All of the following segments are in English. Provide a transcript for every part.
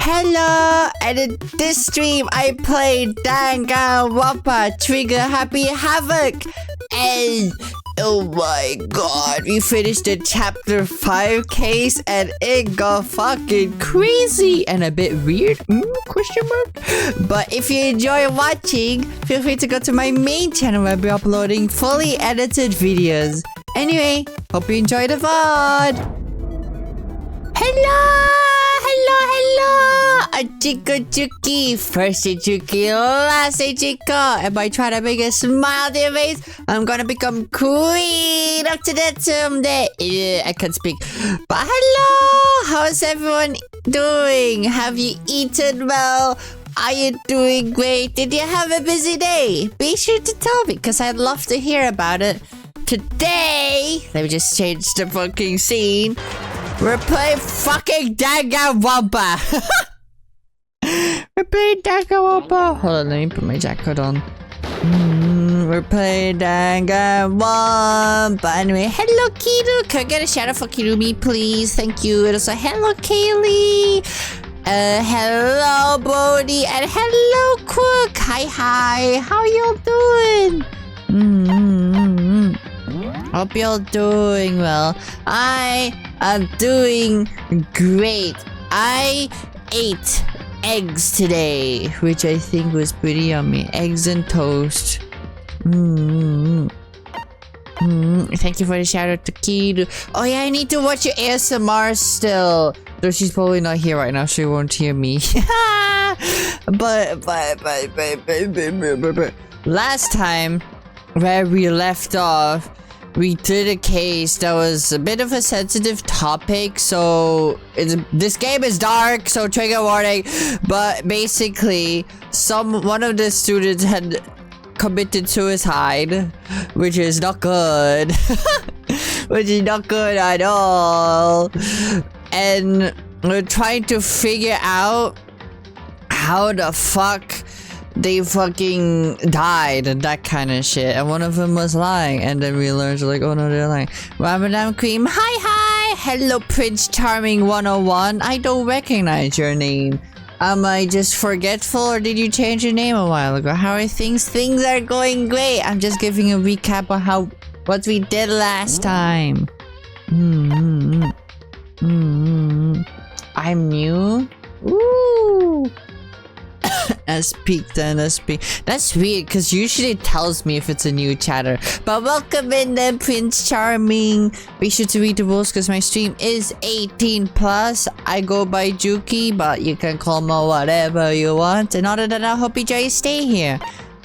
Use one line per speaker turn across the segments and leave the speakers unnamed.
Hello! And in this stream, I played Danganronpa Trigger Happy Havoc! And oh my god, we finished the chapter 5 case and it got fucking crazy and a bit weird, question mark? But if you enjoy watching, feel free to go to my main channel where I'll be uploading fully edited videos. Anyway, hope you enjoy the VOD! Hello! JinkoJuki! First Juki, last Jinko! And by trying to make a smile to your face, I'm gonna become queen up to that someday. I can't speak. But hello! How's everyone doing? Have you eaten well? Are you doing great? Did you have a busy day? Be sure to tell me, because I'd love to hear about it. Today, let me just change the fucking scene. We're playing fucking Danganronpa. We're playing Danganronpa. Hold on, let me put my jacket on. We're playing Danganronpa. Anyway, hello Kiru. Can I get a shout out for Kirumi, please? Thank you. And also, hello Kaylee. Hello Bodhi. And hello Crook. Hi. How y'all doing? Hope you're doing well. I am doing great. I ate eggs today, which I think was pretty yummy. Eggs and toast. Thank you for the shout out to Kiru. Oh yeah, I need to watch your ASMR still. Though she's probably not here right now, so she won't hear me. but last time where we left off, we did a case that was a bit of a sensitive topic, so this game is dark, so trigger warning. But basically, one of the students had committed suicide, which is not good. Which is not good at all. And we're trying to figure out how the fuck they fucking died and that kind of shit, and one of them was lying, and then we learned like, oh no, they're lying. Ramadan Cream, hi, hello Prince Charming 101. I don't recognize your name. Am I just forgetful, or did you change your name a while ago? How are things? Things are going great. I'm just giving a recap of what we did last time. I'm new. Ooh. SP. That's weird, because usually it tells me if it's a new chatter. But welcome in then, Prince Charming. Be sure to read the rules, because my stream is 18+. I go by Juki, but you can call me whatever you want. And other than that, I hope you enjoy your stay here.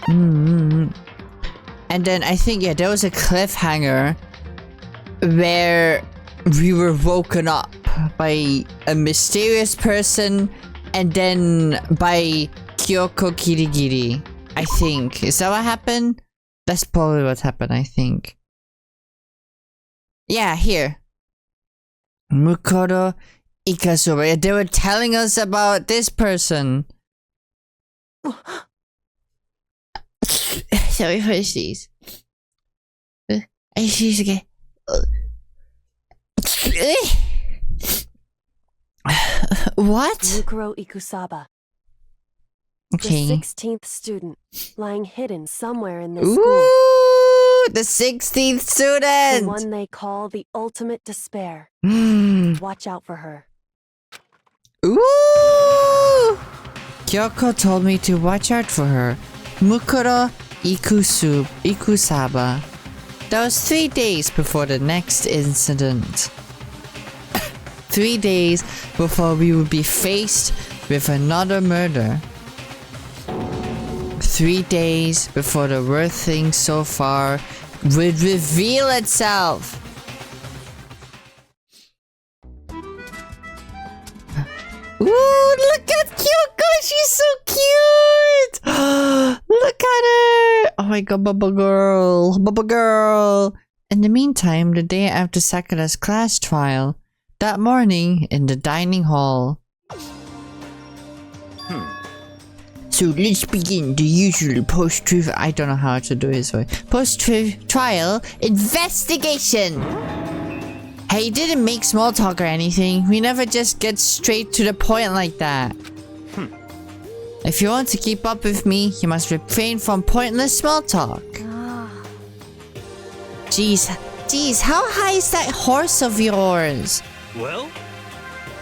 And then I think, yeah, there was a cliffhanger where we were woken up by a mysterious person, and then by Kyoko Kirigiri, I think. Is that what happened? That's probably what happened, I think. Yeah, here. ᴡᴏʟᴅ. They were telling us about this person. Sorry for the sneeze. I sneeze again. What?
ᴡᴏʟᴅᴜ.
Okay.
The 16th student, lying hidden somewhere in this
Ooh,
school.
The 16th student!
The one they call the ultimate despair. Watch out for her.
Ooh! Kyoko told me to watch out for her. ᴡᴏʟᴅᴜ. That was 3 days before the next incident. 3 days before we would be faced with another murder. 3 days before the worst thing so far would reveal itself. Ooh, look at Kyoko! She's so cute! Look at her! Oh my god, Bubble Girl! In the meantime, the day after Sakura's class trial, that morning in the dining hall. So let's begin the usual post-trial. I don't know how to do this way. Post-trial investigation. Hey, didn't make small talk or anything. We never just get straight to the point like that. If you want to keep up with me, you must refrain from pointless small talk. Jeez, how high is that horse of yours?
Well?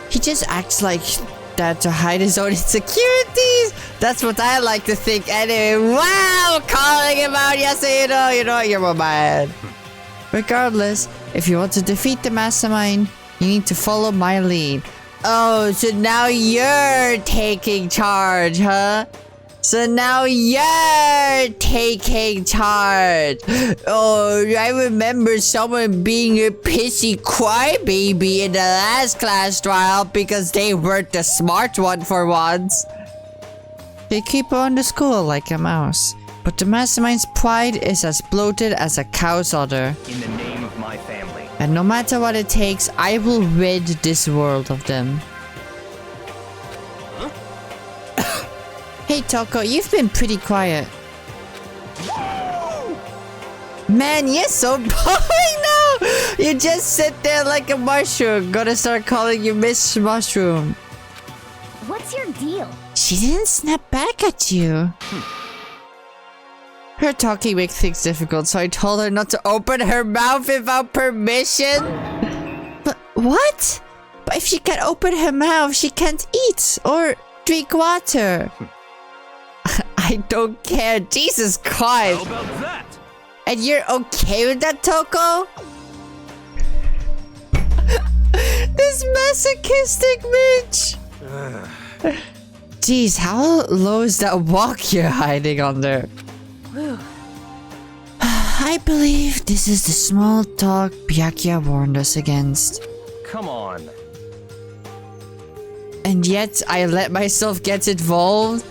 He just acts like that to hide his own insecurities. That's what I like to think anyway. Wow, calling him out. Yes, you know, you're my man. Regardless, if you want to defeat the mastermind, you need to follow my lead. Oh, so now you're taking charge, huh? So now you're taking charge. Oh, I remember someone being a pissy crybaby in the last class trial because they weren't the smart one for once. They keep her on the school like a mouse. But the mastermind's pride is as bloated as a cow's udder.
In the name of my family.
And no matter what it takes, I will rid this world of them. Hey Toko, you've been pretty quiet. Man, you're so boring now! You just sit there like a mushroom. Gotta start calling you Miss Mushroom.
What's your deal?
She didn't snap back at you. Her talking makes things difficult, so I told her not to open her mouth without permission. But what? But if she can't open her mouth, she can't eat or drink water. I don't care. Jesus Christ.
How about that?
And you're okay with that, Toko? This masochistic bitch. Jeez, how low is that walk you're hiding under? I believe this is the small talk Byakuya warned us against.
Come on.
And yet I let myself get involved.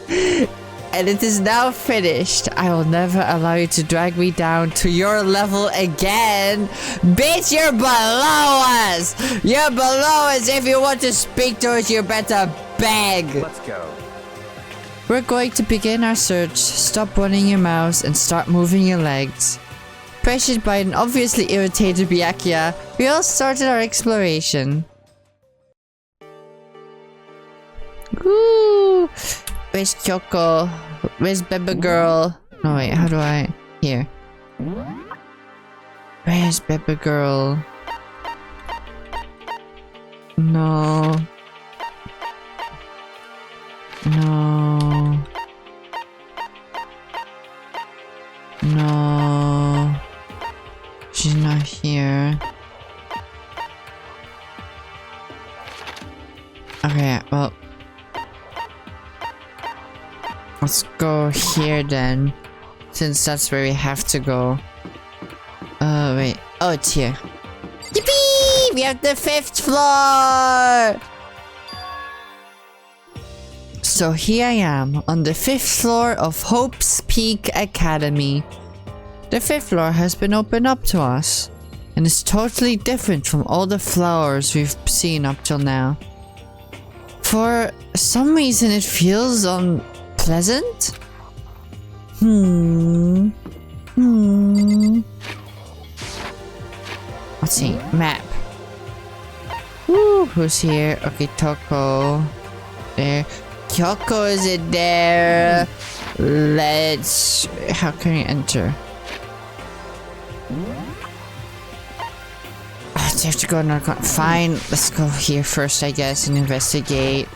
And it is now finished. I will never allow you to drag me down to your level again. Bitch, you're below us. You're below us. If you want to speak to us, you better beg.
Let's go.
We're going to begin our search. Stop running your mouths and start moving your legs. Pressured by an obviously irritated Byakuya, we all started our exploration. Woo! Where's Kyoko? Where's Baby Girl? No wait, how do I... Here. Where's Baby Girl? No. No. No. She's not here. Okay, well... Let's go here then. Since that's where we have to go. Wait. Oh, it's here. Yippee! We have the 5th floor! So here I am, on the 5th floor of Hope's Peak Academy. The 5th floor has been opened up to us. And is totally different from all the floors we've seen up till now. For some reason it feels pleasant? Let's see. Map. Woo, who's here? Okay, Toko. There. Kyoko is in there. Let's... How can we enter? Oh, do you have to go another corner? Fine, let's go here first, I guess, and investigate.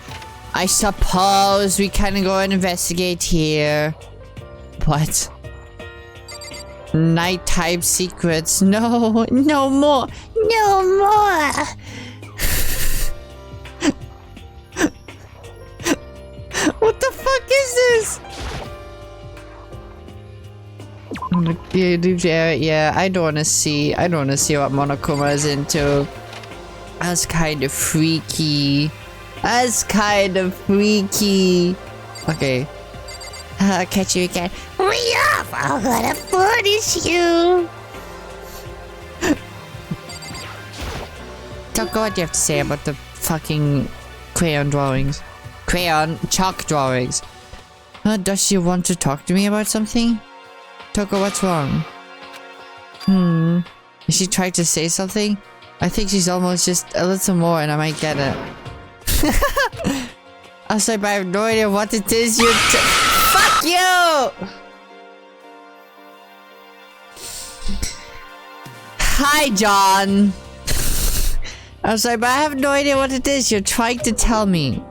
I suppose we can go and investigate here. What? Nighttime secrets. No, no more. No more. What the fuck is this? Yeah, I don't wanna see. I don't wanna see what Monokuma is into. That's kind of freaky. That's kind of freaky. Okay. I'll catch you again. Hurry up! I'm gonna furnish you! Talk, what do you have to say about the fucking crayon drawings? Crayon chalk drawings. Does she want to talk to me about something? Toko, what's wrong? Is she trying to say something? I think she's almost just a little more and I might get it. I was like, but I have no idea what it is you're Fuck you! Hi, John. I was like, but I have no idea what it is you're trying to tell me.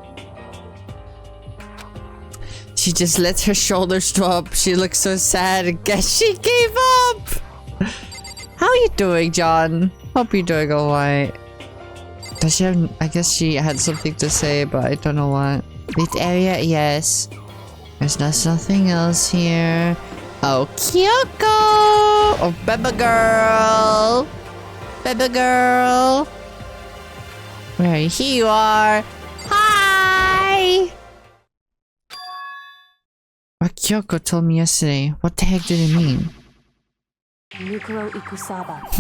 She just let her shoulders drop. She looks so sad. I guess she gave up. How are you doing, John? Hope you're doing alright. Does she have... I guess she had something to say, but I don't know what. Lit area? Yes. There's nothing else here. Oh, Kyoko! Oh, baby girl! Baby girl! Where are you? Here you are! Hi! What Kyoko told me yesterday. What the heck did it mean?
ᴡᴇɪʀᴅ,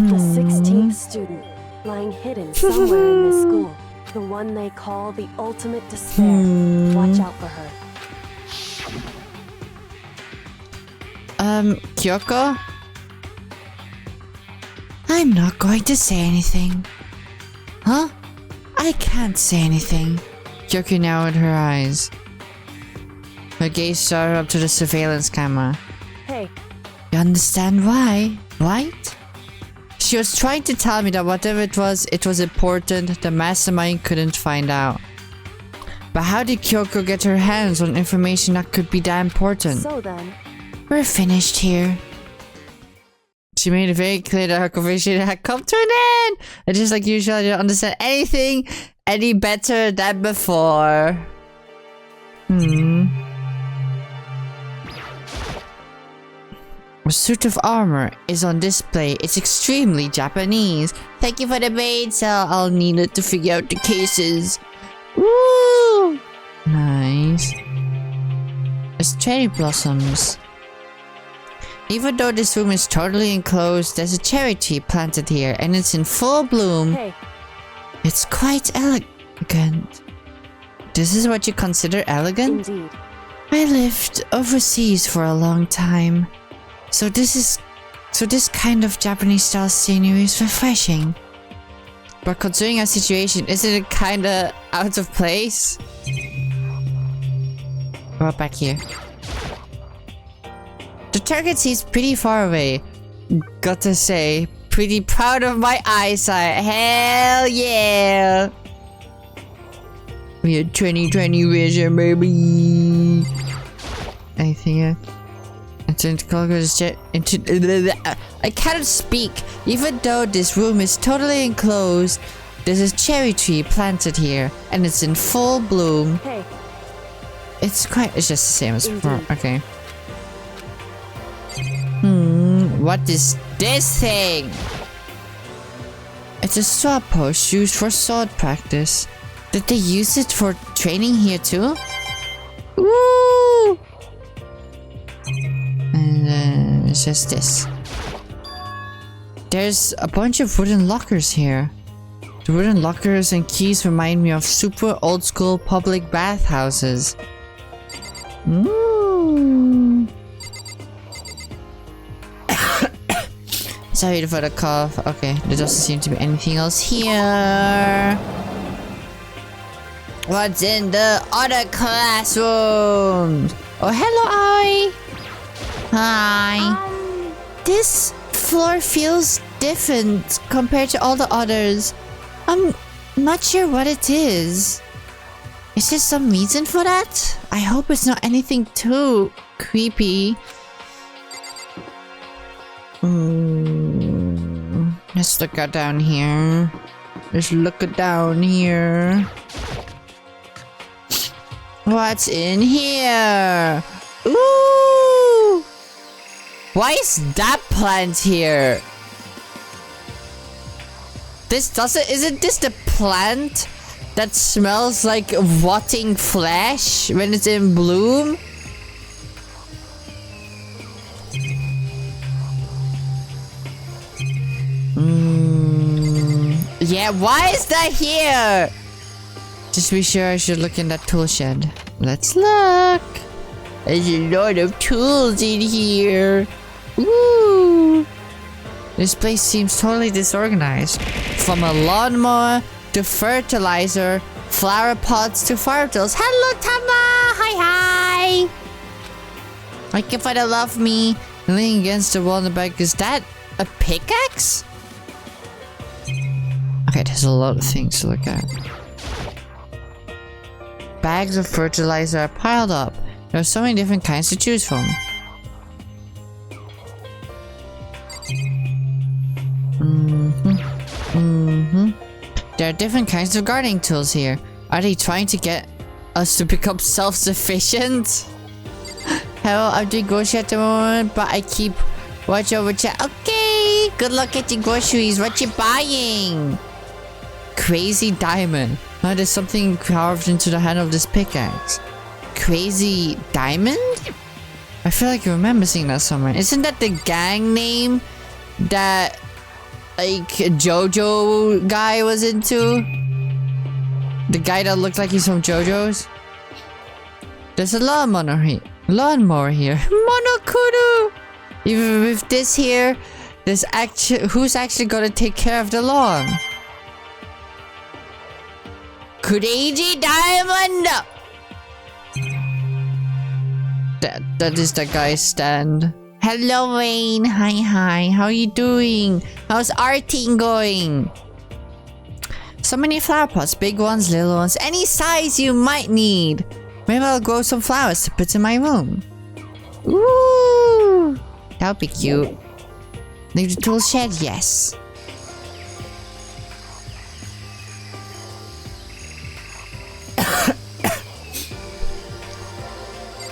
the 16th student, lying hidden somewhere in this school. The one they call the ultimate despair. Watch out for her.
Kyoko? I'm not going to say anything. Huh? I can't say anything. Kyoko narrowed her eyes. Her gaze started up to the surveillance camera.
Hey.
You understand why, right? She was trying to tell me that whatever it was important. The mastermind couldn't find out. But how did Kyoko get her hands on information that could be that important?
So then...
We're finished here. She made it very clear that her conversation had come to an end. And just like usual, I didn't understand anything any better than before. A suit of armor is on display. It's extremely Japanese. Thank you for the maid cell. I'll need it to figure out the cases. Woo! Nice. It's cherry blossoms. Even though this room is totally enclosed, there's a cherry tree planted here and it's in full bloom.
Hey.
It's quite elegant. This is what you consider elegant?
Indeed.
I lived overseas for a long time. So this kind of Japanese style scenery is refreshing. But considering our situation, isn't it kinda out of place? We're back here. The target seems pretty far away. Got to say, pretty proud of my eyesight. Hell yeah! We had 20/20 vision, baby. Anything here? I cannot speak. Even though this room is totally enclosed, there's a cherry tree planted here, and it's in full bloom.
Hey.
It's just the same as before. Okay. What is this thing? It's a sword post used for sword practice. Did they use it for training here too? Woo! And it's just this. There's a bunch of wooden lockers here. The wooden lockers and keys remind me of super old school public bathhouses. Sorry for the cough. Okay, there doesn't seem to be anything else here. What's in the other classrooms? Oh, hello, Ai. Hi. This floor feels different compared to all the others. I'm not sure what it is. Is there some reason for that? I hope it's not anything too creepy. Let's look down here. Let's look down here. What's in here? Ooh! Why is that plant here? Isn't this the plant that smells like rotting flesh when it's in bloom? Yeah, why is that here? Just to be sure, I should look in that tool shed. Let's look. There's a lot of tools in here. Woo! This place seems totally disorganized. From a lawnmower to fertilizer, flower pots to fire tools. Hello, Tama! Hi! Thank you for the love me. Leaning against the wall in the back. Is that a pickaxe? Okay, there's a lot of things to look at. Bags of fertilizer are piled up. There are so many different kinds to choose from. There are different kinds of gardening tools here. Are they trying to get us to become self-sufficient? Hell, I'm doing grocery at the moment, but I keep watch over chat. Okay, good luck getting groceries. What you buying? Crazy diamond. Oh, there's something carved into the handle of this pickaxe. Crazy diamond? I feel like I remember seeing that somewhere. Isn't that the gang name that like JoJo guy was into? The guy that looked like he's from JoJo's? There's a lawnmower here. Monokuru! Even with this here, there's who's actually gonna take care of the lawn? Crazy diamond! That is the guy's stand. Hello, Wayne. Hi. How are you doing? How's arting going? So many flower pots. Big ones, little ones. Any size you might need. Maybe I'll grow some flowers to put in my room. Ooh! That would be cute. Leave the tool shed? Yes.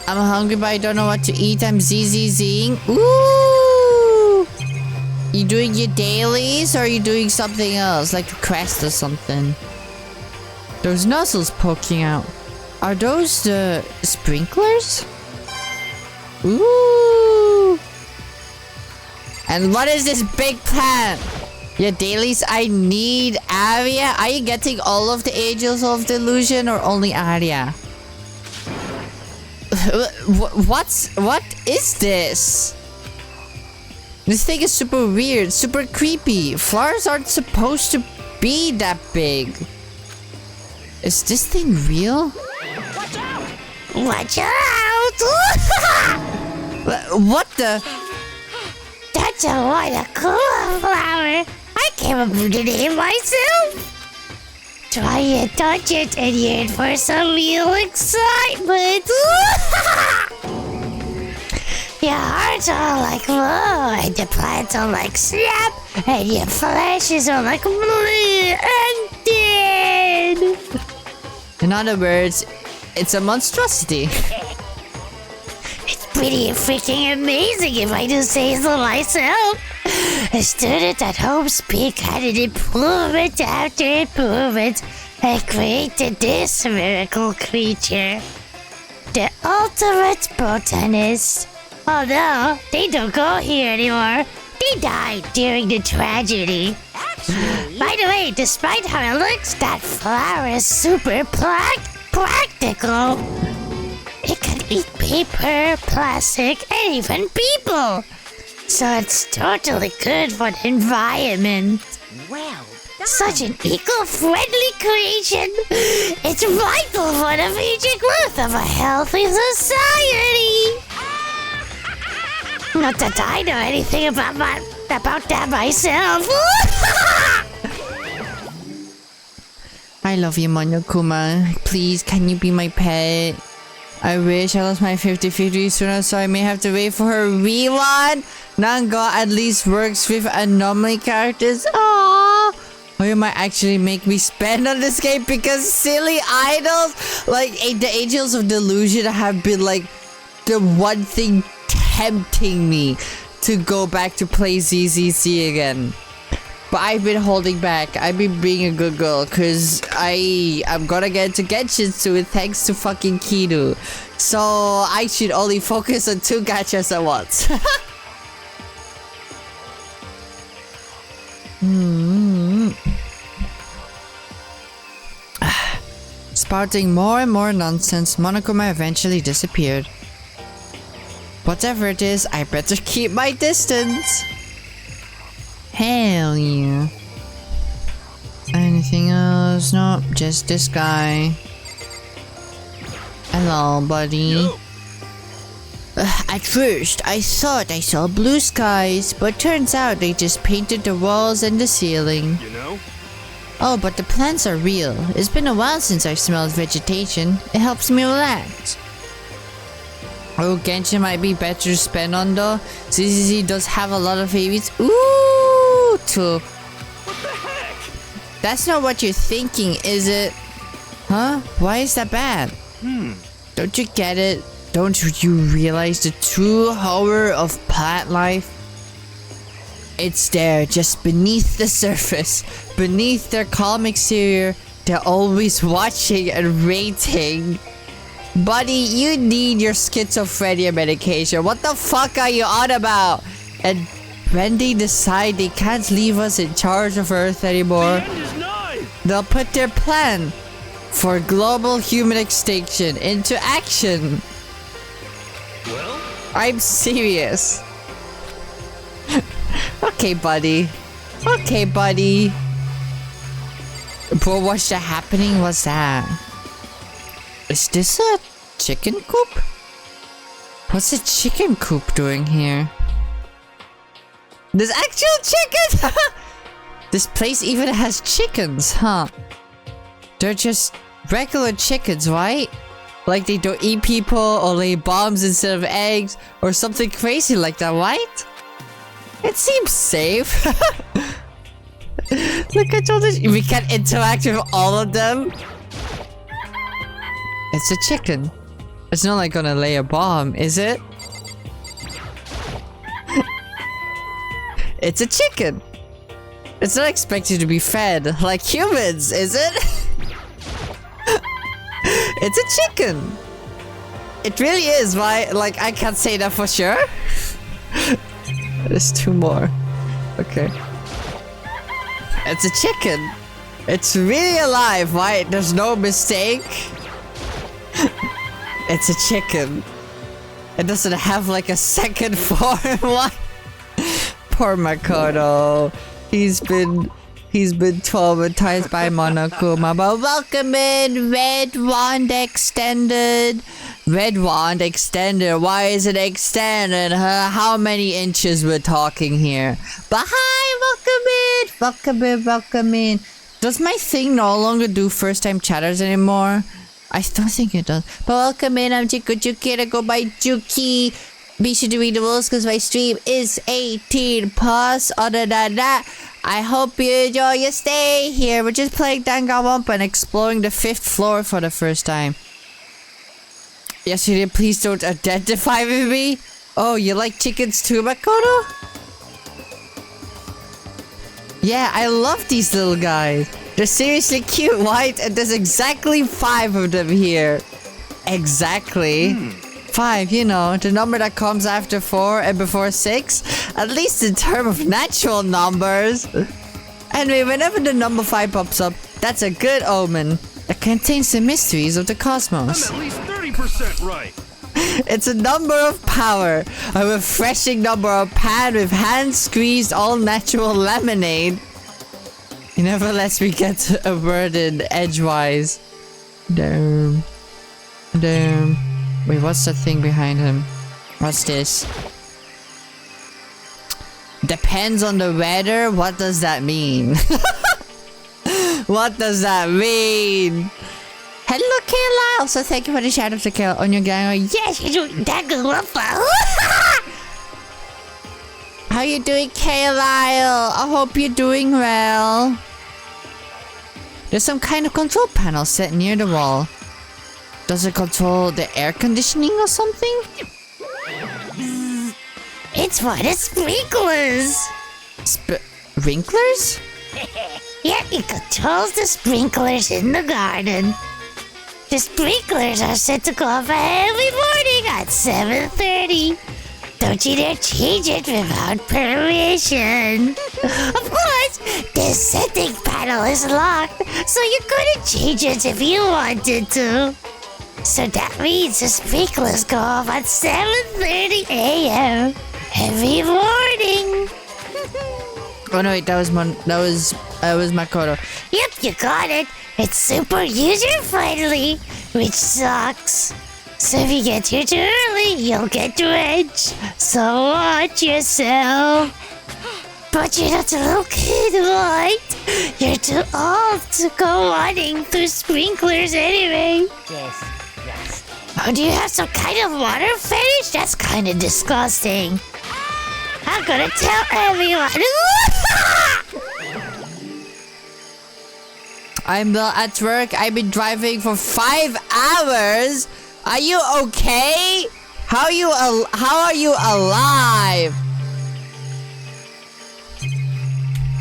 I'm hungry, but I don't know what to eat. I'm ZZZing. Ooh! You doing your dailies, or are you doing something else, like a quest or something? Those nozzles poking out. Are those the sprinklers? Ooh! And what is this big plant? Your dailies, I need Arya. Are you getting all of the Angels of Delusion or only Arya? What is this? This thing is super weird, super creepy. Flowers aren't supposed to be that big. Is this thing real?
Watch out!
Watch out! What the?
That's a what a cool flower. I came up with the name myself. Try and touch it and yearn for some real excitement. Your heart's all like whoa, and your plants are like snap, and your flesh is all like blue and dead.
In other words, it's a monstrosity.
It's pretty freaking amazing if I do say so myself. A student at home speak had an improvement after improvement and created this miracle creature. The ultimate botanist. Oh no, they don't go here anymore. They died during the tragedy. By the way, despite how it looks, that flower is super practical. It can eat paper, plastic, and even people. So it's totally good for the environment.
Well,
Such an eco-friendly creation. It's vital for the future growth of a healthy society. Not that I know anything about that myself.
I love you, Monokuma. Please, can you be my pet? I wish I lost my 50-50 sooner, so I may have to wait for her rerun. Nanga at least works with anomaly characters. Aww. Or you might actually make me spend on this game because silly idols like the Angels of Delusion have been like the one thing tempting me to go back to play ZZC again. But I've been holding back. I've been being a good girl because I'm gonna get to Genshin soon thanks to fucking Kiru. So I should only focus on 2 gachas at once. Spouting more and more nonsense, Monokuma eventually disappeared. Whatever it is, I better keep my distance. Hell yeah. And Anything else? Nope, just this guy. Hello, buddy. At first, I thought I saw blue skies, but turns out they just painted the walls and the ceiling.
You know?
Oh, but the plants are real. It's been a while since I've smelled vegetation. It helps me relax. Oh, Genshin might be better to spend on though. ZZZ does have a lot of favorites. Ooh, too.
What the heck?
That's not what you're thinking, is it? Huh? Why is that bad? Don't you get it? Don't you realize the true horror of plant life? It's there, just beneath the surface. Beneath their calm exterior, they're always watching and rating. Buddy, you need your schizophrenia medication. What the fuck are you on about? And when they decide they can't leave us in charge of Earth anymore,
The end is nigh!
they'll put their plan for global human extinction into action.
Well,
I'm serious. Okay, buddy. Okay, buddy. Bro, what's happening? What's that? Is this a chicken coop? What's a chicken coop doing here? There's actual chickens! This place even has chickens, huh? They're just regular chickens, right? Like they don't eat people or lay bombs instead of eggs or something crazy like that, right? It seems safe. Look at all this. We can interact with all of them. It's a chicken. It's not like gonna lay a bomb, is it? It's a chicken. It's not expected to be fed like humans, is it? It's a chicken. It really is, right? Like, I can't say that for sure. There's two more. Okay. It's a chicken. It's really alive, right? There's no mistake. It's a chicken. It doesn't have like a second form. What? Poor Makoto. He's been traumatized by Monokuma. But welcome in, Red Wand Extended. Red Wand Extended. Why is it extended? How many inches we're talking here? But hi, welcome in. Welcome in. Does my thing no longer do first time chatters anymore? I don't think it does. But welcome in, I'm JinkoJuki. I go by Juki. Be sure to read the rules because my stream is 18 plus. Other than that, I hope you enjoy your stay here. We're just playing Danganronpa and exploring the 5th floor for the first time. Yes, you did. Please don't identify with me. Oh, you like chickens too, Makoto? Yeah, I love these little guys. They're seriously cute, right? And there's exactly 5 of them here. Exactly. 5, you know, the number that comes after 4 and before 6. At least in terms of natural numbers. Anyway, whenever the number 5 pops up, that's a good omen. It contains the mysteries of the cosmos.
I'm at least 30% right.
It's a number of power. A refreshing number of pan with hand-squeezed all-natural lemonade. He never lets me get a word in edgewise. Damn. Damn. Wait, what's the thing behind him? What's this? Depends on the weather? What does that mean? What does that mean? Hello, Kayla! Also, thank you for the shout out to Kayla on your gang.
Yes, you're doing Danganronpa.
How you doing, Kayla? I hope you're doing well. There's some kind of control panel set near the wall. Does it control the air conditioning or something?
It's for the sprinklers.
Sprinklers?
Yeah, it controls the sprinklers in the garden. The sprinklers are set to go off every morning at 7:30. Don't you dare change it without permission. Of course, the setting panel is locked, so you couldn't change it if you wanted to. So that means the sprinklers go off at 7:30 a.m. every morning.
Oh no, wait, that was It was Makoto.
Yep, you got it. It's super user-friendly, which sucks. So if you get here too early, you'll get drenched. So watch yourself. But you're not a little kid, right? You're too old to go running through sprinklers anyway.
Yes.
Oh, do you have some kind of water fetish? That's kind of disgusting. I'm gonna tell everyone.
I'm at work. I've been driving for 5 hours. Are you okay? How are you alive?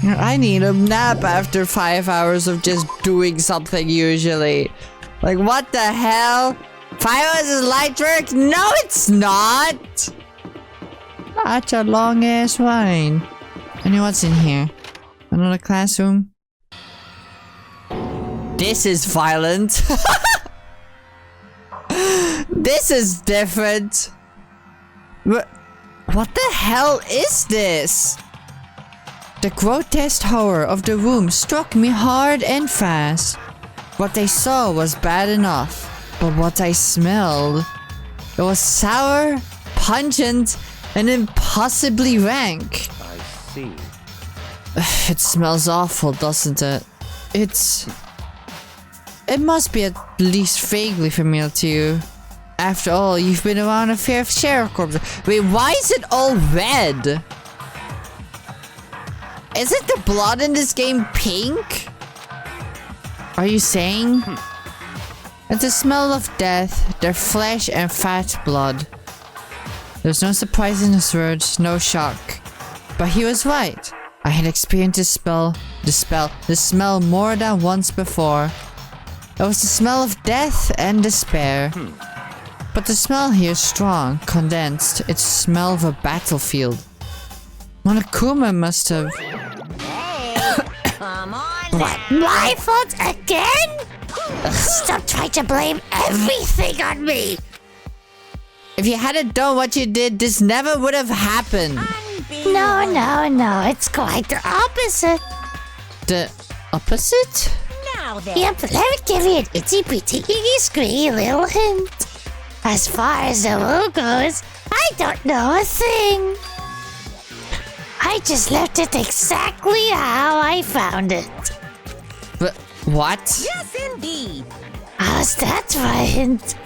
I need a nap after 5 hours of just doing something usually. Like, what the hell? 5 hours is light work? No, it's not. That's a long ass line. I know what's in here. Another classroom. This is violent. This is different. What the hell is this? The grotesque horror of the room struck me hard and fast. What I saw was bad enough, but what I smelled, it was sour, pungent, and impossibly rank.
I see.
It smells awful, doesn't it? It must be at least vaguely familiar to you. After all, you've been around a fair share of corpses. Wait, why is it all red? Isn't the blood in this game pink? Are you saying? It's the smell of death, their flesh and fat blood. There's no surprise in his words, no shock. But he was right. I had experienced the smell more than once before. It was the smell of death and despair. But the smell here is strong, condensed. It's the smell of a battlefield. Monokuma must have...
Come on.
What? My fault again? Ugh, stop trying to blame everything on me.
If you hadn't done what you did, this never would have happened.
No. It's quite the opposite.
The opposite?
Now then.
Yep, let me give you an itty bitty squeaky little hint. As far as the rule goes, I don't know a thing. I just left it exactly how I found it.
But what?
Yes, indeed.
How's that for a hint?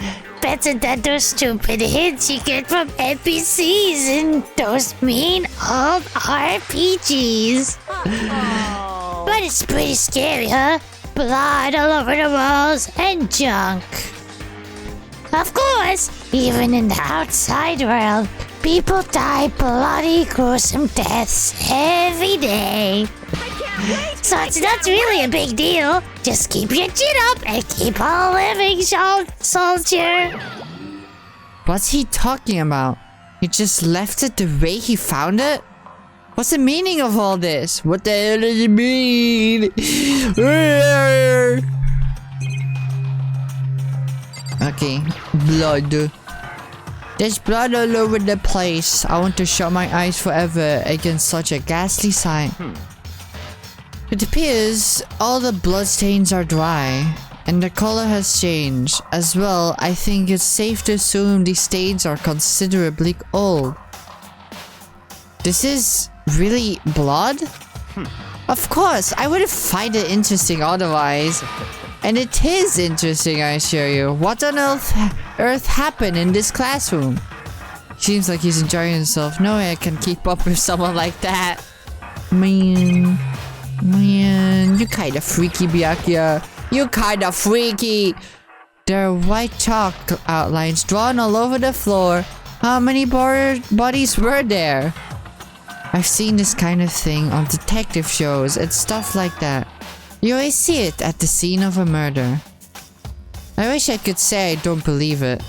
Better than those stupid hints you get from NPCs in those mean old RPGs. But it's pretty scary, huh? Blood all over the walls and junk. Of course, even in the outside world, people die bloody, gruesome deaths every day. So it's not really a big deal. Just keep your chin up and keep on living, soldier.
What's he talking about? He just left it the way he found it? What's the meaning of all this? What the hell does it mean? Okay, blood. There's blood all over the place. I want to shut my eyes forever against such a ghastly sight. It appears all the bloodstains are dry, and the color has changed. As well, I think it's safe to assume these stains are considerably old. This is really blood? Of course, I wouldn't find it interesting otherwise. And it is interesting, I assure you. What on earth happened in this classroom? Seems like he's enjoying himself. No way I can keep up with someone like that. Man, you kinda freaky, Byakuya. You kinda freaky. There are white chalk outlines drawn all over the floor. How many bodies were there? I've seen this kind of thing on detective shows and stuff like that. You always see it at the scene of a murder. I wish I could say I don't believe it.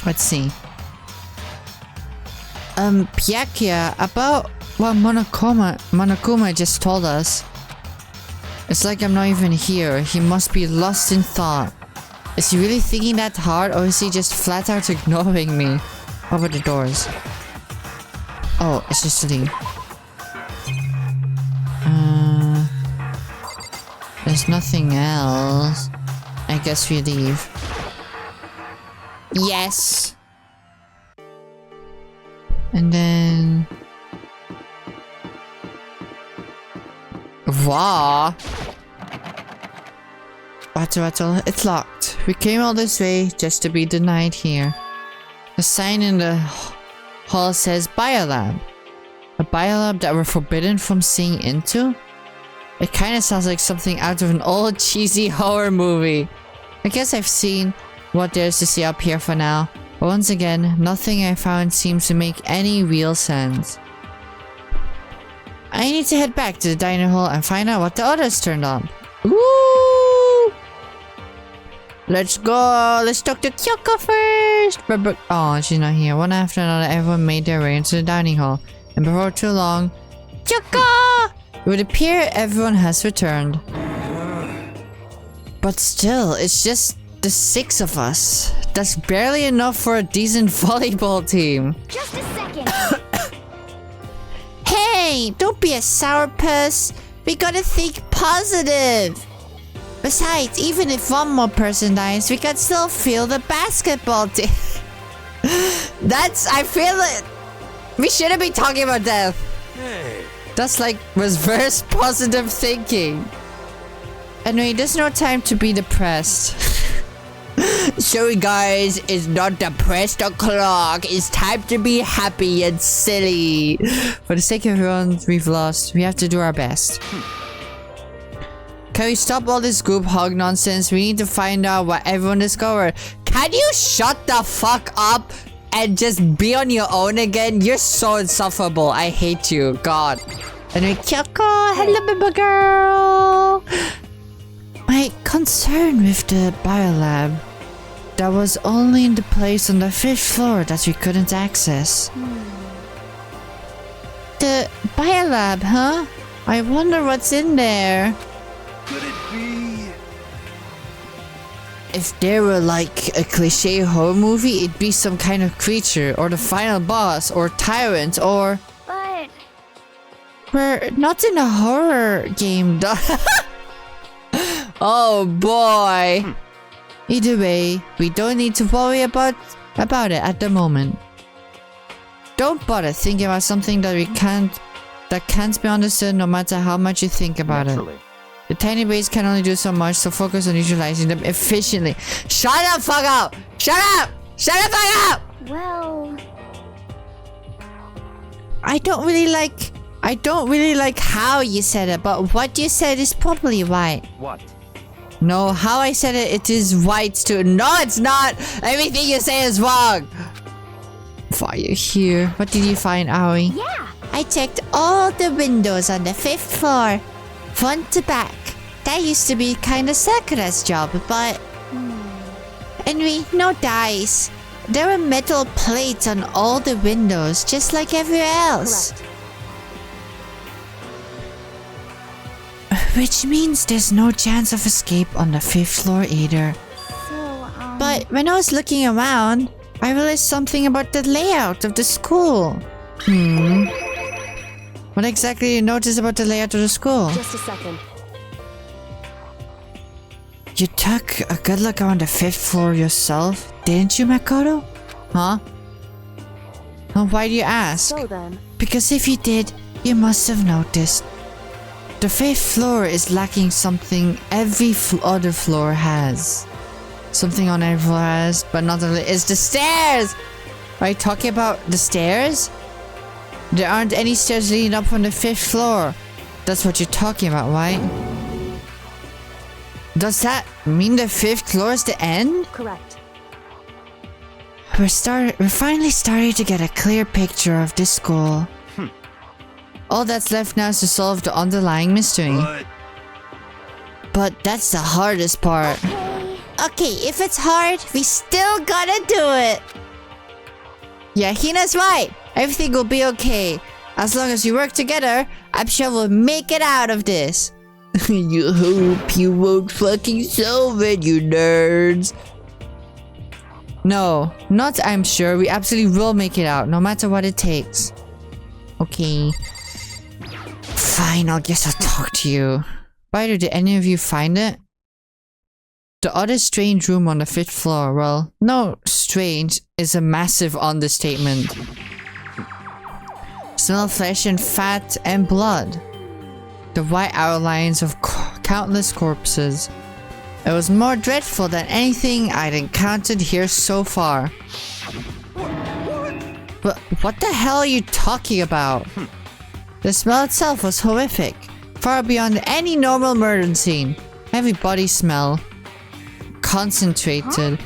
Let's see. Byakuya, about what Monokuma just told us. It's like I'm not even here. He must be lost in thought. Is he really thinking that hard, or is he just flat out ignoring me? Over the doors. Oh, it's just to leave. There's nothing else. I guess we leave. Yes! And then... Wow! Wattle, it's locked. We came all this way just to be denied here. The sign in the hall says biolab. A biolab that we're forbidden from seeing into? It kinda sounds like something out of an old cheesy horror movie. I guess I've seen what there is to see up here for now. But once again, nothing I found seems to make any real sense. I need to head back to the diner hall and find out what the others turned on. Woo! Let's go! Let's talk to Kyoko first! Oh, she's not here. One after another, everyone made their way into the dining hall. And before too long... Kyoko! It would appear everyone has returned. But still, it's just the 6 of us. That's barely enough for a decent volleyball team.
Just a second.
Hey, don't be a sourpuss. We gotta think positive. Besides, even if one more person dies, we can still feel the basketball team. I feel it. We shouldn't be talking about death.
Hey.
That's like reverse positive thinking. Anyway, there's no time to be depressed. Sorry guys, it's not the press o'clock. It's time to be happy and silly. For the sake of everyone we've lost, we have to do our best. Can we stop all this group hug nonsense? We need to find out what everyone discovered. Can you shut the fuck up and just be on your own again? You're so insufferable. I hate you. God. Anyway, Kyoko, hello baby girl. My concern with the biolab, that was only in the place on the 5th floor that we couldn't access. The biolab, huh? I wonder what's in there.
Could it be?
If there were like a cliche horror movie, it'd be some kind of creature, or the final boss, or tyrant, or...
But
We're not in a horror game, though. Oh boy. Either way, we don't need to worry about it at the moment. Don't bother thinking about something that can't be understood no matter how much you think about it. The tiny brains can only do so much, so focus on utilizing them efficiently. Shut the fuck up! Shut up! Shut the fuck up!
well,
I don't really like how you said it, but what you said is probably right.
What?
No, how I said it is right too. No, it's not! Everything you say is wrong! Why are you here? What did you find, Aoi?
yeah.
I checked all the windows on the 5th floor, front to back. That used to be kinda Sakura's job, but... Anyway, no dice. There were metal plates on all the windows, just like everywhere else.
Correct.
Which means there's no chance of escape on the 5th floor either.
So,
But when I was looking around, I realized something about the layout of the school. What exactly did you notice about the layout of the school?
Just a second.
You took a good look around the 5th floor yourself, didn't you, Makoto? Huh? And why do you ask?
So then,
Because if you did, you must have noticed. The 5th floor is lacking something every other floor has. Something on every floor has, but not only is the stairs! Are you talking about the stairs? There aren't any stairs leading up from the 5th floor. That's what you're talking about, right? Does that mean the 5th floor is the end?
correct.
We're finally starting to get a clear picture of this school. All that's left now is to solve the underlying mystery. But that's the hardest part. Okay, if it's hard, we still gotta do it. Yeah, Hina's right. Everything will be okay. As long as we work together, I'm sure we'll make it out of this. You hope you won't fucking solve it, you nerds. No, not I'm sure. We absolutely will make it out, no matter what it takes. Okay. Fine, I guess I'll talk to you. By the way, did any of you find it? The other strange room on the 5th floor. Well, no, strange is a massive understatement. Smell of flesh and fat and blood. The white outlines of countless corpses. It was more dreadful than anything I'd encountered here so far. But what the hell are you talking about? The smell itself was horrific, far beyond any normal murder scene. Heavy body smell. Concentrated.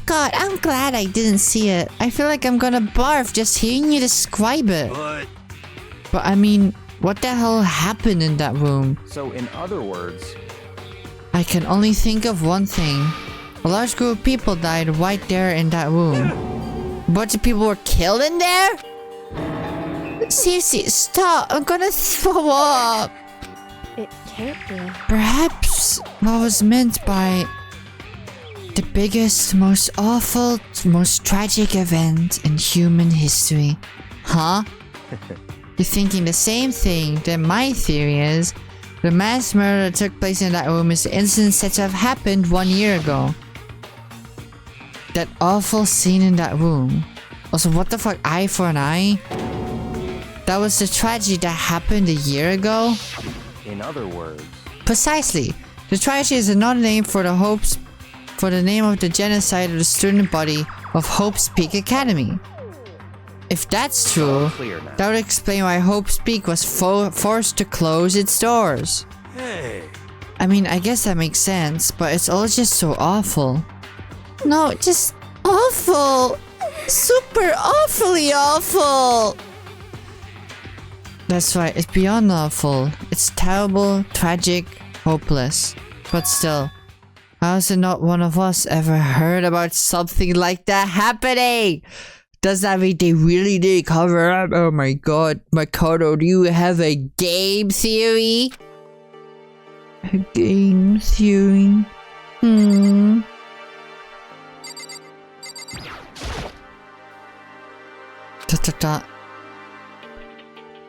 God, I'm glad I didn't see it. I feel like I'm gonna barf just hearing you describe it. But I mean, what the hell happened in that room?
So in other words,
I can only think of one thing. A large group of people died right there in that room. A bunch of people were killed in there? Seriously, stop. I'm gonna throw up.
It can't be.
Perhaps what was meant by the biggest, most awful, most tragic event in human history. Huh? You're thinking the same thing. Then my theory is the mass murder that took place in that room is the incident said to have happened 1 year ago. That awful scene in that room. Also, what the fuck, eye for an eye? That was the tragedy that happened a year ago?
in other words.
Precisely. The tragedy is another name for the name of the genocide of the student body of Hope's Peak Academy. If that's true, that would explain why Hope's Peak was forced to close its doors.
Hey.
I mean, I guess that makes sense, but it's all just so awful. No, just awful. Super awfully awful. That's right, it's beyond awful. It's terrible, tragic, hopeless. But still, how has not one of us ever heard about something like that happening? Does that mean they really did cover up? Oh my god, Makoto, do you have a game theory? A game theory?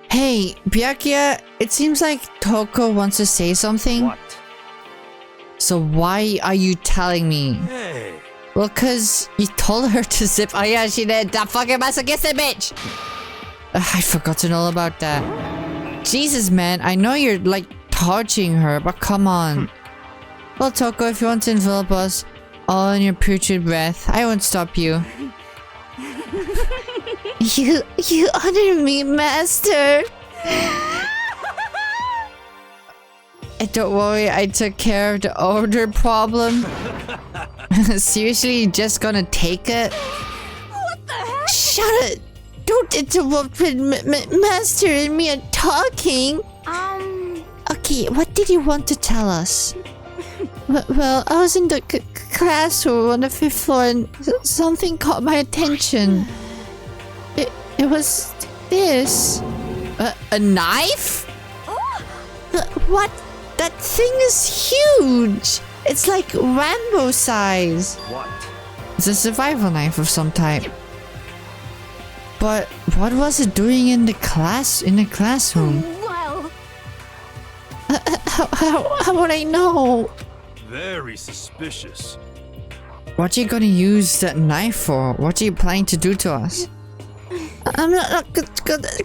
Hey, Byakuya, it seems like Toko wants to say something.
What?
So why are you telling me?
Hey.
Well, cause you told her to zip. Oh yeah, she did. That fucking masochistic bitch! I'd forgotten all about that. Jesus, man, I know you're like torturing her, but come on. Well, Toko, if you want to envelop us all in your putrid breath, I won't stop you. You honor me, master. Don't worry, I took care of the odor problem. Seriously, you just gonna take it?
What the heck?
Shut it! Don't interrupt when master and me are talking. Okay, what did you want to tell us? Well, I was in the classroom on the 5th floor and something caught my attention. It was this. A knife? What? That thing is huge! It's like Rambo size.
What?
It's a survival knife of some type. But what was it doing in the classroom?
Well,
How would I know?
Very suspicious.
What are you gonna use that knife for? What are you planning to do to us? I'm not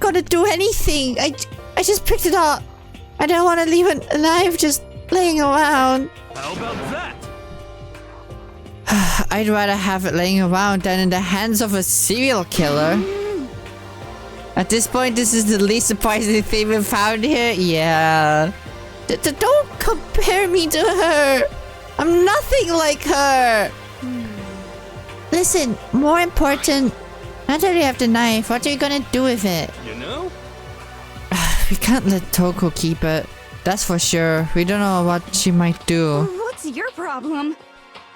gonna do anything. I just picked it up. I don't want to leave a knife just laying around.
How about that?
I'd rather have it laying around than in the hands of a serial killer. At this point, this is the least surprising thing we've found here. Yeah. Don't compare me to her. I'm nothing like her. Listen, more important, now that you have the knife, what are you gonna do with it?
You know?
We can't let Toko keep it. That's for sure. We don't know what she might do.
what's your problem?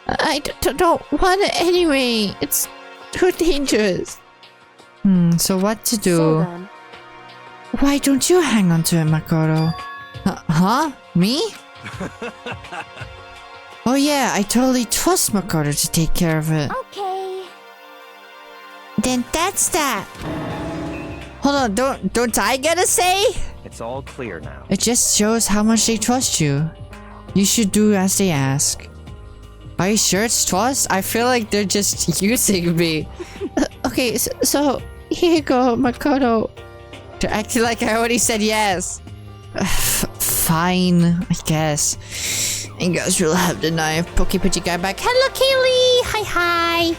I don't want it anyway. It's too dangerous. So what to do?
So then,
Why don't you hang on to it, Makoto? Huh? Me? Oh yeah, I totally trust Makoto to take care of it.
Okay.
Then that's that. Hold on, don't I get a say?
It's all clear now.
It just shows how much they trust you. You should do as they ask. Are you sure it's trust? I feel like they're just using me. Okay, so here you go, Makoto. They're acting like I already said yes. Fine, I guess. And guys will have the knife. Pokey put your guy back. Hello, Kaylee. Hi.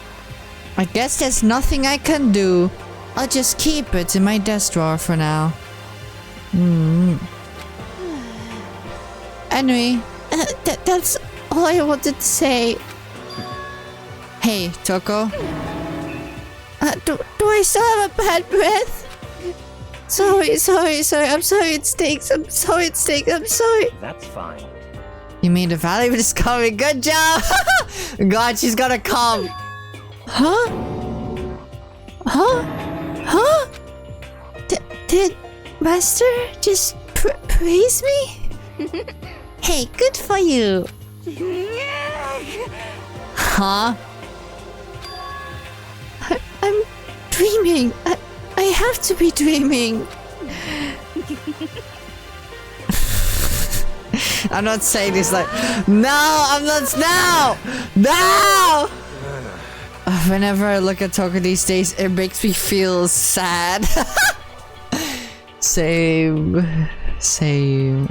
I guess there's nothing I can do. I'll just keep it in my desk drawer for now. Anyway, that's all I wanted to say. Hey, Toko. Do I still have a bad breath? Sorry. I'm sorry it stinks. I'm sorry.
That's fine.
You made a valuable discovery. Good job! God, she's gonna come. Huh? Did Master just praise me? Hey, good for you. Huh? I'm dreaming. I have to be dreaming. I'm not saying this like, no, I'm not, no! Whenever I look at Toko these days, it makes me feel sad. Same.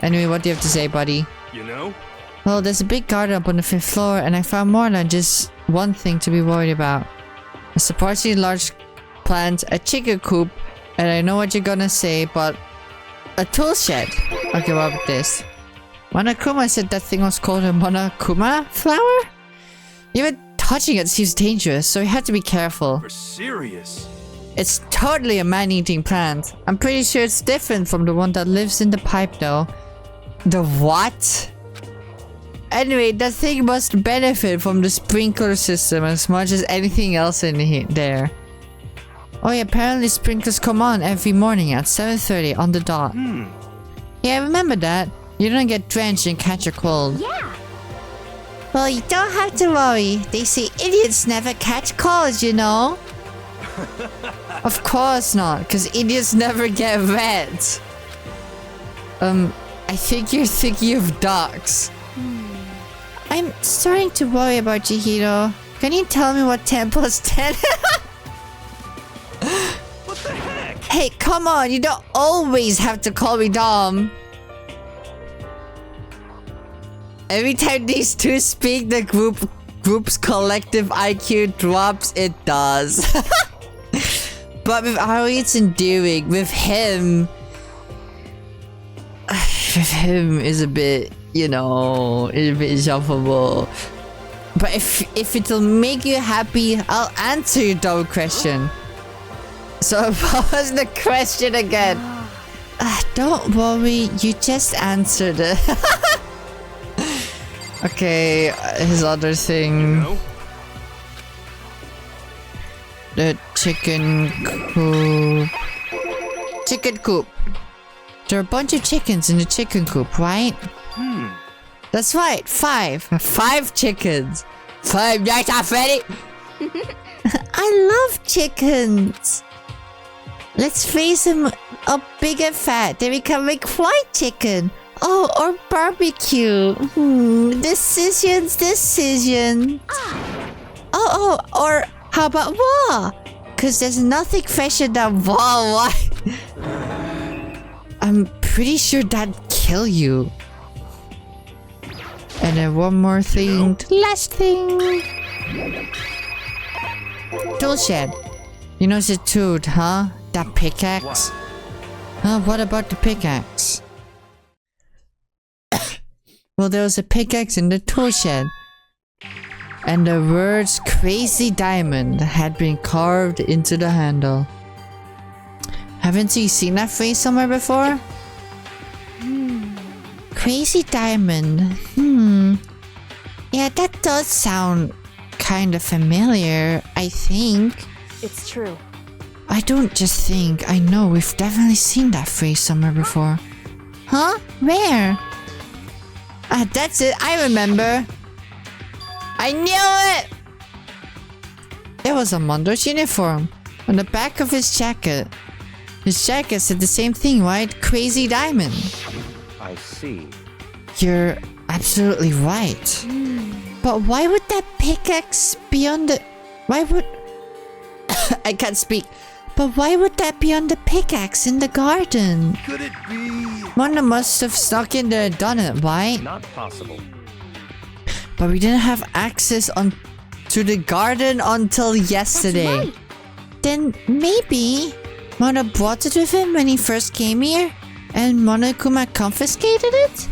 Anyway, what do you have to say, buddy?
You know?
Well, there's a big garden up on the 5th floor, and I found more than just one thing to be worried about. A surprisingly large plant, a chicken coop, and I know what you're gonna say, but a tool shed. Okay, what about this? Monokuma said that thing was called a Monokuma flower? Even touching it seems dangerous, so you have to be careful.
For serious?
It's totally a man-eating plant. I'm pretty sure it's different from the one that lives in the pipe though. The what? Anyway, that thing must benefit from the sprinkler system as much as anything else in there. Oh yeah, apparently sprinklers come on every morning at 7:30 on the dot. Yeah, I remember that. You don't get drenched and catch a cold.
Yeah.
Well, you don't have to worry. They say idiots never catch colds, you know? Of course not, because idiots never get wet. I think you're thinking of ducks. I'm starting to worry about Chihiro. Can you tell me what 10 plus 10?
What the heck?
Hey, come on, you don't always have to call me Dom. Every time these two speak, the group's collective IQ drops. It does. But with Aoi, it's endearing. With him is a bit, you know, a bit insufferable. But if it'll make you happy, I'll answer your dumb question. So what was the question again? Don't worry, you just answered it. Okay, his other thing.
You know?
The chicken coop. Chicken coop. There are a bunch of chickens in the chicken coop, right? That's right, 5. 5 chickens. 5 nights already. I love chickens. Let's freeze them up big and fat. Then we can make fried chicken. Oh, or barbecue. Decision. Oh, or how about raw? Cause there's nothing fresher than raw. I'm pretty sure that'd kill you. And then one more thing. Last thing. Tool shed. You know the tool, huh? That pickaxe. Huh? What about the pickaxe? Well, there was a pickaxe in the tool shed. And the words Crazy Diamond had been carved into the handle. Haven't you seen that phrase somewhere before? Crazy Diamond. Yeah, that does sound kind of familiar, I think.
It's true.
I don't just think, I know we've definitely seen that phrase somewhere before. Huh? Where? That's it, I remember. I knew it! It was a Mondo's uniform. On the back of his jacket. His jacket said the same thing, right? Crazy diamond.
I see.
You're absolutely right. But why would that pickaxe be on the... Why would... I can't speak. But why would that be on the pickaxe in the garden?
Could it be?
Mona must have snuck in there and done it, right?
Not possible.
But we didn't have access to the garden until yesterday.
Right.
Then maybe Mona brought it with him when he first came here and Monokuma confiscated it?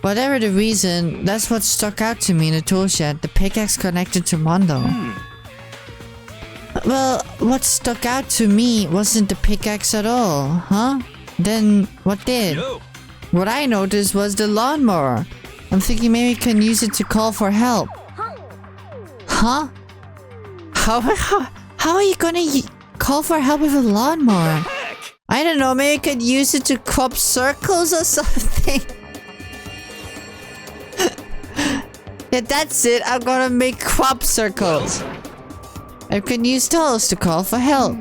Whatever the reason, that's what stuck out to me in the tool shed, the pickaxe connected to Mondo. Well, what stuck out to me wasn't the pickaxe at all, huh? Then what did?
Yo.
What I noticed was the lawnmower. I'm thinking maybe we can use it to call for help. Huh? How are you gonna call for help with a lawnmower?
Heck!
I don't know, maybe I could use it to crop circles or something. Yeah, that's it. I'm gonna make crop circles. I can use those to call for help.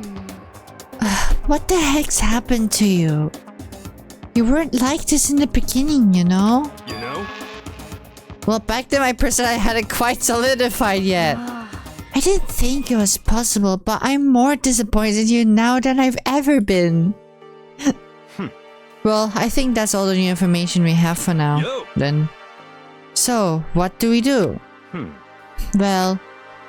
What the heck's happened to you? You weren't like this in the beginning, you know?
You know?
Well, back then my personality hadn't quite solidified yet. I didn't think it was possible, but I'm more disappointed in you now than I've ever been. Well, I think that's all the new information we have for now.
Yo.
Then. So, what do we do? Well,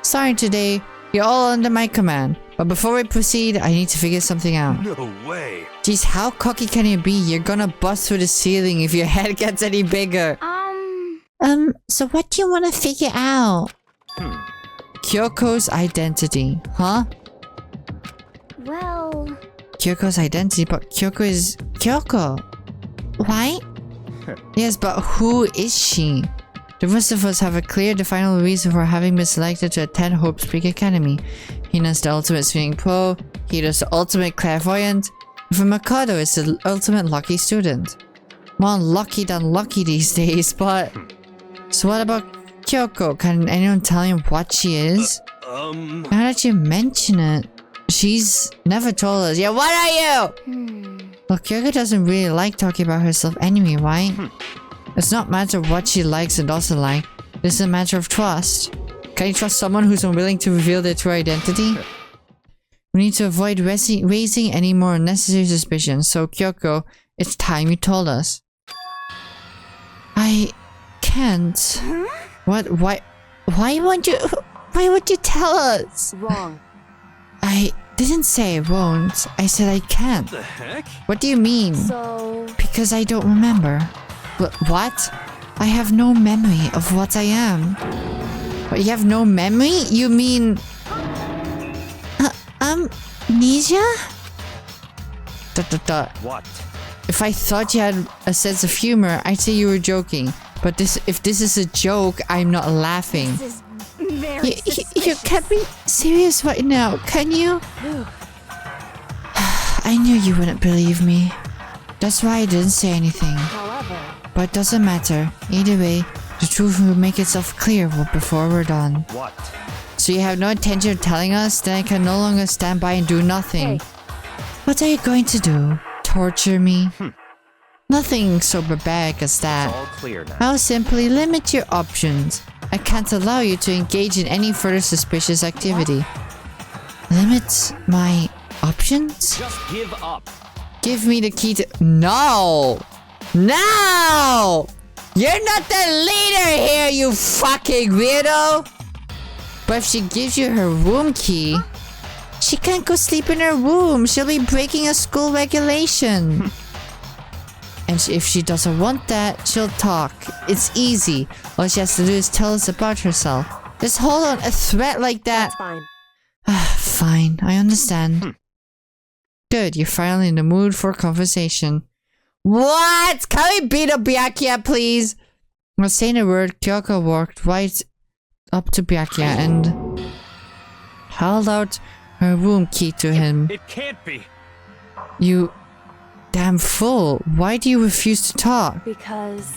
starting today, you're all under my command. But before we proceed, I need to figure something out.
No way.
Jeez, how cocky can you be? You're gonna bust through the ceiling if your head gets any bigger. So what do you want to figure out? Kyoko's identity, huh?
Well,
Kyoko's identity, but Kyoko is Kyoko. Why? Yes, but who is she? The rest of us have a clear, definable reason for having been selected to attend Hope's Peak Academy. Hina's the ultimate swimming pro, Hiro's the ultimate clairvoyant, and Makoto is the ultimate lucky student. More lucky than lucky these days, but... So what about Kyoko? Can anyone tell me what she is? Now that you mention it, she's never told us. Yeah, what are you? Well, Kyoko doesn't really like talking about herself anyway, right? It's not a matter of what she likes and doesn't like. It's a matter of trust. Can you trust someone who's unwilling to reveal their true identity? We need to avoid raising any more unnecessary suspicions. So, Kyoko, it's time you told us. I can't. What? Why would you tell us?
wrong.
I didn't say I won't. I said I can't.
The heck?
What do you mean?
So,
Because I don't remember. What? I have no memory of what I am. What, you have no memory? You mean... amnesia?
What?
If I thought you had a sense of humor, I'd say you were joking. But if this is a joke, I'm not laughing.
This is very
You can't be serious right now, can you? I knew you wouldn't believe me. That's why I didn't say anything.
however,
But it doesn't matter. Either way, the truth will make itself clear before we're done.
What?
So you have no intention of telling us? Then I can no longer stand by and do nothing.
Hey.
What are you going to do? Torture me? Nothing so barbaric as that.
All clear now.
I'll simply limit your options. I can't allow you to engage in any further suspicious activity. Limit my options?
Just give up.
Give me the key to... No! No! You're not the leader here, you fucking weirdo! But if she gives you her room key, she can't go sleep in her room. She'll be breaking a school regulation. And if she doesn't want that, she'll talk. It's easy. All she has to do is tell us about herself. Just hold on, a threat like that.
that's fine.
Fine, I understand. Good, you're finally in the mood for conversation. What? Can we beat up Byakuya, please? Without saying a word, Kyoko walked right up to Byakuya and held out her room key to him.
It can't be.
You damn fool. Why do you refuse to talk?
Because,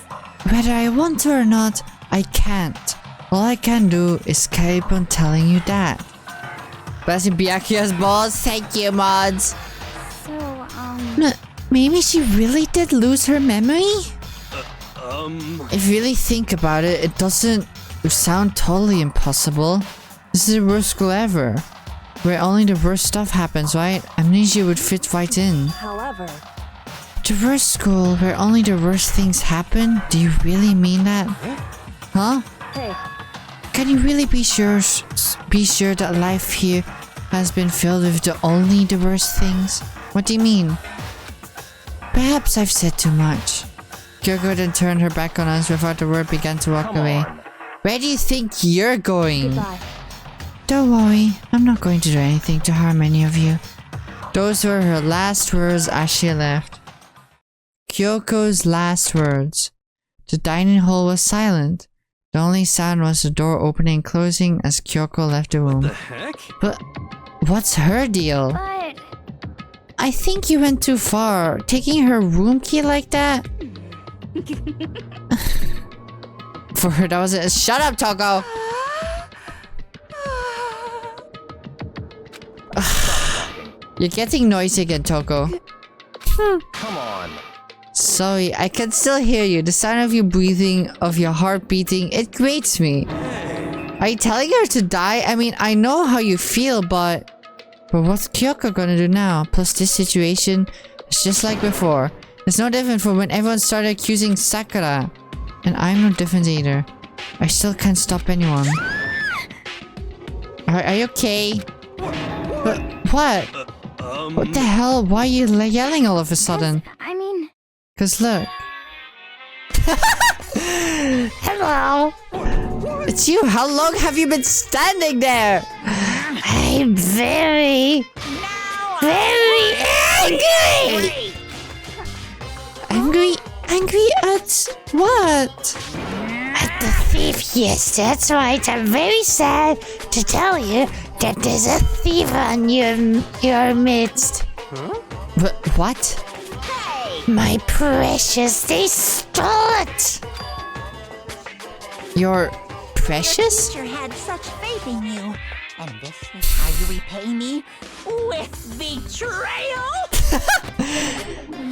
Whether I want to or not, I can't. All I can do is keep on telling you that. Blessing Byakuya's balls. Thank you, mods.
So,
Maybe she really did lose her memory? If you really think about it, it doesn't sound totally impossible. This is the worst school ever, where only the worst stuff happens, right? Amnesia would fit right in.
However,
The worst school, where only the worst things happen? Do you really mean that? Huh?
hey,
Can you really be sure that life here has been filled with only the worst things? What do you mean? Perhaps I've said too much. Kyoko then turned her back on us without a word, began to walk away. Where do you think you're going?
goodbye.
Don't worry, I'm not going to do anything to harm any of you. Those were her last words as she left. Kyoko's last words. The dining hall was silent. The only sound was the door opening and closing as Kyoko left the room.
The heck?
But what's her deal?
but
I think you went too far. Taking her room key like that? For her, that was it. Shut up, Toko! You're getting noisy again, Toko.
Come on.
Sorry, I can still hear you. The sound of you breathing, of your heart beating, it grates me. Are you telling her to die? I mean, I know how you feel, but what's Kyoko gonna do now? Plus this situation, it's just like before. It's no different from when everyone started accusing Sakura. And I'm no different either. I still can't stop anyone. Are you okay? But what? What the hell? Why are you yelling all of a sudden?
I mean,
Cause look.
Hello.
It's you! How long have you been standing there?
I'm very angry.
Angry? Angry at what?
At the thief, yes, that's right. I'm very sad to tell you that there's a thief on your midst.
What?
My precious, they stole it.
You're precious?
Teacher had such faith in you. And this is how you repay me? With betrayal?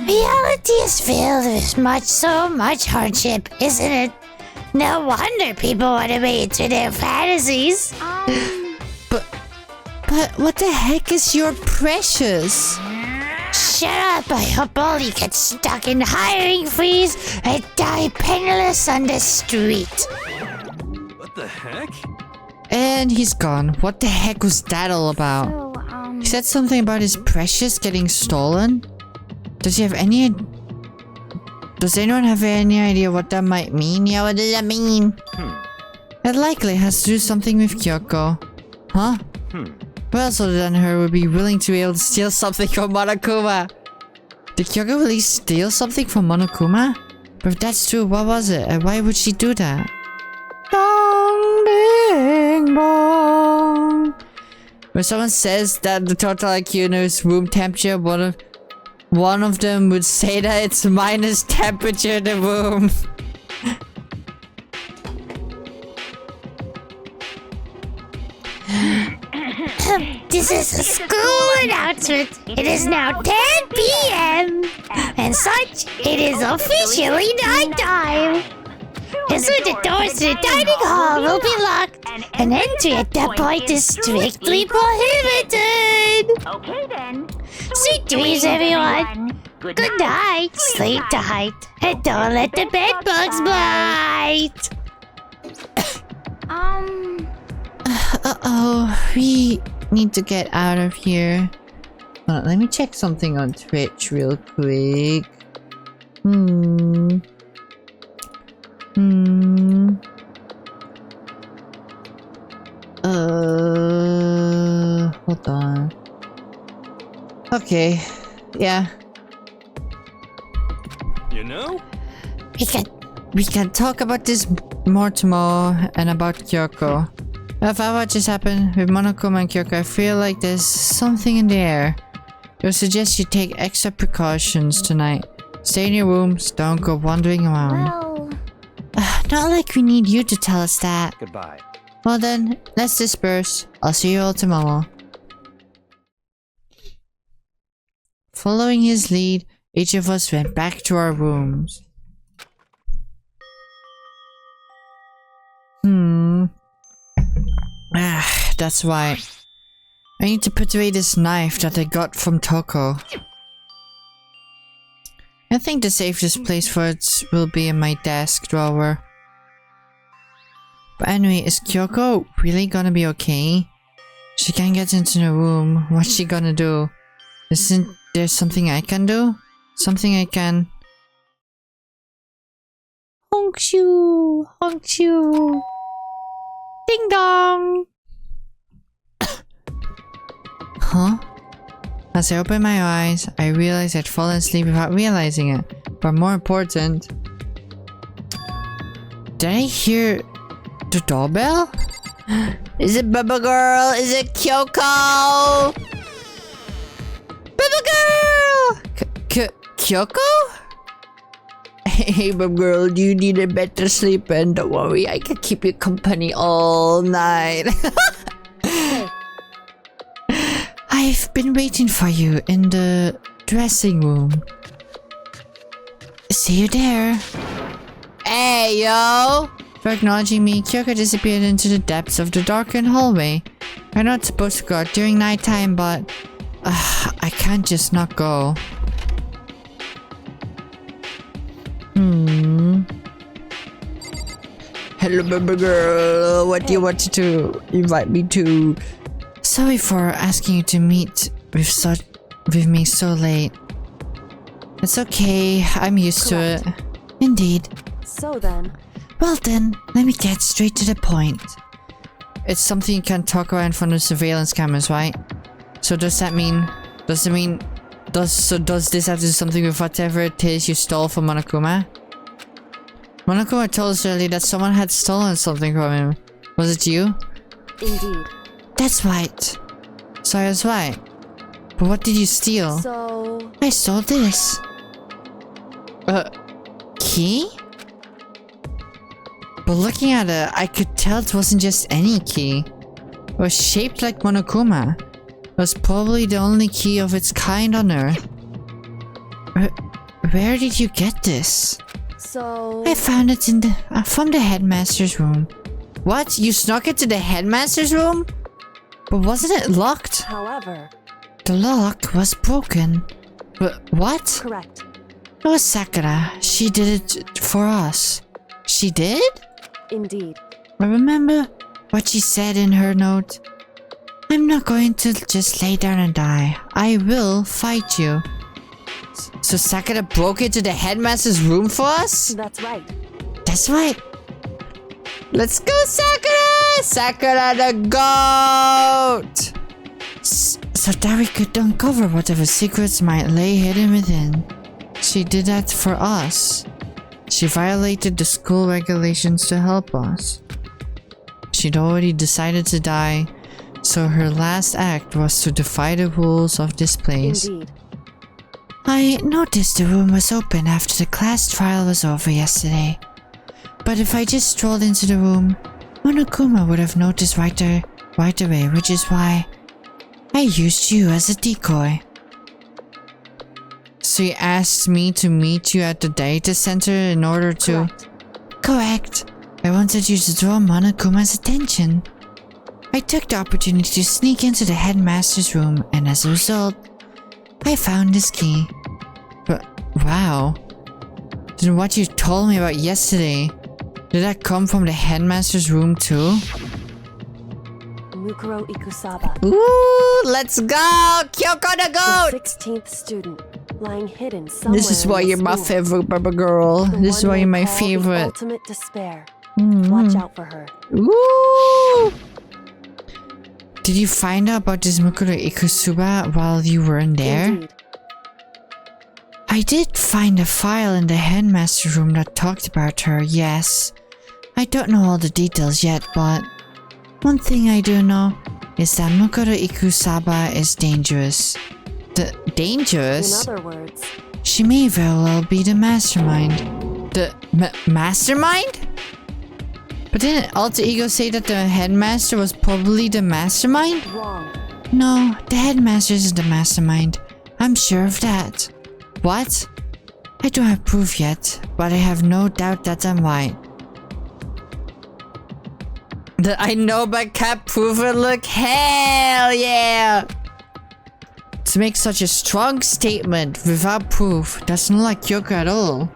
Reality is filled with so much hardship, isn't it? No wonder people want to make it to their fantasies.
But what the heck is your precious?
Shut up, I hope all you get stuck in hiring freeze and die penniless on the street.
What the heck?
And he's gone. What the heck was that all about?
so,
He said something about his precious getting stolen? Does anyone have any idea what that might mean? Yeah, what does that mean? It likely has to do something with Kyoko. Huh? Who else other than her would be willing to be able to steal something from Monokuma? Did Kyoko really steal something from Monokuma? But if that's true, what was it? And why would she do that? Dong ding bong. When someone says that the total IQ knows room temperature, one of them would say that it's minus temperature in the room.
This is a school announcement. It is now 10 p.m. And such, it is officially nighttime. And so the doors to the dining hall will be locked, and entry at that point is strictly prohibited.
Okay then.
Sweet dreams, everyone. Good night. Sleep tight, and don't let the bed bugs bite.
Uh-oh, we need to get out of here. Let me check something on Twitch real quick. Hold on. Okay, yeah.
You know?
We can talk about this more tomorrow and about Kyoko. If what just happened with Monokuma and Kyoko, I feel like there's something in the air. I would suggest you take extra precautions tonight. Stay in your rooms, don't go wandering around.
well,
Not like we need you to tell us that.
Goodbye.
Well then, let's disperse. I'll see you all tomorrow. Following his lead, each of us went back to our rooms. That's why. I need to put away this knife that I got from Toko. I think the safest place for it will be in my desk drawer. But anyway, is Kyoko really gonna be okay? She can't get into the room. What's she gonna do? Isn't there something I can do? Something I can... Honk shoo! Honk shoo! Ding dong! Huh? As I opened my eyes, I realized I'd fallen asleep without realizing it. But more important... Did I hear the doorbell? Is it Bubba Girl? Is it Kyoko? Bubba Girl! Kyoko? Hey Bubba Girl, do you need a better sleep? And don't worry, I can keep you company all night. I've been waiting for you in the dressing room. See you there. Hey, yo! For acknowledging me, Kyoko disappeared into the depths of the darkened hallway. I'm not supposed to go out during nighttime, but... I can't just not go. Hello, baby girl. What do you want to invite me to? Sorry for asking you to meet with me so late. It's okay. I'm used to it. Indeed.
So then...
Well then, let me get straight to the point. It's something you can't talk about in front of surveillance cameras, right? So does that mean... Does this have to do something with whatever it is you stole from Monokuma? Monokuma told us earlier that someone had stolen something from him. Was it you?
Indeed.
That's right. So I was right. But what did you steal?
So...
I stole this. Key? But looking at it, I could tell it wasn't just any key. It was shaped like Monokuma. It was probably the only key of its kind on Earth. Where did you get this?
So...
I found it in the from the headmaster's room. What? You snuck it to the headmaster's room? But wasn't it locked?
However...
The lock was broken. What?
Correct.
It was Sakura. She did it for us. She did?
Indeed.
I remember what she said in her note. I'm not going to just lay down and die. I will fight you. So Sakura broke into the headmaster's room for us?
That's right.
That's right. Let's go, Sakura! Sakura the goat! So that we could uncover whatever secrets might lay hidden within. She did that for us. She violated the school regulations to help us. She'd already decided to die, so her last act was to defy the rules of this place.
Indeed.
I noticed the room was open after the class trial was over yesterday. But if I just strolled into the room, Monokuma would have noticed right away, which is why I used you as a decoy. So you asked me to meet you at the data center in order to... Correct. I wanted you to draw Monokuma's attention. I took the opportunity to sneak into the headmaster's room, and as a result, I found this key. But wow. Then what you told me about yesterday, did that come from the headmaster's room too?
ᴡᴇɪʀᴅ.
Ooh, let's go! Kyoko the goat!
The 16th student, lying hidden somewhere.
This is why
in the
you're my
school.
favorite, baby girl.
The
This is
one
why
they
you're my
call the
favorite.
Ultimate despair. Watch out for her.
Ooh! Did you find out about this ᴡᴇɪʀᴅ while you were in there?
Indeed.
I did find a file in the headmaster's room that talked about her, yes. I don't know all the details yet, but one thing I do know is that ᴡᴇɪʀᴅ is dangerous. Dangerous?
In other words,
She may very well be the mastermind. The mastermind? But didn't Alter Ego say that the headmaster was probably the mastermind?
wrong.
No, the headmaster isn't the mastermind. I'm sure of that. What? I don't have proof yet, but I have no doubt that I'm right. That I know but can't prove it? Look, hell yeah! To make such a strong statement without proof doesn't look like Kyoko at all.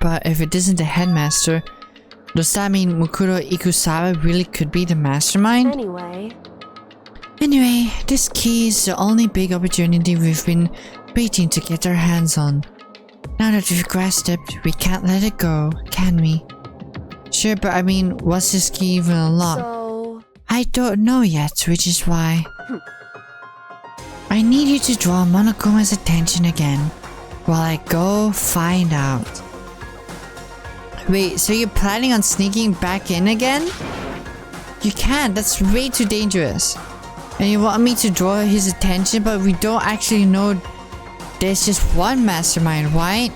But if it isn't the headmaster, does that mean Mukuro Ikusawa really could be the mastermind? Anyway, this key is the only big opportunity we've been waiting to get our hands on. Now that we've grasped it, we can't let it go, can we? Sure, but I mean, what's this key even unlock?
So...
I don't know yet, which is why... I need you to draw Monokuma's attention again, while I go find out. Wait, so you're planning on sneaking back in again? You can't, that's way too dangerous. And you want me to draw his attention, but we don't actually know there's just one mastermind, right?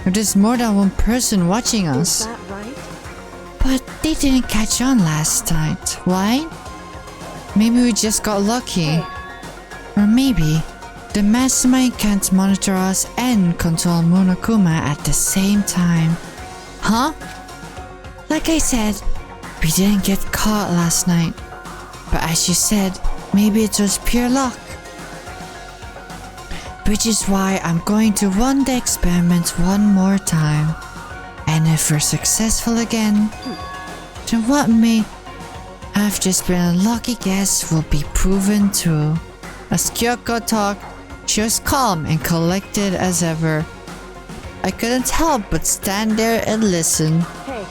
Or there's more than one person watching us.
Is that right?
But they didn't catch on last night, right? Maybe we just got lucky. Or maybe the mastermind can't monitor us and control Monokuma at the same time. Huh? Like I said, we didn't get caught last night. But as you said, maybe it was pure luck. Which is why I'm going to run the experiment one more time. And if we're successful again, then what may have just been a lucky guess will be proven true. As Kyoko talked, she was calm and collected as ever. I couldn't help but stand there and listen.
Hey.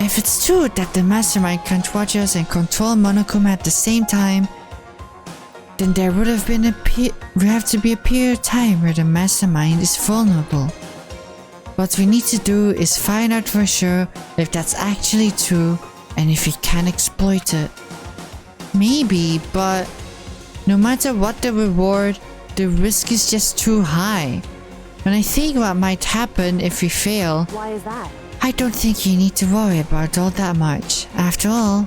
If it's true that the mastermind can't watch us and control Monokuma at the same time, then there would have to be a period of time where the mastermind is vulnerable. What we need to do is find out for sure if that's actually true and if we can exploit it. Maybe, but no matter what the reward, the risk is just too high. When I think what might happen if we fail,
Why is that?
I don't think you need to worry about all that much. After all,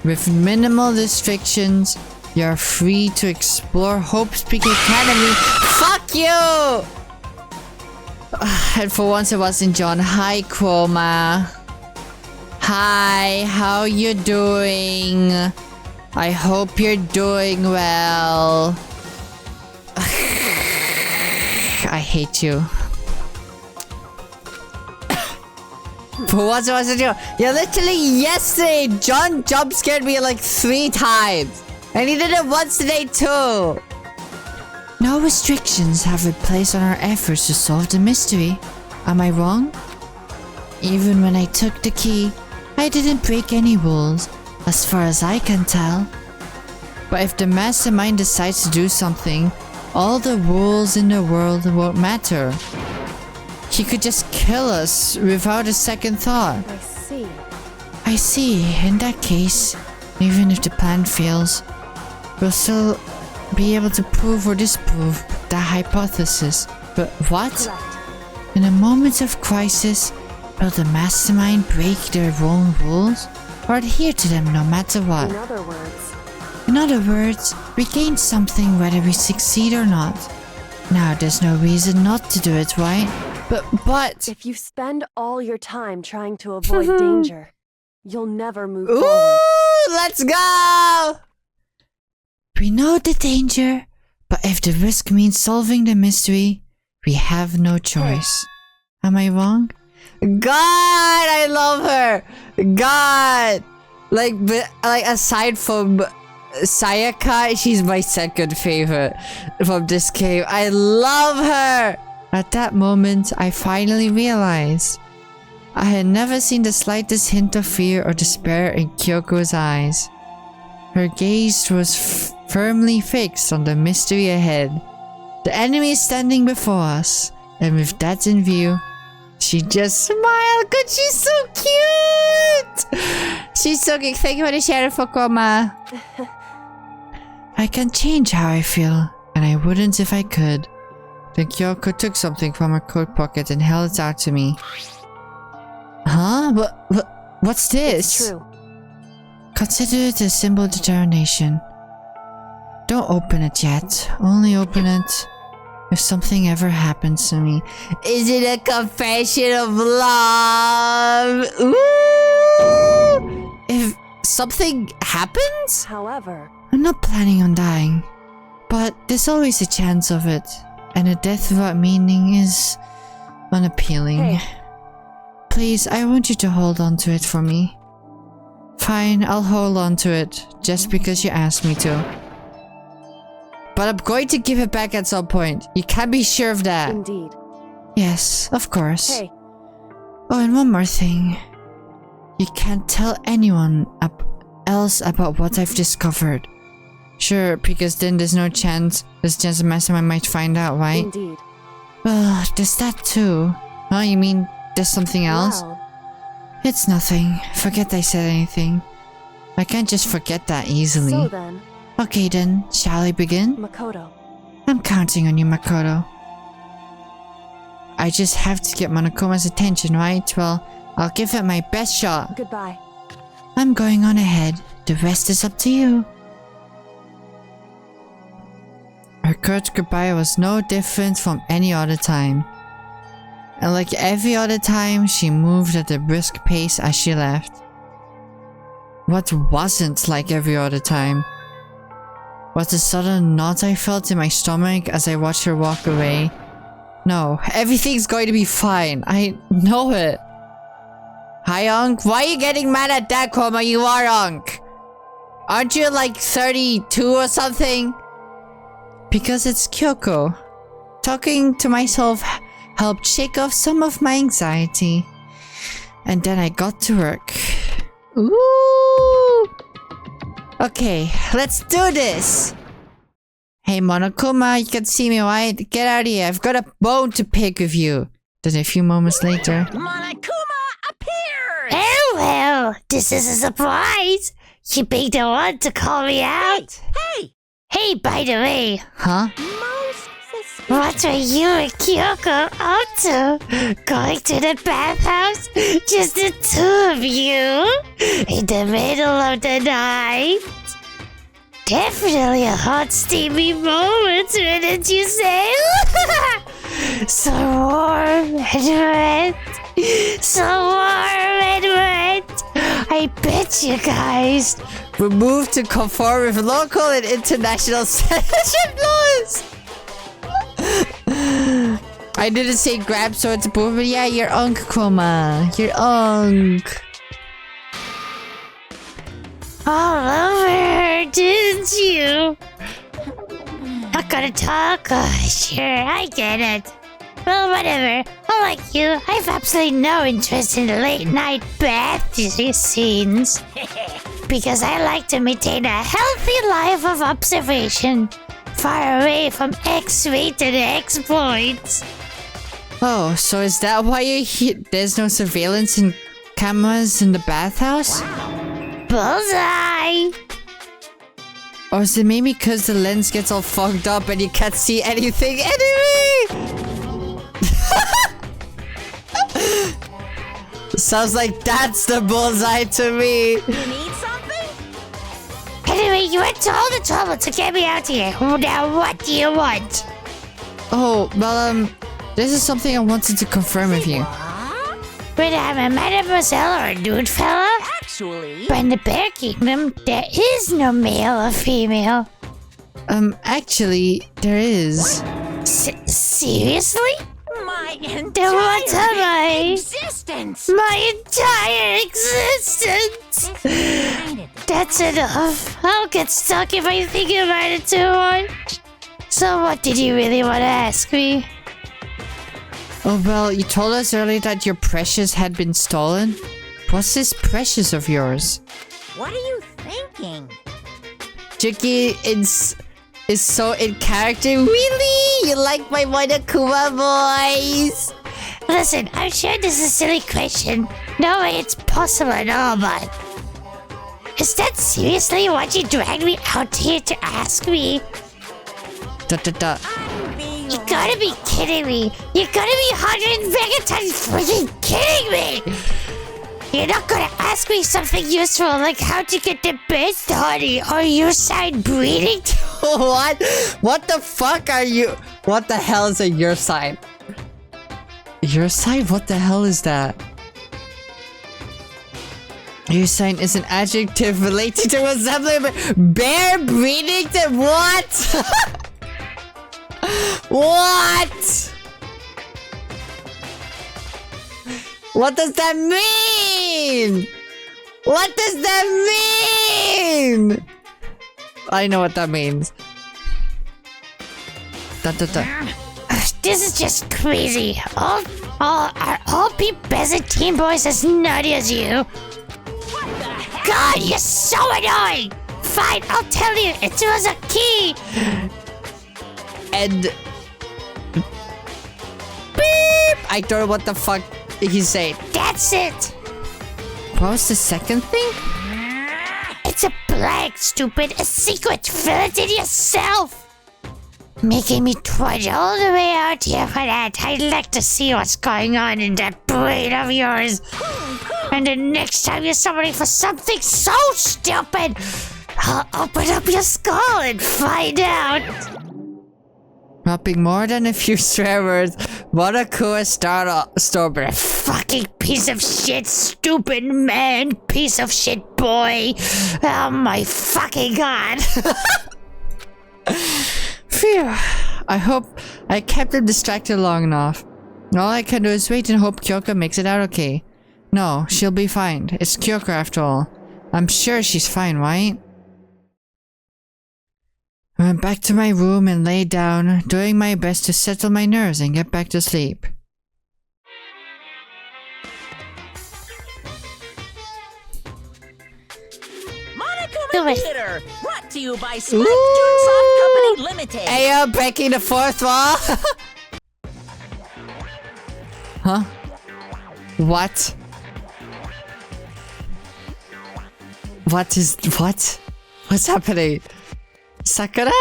with minimal restrictions, you're free to explore Hope's Peak Academy. Fuck you! And for once it wasn't John. Hi, Chroma. Hi, how you doing? I hope you're doing well. I hate you. For once it wasn't you. Yeah, literally yesterday, John jump scared me like 3 times. And he did it once today too. No restrictions have been placed on our efforts to solve the mystery. Am I wrong? Even when I took the key, I didn't break any rules, as far as I can tell. But if the mastermind decides to do something, all the rules in the world won't matter. He could just kill us without a second thought.
I see.
I see. In that case, even if the plan fails, we'll still be able to prove or disprove the hypothesis. But what?
Correct.
In a moment of crisis, will the mastermind break their own rules or adhere to them no matter what?
In other words,
we gain something whether we succeed or not. Now there's no reason not to do it, right? But...
if you spend all your time trying to avoid danger, you'll never move forward.
Ooh, let's go! We know the danger, but if the risk means solving the mystery, we have no choice. Am I wrong? God, I love her! God! Like aside from Sayaka, she's my second favorite from this game. I love her! At that moment, I finally realized I had never seen the slightest hint of fear or despair in Kyoko's eyes. Her gaze was firmly fixed on the mystery ahead. The enemy is standing before us, and with that in view, she just smiled because she's so cute! She's so cute. Thank you for the share, Fukuma. I can change how I feel, and I wouldn't if I could. Then Kyoko took something from her coat pocket and held it out to me. Huh? What's this?
It's true.
Consider it a symbol of determination. Don't open it yet. Only open it if something ever happens to me. Is it a confession of love? Ooh! If something happens?
However,
I'm not planning on dying. But there's always a chance of it. And a death without meaning is unappealing.
Hey.
Please, I want you to hold on to it for me. Fine, I'll hold on to it. Just because you asked me to. But I'm going to give it back at some point. You can be sure of that.
indeed.
Yes, of course.
Hey,
Oh, and one more thing. You can't tell anyone else about what I've discovered. Sure, because then there's no chance. There's just a mastermind might find out, right?
indeed.
Well, there's that too. Oh, you mean there's something else?
Well,
It's nothing. Forget I said anything. I can't just forget that easily.
so then,
Okay then, shall I begin?
Makoto.
I'm counting on you, Makoto. I just have to get Monokuma's attention, right? Well, I'll give it my best shot.
Goodbye.
I'm going on ahead. The rest is up to you. Her curt goodbye was no different from any other time. And like every other time, she moved at a brisk pace as she left. What wasn't like every other time? Was the sudden knot I felt in my stomach as I watched her walk away? No, everything's going to be fine. I know it. Hi, Unc. Why are you getting mad at that, Chroma? You are Unc. Aren't you like 32 or something? Because it's Kyoko. Talking to myself helped shake off some of my anxiety. And then I got to work. Ooh! Okay, let's do this! Hey Monokuma, you can see me, right? Get out of here, I've got a bone to pick with you. Then a few moments later...
Monokuma appears!
Oh, well, this is a surprise. You being the one to call me out.
Hey!
Hey, by the way,
Huh?
Most suspicious.
what are you and Kyoko up to? Going to the bathhouse? Just the two of you? In the middle of the night? Definitely a hot, steamy moment, wouldn't you say? So warm and wet. So warm and wet. I bet you guys.
We moved to conform with local and international censorship laws! I didn't say grab swords above, but yeah, you're Unc, Chroma. You're Unc.
All over her, didn't you? Not gonna talk? Sure, I get it. Well, whatever. Unlike you, I've absolutely no interest in late night bath scenes. Because I like to maintain a healthy life of observation. Far away from X-rated exploits.
Oh, so is that why you're here? There's no surveillance and cameras in the bathhouse?
Bullseye!
Or is it maybe because the lens gets all fogged up and you can't see anything anyway? Sounds like that's the bullseye to me.
You need something?
Anyway, you went to all the trouble to get me out here. Now what do you want?
Oh, well, this is something I wanted to confirm with you.
Whether I'm a mademoiselle or a nude fella?
Actually,
But in the Bear Kingdom, there is no male or female.
Actually, there is.
Seriously?
my
Then what am I?
entire existence.
My entire existence! That's enough. I'll get stuck if I think about it too much. So what did you really want to ask me?
Oh, well, you told us earlier that your precious had been stolen. What's this precious of yours?
What are you thinking?
Juki is so in character. Really? You like my Monokuma voice?
Listen, I'm sure this is a silly question. No way it's possible at all, but... Is that seriously what you dragged me out here to ask me?
Da, da, da.
I'm being
You gotta be kidding me. You gotta be 100 megatons freaking kidding me. You're not gonna ask me something useful like how to get the best honey or your side breeding?
What? What the fuck are you? What the hell is a your side? Your side? What the hell is that? Your sign is an adjective related to assembly bear breeding to what? What? What does that mean? What does that mean? I know what that means.
This is just crazy. Are all peasant teen boys as nutty as you? God, you're so annoying! Fine, I'll tell you. It was a key.
And beep! I don't know what the fuck he said.
That's it.
What was the second thing?
It's a blank, stupid. A secret. Fill it in yourself. Making me trudge all the way out here for that. I'd like to see what's going on in that brain of yours. And the next time you're summoning for something so stupid, I'll open up your skull and find out.
Dropping more than a few swear words. What a cool start.
Fucking piece of shit, stupid man, piece of shit boy. Oh my fucking god.
Phew. I hope I kept him distracted long enough. All I can do is wait and hope Kyoko makes it out okay. No, she'll be fine. It's Kyoko after all. I'm sure she's fine, right? I went back to my room and lay down, doing my best to settle my nerves and get back to sleep.
Monokuma Theater, brought to you by Spike Toonsoft Company Limited.
Ayo, breaking the fourth wall! Huh? What? What? What's happening? Sakura?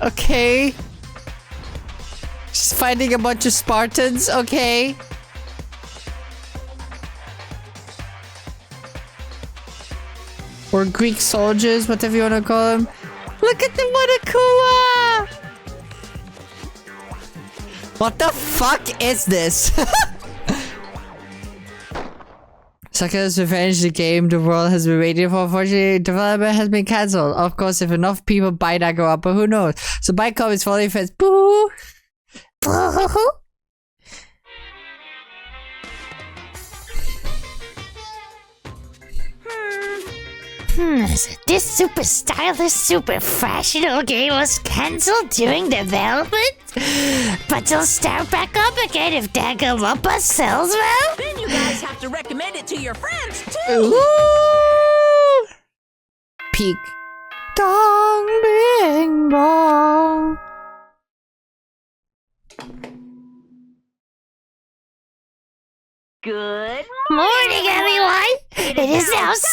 Okay. She's fighting a bunch of Spartans, okay. Or Greek soldiers, whatever you want to call them. Look at the Monokuma! What the fuck is this? Sakura's Revenge, the game the world has been waiting for. Unfortunately, development has been cancelled. Of course, if enough people buy Danganronpa, who knows? So buy comics for only fans. Boo! Boo!
So this super stylish, super fashionable game was cancelled during development? But it'll start back up again if Danganronpa sells well?
Then you guys have to recommend it to your friends, too.
Ooh. Peak. Dong bing bong.
Good
Morning, everyone! It is now 7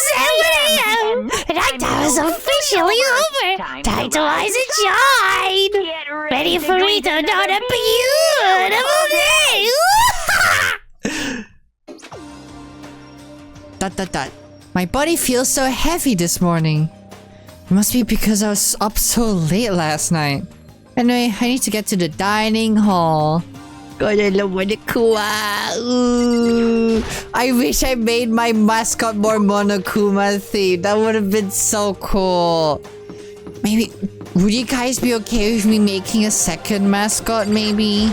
a.m. and our time is officially over. Time to rise and shine. Ready for me to know the beautiful day.
My body feels so heavy this morning. It must be because I was up so late last night. Anyway, I need to get to the dining hall. I wish I made my mascot more Monokuma themed. That would have been so cool. Maybe, would you guys be okay with me making a second mascot, maybe?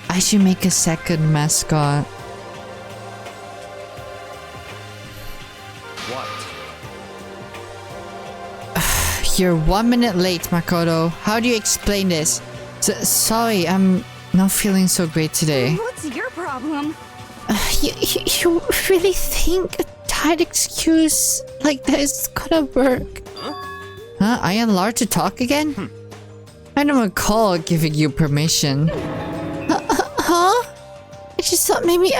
I should make a second mascot.
What?
You're 1 minute late, Makoto. How do you explain this? Sorry, I'm not feeling so great today.
What's your problem?
You really think a tight excuse like that is gonna work? Huh? I am allowed to talk again? I don't recall giving you permission. Huh? I just thought maybe,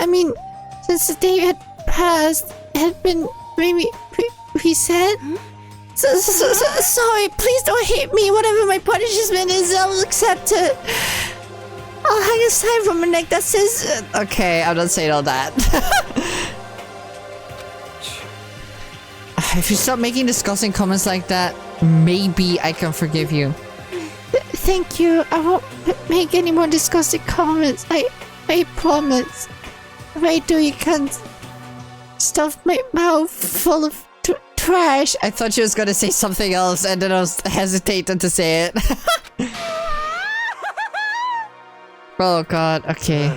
since the day had passed, it had been maybe reset? Sorry, please don't hit me. Whatever my punishment is, I will accept it. I'll hang a sign from my neck that says... Okay, I'm not saying all that. If you stop making disgusting comments like that, maybe I can forgive you. Thank you. I won't make any more disgusting comments. I promise. If I do, you can't stuff my mouth full of trash. I thought she was gonna say something else, and then I was hesitating to say it. Oh god, okay.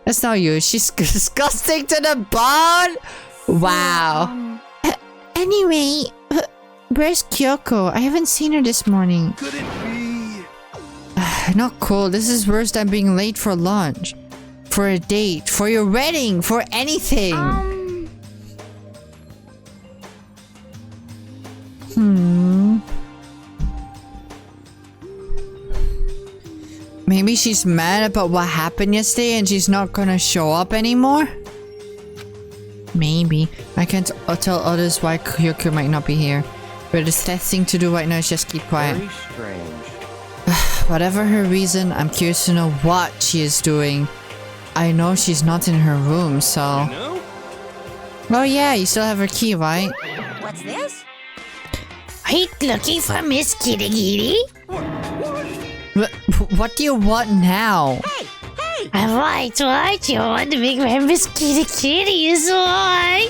That's not you. She's disgusting to the bone! Wow. Anyway, where's Kyoko? I haven't seen her this morning.
Could it be?
Not cool. This is worse than being late for lunch. For a date. For your wedding. For anything. Maybe she's mad about what happened yesterday and she's not gonna show up anymore? Maybe. I can't tell others why Kyoko might not be here. But the best thing to do right now is just keep quiet.
Very strange.
Whatever her reason, I'm curious to know what she is doing. I know she's not in her room, so...
You know?
Oh yeah, you still have her key, right?
What's this?
Are you looking for Miss Kitty Kitty?
What do you want now?
I'm right. You want to make where Miss Kitty Kitty is, why?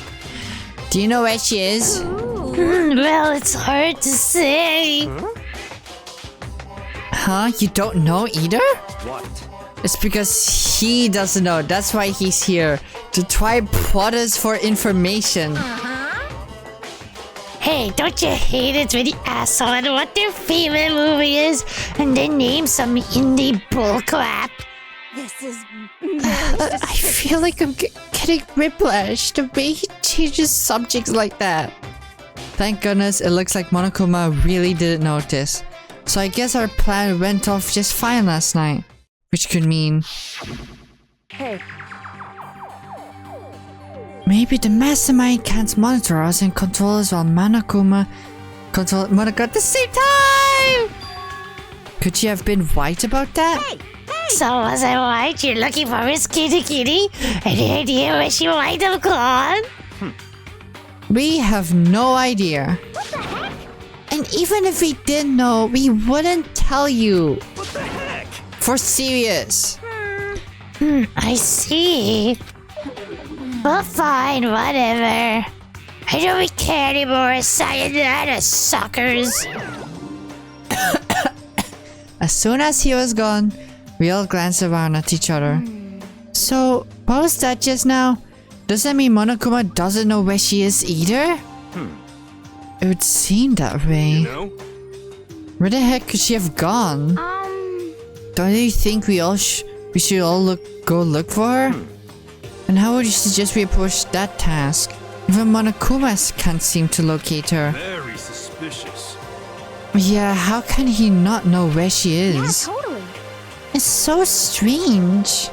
Do you know where she is?
Well, it's hard to say.
Huh? You don't know either?
What?
It's because he doesn't know. That's why he's here. To try prod us for information.
Hey, don't you hate it when you ask someone what their favorite movie is and then name some indie bullcrap?
This is
I feel like I'm getting whiplash. The way he changes subjects like that. Thank goodness it looks like Monokuma really didn't notice. So I guess our plan went off just fine last night. Which could mean...
Hey,
maybe the mastermind can't monitor us and control us while Monokuma control Monokuma at the same time! Could she have been right about that?
So was I right? You're looking for Miss Kitty Kitty? Any idea where she might have gone?
We have no idea. And even if we did know, we wouldn't tell you.
What the heck?
For serious.
I see. Well, fine, whatever. I don't really care anymore, sayonara, suckers.
As soon as he was gone, we all glanced around at each other. So, what was that just now? Does that mean Monokuma doesn't know where she is either? It would seem that way.
You know?
Where the heck could she have gone? Don't you think we should all go look for her? And how would you suggest we approach that task? Even Monokuma can't seem to locate her.
Very suspicious.
Yeah, how can he not know where she is?
totally.
It's so strange.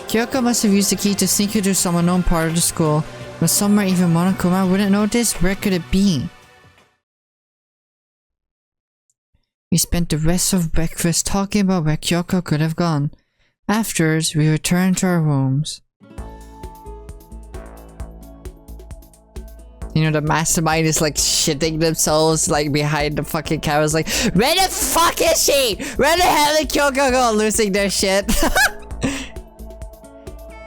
Kyoko must have used the key to sneak into some unknown part of the school, but somewhere even Monokuma wouldn't notice. Where could it be? We spent the rest of breakfast talking about where Kyoko could have gone. Afterwards, we returned to our rooms. You know, the mastermind is like shitting themselves like behind the fucking cameras like, where the fuck is she? Where the hell did Kyoko go? Losing their shit.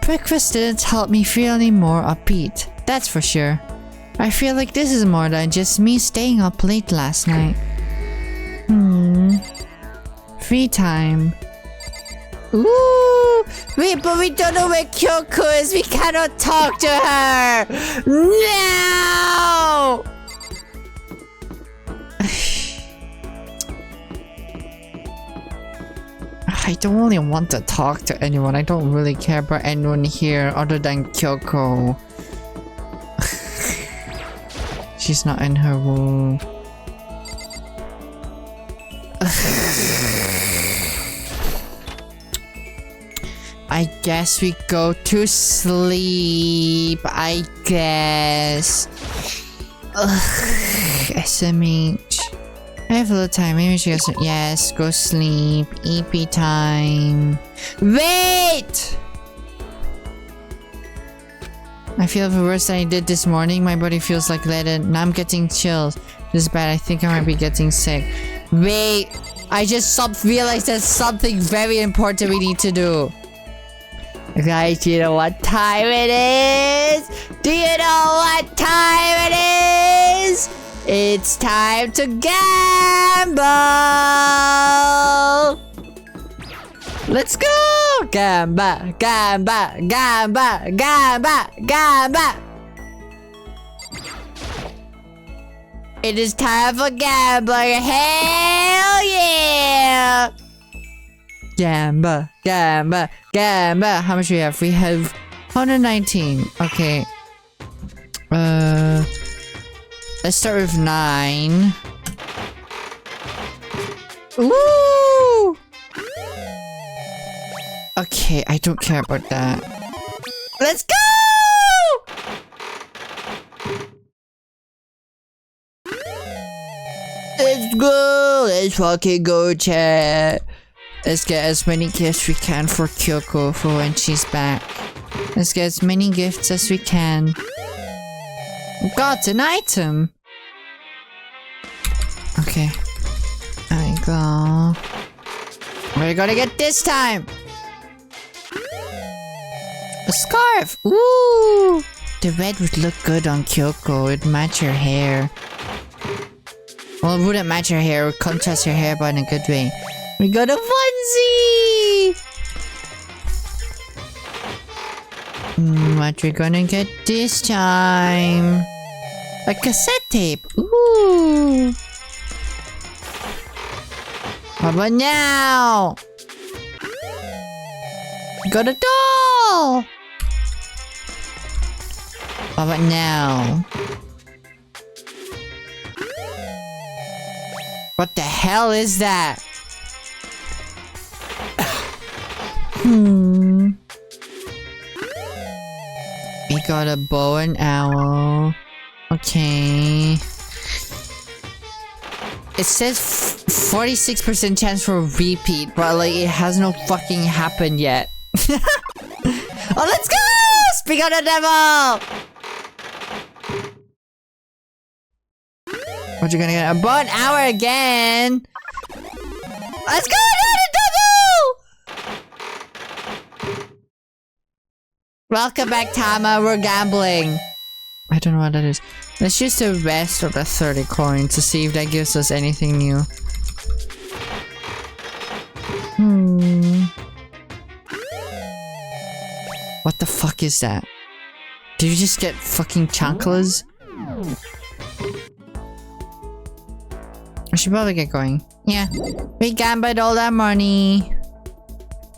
Breakfast didn't help me feel any more upbeat, that's for sure. I feel like this is more than just me staying up late last night. Free time. Ooh! Wait, but we don't know where Kyoko is. We cannot talk to her. No! I don't really want to talk to anyone. I don't really care about anyone here other than Kyoko. She's not in her room. I guess we go to sleep. I guess. SMH. I have a little time. Maybe she goes. Yes, go sleep. EP time. Wait! I feel worse than I did this morning. My body feels like lead. Now I'm getting chills. This is bad. I think I might be getting sick. Wait! I just realized there's something very important we need to do. Guys, you know what time it is? Do you know what time it is? It's time to gamble! Let's go! Gamba, gamba, gamba, gamba, gamba! It is time for gambling. Hell yeah! Gamba, gamba, gamba. How much do we have? We have 119. Okay. Let's start with 9. Ooh! Okay, I don't care about that. Let's go! Let's go! Let's fucking go, chat. Let's get as many gifts we can for Kyoko for when she's back. Let's get as many gifts as we can. Got an item! Okay. There you go. What are you gonna get this time? A scarf! Ooh! The red would look good on Kyoko. It'd match her hair. Well, it wouldn't match her hair. It would contrast her hair, but in a good way. We got a onesie! What we gonna get this time? A cassette tape! Ooh! What about now? We got a doll! What about now? What the hell is that? We got a bow and arrow. Okay. It says 46% chance for a repeat, but like it has no fucking happened yet. Oh, let's go! Speak of the devil! What you gonna get? A bow and arrow again! Let's go! Welcome back, Tama. We're gambling. I don't know what that is. Let's use the rest of the 30 coins to see if that gives us anything new. What the fuck is that? Did you just get fucking chanclas? I should probably get going. Yeah. We gambled all that money.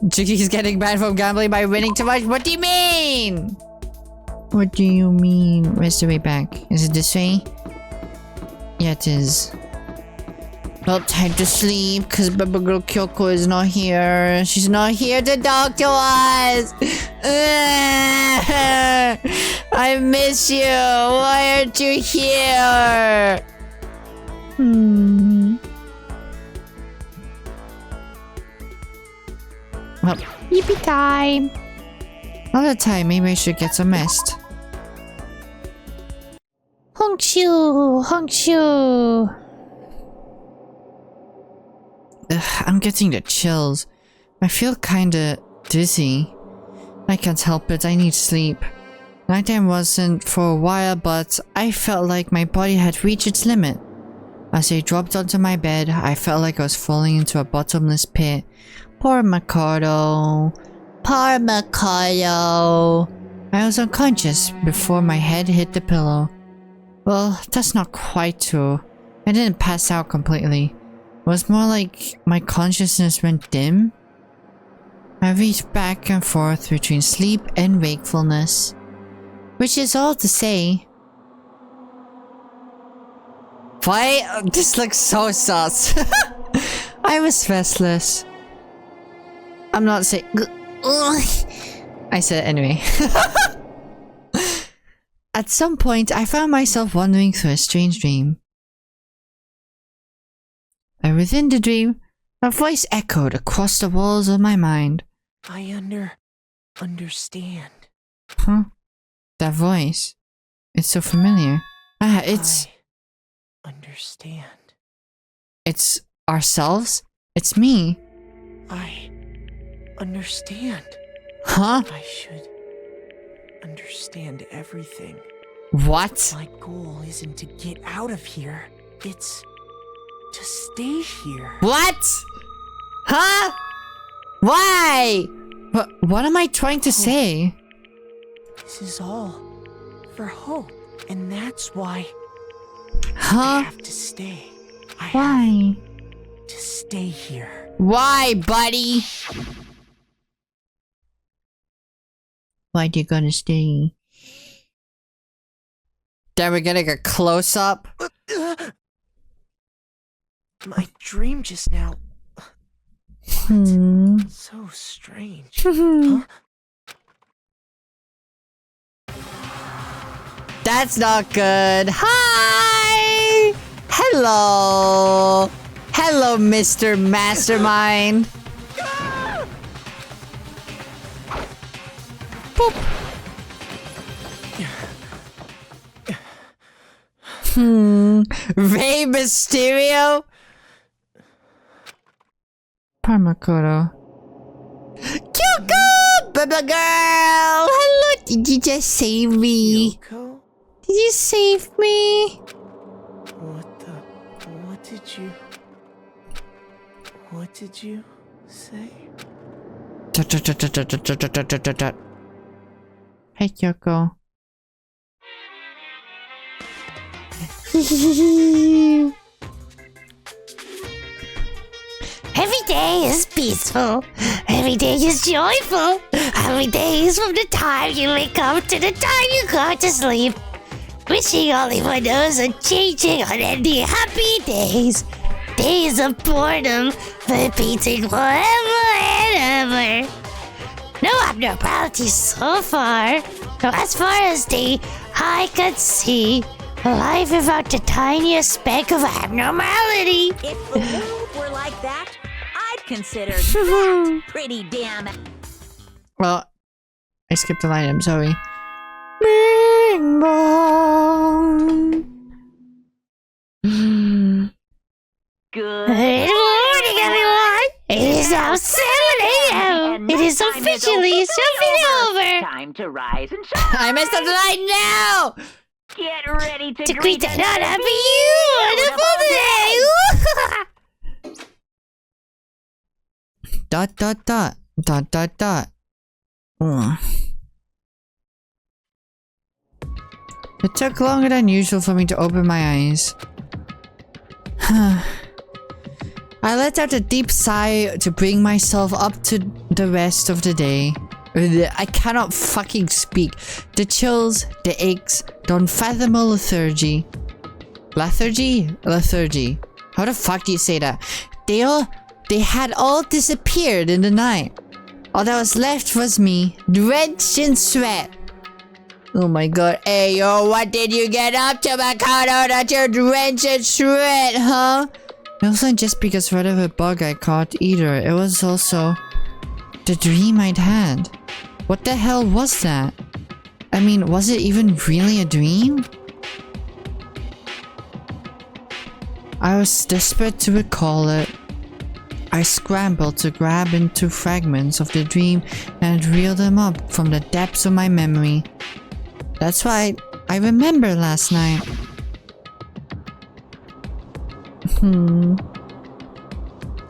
Juki's getting banned from gambling by winning too much. What do you mean? What do you mean? Where's the way back? Is it this way? Yeah, it is. Well, time to sleep because baby girl Kyoko is not here. She's not here to talk to us. I miss you. Why aren't you here? Well, yippee time! Another time, maybe I should get some rest.
Hongshu! Hongshu!
I'm getting the chills. I feel kinda dizzy. I can't help it, I need sleep. Nighttime wasn't for a while, but I felt like my body had reached its limit. As I dropped onto my bed, I felt like I was falling into a bottomless pit. Poor Makoto. Poor Makoto. I was unconscious before my head hit the pillow. Well, that's not quite true. I didn't pass out completely. It was more like my consciousness went dim. I reached back and forth between sleep and wakefulness. Which is all to say. Why? This looks so sus. I was restless. I'm not saying. I said it anyway. At some point, I found myself wandering through a strange dream. And within the dream, a voice echoed across the walls of my mind.
I understand.
Huh? That voice. It's so familiar. It's...
I understand.
It's ourselves? It's me.
I understand.
Huh?
I should understand everything.
What?
My goal isn't to get out of here. It's to stay here.
What? Huh? Why? What am I trying to say?
This is all for hope, and that's why
Huh?
I have to stay. I
Why?
have to stay here.
Why, buddy? Why you gonna stay? Then we're getting a close-up.
My dream just now.
Hmm.
So strange. Huh?
That's not good. Hi! Hello! Hello, Mr. Mastermind. Boop. Rey Mysterio? Parmakoto. Kyoko! Baba girl! Hello! Did you just save me?
Yoko?
Did you save me?
What did you say?
Hey, Kyoko.
Every day is peaceful. Every day is joyful. Every day is from the time you wake up to the time you go to sleep. Wishing all anyone knows unchanging, unending happy days. Days of boredom, repeating forever and ever. No abnormalities so far. No, as far as the eye could see. Life without the tiniest speck of abnormality.
If the world were like that, I'd consider that pretty damn.
Well, I skipped a line, I'm sorry. Bing bong.
Good.
Good morning, everyone. It is now 7 a.m. It is officially over.
Time to rise and shine.
I messed up the line now!
Get ready to
greet
greet
another beautiful day.
Dot dot dot. Dot dot dot. It took longer than usual for me to open my eyes. I let out a deep sigh to bring myself up to the rest of the day. I cannot fucking speak. The chills, the aches, the unfathomable lethargy. Lethargy. How the fuck do you say that? They had all disappeared in the night. All that was left was me, drenched in sweat. Oh my god. Hey yo, what did you get up to, Makoto, that you're drenched in sweat, huh? It wasn't just because of whatever bug I caught either. It was also the dream I'd had. What the hell was that? I mean, was it even really a dream? I was desperate to recall it. I scrambled to grab into fragments of the dream and reel them up from the depths of my memory. That's why I remember last night.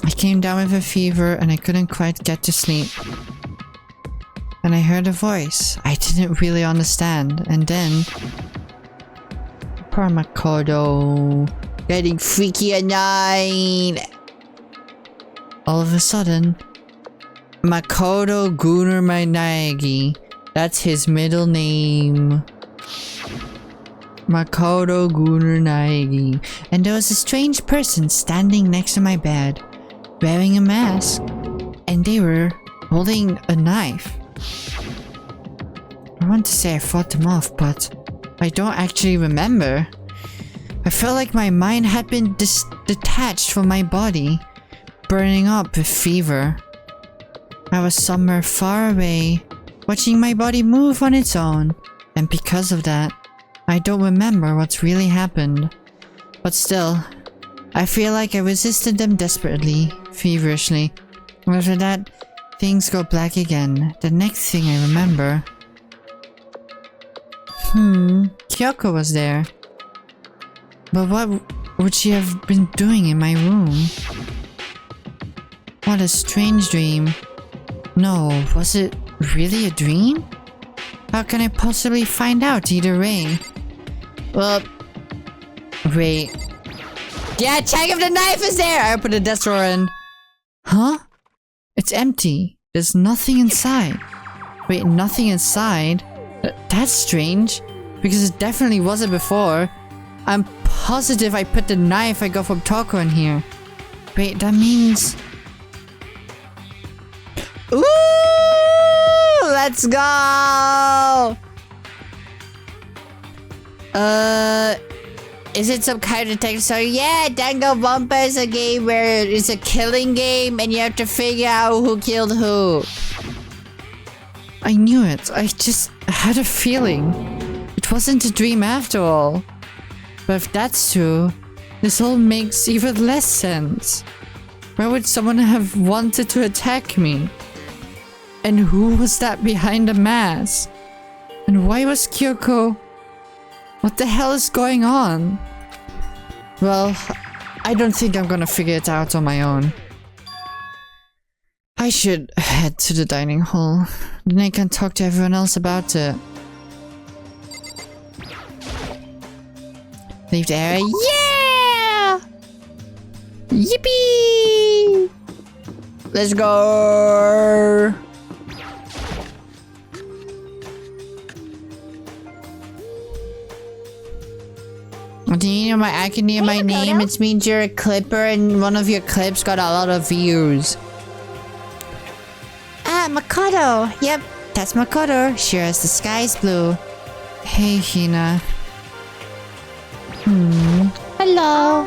I came down with a fever and I couldn't quite get to sleep. And I heard a voice I didn't really understand, and then poor Makoto getting freaky at night. All of a sudden, Makoto Gunner Naegi. That's his middle name. Makoto Gunner Naegi. And there was a strange person standing next to my bed, wearing a mask, and they were holding a knife. I want to say I fought them off, but I don't actually remember. I felt like my mind had been detached from my body, burning up with fever. I was somewhere far away, watching my body move on its own, and because of that, I don't remember what's really happened. But still, I feel like I resisted them desperately, feverishly. After that, things go black again. The next thing I remember... Kyoko was there. But what would she have been doing in my room? What a strange dream. No, was it really a dream? How can I possibly find out either way? Well... Wait. Yeah, check if the knife is there! I opened the desk drawer and... Huh? It's empty. There's nothing inside. Wait, nothing inside? That's strange. Because it definitely wasn't before. I'm positive I put the knife I got from Toko in here. Wait, that means... Ooh! Let's go! Is it some kind of detective story? Yeah, Danganronpa is a game where it's a killing game and you have to figure out who killed who. I knew it. I just had a feeling. It wasn't a dream after all. But if that's true, this all makes even less sense. Why would someone have wanted to attack me? And who was that behind the mask? And why was Kyoko... What the hell is going on? Well, I don't think I'm gonna figure it out on my own. I should head to the dining hall. Then I can talk to everyone else about it. Leave the area. Yeah! Yippee! Let's go! Do you know I can hear my name? It means you're a clipper and one of your clips got a lot of views. Ah, Makoto! Yep, that's Makoto. Sure as the sky's blue. Hey, Hina. Hello.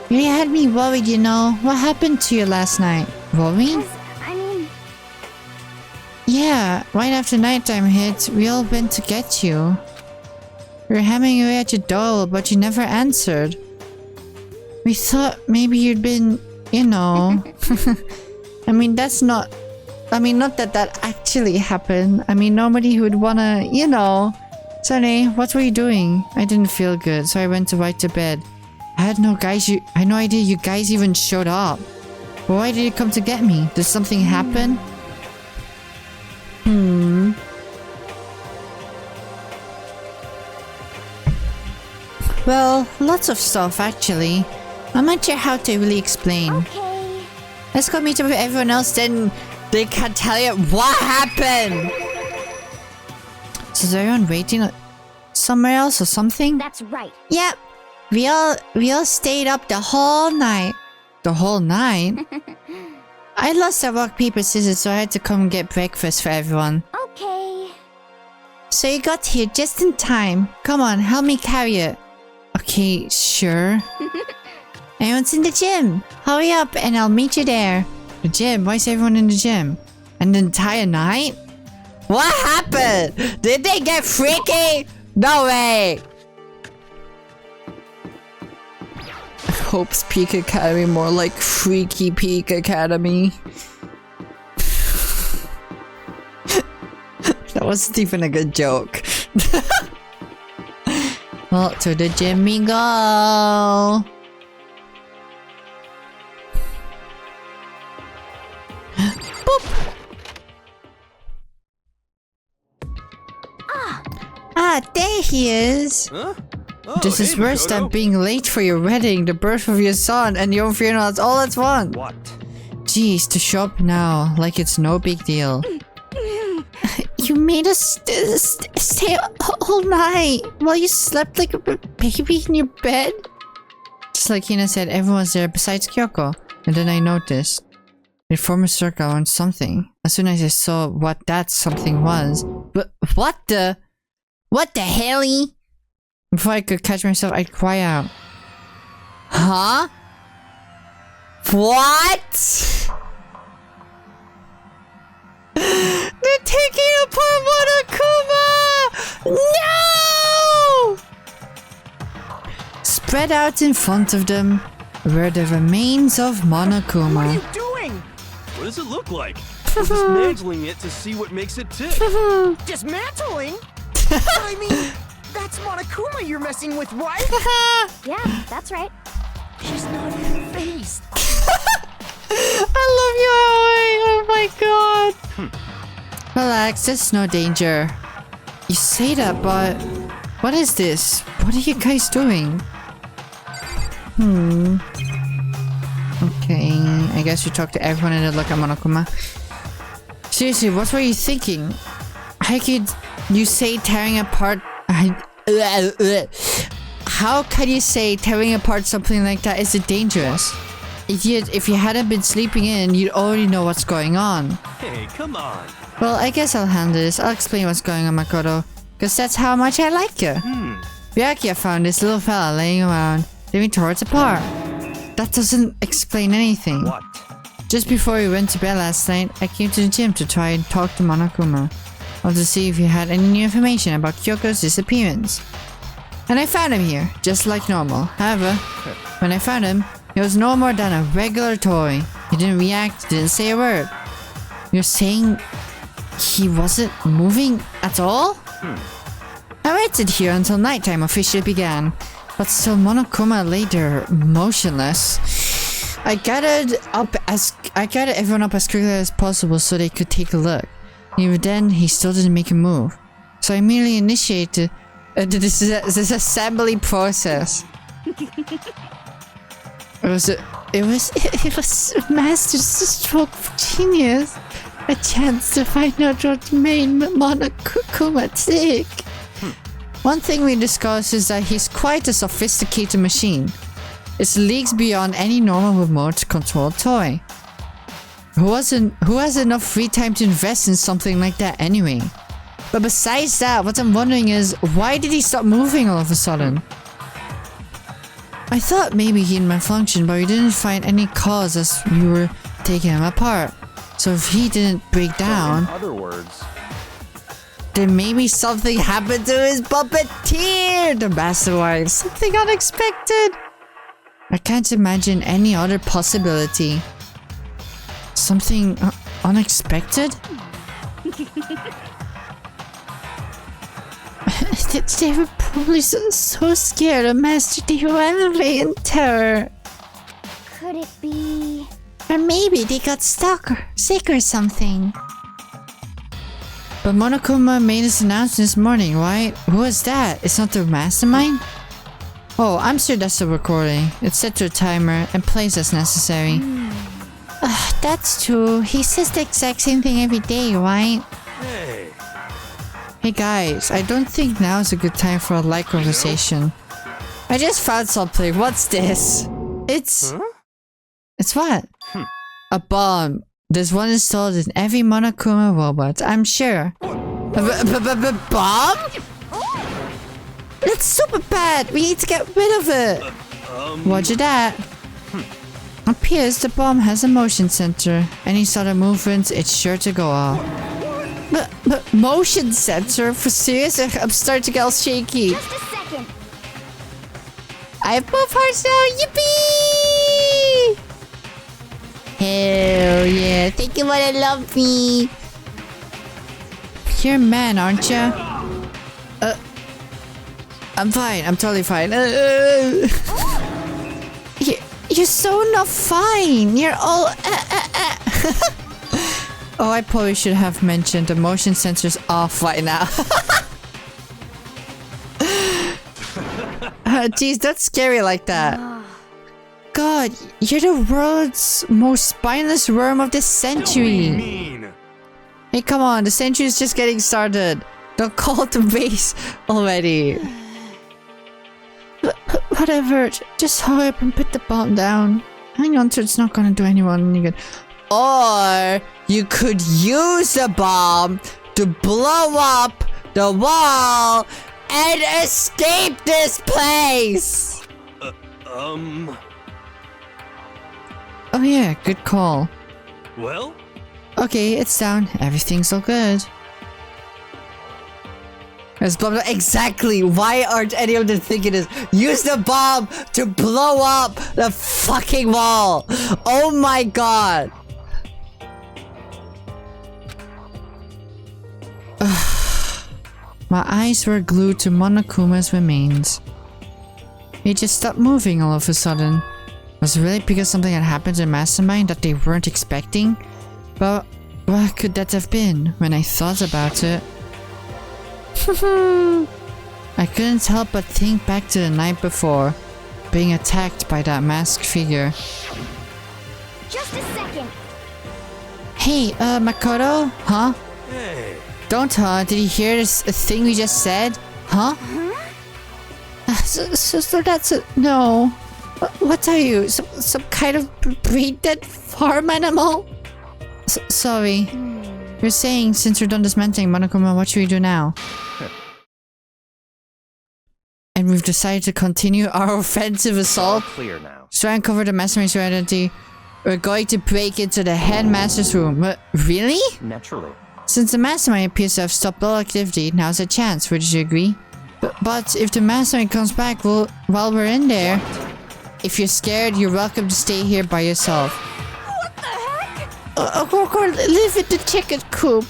You had me worried, you know. What happened to you last night? Worried?
I mean...
Yeah, right after nighttime hit, we all went to get you. We were hammering away at your door, but you never answered. We thought maybe you'd been, you know... I mean, that's not... I mean, not that that actually happened. I mean, nobody would wanna, you know... Sonny, what were you doing? I didn't feel good, so I went right to bed. I had no idea you guys even showed up. But why did you come to get me? Did something happen? Well, lots of stuff actually. I'm not sure how to really explain.
Okay.
Let's go meet up with everyone else, then they can tell you what happened. So is everyone waiting somewhere else or something?
That's right.
Yep. We all stayed up the whole night. The whole night? I lost a rock, paper, scissors, so I had to come and get breakfast for everyone.
Okay.
So you got here just in time. Come on, help me carry it. Okay, sure. Everyone's in the gym. Hurry up and I'll meet you there. The gym? Why is everyone in the gym? And the entire night? What happened? Did they get freaky? No way! I hope Peak Academy more like Freaky Peak Academy. That wasn't even a good joke. Well, to the gym we go! Boop! Ah, there he is!
Huh? Oh,
This is
hey,
worse than
Makoto.
being late for your wedding, the birth of your son, and your funeral all at once.
What?
Jeez, to show up now, like it's no big deal. You made us stay all night while you slept like a baby in your bed. Just like Hina said, everyone's there besides Kyoko. And then I noticed they formed a circle on something. As soon as I saw what that something was. But what the helly? Before I could catch myself, I'd cry out. Huh? What? They're taking apart Monokuma! No! Spread out in front of them were the remains of Monokuma.
What are you doing?
What does it look like? I'm dismantling it to see what makes it tick.
Dismantling? I mean, that's Monokuma you're messing with, right?
Yeah, that's right.
She's not even faced.
I love you, Aoi. Oh my god. Relax, there's no danger. You say that, but what is this? What are you guys doing? Okay, I guess you talk to everyone and then look at Monokuma. Seriously, what were you thinking? How could you say tearing apart? How can you say tearing apart something like that is it dangerous? If you hadn't been sleeping in, you'd already know what's going on.
Hey, come on.
Well, I guess I'll handle this. I'll explain what's going on, Makoto. Because that's how much I like you. Byakuya found this little fella laying around, living towards a park. That doesn't explain anything.
What?
Just before we went to bed last night, I came to the gym to try and talk to Monokuma. Or to see if he had any new information about Kyoko's disappearance. And I found him here, just like normal. However, when I found him, he was no more than a regular toy. He didn't react, didn't say a word. You're saying he wasn't moving at all? I waited here until nighttime officially began, but still Monokuma lay there motionless. I gathered everyone up as quickly as possible so they could take a look. Even then, he still didn't make a move. So I immediately initiated this assembly process. It was master stroke of genius. A chance to find out what made Monokuma tick. One thing we discussed is that he's quite a sophisticated machine. It's leagues beyond any normal remote controlled toy. Who has enough free time to invest in something like that anyway? But besides that, what I'm wondering is, why did he stop moving all of a sudden? I thought maybe he'd malfunction, but we didn't find any cause as we were taking him apart. So if he didn't break down,
In other words,
then maybe something happened to his puppeteer, the mastermind. Something unexpected. I can't imagine any other possibility. Something unexpected? They were probably so scared of Master D ran away in terror.
Could it be?
Or maybe they got stuck or sick or something.
But Monokuma made this announcement this morning, right? Who was that? It's not the mastermind? Oh, I'm sure that's the recording. It's set to a timer and plays as necessary.
That's true. He says the exact same thing every day, right?
Hey.
Hey guys, I don't think now is a good time for a light conversation. I just found something. What's this? It's what? A bomb. There's one installed in every Monokuma robot, I'm sure. Bomb? That's super bad. We need to get rid of it. Roger that. Appears the bomb has a motion sensor. Any sort of movements, it's sure to go off. But motion sensor? For serious? I'm starting to get all shaky.
Just a second.
I have both hearts now. Yippee! Hell yeah. Think you wanna love me. You're a man, aren't you? I'm fine. I'm totally fine. You're so not fine. You're all... Oh, I probably should have mentioned the motion sensor's off right now. Geez, that's scary like that. God, you're the world's most spineless worm of the century.
Mean.
Hey, come on. The century's just getting started. Don't call it the base already. Whatever. Just hurry up and put the bomb down. Hang on to it. It's not gonna do anyone any good. Or you could use the bomb to blow up the wall and escape this place!
Oh
yeah, good call.
well?
Okay, it's down. Everything's all good. There's blah, blah. Exactly! Why aren't any of them thinking this? Use the bomb to blow up the fucking wall! Oh my god! My eyes were glued to Monokuma's remains. He just stopped moving all of a sudden. Was it really because something had happened to the mastermind that they weren't expecting? But what could that have been when I thought about it? I couldn't help but think back to the night before, being attacked by that masked figure.
Just a second.
Hey, Makoto? Huh?
Hey.
Don't, did you hear this thing we just said? Huh? So that's a... No. What are you? Some kind of brain-dead farm animal? Sorry. You're saying since we're done dismantling Monokuma, what should we do now? And we've decided to continue our offensive assault.
Clear now.
So I uncovered the mastermind's identity. We're going to break into the headmaster's room. Really?
Naturally.
Since the mastermind appears to have stopped all activity, now's a chance. Would you agree? But if the mastermind comes back while we're in there, if you're scared, you're welcome to stay here by yourself.
What the heck?
Or live in the chicken coop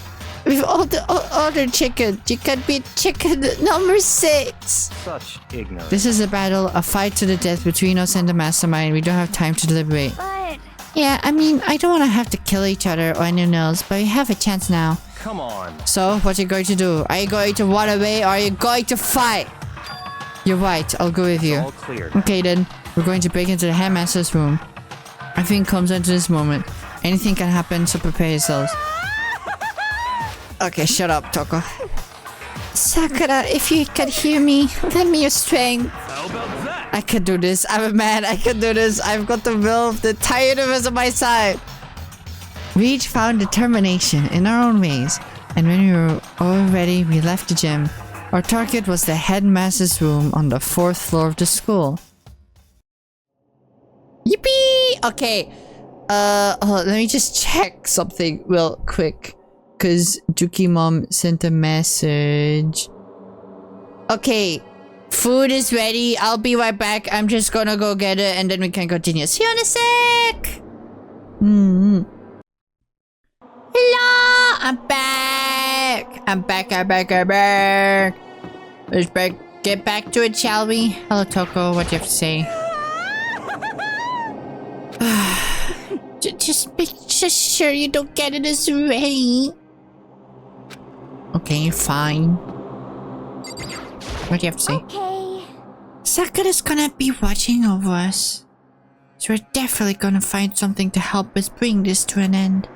with all the other chickens. You can be chicken number 6.
Such ignorance.
This is a battle, a fight to the death between us and the mastermind. We don't have time to deliberate.
But
Yeah, I mean, I don't want to have to kill each other or anyone else, but we have a chance now.
Come on.
So, what are you going to do? Are you going to run away or are you going to fight? You're right, I'll go with you.
All clear.
Okay then, we're going to break into the headmaster's room. Everything comes into this moment. Anything can happen, so prepare yourselves. Okay, shut up, Toko. Sakura, if you can hear me, lend me your strength.
How about that?
I can do this. I'm a man. I can do this. I've got the will of the entire universe on my side. We each found determination in our own ways, and when we were all ready, we left the gym. Our target was the headmaster's room on the 4th floor of the school. Yippee! Okay. Hold on, let me just check something real quick. Because Juki mom sent a message. Okay. Food is ready. I'll be right back. I'm just gonna go get it and then we can continue. See you in a sec! Hello! I'm back! I'm back. Let's get back to it, shall we? Hello, Toko. What do you have to say? Just make sure you don't get it as ready. Okay, fine. What do you have to say?
okay.
Sakura's gonna be watching over us. So we're definitely gonna find something to help us bring this to an end.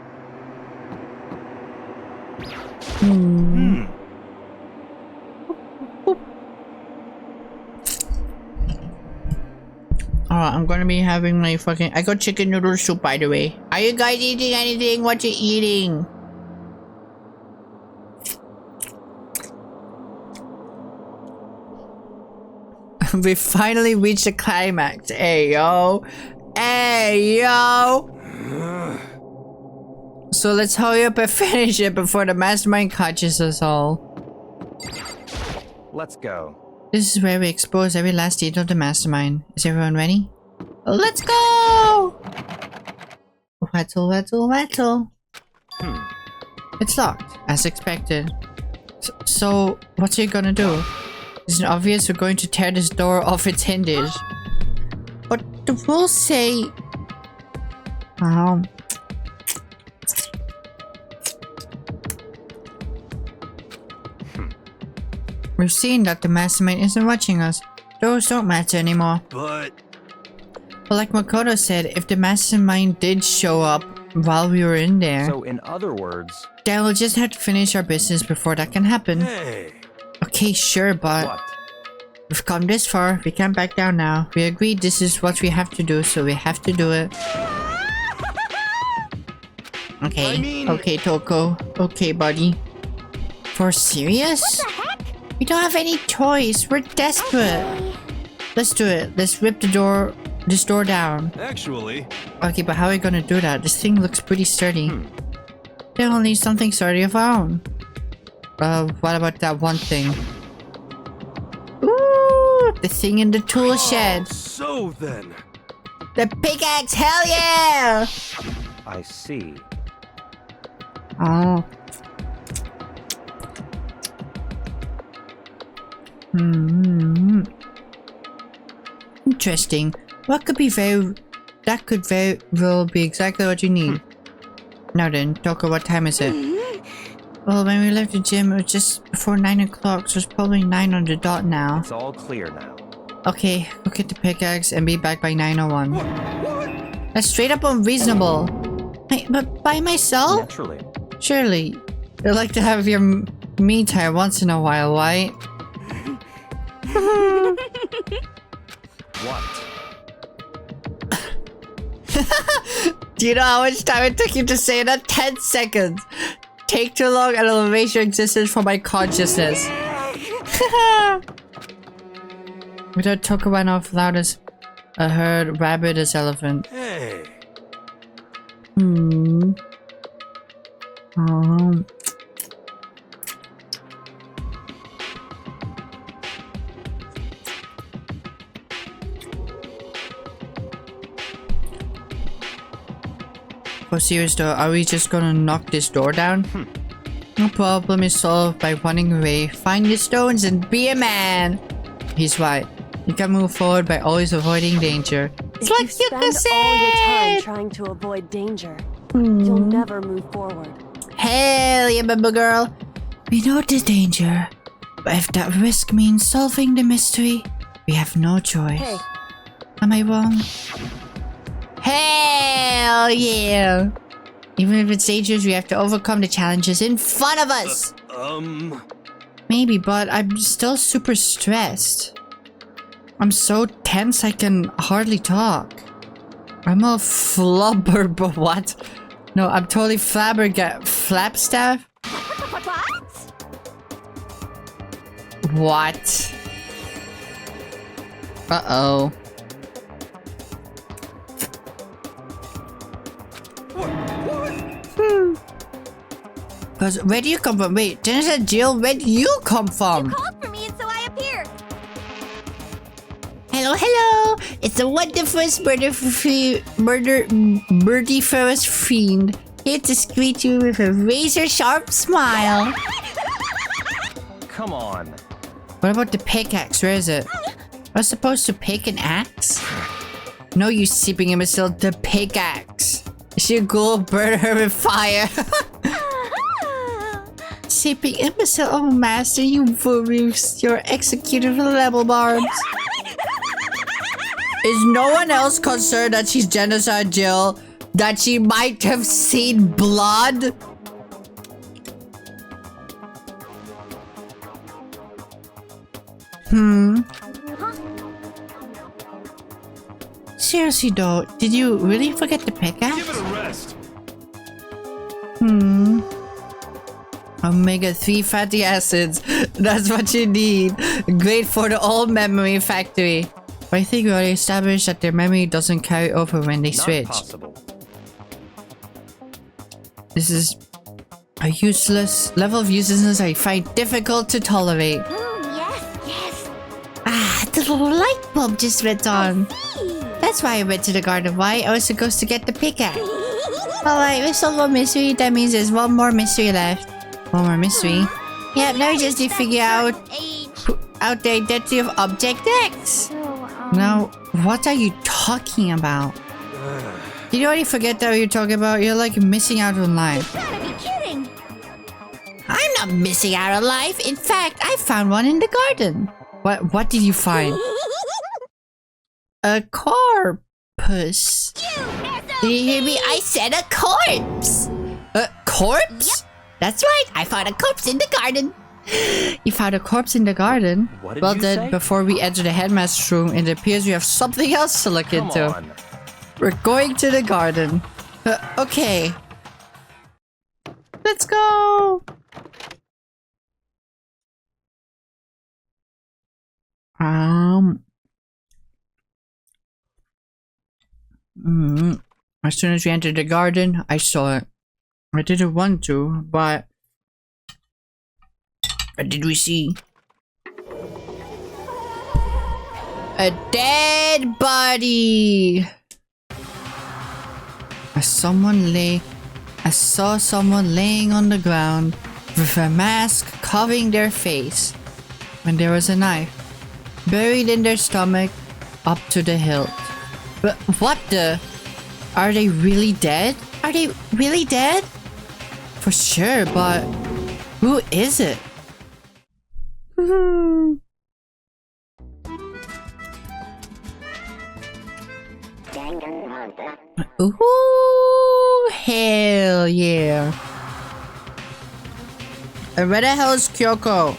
Alright, I'm gonna be having my fucking... I got chicken noodle soup, by the way. Are you guys eating anything? What you eating? We finally reached the climax. Hey, yo. Hey, yo. So let's hurry up and finish it before the mastermind catches us all.
Let's go.
This is where we expose every last detail of the mastermind. Is everyone ready? Let's go! Rattle. It's locked, as expected. So, what's he gonna do? Isn't it obvious we're going to tear this door off its hinges? But the rules say... We've seen that the mastermind isn't watching us. Those don't matter anymore.
But
like Makoto said, if the mastermind did show up while we were in there,
So in other words,
then we'll just have to finish our business before that can happen.
hey,
Okay, sure, but
what?
we've come this far. We can't back down now. We agreed this is what we have to do, so we have to do it. Okay,
I mean-
okay, Toko. Okay, buddy. For serious?
What the heck?
We don't have any choice. We're desperate. Let's do it. Let's rip this door down.
Actually,
Okay, but how are we gonna do that? This thing looks pretty sturdy. They'll need something sturdy of our own. What about that one thing? Ooh, the thing in the tool shed.
so then.
The pickaxe, hell yeah!
I see.
Oh. Interesting. That could very well be exactly what you need. Now then, Toko, what time is it? Well, when we left the gym, it was just before 9 o'clock, so it's probably 9 on the dot now.
It's all clear now.
Okay, go get the pickaxe and be back by 9:01. That's straight up unreasonable. Hey, but by myself?
Naturally.
Surely, you'd like to have your me time once in a while, right?
What?
Do you know how much time it took you to say that? 10 seconds. Take too long and it'll erase your existence from my consciousness. Without Toko went off loud as a herd, rabid as elephant.
Hey.
For serious though, are we just gonna knock this door down? No problem is solved by running away, find the stones and be a man. He's right. You can move forward by always avoiding danger. It's like
If you
Yuka
spend all your time
said!
trying to avoid danger, you'll never move forward.
Hell yeah, baby girl. We know the danger, but if that risk means solving the mystery, we have no choice.
Hey.
Am I wrong? Hell yeah! Even if it's dangerous, we have to overcome the challenges in front of us! Maybe, but I'm still super stressed. I'm so tense I can hardly talk. I'm all flubber, but what? No, I'm totally flabstaff? What? Uh-oh. Because where do you come from? Wait, Jenna said Jill, where do you come from?
Called for me and so I appeared.
Hello, hello! It's the wonderful murderous fiend here to greet you with a razor-sharp smile.
Come on.
What about the pickaxe? Where is it? I was supposed to pick an axe? No, you sleeping imbecile. The pickaxe. She go burn her with fire. Sleeping imbecile. Oh, master, you removes your executed level barbs. Is no one else concerned that she's genocide Jill? That she might have seen blood? Seriously though, did you really forget the pickaxe?
Give it a rest.
Omega-3 fatty acids. That's what you need. Great for the old memory factory. But I think we already established that their memory doesn't carry over when they
Not
switch.
possible.
This is a useless level of uselessness I find difficult to tolerate.
Yes.
Ah, the little light bulb just went on.
That's why I went to the garden. Why? I was supposed to get the pickaxe. Alright, we solved one mystery. That means there's one more mystery left. One more mystery. Yeah, now we just need to figure out the identity of Object X. Now, what are you talking about? Did you already forget that you're talking about? You're like missing out on life.
Gotta be kidding.
I'm not missing out on life. In fact, I found one in the garden. What did you find? A corpus.
Did you hear me? I said a corpse.
A corpse?
Yep. That's right. I found a corpse in the garden.
You found a corpse in the garden?
What did
Well
you
then,
say?
before we enter the headmaster's room, it appears we have something else to look
Come
into.
on.
We're going to the garden. Okay. Let's go! As soon as we entered the garden, I saw it. I didn't want to, but what did we see? A dead body! I saw someone laying on the ground with a mask covering their face, and there was a knife buried in their stomach up to the hilt. But what the? Are they really dead? Are they really dead? For sure, but who is it? Ooh, hell yeah. And where the hell is Kyoko?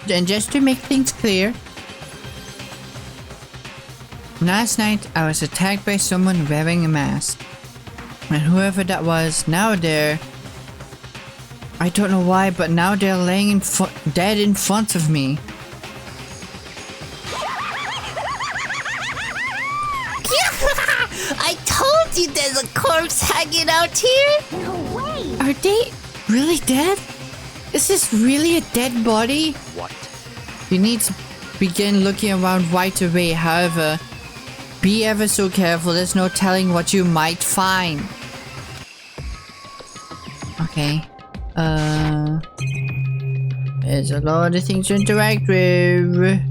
And just to make things clear, last night I was attacked by someone wearing a mask. And whoever that was, now they're... I don't know why, but now they're laying dead in front of me.
I told you there's a corpse hanging out here.
No way!
Are they really dead? Is this really a dead body?
What?
You need to begin looking around right away. However, be ever so careful. There's no telling what you might find. Okay. There's a lot of things to interact with.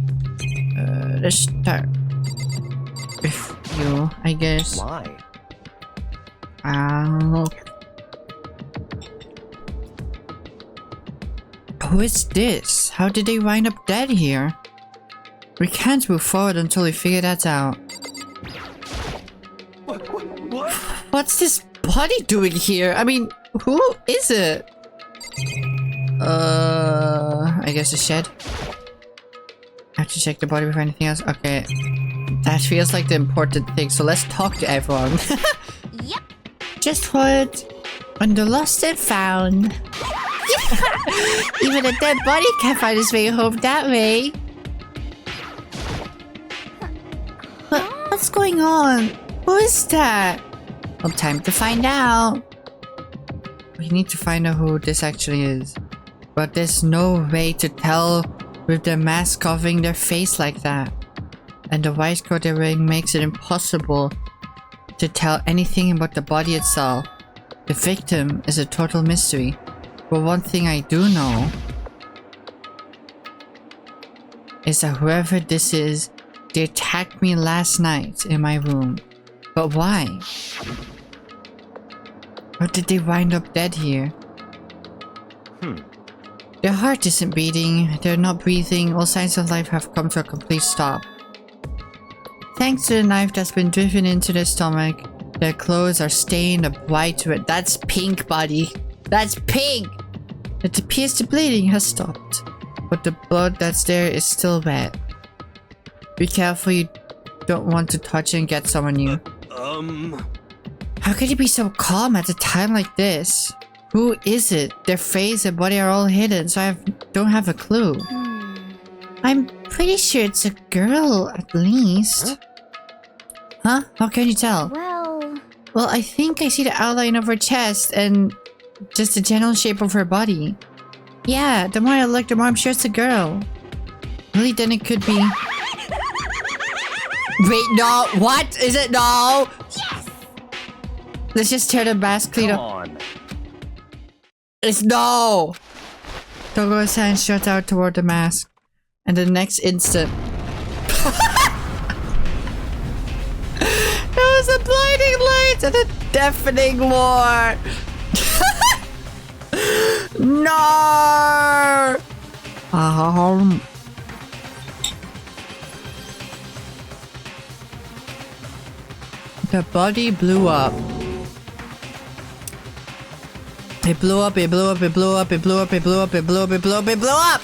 Let's start with you, I guess.
Why?
Who is this? How did they wind up dead here? We can't move forward until we figure that out.
What?
What's this body doing here? I mean, who is it? I guess a shed. I have to check the body before anything else. Okay. That feels like the important thing, so let's talk to everyone.
Yep.
Just what? On the lost and found. Even a dead body can't find its way home that way. What's going on? Who is that? Well, time to find out. We need to find out who this actually is. But there's no way to tell with the mask covering their face like that. And the white coat they're wearing makes it impossible to tell anything about the body itself. The victim is a total mystery. But one thing I do know is that whoever this is, they attacked me last night in my room. But why? How did they wind up dead here? Their heart isn't beating, they're not breathing, all signs of life have come to a complete stop. Thanks to the knife that's been driven into their stomach, their clothes are stained a bright red. That's pink, buddy. That's pink! It appears the bleeding has stopped, but the blood that's there is still wet. Be careful, you don't want to touch and get some on you. How could you be so calm at a time like this? Who is it? Their face and body are all hidden, so I don't have a clue. I'm pretty sure it's a girl, at least. Huh? How can you tell? Well, I think I see the outline of her chest and just the general shape of her body. Yeah, the more I look, the more I'm sure it's a girl. Really, then it could be... Wait, no! What? Is it no? Yes! Let's just tear the mask clean up.
Come on.
It's no! Togo's hand shot out toward the mask. And the next instant... There was a blinding light and a deafening roar! No! The body blew up. It blew up, it blew up, it blew up, it blew up, it blew up, it blew up, it blew up, it blew up!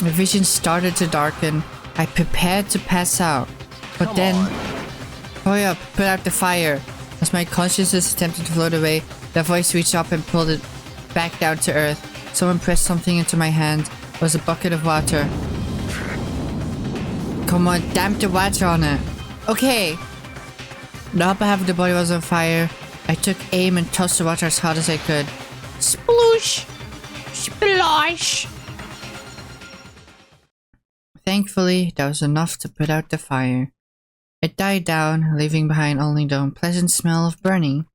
My vision started to darken. I prepared to pass out. But then... Hurry up, put out the fire. As my consciousness attempted to float away, the voice reached up and pulled it back down to earth. Someone pressed something into my hand. It was a bucket of water. Come on, damp the water on it. Okay. The upper half of the body was on fire. I took aim and tossed the water as hard as I could. Sploosh! Splosh! Thankfully, that was enough to put out the fire. It died down, leaving behind only the unpleasant smell of burning.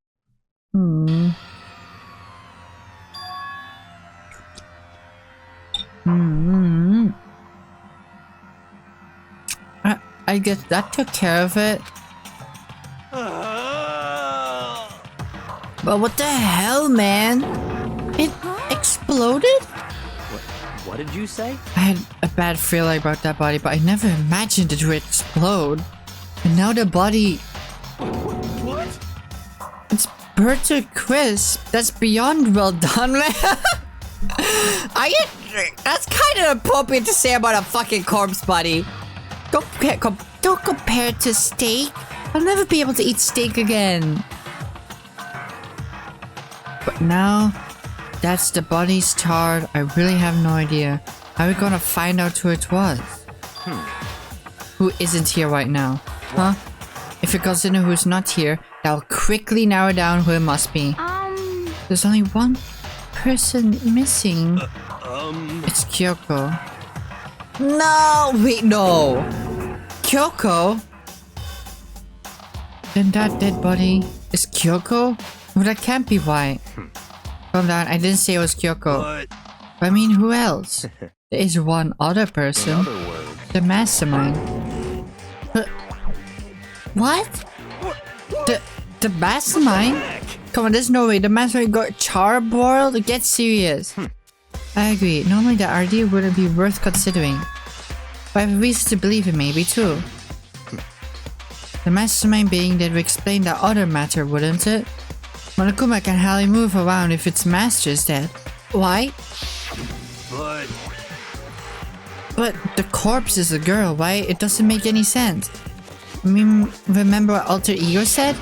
I guess that took care of it. But what the hell, man? It exploded?
What did you say?
I had a bad feeling about that body, but I never imagined it would explode. And now the body...
What?
It's burnt to a crisp. That's beyond well done, man. That's kind of appropriate to say about a fucking corpse body. Don't compare it to steak. I'll never be able to eat steak again. But now, that's the body's charred. I really have no idea. How are we gonna find out who it was? Who isn't here right now? Huh? If you consider who's not here, that'll quickly narrow down who it must be. There's only one person missing. It's Kyoko. No! Wait, no! Kyoko? Then that dead body is Kyoko? Well, that can't be right. Calm down, I didn't say it was Kyoko.
But
I mean, who else? There is one other person.
In other words,
The mastermind. What? The mastermind? Come on, there's no way. The mastermind got charboiled? Get serious. I agree. Normally the idea wouldn't be worth considering. But I have reason to believe it maybe too. The mastermind being that would explain that other matter, wouldn't it? Monokuma can hardly move around if its master is dead. Why? But the corpse is a girl, right? It doesn't make any sense. I mean, remember what Alter Ego said?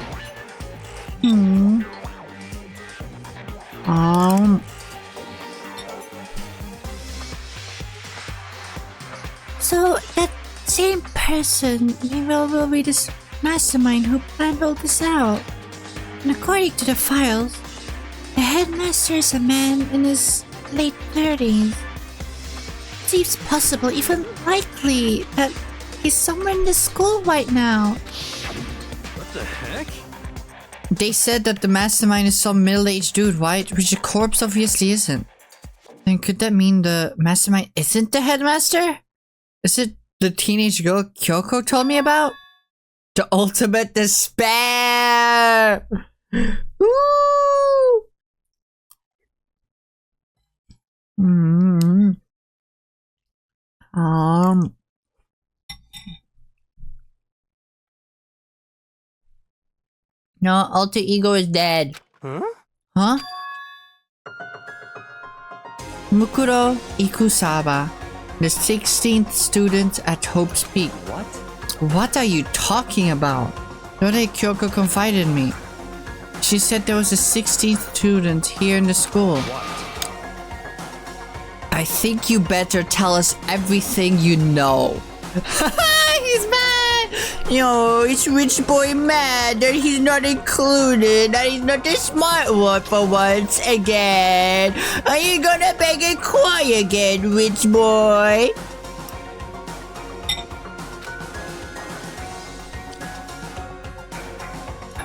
So that same person may well be this mastermind who planned all this out. And according to the files, the headmaster is a man in his late 30s. It seems possible, even likely, that he's somewhere in the school right now.
what the heck?
They said that the mastermind is some middle-aged dude, right? Which the corpse obviously isn't. Then could that mean the mastermind isn't the headmaster? Is it the teenage girl Kyoko told me about? The ultimate despair! Woo! No, Alter Ego is dead. Huh? ᴡᴇɪʀᴅ, the 16th student at Hope's Peak.
what?
What are you talking about? The other day Kyoko confided in me. She said there was a 16th student here in the school. I think you better tell us everything you know. He's mad! Yo, it's rich boy mad that he's not included, that he's not the smart one for once again. Are you gonna beg and cry again, rich boy?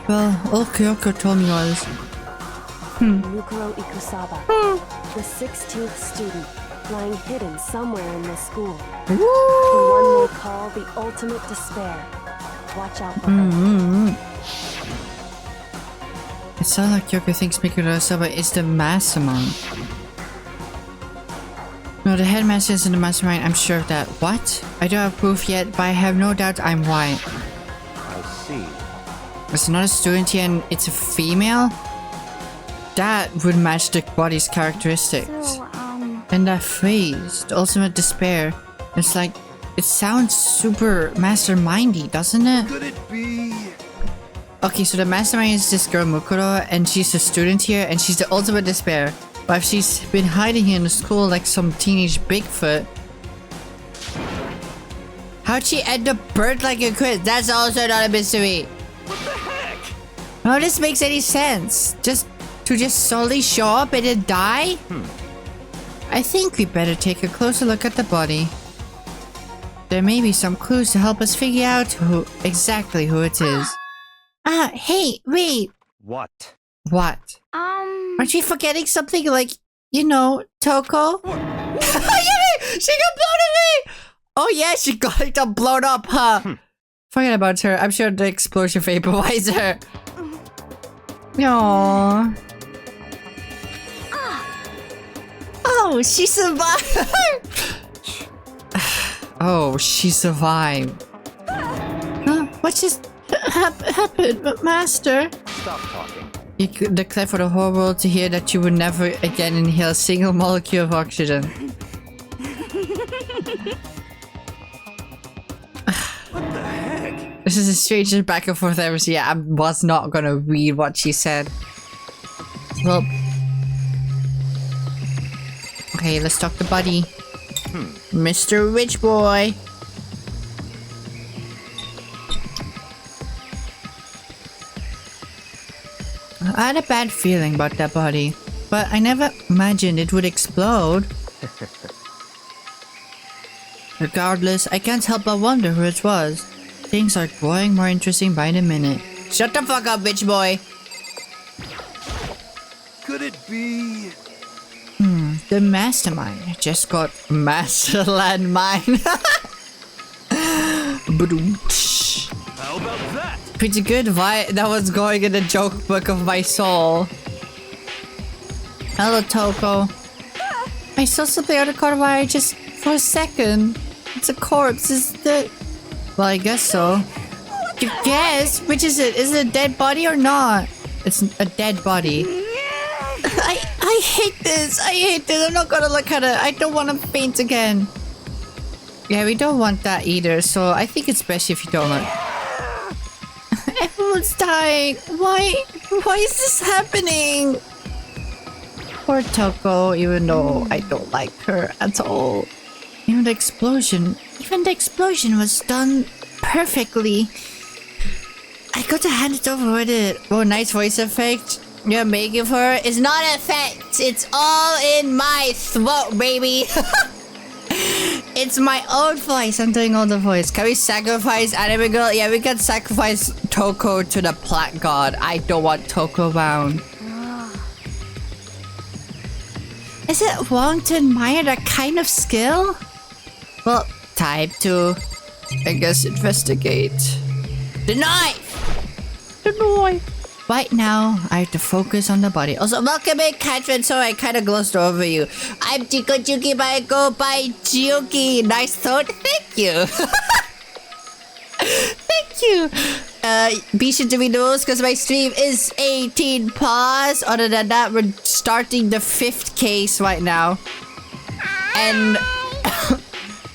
Well, all Kyoko told me was...
ᴡᴇɪʀᴅ, the 16th student, lying hidden somewhere in this school. The one they call the ultimate despair. Watch out for her.
It sounds like Kyoko thinks ᴡᴇɪʀᴅ is the mastermind. No, the headmaster isn't the mastermind, I'm sure of that. What? I don't have proof yet, but I have no doubt I'm right.
I see.
There's another student here and it's a female? That would match the body's characteristics.
So,
And that phrase, the ultimate despair, it's like, it sounds super mastermindy, doesn't it?
Could it be?
Okay, so the mastermind is this girl Mukuro, and she's a student here, and she's the ultimate despair. But if she's been hiding here in the school like some teenage Bigfoot, how'd she end up burnt like a quid? That's also not a mystery.
What the heck?
None of this makes any sense. Just solely show up and then die? I think we better take a closer look at the body. There may be some clues to help us figure out exactly who it is. Hey, wait.
What?
What? Aren't you forgetting something like, you know, Toko? She got blown away! Oh yeah, she got blown up, huh? Forget about her. I'm sure the explosion vaporized her. Aww. Oh, she survived! Oh, she survived. Huh? What just happened, Master?
Stop talking.
You could declare for the whole world to hear that you would never again inhale a single molecule of oxygen.
What the heck?
This is the strangest back and forth I've ever seen. I was not gonna read what she said. Well. Okay, let's talk to Buddy. Mr. Rich Boy. I had a bad feeling about that body, but I never imagined it would explode. Regardless, I can't help but wonder who it was. Things are growing more interesting by the minute. Shut the fuck up, bitch boy!
Could it be?
The mastermind just got master landmine.
How about that?
Pretty good vibe. That was going in the joke book of my soul. Hello, Toko. I saw something out of the corner of my eye just for a second. It's a corpse. Is the... Well, I guess so. Guess? Which is it? Is it a dead body or not? It's a dead body. I hate this. I hate this. I'm not gonna look at it. I don't want to faint again. Yeah, we don't want that either. So I think it's best if you don't look. Everyone's dying. Why is this happening? Poor Toko, even though I don't like her at all. Even the explosion was done perfectly. I got to hand it over with it. Oh, nice voice effect you're making for her. It's not an effect. It's all in my throat, baby. It's my own voice. I'm doing all the voice. Can we sacrifice Anime Girl? Yeah, we can sacrifice Toko to the Plat God. I don't want Toko bound. Is it wrong to admire that kind of skill? Well, type 2. I guess investigate. The knife! The knife! Right now, I have to focus on the body. Also, welcome in, Catherine. Sorry, I kind of glossed over you. I'm JinkoJuki, but I go by Juki. Nice thought. Thank you. Thank you. Be sure to read the rules because my stream is 18 plus. Other than that, we're starting the 5th case right now. And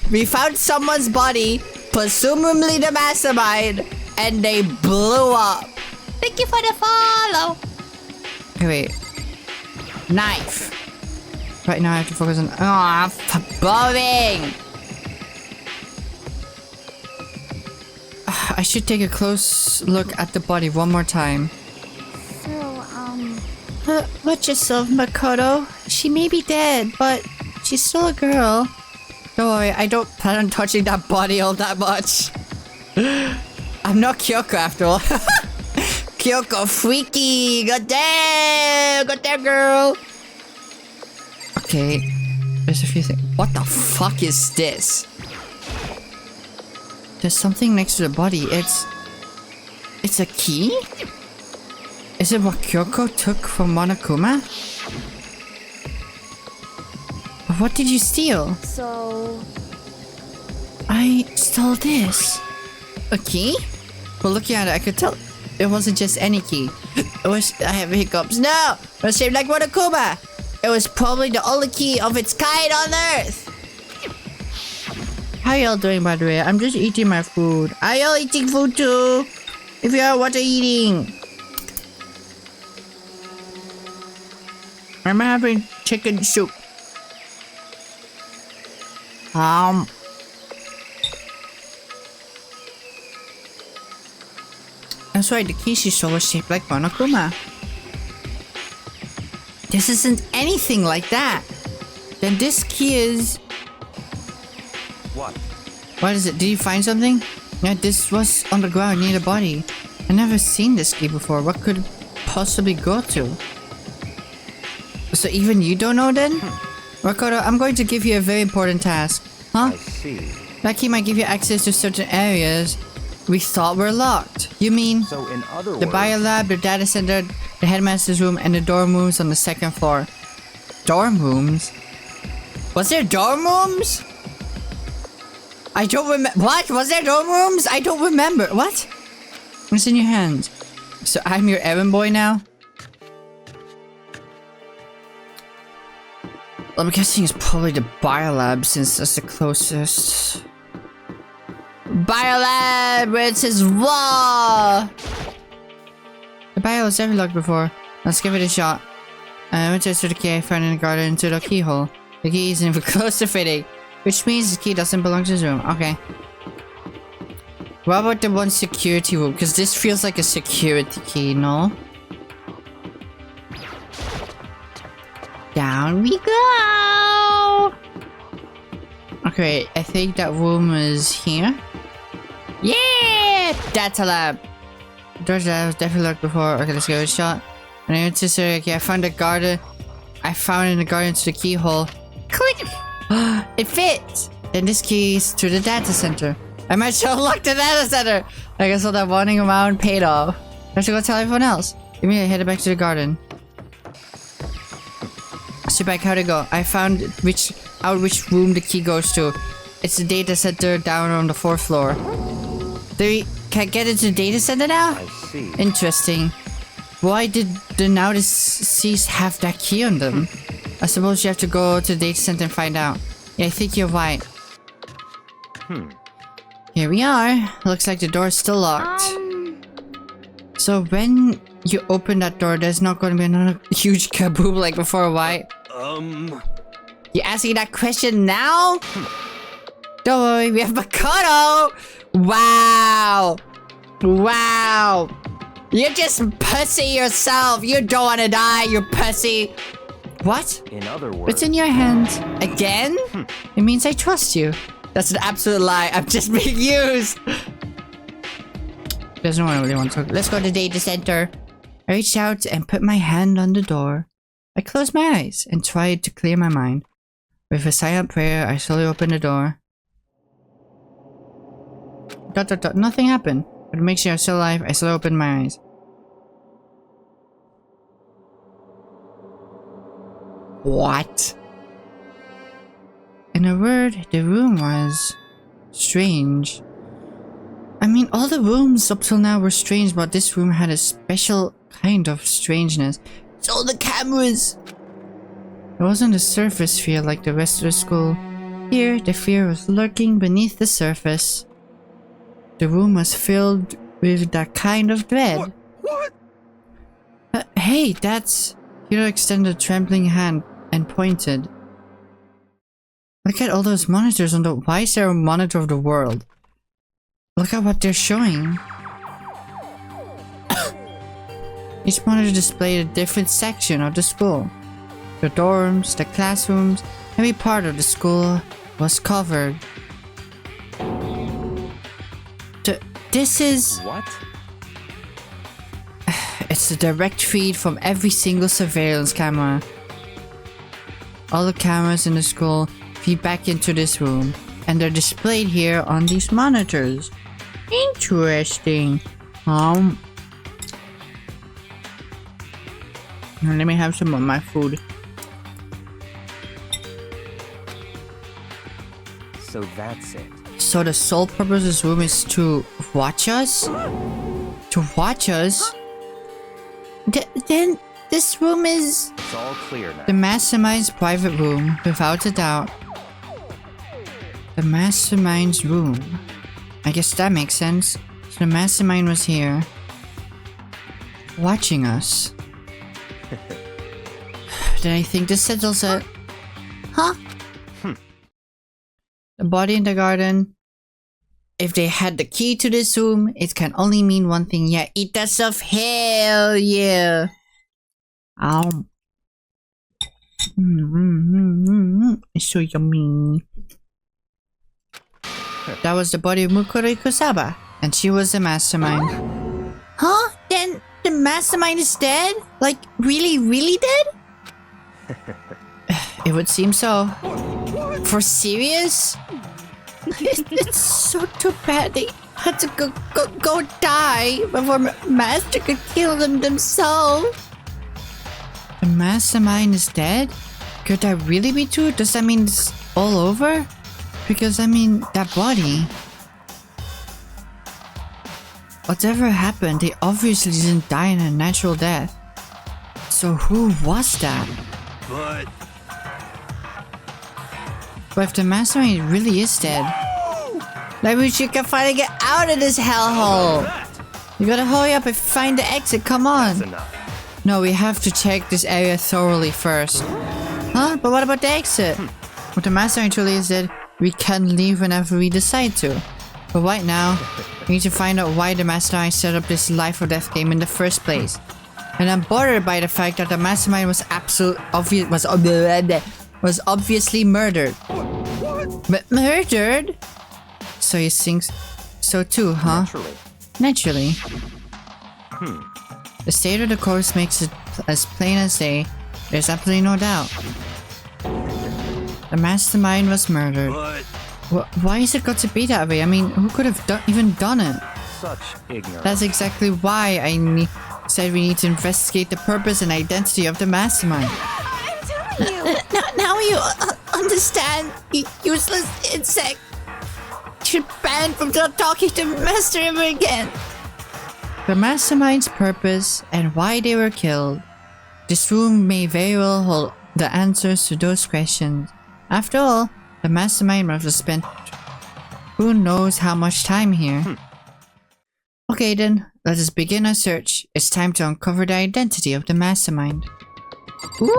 we found someone's body, presumably the mastermind, and they blew up. Thank you for the follow. Okay, wait. Knife. Right now I have to focus on... boring. I should take a close look at the body one more time.
So,
Watch yourself, Makoto. She may be dead, but she's still a girl. Don't worry, I don't plan on touching that body all that much. I'm not Kyoko after all. Kyoko freaky! Got there, girl! Okay, there's a few things. What the fuck is this? There's something next to the body. It's a key? Is it what Kyoko took from Monokuma? What did you steal?
So...
I stole this. A key? Well, looking at it, I could tell it wasn't just any key. It was... I have hiccups. No! It was shaped like Monokuma! It was probably the only key of its kind on Earth! How y'all doing, by the way? I'm just eating my food. Are y'all eating food too? If you are, what are you eating? I'm having chicken soup. That's right, the key she stole was shaped like Monokuma. This isn't anything like that. Then this key is...
What?
What is it? Did you find something? Yeah, this was on the ground near the body. I never seen this key before. What could it possibly go to? So even you don't know then? Makoto, I'm going to give you a very important task. Huh?
I see.
That key might give you access to certain areas we thought were locked. You mean
So in other
the
words,
biolab, the data center, the headmaster's room, and the dorm rooms on the second floor. Dorm rooms? Was there dorm rooms? I don't remember. What? Was there dorm rooms? I don't remember. What? What's in your hands? So I'm your errand boy now? I'm guessing it's probably the biolab since that's the closest. Biolab, where it says wall. The bio was never locked before. Let's give it a shot. I went to the key I found in the garden into the keyhole. The key isn't even close to fitting, which means the key doesn't belong to this room. Okay. What about the one security room? Because this feels like a security key, no? Down we go! Okay, I think that room is here. Yeah! Data lab! Doors that was definitely locked before. Okay, let's give it a shot. And I went to say, okay, I found in the garden to the keyhole. Click! It fits! Then this key is to the data center. I might show unlock the data center! I guess all that wandering around paid off. I have to go tell everyone else. Immediately headed back to the garden. Sit back, how'd it go? I found which room the key goes to. It's the data center down on the 4th floor. Can I get into the data center now?
I see.
Interesting. Why did the now deceased have that key on them? I suppose you have to go to the data center and find out. Yeah, I think you're right. Here we are. Looks like the door is still locked. So when you open that door, there's not going to be another huge kaboom like before, right? You asking that question now? Don't worry, we have Makoto! Wow! Wow! You're just pussy yourself! You don't want to die, you pussy! What?
In other words,
What's in your hands? Again? It means I trust you. That's an absolute lie. I'm just being used! There's no one really wants to. Let's go to the data center. I reached out and put my hand on the door. I closed my eyes and tried to clear my mind. With a silent prayer, I slowly opened the door. Nothing happened. But to make sure I'm still alive, I slowly opened my eyes. What? In a word, the room was strange. I mean, all the rooms up till now were strange, but this room had a special kind of strangeness. It's all the cameras! It wasn't a surface fear like the rest of the school. Here, the fear was lurking beneath the surface. The room was filled with that kind of dread.
What?
Hey, that's... Hiro extended a trembling hand and pointed. Look at all those monitors on the... Why is there a monitor of the world? Look at what they're showing. Each monitor displayed a different section of the school. The dorms, the classrooms, every part of the school was covered. This is...
what?
It's a direct feed from every single surveillance camera. All the cameras in the school feed back into this room, and they're displayed here on these monitors. Interesting. Let me have some of my food.
So that's it.
So the sole purpose of this room is to watch us? To watch us? Then this room is...
It's all clear now.
The mastermind's private room, without a doubt. The mastermind's room. I guess that makes sense. So the mastermind was here. watching us. Then I think this settles it. Huh? The body in the garden. If they had the key to this room, it can only mean one thing. Yeah, eat that stuff. Hell yeah. It's so yummy. That was the body of ᴡᴇɪʀᴅ, and she was the mastermind. Huh? Then the mastermind is dead? Like, really, really dead? It would seem so. For serious? It's so too bad they had to go die before Master could kill them themselves. The mastermind is dead? Could that really be true? Does that mean it's all over? Because, I mean, that body... Whatever happened, they obviously didn't die in a natural death. So who was that? But if the mastermind really is dead, that means you can finally get out of this hellhole. You gotta hurry up and find the exit, come on. No, we have to check this area thoroughly first. Huh? But what about the exit? If the mastermind truly is dead, we can leave whenever we decide to. But right now, we need to find out why the mastermind set up this life or death game in the first place. And I'm bothered by the fact that the mastermind was obviously murdered. Murdered? So you think so too, huh? Naturally. The state of the corpse makes it as plain as day. There's absolutely no doubt. The mastermind was murdered. Why is it got to be that way? I mean, who could have even done it?
Such ignorance.
That's exactly why I said we need to investigate the purpose and identity of the mastermind.
I'm telling you.
Now you understand, you useless insect. You're banned from talking to Master ever again. The mastermind's purpose and why they were killed. This room may very well hold the answers to those questions. After all, the mastermind must have spent who knows how much time here. Okay then, let us begin our search. It's time to uncover the identity of the mastermind. Woo!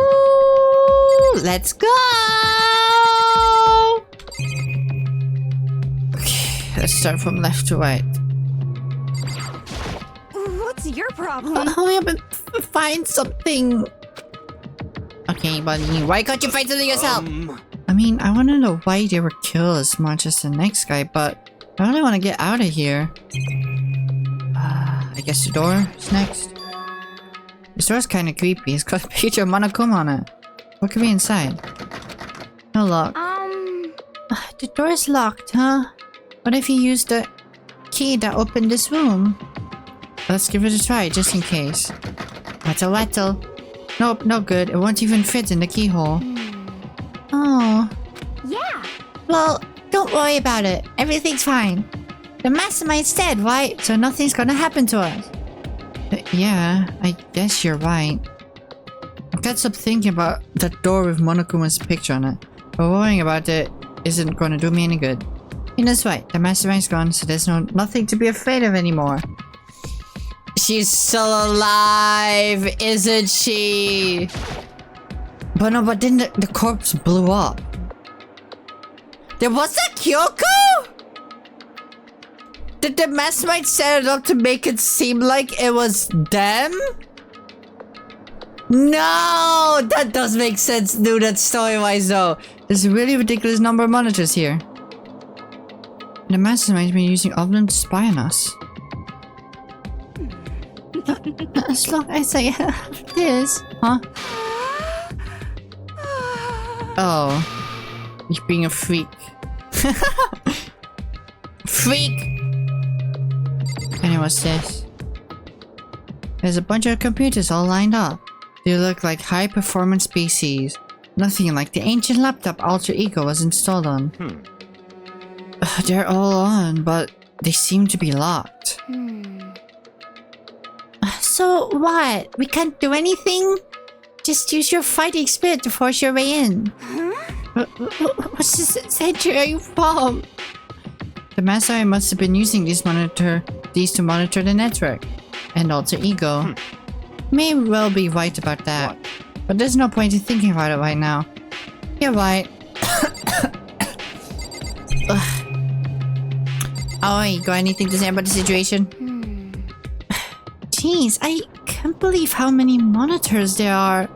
Let's go! Okay, let's start from left to right.
What's your problem?
Hurry up and find something. Okay, buddy, why can't you find something yourself? I mean, I want to know why they were killed as much as the next guy, but I really want to get out of here. I guess the door is next. This door's kind of creepy. It's got a picture of ᴡᴏʟᴅ on it. What could be inside? No lock. The door is locked, huh? What if you use the key that opened this room? Let's give it a try, just in case. Rattle. Nope, no good. It won't even fit in the keyhole. Oh.
Yeah.
Well, don't worry about it. Everything's fine. The mastermind's dead, right? So nothing's gonna happen to us. Yeah, I guess you're right. I can't stop thinking about that door with Monokuma's picture on it. But worrying about it isn't gonna do me any good. Ina's right. The mastermind's gone, so there's nothing to be afraid of anymore. She's still alive, isn't she? But no, but then the corpse blew up. There was that Kyoko? Did the mastermind set it up to make it seem like it was them? No! That does make sense, dude. That's story-wise though. There's a really ridiculous number of monitors here. The mastermind's been using all of them to spy on us. As long as I have this. Huh? Oh. You're being a freak. Freak! And what's this? There's a bunch of computers all lined up. They look like high-performance PCs. Nothing like the ancient laptop Alter Ego was installed on. They're all on, but they seem to be locked. So what? We can't do anything? Just use your fighting spirit to force your way in. What century are you from? The mastermind must have been using these to monitor the network and Alter Ego. may well be right about that. But there's no point in thinking about it right now. You're right. Oh, you got anything to say about the situation? Jeez, I can't believe how many monitors there are.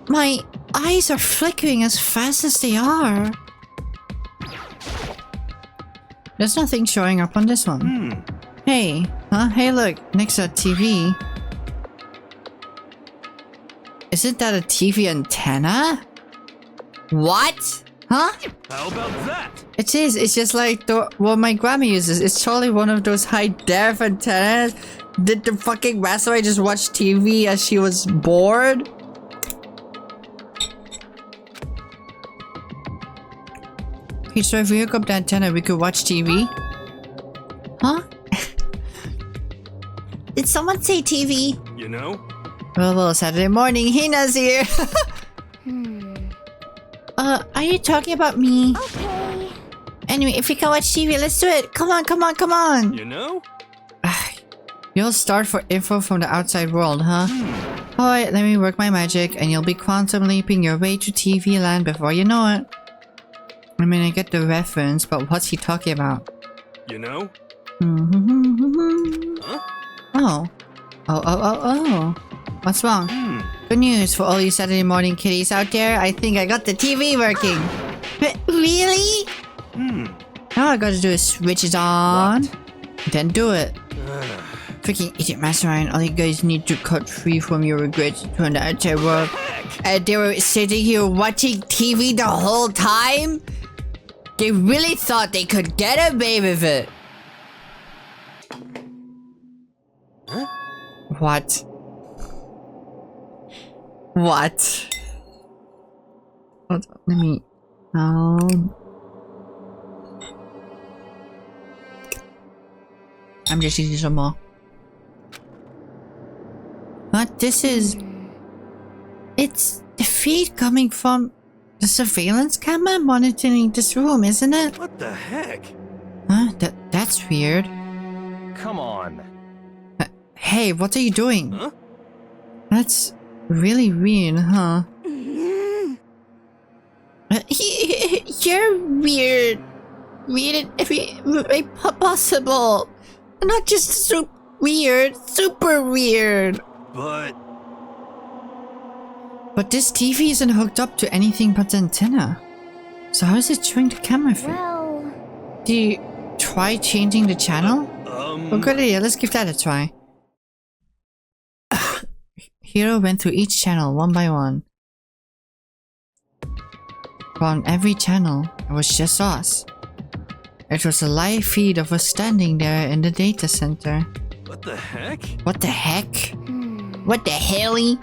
My eyes are flickering as fast as they are. There's nothing showing up on this one. Hey, huh? Hey, look, next to that TV. Isn't that a TV antenna? What? Huh?
How about that?
It is. It's just like what my grandma uses. It's surely one of those high-def antennas. Did the fucking Master just watch TV as she was bored? Okay, so if we hook up the antenna, we could watch TV? Huh? Did someone say TV?
You know?
Well, Saturday morning, Hina's here! Are you talking about me?
Okay.
Anyway, if we can watch TV, let's do it! Come on, come on, come on!
You know?
You'll start for info from the outside world, huh? Alright, let me work my magic, and you'll be quantum leaping your way to TV land before you know it. I mean, I get the reference, but what's he talking about?
You know?
Huh? Oh. What's wrong? Good news for all you Saturday morning kiddies out there. I think I got the TV working. Really? All I gotta do is switch it on, then do it. Freaking idiot mastermind, all you guys need to cut free from your regrets to an outside world. And they were sitting here watching TV the whole time? They really thought they could get away with it. What? What? Hold on, let me... I'm just using some more. What? This is... It's the feed coming from the surveillance camera monitoring this room, isn't it?
What the heck?
Huh? That's weird.
Come on.
Hey, what are you doing?
Huh?
That's really weird, huh? You're weird. Weird in every way possible. Not just weird, super weird.
But
this TV isn't hooked up to anything but the antenna. So how is it showing the camera feed?
Well,
Do you try changing the channel? Oh, good idea. Let's give that a try. Hero went through each channel one by one. On every channel, it was just us. It was a live feed of us standing there in the data center.
what the heck?
What the heck? What the helly?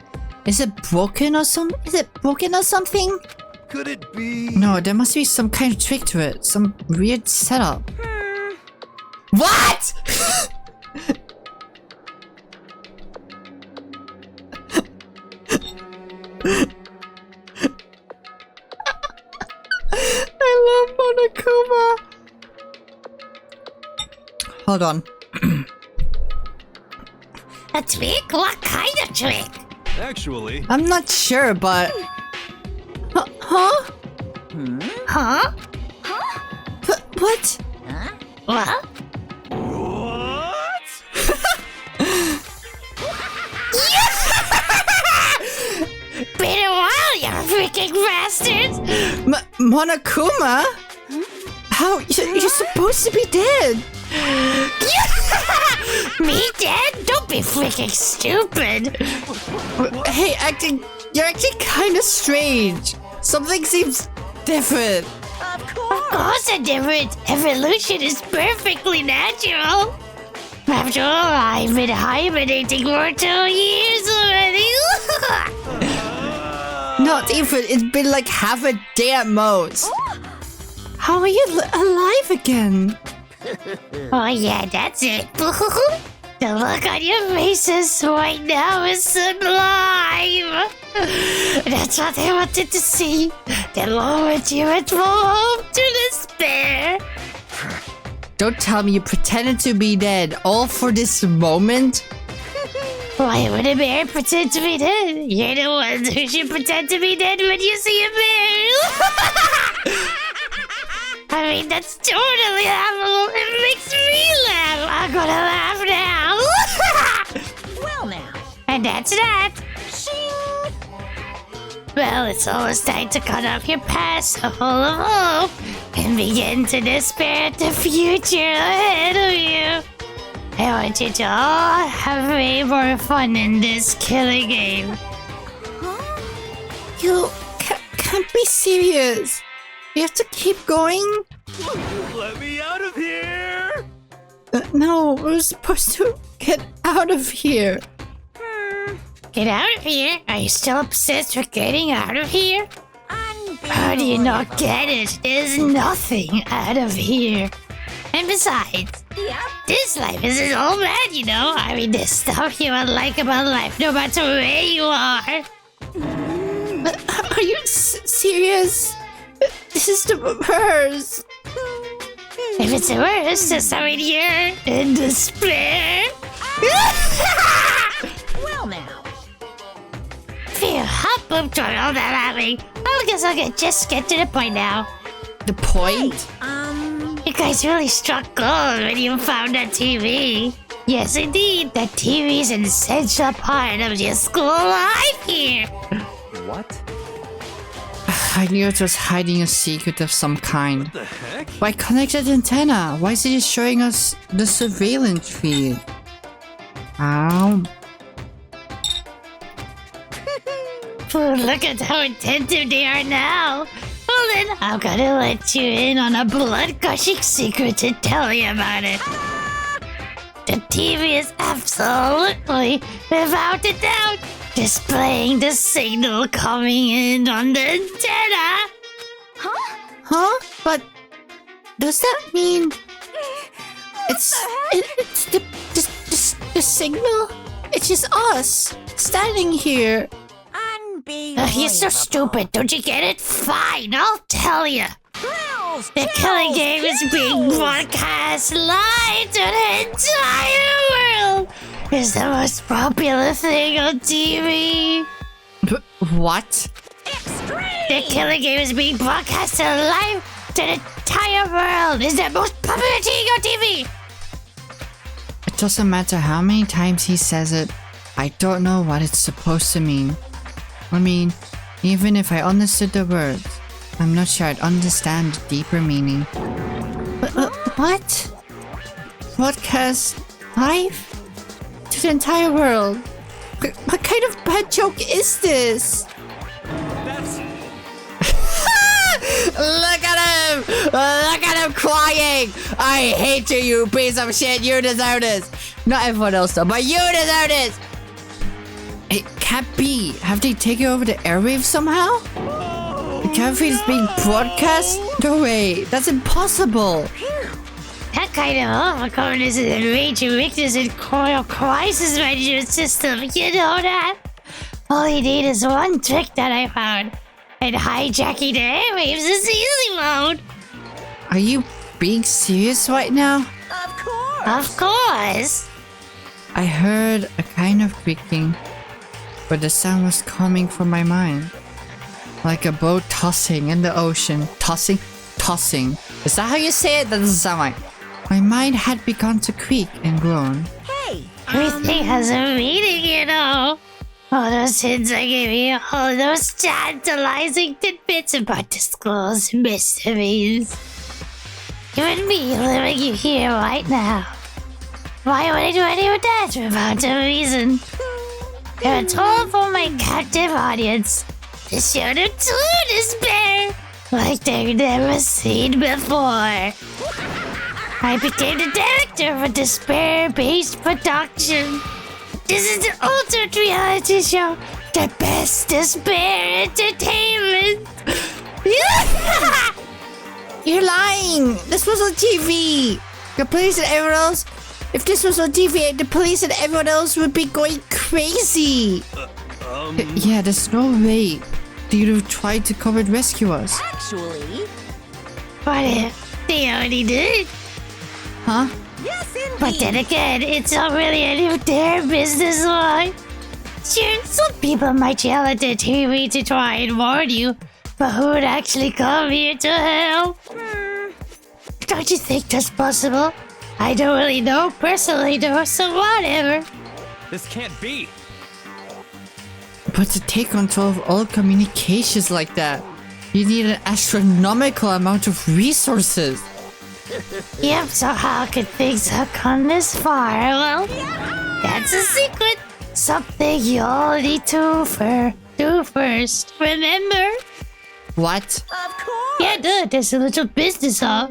Is it broken or something? Is it broken or something?
Could it be?
No, there must be some kind of trick to it. Some weird setup. What? I love Monokuma. Hold on.
A trick? What kind of trick?
Actually,
I'm not sure, but... Huh?
Huh?
What?
What?
what?
Been a while, you freaking bastards!
Monokuma? How? You're supposed to be dead.
Me dead? Don't be freaking stupid!
Hey, you're acting kind of strange. Something seems different.
Of course a different. Evolution is perfectly natural. After all, I've been hibernating for 2 years already.
Not even. It's been like half a day at most. How are you alive again?
Oh yeah, that's it. The look on your faces right now is sublime. That's what I wanted to see. The moment you went from home to despair.
Don't tell me you pretended to be dead all for this moment?
Why would a bear pretend to be dead? You're the ones who should pretend to be dead when you see a bear. I mean, that's totally laughable. It makes me laugh. I'm gonna laugh now.
Well now.
And that's that.
Shing.
Well, it's almost time to cut off your past full of hope and begin to despair at the future ahead of you. I want you to all have way more fun in this killer game.
You can't be serious. You have to keep going?
Let me out of here!
No, we're supposed to get out of here.
Get out of here? Are you still obsessed with getting out of here? How do you not get it? There's nothing out of here. And besides, this life isn't all bad, you know? I mean, there's stuff you will like about life no matter where you are.
Are you serious? This is the worst.
If it's the worst, does that mean you're in despair?
Well now.
Phew, hop up to all that at me. I guess just get to the point now.
The point?
You guys really struck gold when you found that TV. Yes, indeed, that TV is an essential part of your school life here.
What?
I knew it was hiding a secret of some kind.
What the heck?
Why connected antenna? Why is it showing us the surveillance feed? Ow.
Ooh, look at how attentive they are now. Well then, I'm gonna let you in on a blood-gushing secret and tell you about it. The TV is absolutely, without a doubt, displaying the signal coming in on the antenna.
Huh? But does that mean it's the signal? It's just us standing here.
You're so stupid. Don't you get it? Fine, I'll tell you. The killing game is being broadcast live to the entire world. It's the most popular thing on TV.
What?
The killing game is being broadcasted live to the entire world. It's the most popular thing on TV.
It doesn't matter how many times he says it. I don't know what it's supposed to mean. I mean, even if I understood the words, I'm not sure I'd understand the deeper meaning. What? Broadcast live to the entire world? What kind of bad joke is this?
That's...
Look at him! Look at him crying! I hate you, you piece of shit! You deserve this! Not everyone else though, but you deserve this! It can't be. Have they taken over the airwaves somehow? The cafe is being broadcast? No way. That's impossible.
That kind of overconfidence is a major weakness in core crisis management system. You know that? All you need is one trick that I found. And hijacking the airwaves is easy mode.
Are you being serious right now?
Of course.
Of course.
I heard a kind of creaking, but the sound was coming from my mind. Like a boat tossing in the ocean. Tossing? Tossing. Is that how you say it? That doesn't sound right. My mind had begun to creak and groan.
Hey.
Everything has a meaning, you know. All those hints I gave you, all those tantalizing tidbits about the school's mysteries. You and me living you here right now. Why would I do any of that without a reason? They're a tool for my captive audience to show them true despair like they've never seen before. I became the director of a despair-based production. This is the ultimate reality show, the best despair entertainment.
You're lying! This was on TV! The police and everyone else... If this was on TV, the police and everyone else would be going crazy! Yeah, there's no way they'd have tried to come and rescue us.
Actually.
What if they already did?
Huh?
Yes, indeed.
But then again, it's not really any of their business why. Sure, some people might yell at the TV to try and warn you, but who would actually come here to help? Don't you think that's possible? I don't really know personally though, so whatever.
This can't be.
But to take control of all communications like that, you need an astronomical amount of resources.
Yep, so how could things have come this far? Well, that's a secret. Something you all need to do first. Remember?
What?
Of course.
Yeah, duh, there's a little business off.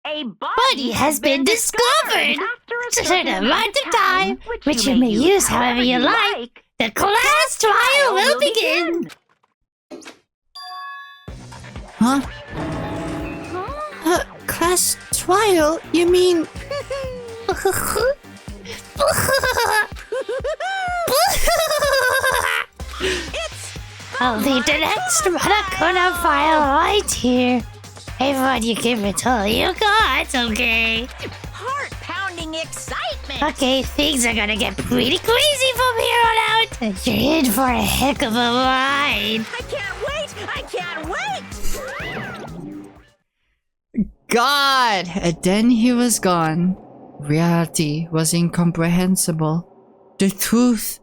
A
Body has been discovered. To a certain amount of time, which you may use however you like. The class trial will begin.
Huh? Class trial? You mean...
I'll leave the next Monokuna file right here. Everyone, you give it all you got, okay?
Heart-pounding excitement.
Okay, things are gonna get pretty crazy from here on out. You're in for a heck of a ride.
I can't wait. I can't wait.
God! And then he was gone. Reality was incomprehensible. The truth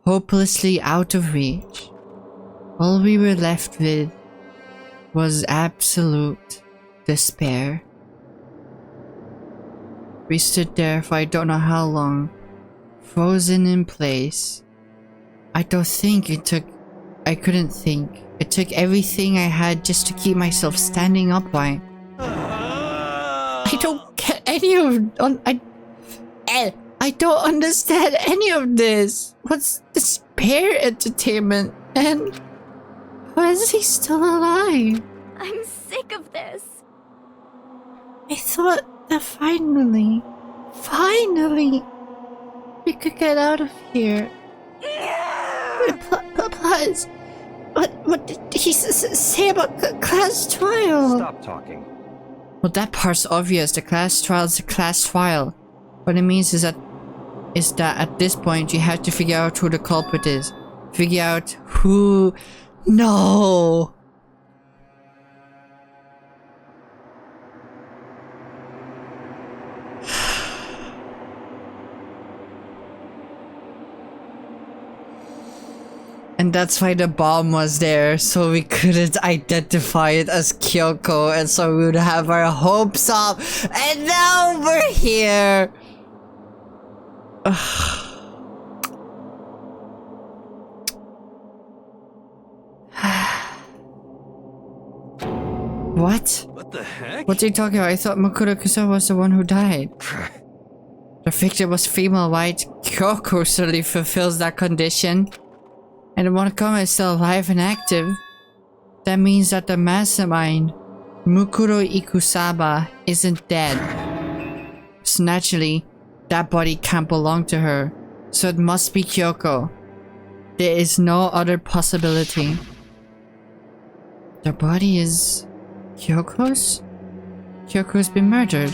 hopelessly out of reach. All we were left with was absolute despair. We stood there for I don't know how long, frozen in place. I couldn't think. It took everything I had just to keep myself standing upright. I don't get any of... I don't understand any of this. What's despair entertainment? And how is he still alive?
I'm sick of this.
I thought that finally, we could get out of here. Plus, what did he say about class trial?
Stop talking.
Well, that part's obvious. The class trial is a class trial. What it means is that at this point you have to figure out who the culprit is. Figure out who... No! And that's why the bomb was there, so we couldn't identify it as Kyoko, and so we would have our hopes up, and now we're here! What?
What the heck?
What are you talking about? I thought Makura-kusa was the one who died. The victim was female, right? Kyoko certainly fulfills that condition. And the Monokuma is still alive and active. That means that the mastermind, Mukuro Ikusaba, isn't dead. So naturally, that body can't belong to her. So it must be Kyoko. There is no other possibility. The body is... Kyoko's? Kyoko's been murdered.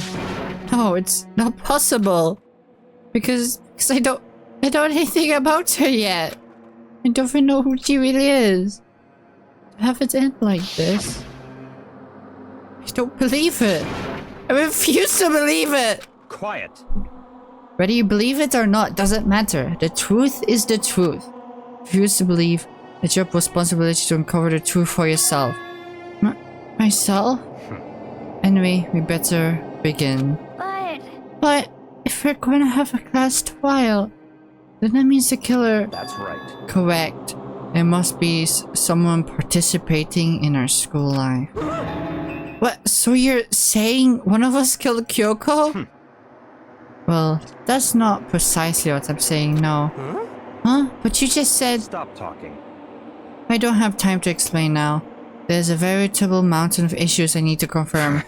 No, it's not possible. Because I don't know anything about her yet. I don't even know who she really is. To have it end like this. I don't believe it. I refuse to believe it.
Quiet.
Whether you believe it or not doesn't matter. The truth is the truth. Refuse to believe it's your responsibility to uncover the truth for yourself. Myself? Anyway, we better begin. But if we're going to have a class trial, then that means the killer...
That's right.
Correct. There must be someone participating in our school life. What? So you're saying one of us killed Kyoko? Well, that's not precisely what I'm saying, no. Huh? But you just said...
Stop talking.
I don't have time to explain now. There's a veritable mountain of issues I need to confirm.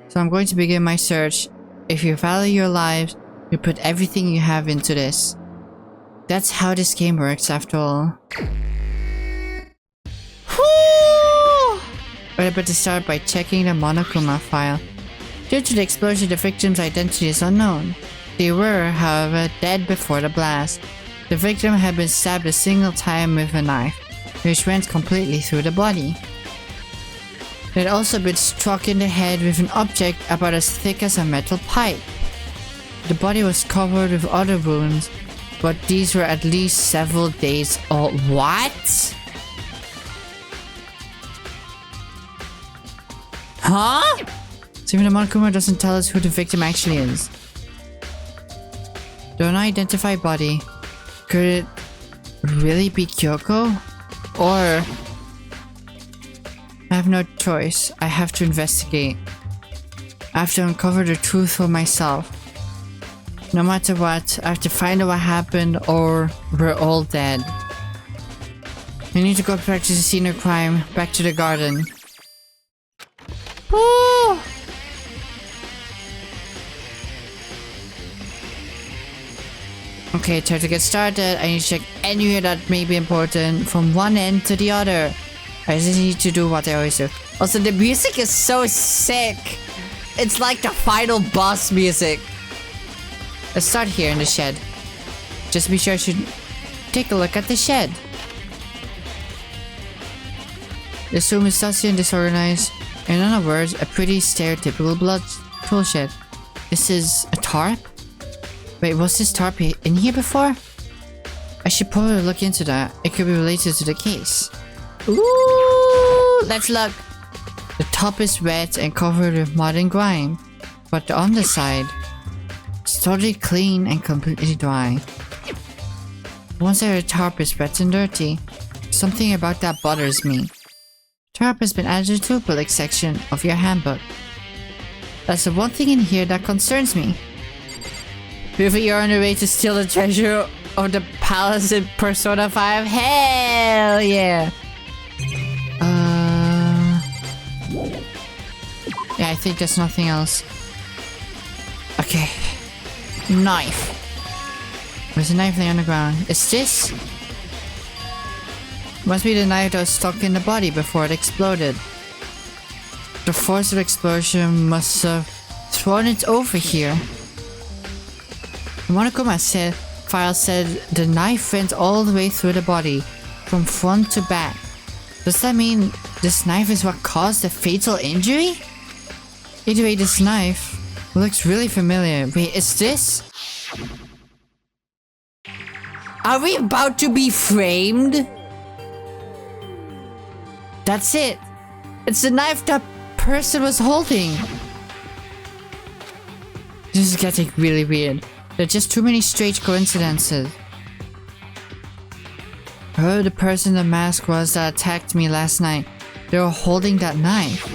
So I'm going to begin my search. If you value your lives, you put everything you have into this. That's how this game works, after all. but I better start by checking the Monokuma file. Due to the explosion, the victim's identity is unknown. They were, however, dead before the blast. The victim had been stabbed a single time with a knife, which went completely through the body. They had also been struck in the head with an object about as thick as a metal pipe. The body was covered with other wounds, but these were at least several days old. What? Huh? So even the Monokuma doesn't tell us who the victim actually is. The unidentified body. Could it really be Kyoko? Or... I have no choice. I have to investigate. I have to uncover the truth for myself. No matter what, I have to find out what happened or we're all dead. I need to go back to the scene of crime, back to the garden. Woo! Okay, time to get started. I need to check anywhere that may be important from one end to the other. I just need to do what I always do. Also, the music is so sick. It's like the final boss music. Let's start here in the shed. Just be sure to take a look at the shed. This room is dusty and disorganized. In other words, a pretty stereotypical blood tool shed. This is a tarp? Wait, was this tarp in here before? I should probably look into that. It could be related to the case. Ooh, let's look. The top is wet and covered with mud and grime, but the underside is totally clean and completely dry. One side of the tarp is wet and dirty. Something about that bothers me. Tarp has been added to the public section of your handbook. That's the one thing in here that concerns me. Prove you're on the way to steal the treasure of the palace in Persona 5? Hell yeah! Yeah, I think there's nothing else. Okay. Knife. There's a knife laying on the ground. Is this? Must be the knife that was stuck in the body before it exploded. The force of explosion must have thrown it over here. The Monokuma file said the knife went all the way through the body, from front to back. Does that mean this knife is what caused the fatal injury? Either way, this knife looks really familiar. Wait, is this? Are we about to be framed? That's it. It's the knife that person was holding. This is getting really weird. There are just too many strange coincidences. Whoever the person in the mask was that attacked me last night, they were holding that knife.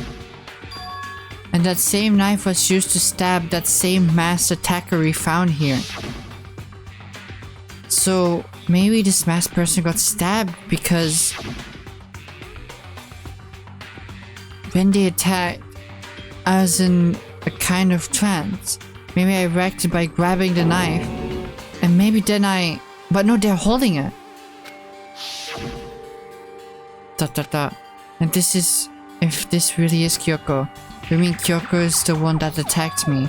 And that same knife was used to stab that same masked attacker we found here. So maybe this masked person got stabbed because when they attacked, I was in a kind of trance. Maybe I reacted by grabbing the knife. And maybe then but no, they're holding it. And this is... if this really is Kyoko. I mean, Kyoko is the one that attacked me.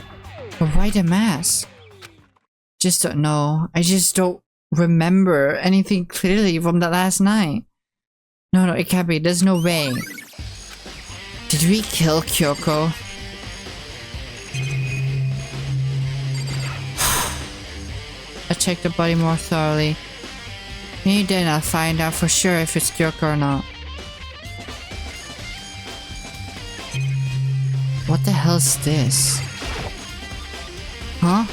But why the mask? Just don't know. I just don't remember anything clearly from the last night. No, it can't be. There's no way. Did we kill Kyoko? I checked the body more thoroughly. Maybe then I'll find out for sure if it's Kyoko or not. What the hell is this? Huh?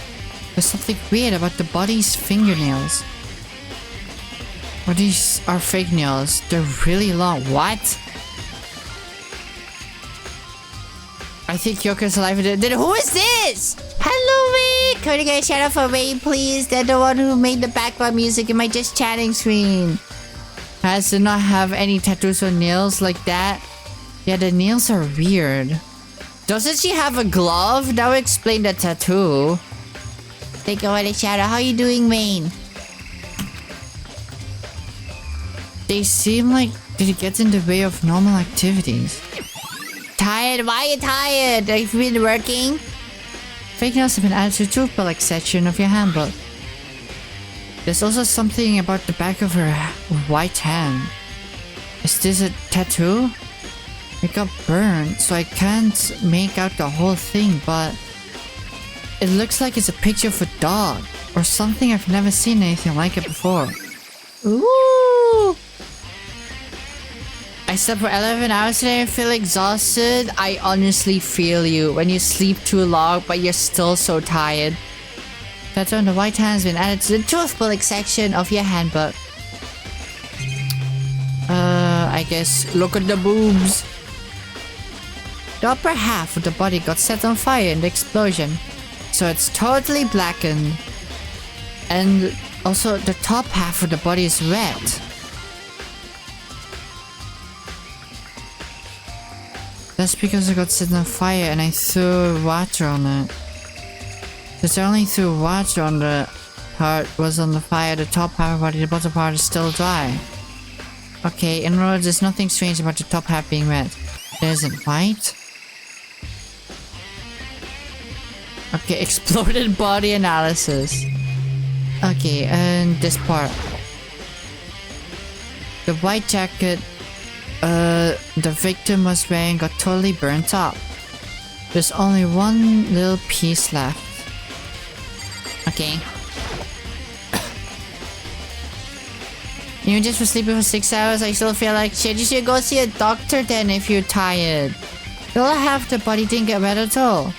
There's something weird about the body's fingernails. Or these are fake nails. They're really long. What? I think Kyoko's alive. Then who is this? Hello, Wayne! Could you get a shout out for Wayne, please? They're the one who made the background music in my just chatting screen. Has to not have any tattoos or nails like that. Yeah, the nails are weird. Doesn't she have a glove? That would explain the tattoo. Thank you for the shout out. How you doing, Wayne? They seem like they get in the way of normal activities. tired? Why are you tired? Have you been working? Fake nails have been added to the toothbrush section of your handbook. There's also something about the back of her white hand. Is this a tattoo? It got burned, so I can't make out the whole thing, but it looks like it's a picture of a dog or something. I've never seen anything like it before. Ooh! I slept for 11 hours today and feel exhausted. I honestly feel you when you sleep too long, but you're still so tired. Tattoo on the white hand has been added to the toothbrush section of your handbook. I guess look at the boobs. The upper half of the body got set on fire in the explosion, so it's totally blackened. And also the top half of the body is red. That's because it got set on fire and I threw water on it. Since I only threw water on the part was on the fire, the top half of the body, the bottom part is still dry. Okay, in other words, there's nothing strange about the top half being red. It isn't white. Okay, exploded body analysis. Okay, and this part. The white jacket the victim was wearing got totally burnt up. There's only one little piece left. Okay. Even just for sleeping for 6 hours, I still feel like shit. You should go see a doctor then if you're tired. The other half of the body didn't get red at all.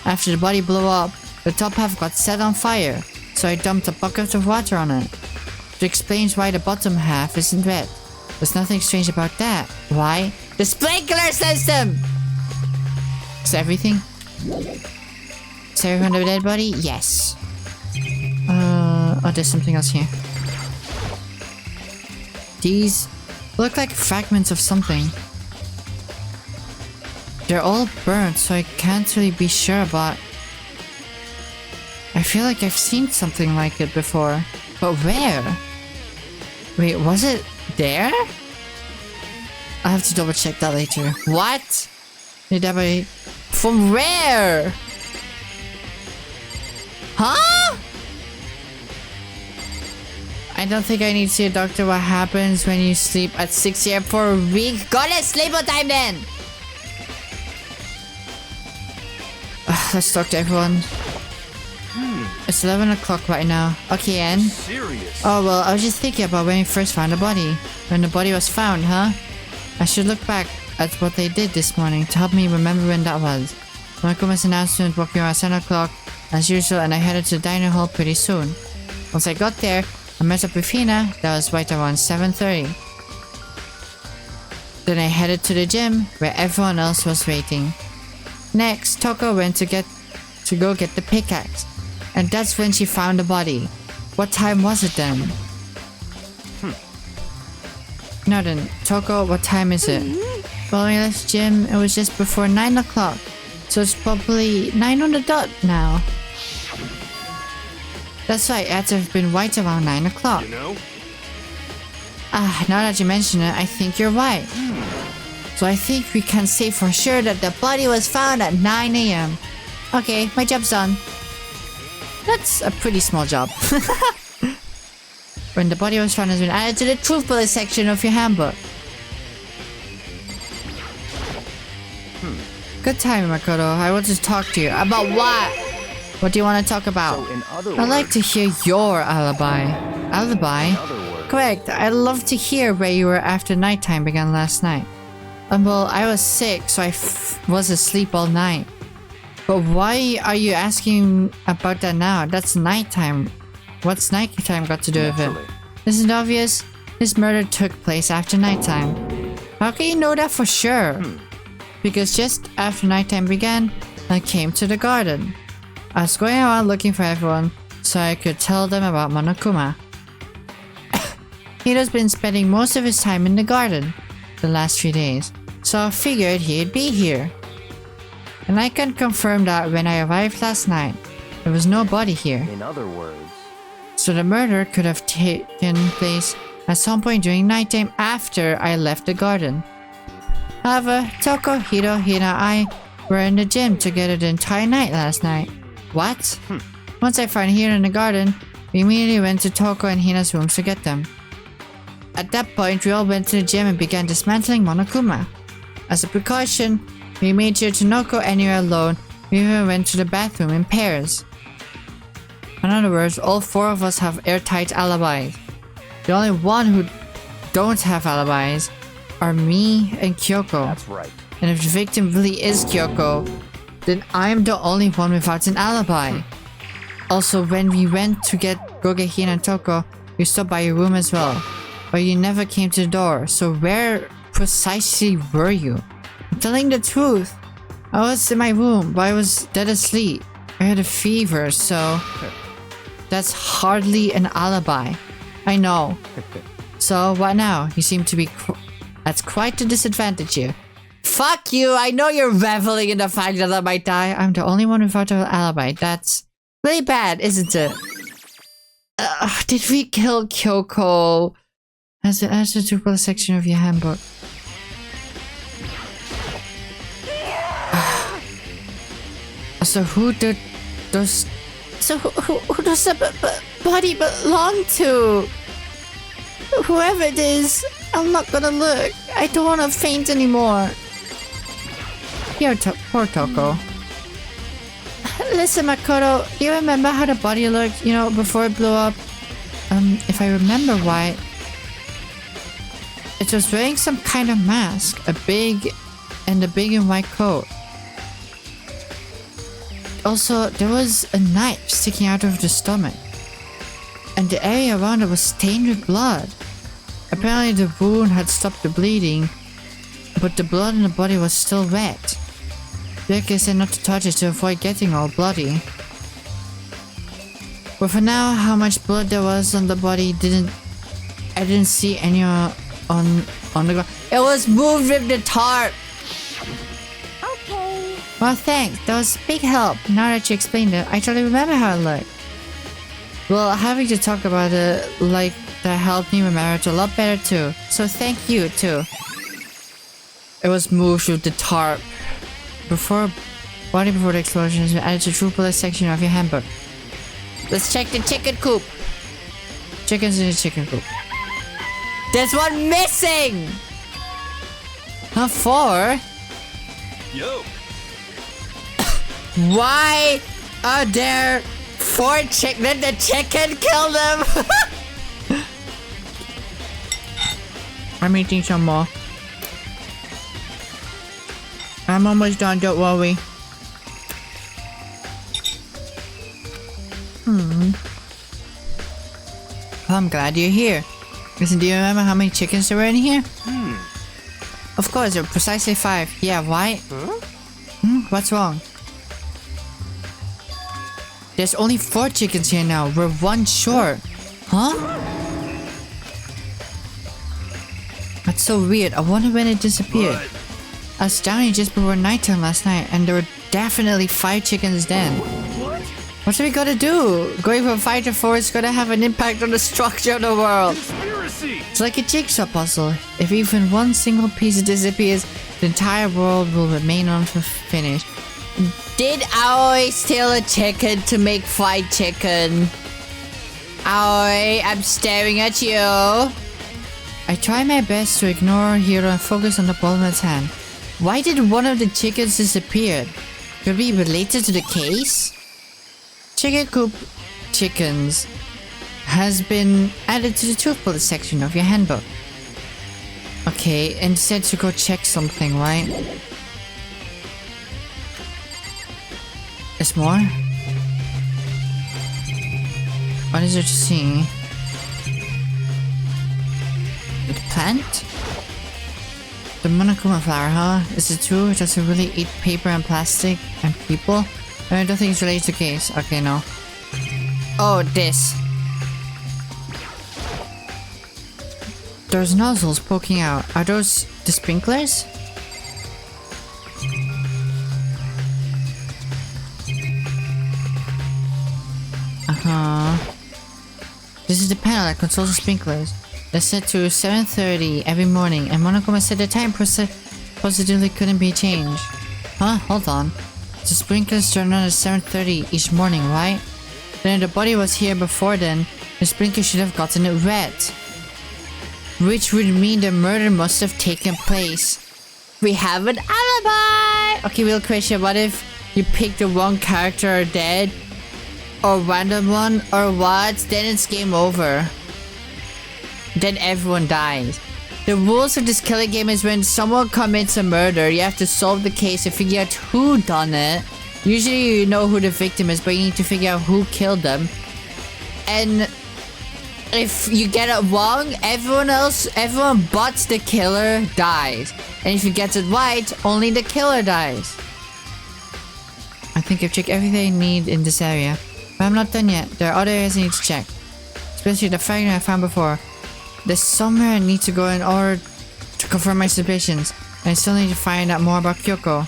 After the body blew up, the top half got set on fire, so I dumped a bucket of water on it. Which explains why the bottom half isn't red. There's nothing strange about that. Why? The sprinkler system! Is that everything? Is everyone a dead body? Yes. Oh, there's something else here. These look like fragments of something. They're all burnt, so I can't really be sure, but I feel like I've seen something like it before. But where? Wait, was it there? I have to double check that later. What? From where? Huh? I don't think I need to see a doctor. What happens when you sleep at 6 a.m. for a week? Go to sleep on time then! Let's talk to everyone. It's 11 o'clock right now. Okay, Anne.
Serious?
Oh, well, I was just thinking about when you first found the body. When the body was found, huh? I should look back at what they did this morning to help me remember when that was. Monakuma's announcement woke me around 7 o'clock as usual, and I headed to the diner hall pretty soon. Once I got there, I met up with Hina. That was right around 7:30. Then I headed to the gym where everyone else was waiting. Next, Toko went to go get the pickaxe, and that's when she found the body. What time was it then? Now then, Toko, what time is it? Well, when I left gym, it was just before 9 o'clock, so it's probably 9 on the dot now. That's right, it had to have been right around 9 o'clock.
You know?
Now that you mention it, I think you're right. So I think we can say for sure that the body was found at 9 a.m. Okay, my job's done. That's a pretty small job. When the body was found has been added to the truth bullet section of your handbook. Good time, Makoto. I want to talk to you. About what? What do you want to talk about?
So in other
I'd like to hear your alibi. Alibi?
words,
Correct. I'd love to hear where you were after nighttime began last night. Well, I was sick, so I was asleep all night. But why are you asking about that now? That's nighttime. What's nighttime got to do with it?
naturally.
Isn't it obvious? This murder took place after nighttime. How can you know that for sure? Because just after nighttime began, I came to the garden. I was going around looking for everyone, so I could tell them about Monokuma. Hito's been spending most of his time in the garden the last few days, so I figured he'd be here. And I can confirm that when I arrived last night, there was no body here.
In other words,
So the murder could have taken place at some point during nighttime after I left the garden. However, Toko, Hiro, Hina, and I were in the gym together the entire night last night. What? Once I found Hiro in the garden, we immediately went to Toko and Hina's rooms to get them. At that point, we all went to the gym and began dismantling Monokuma. As a precaution, we made sure to not go anywhere alone. We even went to the bathroom in pairs. In other words, all four of us have airtight alibis. The only one who don't have alibis are me and Kyoko.
That's right.
And if the victim really is Kyoko, then I'm the only one without an alibi. Also, when we went to go get Hina and Toko, we stopped by your room as well. But you never came to the door, so where precisely were you? I'm telling the truth. I was in my room, but I was dead asleep. I had a fever, so... That's hardly an alibi. I know. So, what now? You seem to be... That's quite a disadvantage here. Fuck you! I know you're reveling in the fact that I might die. I'm the only one without an alibi. That's really bad, isn't it? Did we kill Kyoko? As an answer to the section of your handbook. So who did those... So who does the body belong to? Whoever it is, I'm not gonna look. I don't want to faint anymore. Here, poor Toko. Listen, Makoto, do you remember how the body looked, you know, before it blew up? If I remember right, it was wearing some kind of mask, a big and white coat. Also, there was a knife sticking out of the stomach, and the area around it was stained with blood. Apparently the wound had stopped the bleeding, but the blood in the body was still wet. Yuki said not to touch it to avoid getting all bloody. But for now, how much blood there was on the body I didn't see any on the ground. It was moved with the tarp!
Okay.
Well, thanks. That was a big help. Now that you explained it, I totally remember how it looked. Well, having to talk about it like that helped me remember it a lot better too. So thank you too. It was moved with the tarp. Body before the explosion has been added to the true bullet section of your handbook. Let's check the chicken coop. Chickens in the chicken coop. There's one missing! Huh, 4?
Yo.
Why are there 4 chicken? Did the chicken kill them? I'm eating some more. I'm almost done, don't worry. Well, I'm glad you're here. Listen, do you remember how many chickens there were in here? Of course, there were precisely 5. Yeah, why? What's wrong? There's only 4 chickens here now. We're 1 short. Huh? That's so weird. I wonder when it disappeared. I was down here just before nighttime last night, and there were definitely 5 chickens then. What do we gotta do? Going from 5 to 4 is gonna have an impact on the structure of the world.
Conspiracy.
It's like a jigsaw puzzle. If even one single piece disappears, the entire world will remain unfinished. Did Aoi steal a chicken to make fried chicken? Aoi, I'm staring at you. I try my best to ignore Hiro and focus on the ball in his hand. Why did one of the chickens disappear? Could it be related to the case? Chicken coop chickens has been added to the truth bullet section of your handbook. Okay, and you said to go check something, right? There's more? What is there to see? The plant? The Monokuma flower, huh? Is it true? Does it really eat paper and plastic and people? I don't think it's related to case. Okay, no. Oh, this. There's nozzles poking out. Are those the sprinklers? This is the panel that controls the sprinklers. They're set to 7:30 every morning, and Monokuma set the time positively couldn't be changed. Huh? Hold on. The sprinklers turn on at 7:30 each morning, right? Then if the body was here before then, the sprinkler should have gotten it wet. Which would mean the murder must have taken place. We have an alibi! Okay, real question. What if you pick the wrong character or dead? Or random one? Or what? Then it's game over. Then everyone dies. The rules of this killing game is when someone commits a murder, you have to solve the case and figure out who done it. Usually you know who the victim is, but you need to figure out who killed them. And if you get it wrong, everyone but the killer dies. And if you get it right, only the killer dies. I think I've checked everything I need in this area. But I'm not done yet. There are other areas I need to check. Especially the fragment I found before. There's somewhere I need to go in order to confirm my suspicions. And I still need to find out more about Kyoko.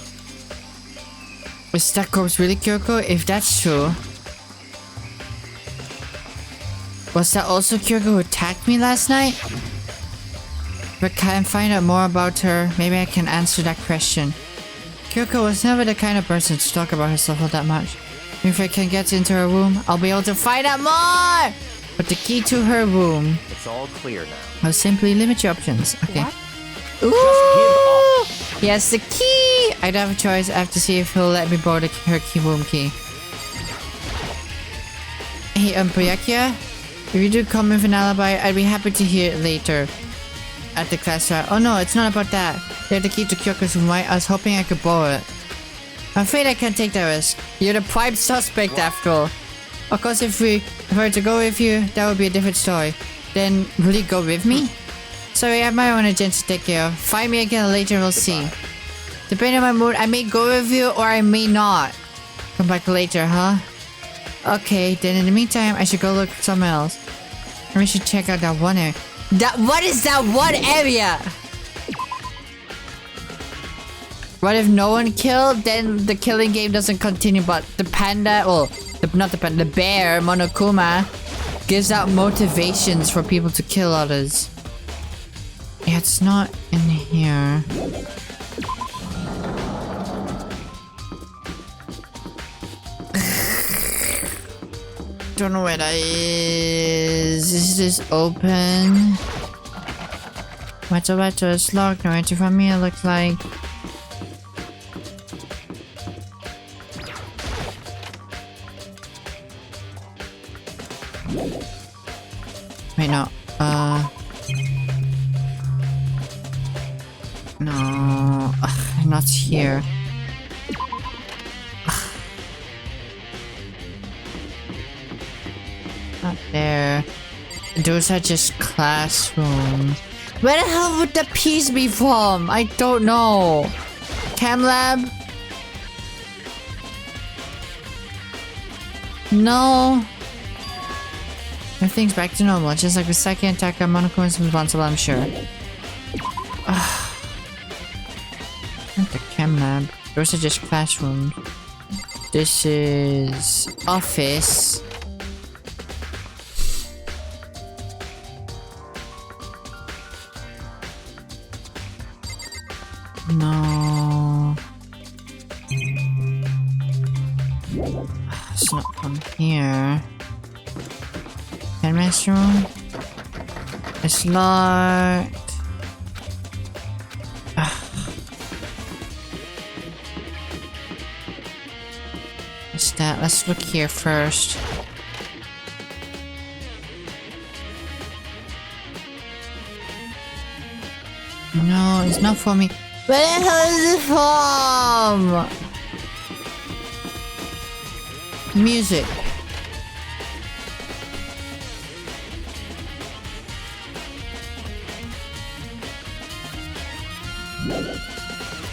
Is that corpse really Kyoko? If that's true... Was that also Kyoko who attacked me last night? If I can find out more about her, maybe I can answer that question. Kyoko was never the kind of person to talk about herself all that much. If I can get into her room, I'll be able to find out more! But the key to her room...
It's all clear now.
I'll simply limit your options. Okay.
What?
Ooh! Yes, the key! I don't have a choice. I have to see if he'll let me borrow her room key. Hey, ᴡᴏʀᴅ? If you do come with an alibi, I'd be happy to hear it later. At the class trial. Oh no, it's not about that. You have the key to Kyoko's room, right? I was hoping I could borrow it. I'm afraid I can't take that risk. You're the prime suspect after all. Of course, if I were to go with you, that would be a different story. Then, will you go with me? Sorry, I have my own agenda to take care of. Find me again later and we'll see. Depending on my mood, I may go with you or I may not. Come back later, huh? Okay, then in the meantime, I should go look somewhere else. And we should check out that one area. What is that one area? What if no one killed? Then the killing game doesn't continue, but the panda, well, not the panda, the bear, Monokuma, gives out motivations for people to kill others. Yeah, it's not in here. Don't know where that is. Is this open? What's it's locked. No entry from me, it looks like. Wait, no. No. Ugh, not here. Not there. Those are just classrooms. Where the hell would the piece be from? I don't know. Cam lab? No. Everything's back to normal. Just like the second attack on Monokuma is responsible, I'm sure. Not the chem lab. Those are just classrooms. This is office. No. It's not from here. Headmaster's room. It's locked. What's that? Let's look here first. No, it's not for me. Where the hell is it from? Music.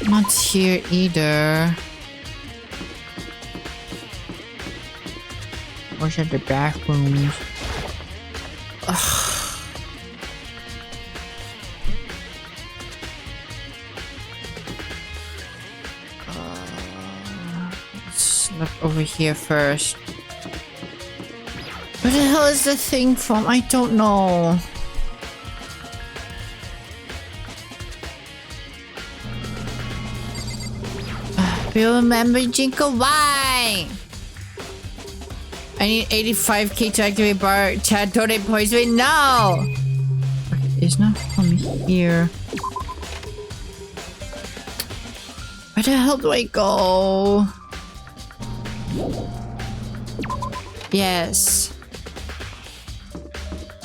Not here either. Where's at the bathrooms? Let's look over here first. Where the hell is the thing from? I don't know. You remember Jinko? Why? I need 85k to activate bar chat donate points. Wait, no! Okay, it's not from here. Where the hell do I go? Yes.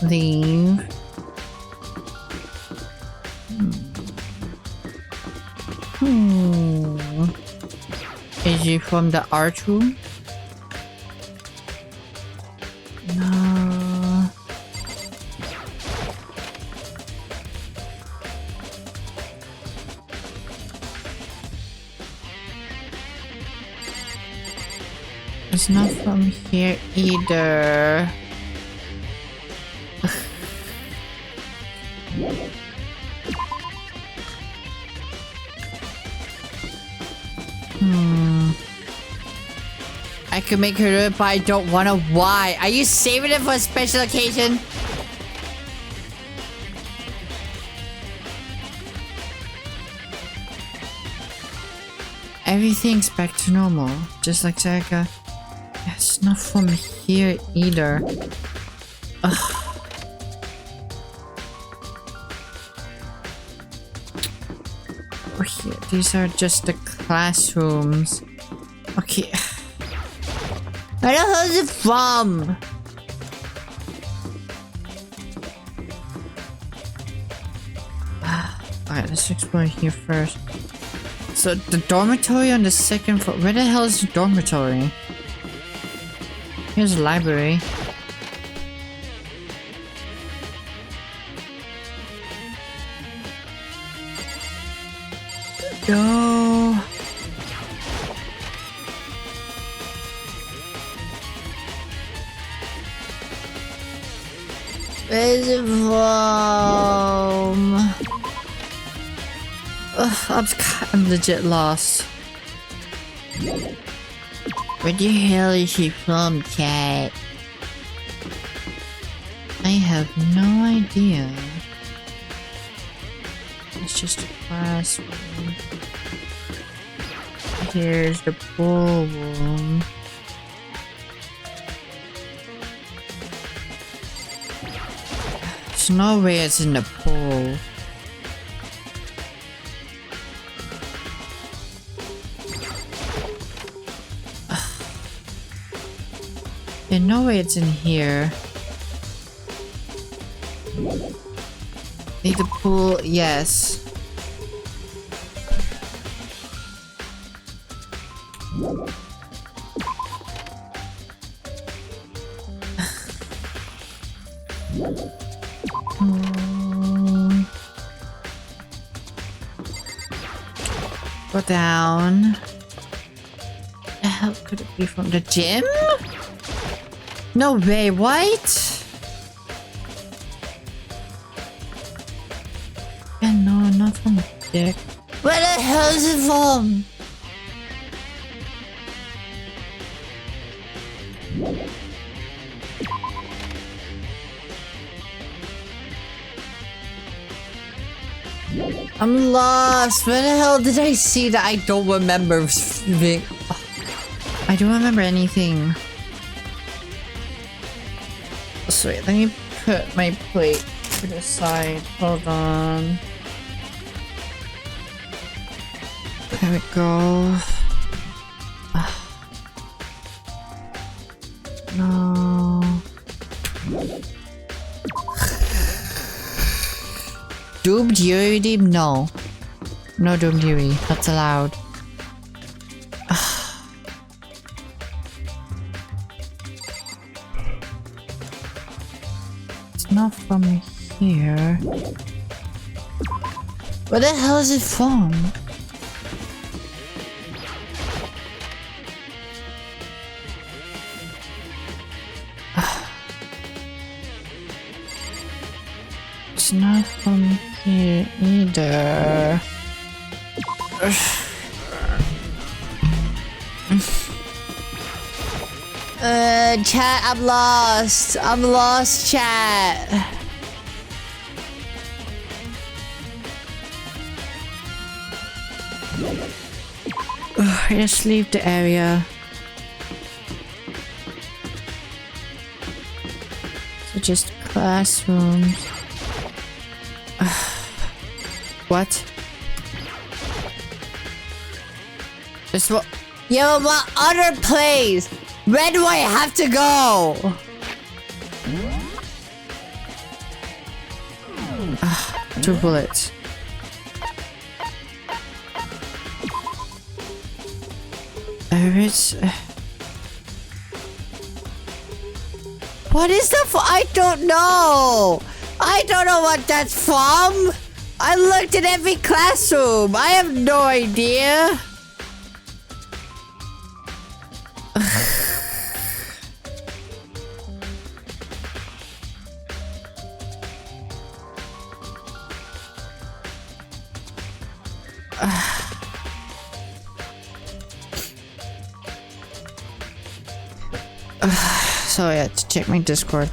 Leave. Is it from the art room? No. It's not from here either. I could make her do it, but I don't wanna. Why? Are you saving it for a special occasion? Everything's back to normal, just like Saga. It's not from here either. Ugh. Oh, here. These are just the classrooms. Okay. Where the hell is it from? Alright, let's explore here first. So the dormitory on the second floor. Where the hell is the dormitory? Here's the library. Go. Where's it from? Ugh, I'm legit lost. Where the hell is she from, chat? I have no idea. It's just a classroom. Here's the ballroom. There's no way it's in the pool. There's no way it's in here. Need the pool, yes. Go down. The hell could it be from the gym? No way, what? Yeah, no, not from the dick. Where the hell is it from? I'm lost. Where the hell did I see that? I don't remember. I don't remember anything. So wait, let me put my plate to the side. Hold on. There we go. No. Doom Dewey redeem? No. No Doom Dewey. That's allowed. It's not from here. Where the hell is it from? It's not from here either. Chat, I'm lost. I'm lost, chat. Just leave the area. So just classrooms. What? Just what? Yo, what other place? Where do I have to go? 2 bullets. What is that for? I don't know. I don't know what that's from. I looked at every classroom. I have no idea. So I had to check my Discord.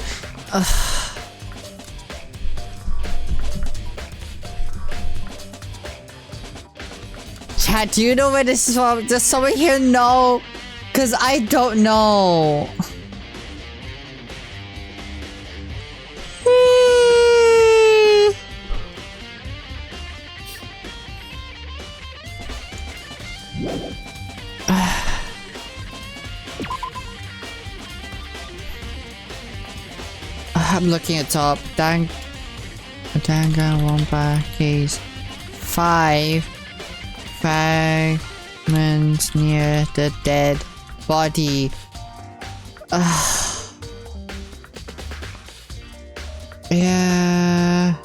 Chat, do you know where this is from? Does someone here know? Cause I don't know. I'm looking at top. Danganronpa case 5 fragments near the dead body. Yeah.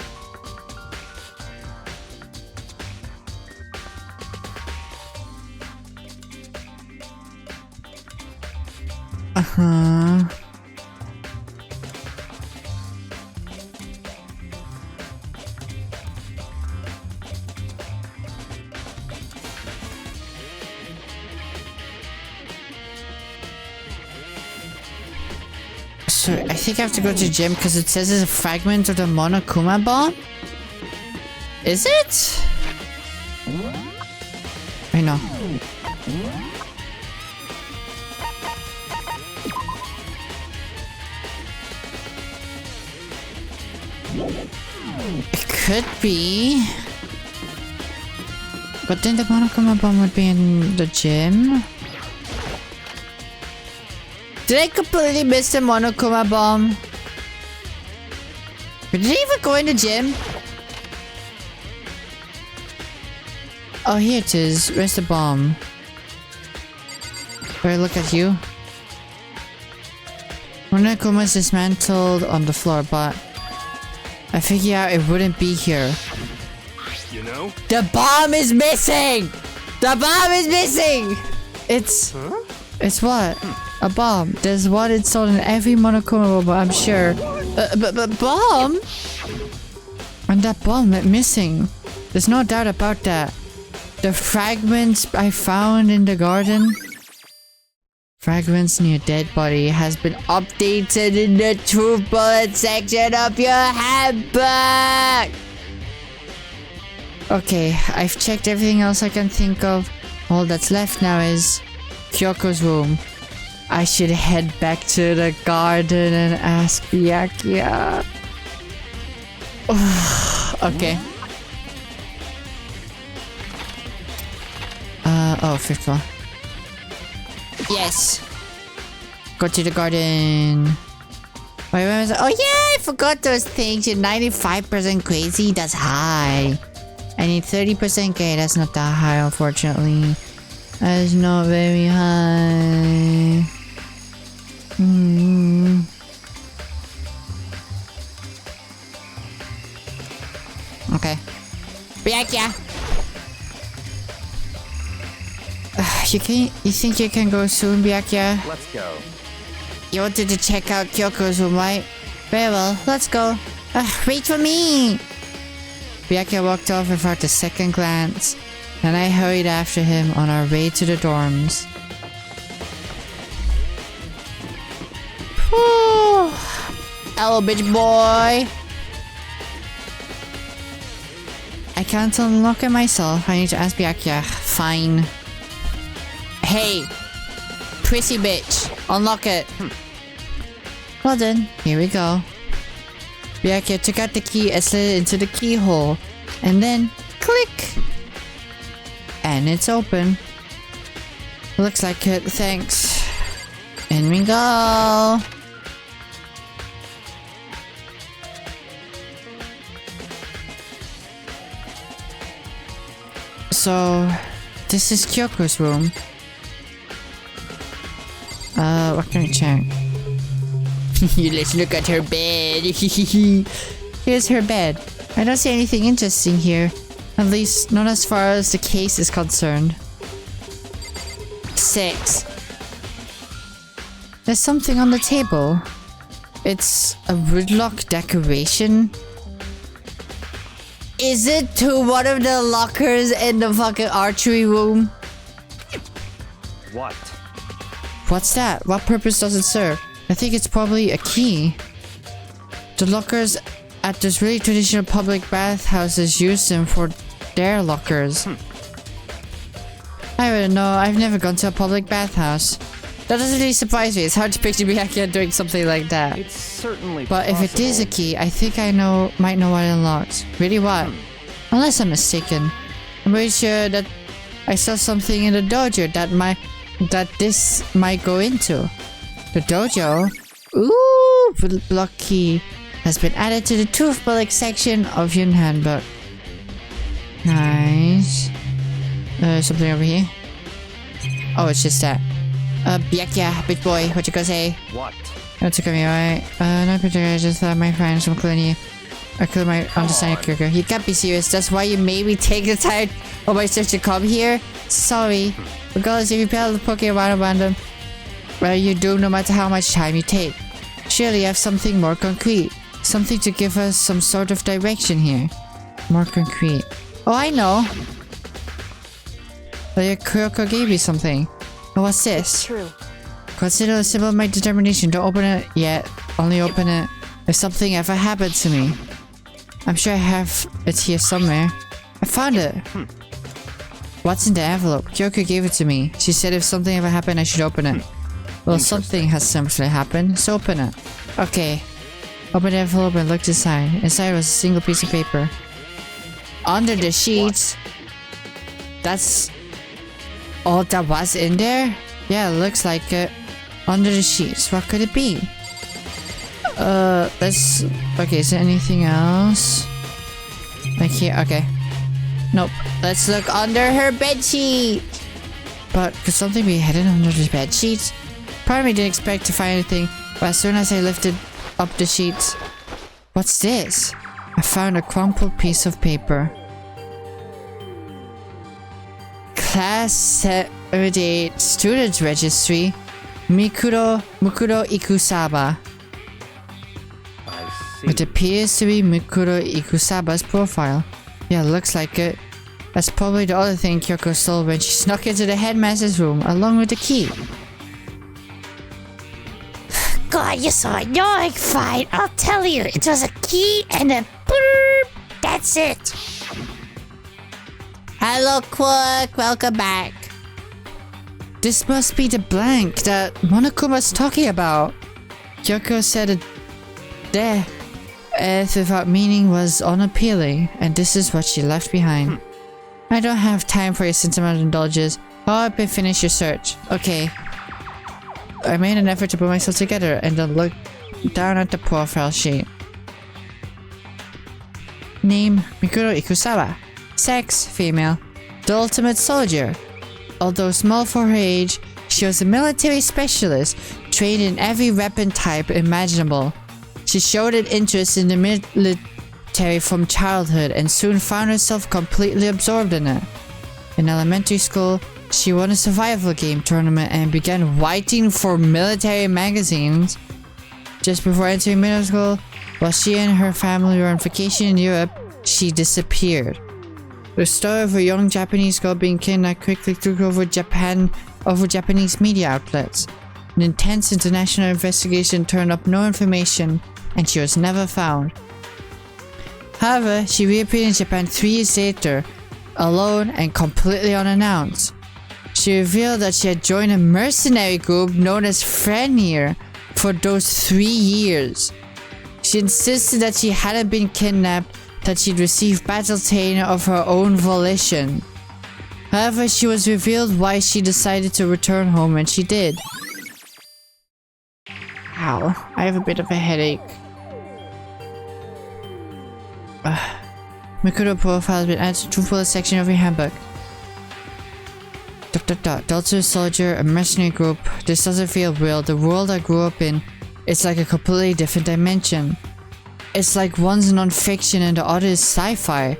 So I think I have to go to the gym because it says it's a fragment of the ᴡᴏʀᴅ bomb. Is it? I know. It could be. But then the ᴡᴏʀᴅ bomb would be in the gym. Did I completely miss the ᴡᴏʀᴅ bomb? Did it even go in the gym? Oh, here it is. Where's the bomb? Where I look at you? ᴡᴏʀᴅ is dismantled on the floor, but I figured out it wouldn't be here.
You know?
The bomb is missing! The bomb is missing! It's...
Huh?
It's what? A bomb. There's one installed in every ᴡᴏʀᴅ, I'm sure. But bomb? And that bomb went missing. There's no doubt about that. The fragments I found in the garden. Fragments near dead body has been updated in the truth bullet section of your handbook. Okay, I've checked everything else I can think of. All that's left now is Kyoko's room. I should head back to the garden and ask Byakuya. Okay. Oh, 5th floor. Yes. Go to the garden. Wait, where was it? Oh yeah, I forgot those things. You're 95% crazy. That's high. I need 30% gay. That's not that high, unfortunately. That's not very high. Okay. Byakuya. You think you can go soon, Byakuya?
Let's go.
You wanted to check out Kyoko's room, right? Very well, let's go. Wait for me! Byakuya walked off without a second glance, and I hurried after him on our way to the dorms. Hello, bitch boy! I can't unlock it myself. I need to ask Byakuya. Fine. Hey, prissy bitch, unlock it. Well then, here we go. Byakuya took out the key and slid it into the keyhole. And then, click! And it's open. Looks like it, thanks. In we go! So, this is Kyoko's room. What can I check? Let's look at her bed. Here's her bed. I don't see anything interesting here. At least, not as far as the case is concerned. 6. There's something on the table. It's a woodlock decoration. Is it to one of the lockers in the fucking archery room?
What?
What's that? What purpose does it serve? I think it's probably a key. The lockers at this really traditional public bathhouses use them for their lockers. I don't know. I've never gone to a public bathhouse. That doesn't really surprise me. It's hard to picture Byakuya doing something like that.
It's certainly
But if it is a key, I think I might know what it unlocks. Really what? Unless I'm mistaken. I'm pretty sure that I saw something in the dojo that this might go into. The dojo? Ooh, block key has been added to the Truth Bullock section of your handbook. Nice. Something over here. Oh, it's just that. Byakuya, big boy, what you gonna say?
What?
That's okay, alright. No particular, I just thought my friends from Clinic. I could my understand your character. You can't be serious. That's why you made me take the time of my search to come here. Sorry. Regardless if you battle the Pokemon random, well, you do no matter how much time you take. Surely you have something more concrete. Something to give us some sort of direction here. More concrete. Oh, I know. Well, your Kyoko gave me something. Oh, what's this?
True.
Consider a symbol of my determination. Don't open it yet. Only open it if something ever happened to me. I'm sure I have it here somewhere. I found it. What's in the envelope? Kyoko gave it to me. She said if something ever happened, I should open it. Well, something has simply happened, so open it. Okay. Open the envelope and looked inside. Inside was a single piece of paper. Under the sheets. That's all that was in there? Yeah, it looks like it. Under the sheets. What could it be? Let's... Okay, is there anything else? Like here? Okay. Nope. Let's look under her bedsheet. But could something be hidden under the bedsheets? Part of me didn't expect to find anything, but as soon as I lifted up the sheets... What's this? I found a crumpled piece of paper. Class 78 Student Registry, ᴡᴏʀᴅ.
I see.
It appears to be ᴡᴏᴅ's profile. Yeah, looks like it. That's probably the other thing Kyoko stole when she snuck into the headmaster's room, along with the key.
God, you're so annoying. Fine, I'll tell you. It was a key and a boop. That's it.
Hello, Quark. Welcome back. This must be the blank that Monokuma's talking about. Kyoko said it there, as without meaning, was unappealing, and this is what she left behind. I don't have time for your sentimental indulgences. Hurry up and finish your search. Okay. I made an effort to put myself together and then looked down at the profile sheet. Name: ᴡᴏᴅ. Sex: female. The ultimate soldier. Although small for her age, she was a military specialist, trained in every weapon type imaginable. She showed an interest in the military from childhood and soon found herself completely absorbed in it. In elementary school, she won a survival game tournament and began writing for military magazines. Just before entering middle school, while she and her family were on vacation in Europe, she disappeared. The story of a young Japanese girl being kidnapped quickly took over Japanese media outlets. An intense international investigation turned up no information, and she was never found. However, she reappeared in Japan 3 years later, alone and completely unannounced. She revealed that she had joined a mercenary group known as ᴊɪᴅ for those 3 years. She insisted that she hadn't been kidnapped, that she'd received battle training of her own volition. However, she was revealed why she decided to return home when she did. Ow, I have a bit of a headache. ᴡᴏʟᴅ profile has been added to the full section of your handbook. Delta soldier, a mercenary group. This doesn't feel real. The world I grew up in, it's like a completely different dimension. It's like one's non-fiction and the other is sci-fi.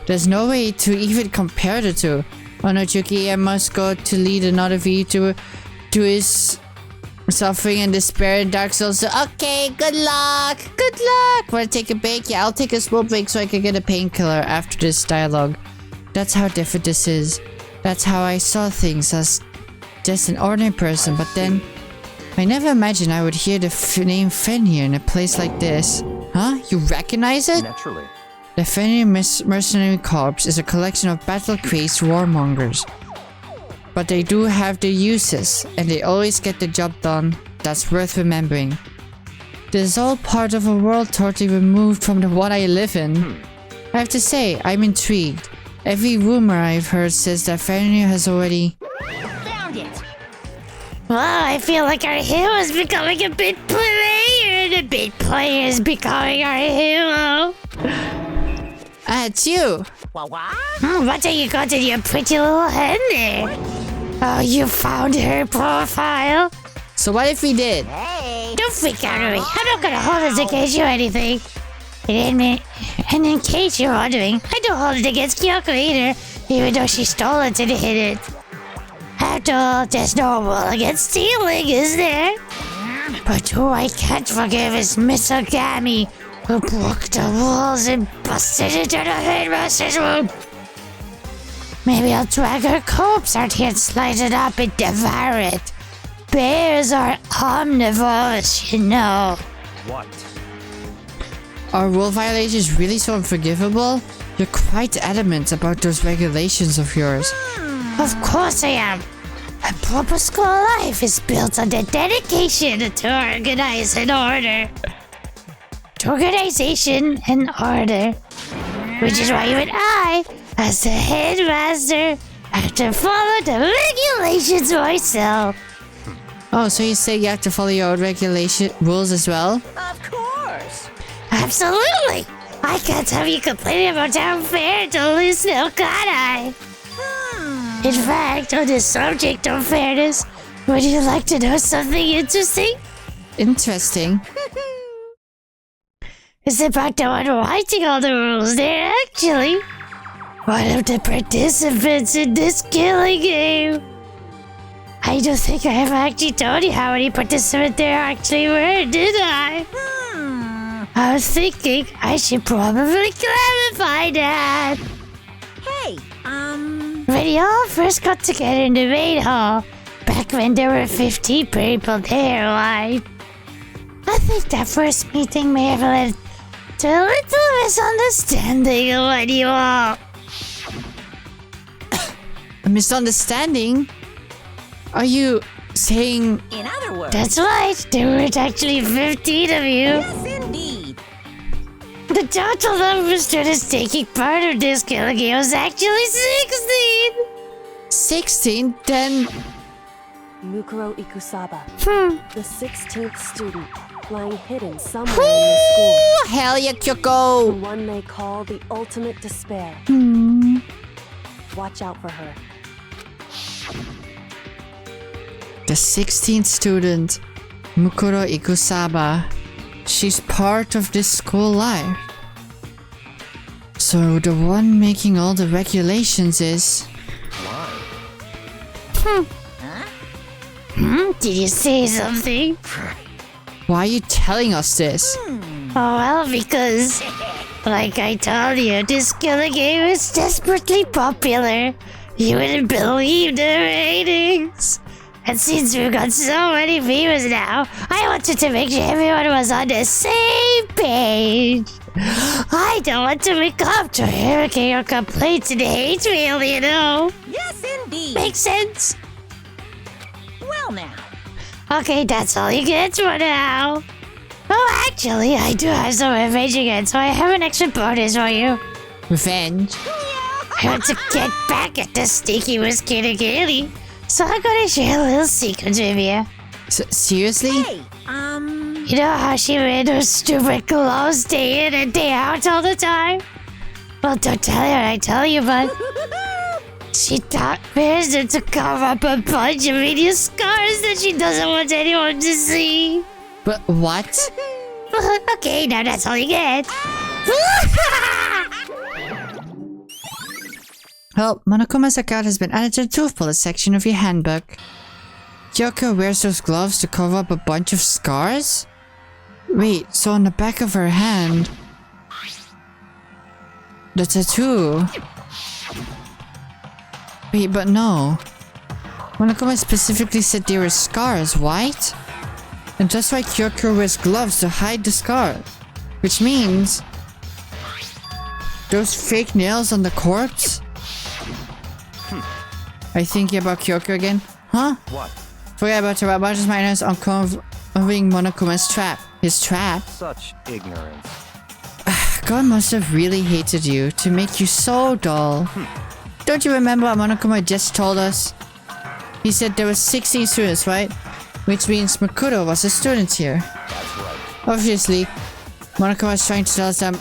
There's no way to even compare the two. Oh no, Juki, I must go to lead another VTuber to his suffering and despair in Dark Souls. Okay, good luck! Good luck! Wanna take a break? Yeah, I'll take a small break so I can get a painkiller after this dialogue. That's how different this is. That's how I saw things as just an ordinary person, but then I never imagined I would hear the name ᴊɪᴅ in a place like this. Huh? You recognize it?
Naturally.
The ᴊɪᴅ Mercenary Corps is a collection of battle-crazed warmongers. But they do have their uses, and they always get the job done. That's worth remembering. This is all part of a world totally removed from the one I live in. I have to say, I'm intrigued. Every rumor I've heard says that ᴊɪᴅ has already...
Found it.
Well, I feel like our hero is becoming a big player, and a big player is becoming our hero.
It's you!
What?
What are you got in your pretty little hand there? Oh, you found her profile?
So what if we did?
Hey.
Don't freak out on me. I'm not gonna hold it against you or anything. And in case you're wondering, I don't hold it against Kyoko either, even though she stole it and hid it. After all, there's no rule against stealing, is there? But who I can't forgive is Miss Ogami, who broke the rules and busted into the headmaster's room. Maybe I'll drag her corpse out here and slice it up and devour it. Bears are omnivores, you know.
What?
Are rule violations really so unforgivable? You're quite adamant about those regulations of yours.
Of course I am. A proper school life is built on the dedication to organize and order. To organization and order. Which is why even I, as the headmaster, have to follow the regulations myself.
Oh, so you say you have to follow your own rules as well?
Of course.
Absolutely! I can't have you complaining about how unfair to lose now, can I? In fact, on the subject of fairness, would you like to know something interesting?
Interesting.
It's about the one writing all the rules there, actually. One of the participants in this killing game. I don't think I ever actually told you how many participants there actually were, did I? I was thinking I should probably clarify that.
Hey,
When you all first got together in the main hall, back when there were 15 people there, I think that first meeting may have led to a little misunderstanding among you all.
A misunderstanding? Are you saying...
in other words.
That's right, there weren't actually 15 of you.
Yes, indeed.
The total number of students taking part of this killing game was actually 16.
16? Then...
ᴡᴏʟᴅᴅ, the 16th student, lying hidden somewhere in the school.
Ooh, hell yeah,
The
Kyoko!
one they call the ultimate despair. Watch out for her.
The 16th student, ᴡᴏʟᴅᴅ. She's part of this school life. So the one making all the regulations is...
Did you say something?
Why are you telling us this?
Oh, well, because, like I told you, this killing game is desperately popular. You wouldn't believe the ratings. And since we've got so many viewers now, I wanted to make sure everyone was on the same page. I don't want to make up to hurricane or complaints and hate mail, you know.
Yes, indeed.
Makes sense?
well now.
Okay, that's all you get for now. Oh, actually, I do have some revenge again, so I have an extra bonus for you.
Revenge?
I want to get back at the sneaky ᴊᴇɪᴅ, so I'm gonna share a little secret with you.
Seriously?
Hey,
You know how she wears those stupid clothes day in and day out all the time? Well, don't tell her I tell you, but she wears them to cover up a bunch of hideous scars that she doesn't want anyone to see.
But what?
Okay, now that's all you get.
Well, Monokuma's account has been added to the tooth bullet section of your handbook. Kyoko wears those gloves to cover up a bunch of scars? Wait, so on the back of her hand... the tattoo... Wait, but no. Monokuma specifically said they were scars, right? And that's why Kyoko wears gloves to hide the scars. Which means... those fake nails on the corpse? Are you thinking about Kyoko again? Huh?
What?
Forget about her, about his minus uncovering Monokuma's trap. His trap?
Such ignorance.
God must have really hated you to make you so dull. Don't you remember what Monokuma just told us? He said there were 16 students, right? Which means Mukuro was a student here.
That's right.
Obviously, Monokuma is trying to tell us that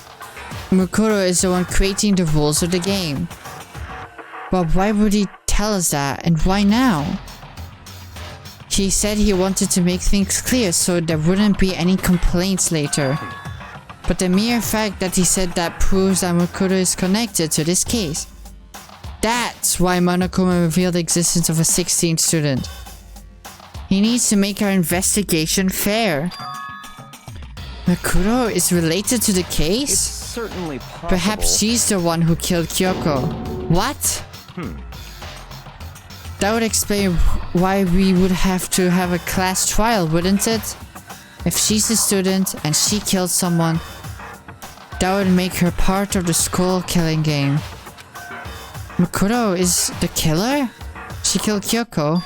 Mukuro is the one creating the rules of the game. But why would he tell us that, and why now? He said he wanted to make things clear so there wouldn't be any complaints later. But the mere fact that he said that proves that Mukuro is connected to this case. That's why Monokuma revealed the existence of a 16th student. He needs to make our investigation fair. Mukuro is related to the
It's
case?
certainly possible.
Perhaps she's the one who killed Kyoko. What? That would explain why we would have to have a class trial, wouldn't it? If she's a student and she killed someone, that would make her part of the school killing game. Mukuro is the killer? She killed Kyoko?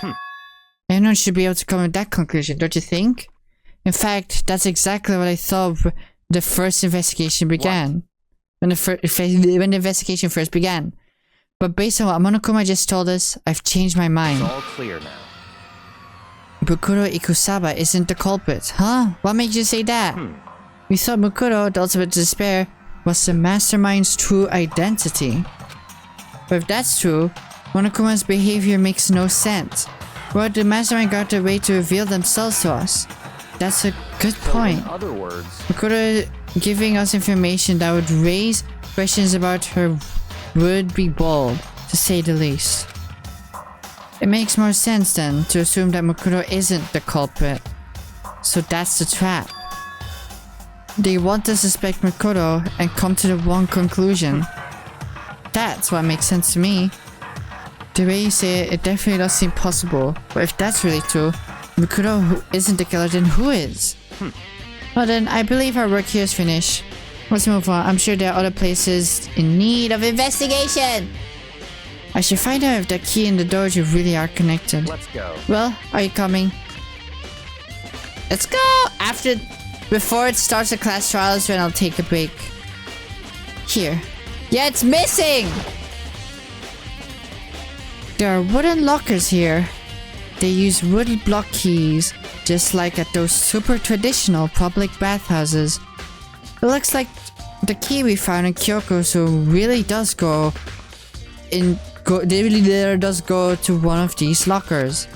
Anyone should be able to come to that conclusion, don't you think? In fact, that's exactly what I thought the first investigation began. When the investigation first began. But based on what Monokuma just told us, I've changed my mind.
It's all clear now.
Mukuro Ikusaba isn't the culprit. Huh? What made you say that? We thought Mukuro, the ultimate despair, was the mastermind's true identity. But if that's true, Monokuma's behavior makes no sense. Why would the mastermind got the way to reveal themselves to us? That's a good point.
In other words,
Mukuro giving us information that would raise questions about her would be bold, to say the least. It makes more sense then to assume that Mukuro isn't the culprit. So that's the trap. They want to suspect Mukuro and come to the one conclusion. That's what makes sense to me. The way you say it, it definitely does seem possible. But if that's really true, Mukuro isn't the killer, then who is? Well then, I believe our work here is finished. Let's move on. I'm sure there are other places in need of investigation. I should find out if the key and the dojo really are connected.
let's go.
Well, are you coming? Let's go! Before it starts the class trials, then I'll take a break. Here. Yeah, it's missing! There are wooden lockers here. They use wooden block keys, just like at those super traditional public bathhouses. It looks like the key we found in Kyoko really does go to one of these lockers.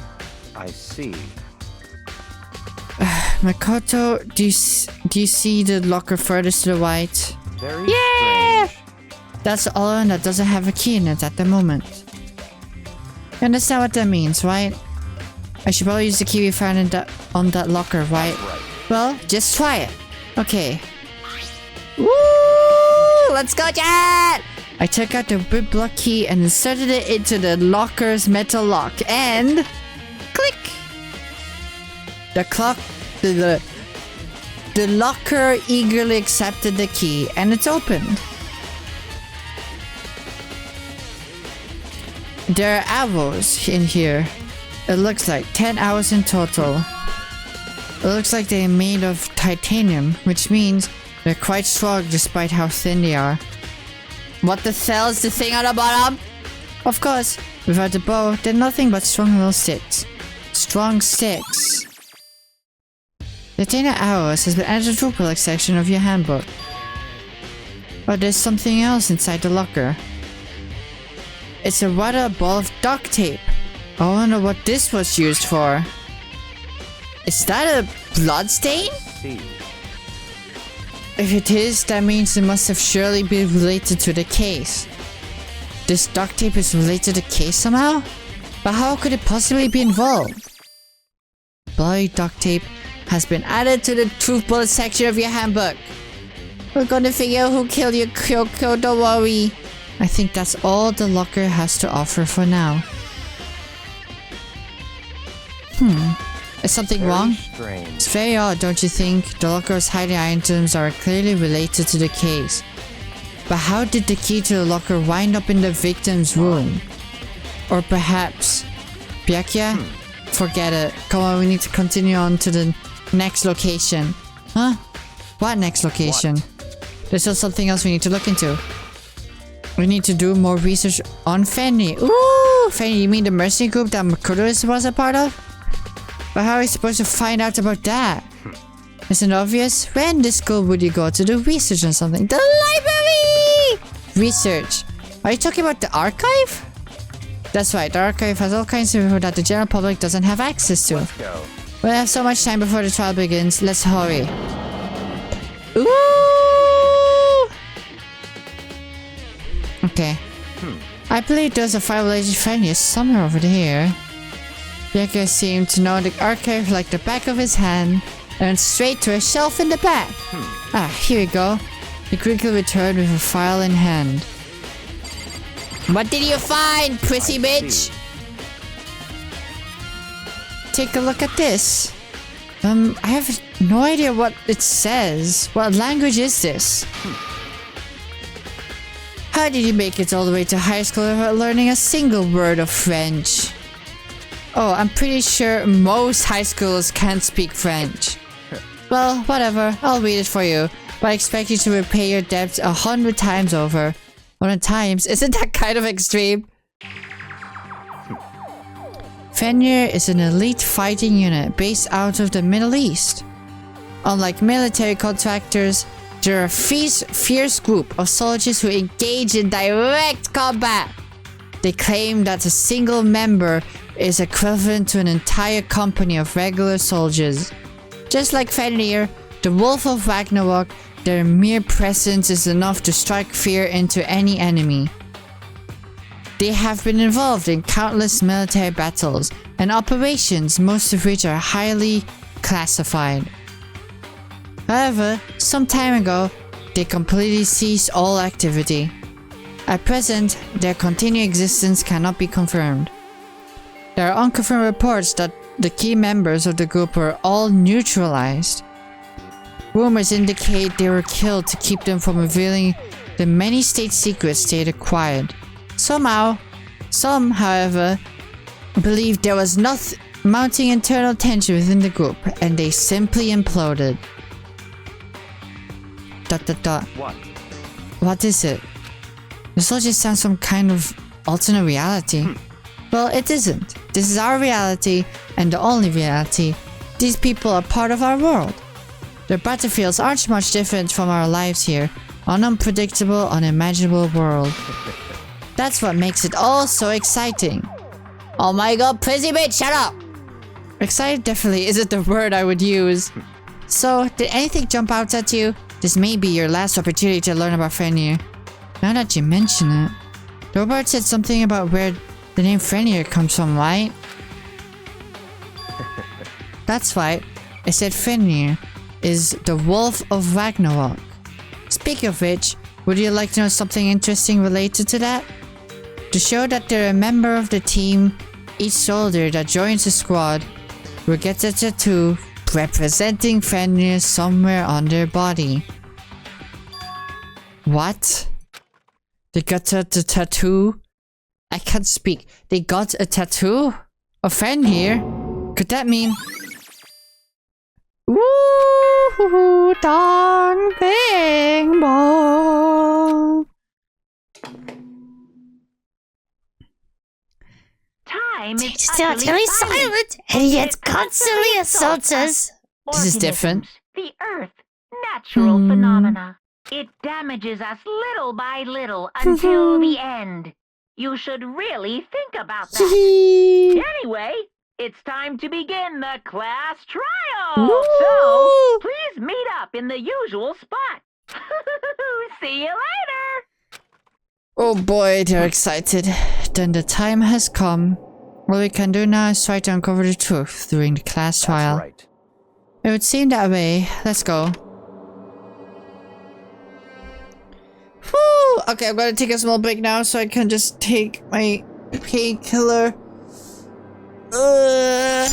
I see.
Makoto, do you see the locker furthest to the right?
Very
Yeah!
strange.
That's the only one that doesn't have a key in it at the moment. You understand what that means, right? I should probably use the key we found on that locker, right?
Right.
Well, just try it. Okay. Woo! Let's go, Jet! I took out the wood block key and inserted it into the locker's metal lock and... click! The locker eagerly accepted the key and it's opened. There are arrows in here. It looks like 10 hours in total. It looks like they're made of titanium, which means they're quite strong despite how thin they are. What the hell is the thing on the bottom? Of course, without the bow, they're nothing but strong little sticks. Strong sticks. The 10 hours has been added to the public section of your handbook. But there's something else inside the locker. It's a water ball of duct tape. I wonder what this was used for. Is that a blood stain?
See.
If it is, that means it must have surely been related to the case. This duct tape is related to the case somehow? But how could it possibly be involved? Bloody duct tape has been added to the truth bullet section of your handbook. We're gonna figure out who killed your Kyoko, don't worry. I think that's all the locker has to offer for now. Is something wrong?
Strange.
It's very odd, don't you think? The locker's hiding items are clearly related to the case. But how did the key to the locker wind up in the victim's room? Or perhaps... Byakuya? Forget it. Come on, we need to continue on to the next location. Huh? What next location? There's still something else we need to look into. We need to do more research on ᴊɪ. Ooh! ᴊɪ, you mean the mercenary group that Makoto was a part of? But how are we supposed to find out about that? Isn't it obvious? Where in this school would you go to do research on something? The library! Research. Are you talking about the archive? That's right, the archive has all kinds of info that the general public doesn't have access to.
Let's go.
We have so much time before the trial begins. Let's hurry. Ooh! Okay. I believe there's a file related to ᴊɪ somewhere over here. Byakuya seemed to know the archive like the back of his hand and went straight to a shelf in the back. Ah, here we go. He quickly returned with a file in hand. What did you find, prissy bitch? Take a look at this. I have no idea what it says. What language is this? How did you make it all the way to high school without learning a single word of French? Oh, I'm pretty sure most high schoolers can't speak French. Well, whatever. I'll read it for you. But I expect you to repay your debts 100 times over. 100 times? Isn't that kind of extreme? ᴊɪ is an elite fighting unit based out of the Middle East. Unlike military contractors, they're a fierce group of soldiers who engage in direct combat. They claim that a single member is equivalent to an entire company of regular soldiers. Just like ᴊɪ, the Wolf of Ragnarok, their mere presence is enough to strike fear into any enemy. They have been involved in countless military battles and operations, most of which are highly classified. However, some time ago, they completely ceased all activity. At present, their continued existence cannot be confirmed. There are unconfirmed reports that the key members of the group were all neutralized. Rumors indicate they were killed to keep them from revealing the many state secrets they had acquired. Some, however, believed there was mounting internal tension within the group, and they simply imploded. ...
What?
What is it? This all just sounds some kind of alternate reality. Well, it isn't. This is our reality, and the only reality. These people are part of our world. Their battlefields aren't much different from our lives here. An unpredictable, unimaginable world. That's what makes it all so exciting. Oh my god, prissy bitch, shut up! Excited definitely isn't the word I would use. So, did anything jump out at you? This may be your last opportunity to learn about ᴊɪ. Now that you mention it, the robot said something about where the name ᴊɪ comes from, right? That's right. It said ᴊɪ is the Wolf of Ragnarok. Speaking of which, would you like to know something interesting related to that? To show that they're a member of the team, each soldier that joins the squad will get a tattoo representing ᴊɪ somewhere on their body. What? They got the tattoo? I can't speak. They got a tattoo? A fan here? Could that mean... Woo! Dong bing bong!
Time is
Still utterly silent, and yet constantly assaults us.
This is different.
The Earth, natural phenomena. It damages us little by little until the end. You should really think about that. Anyway, it's time to begin the class trial. So, please meet up in the usual spot. See you later.
Oh boy, they're excited. Then the time has come. All we can do now is try to uncover the truth during the class trial.
That's right.
It would seem that way. Let's go. Whew. Okay, I'm gonna take a small break now so I can just take my painkiller. Oh,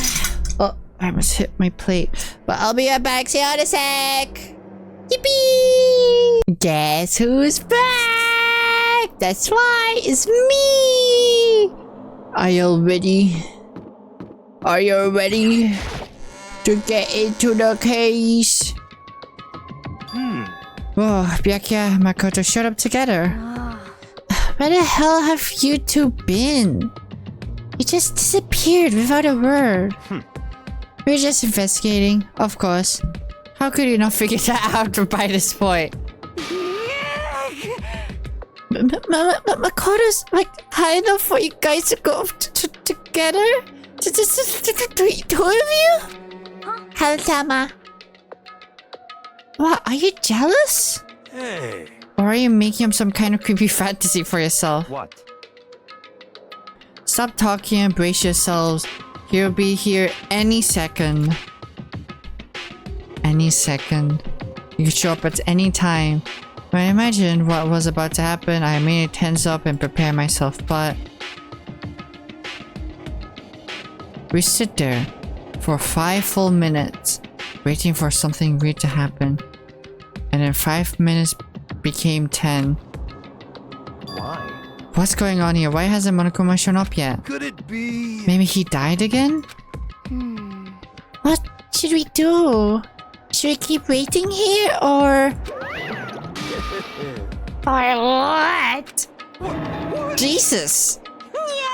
I almost hit my plate. But I'll be right back. See you in a sec. Yippee! Guess who's back? That's right, it's me! Are you ready? Are you ready to get into the case? Oh, Byakuya and Makoto showed up together. Where the hell have you two been? You just disappeared without a word. We're just investigating, of course. How could you not figure that out by this point? Makoto's like high enough for you guys to go together? Two of you?
Hal-sama.
What, are you jealous?
Hey.
Or are you making up some kind of creepy fantasy for yourself?
What?
Stop talking and brace yourselves. He'll be here any second. Any second. You can show up at any time. When I imagined what was about to happen, I immediately tense up and prepare myself, but... we sit there for 5 full minutes, waiting for something weird to happen. And then 5 minutes became 10.
Why?
What's going on here? Why hasn't Monokuma shown up yet?
Could it be?
Maybe he died again? What should we do? Should we keep waiting here or...
Or what?
Jesus!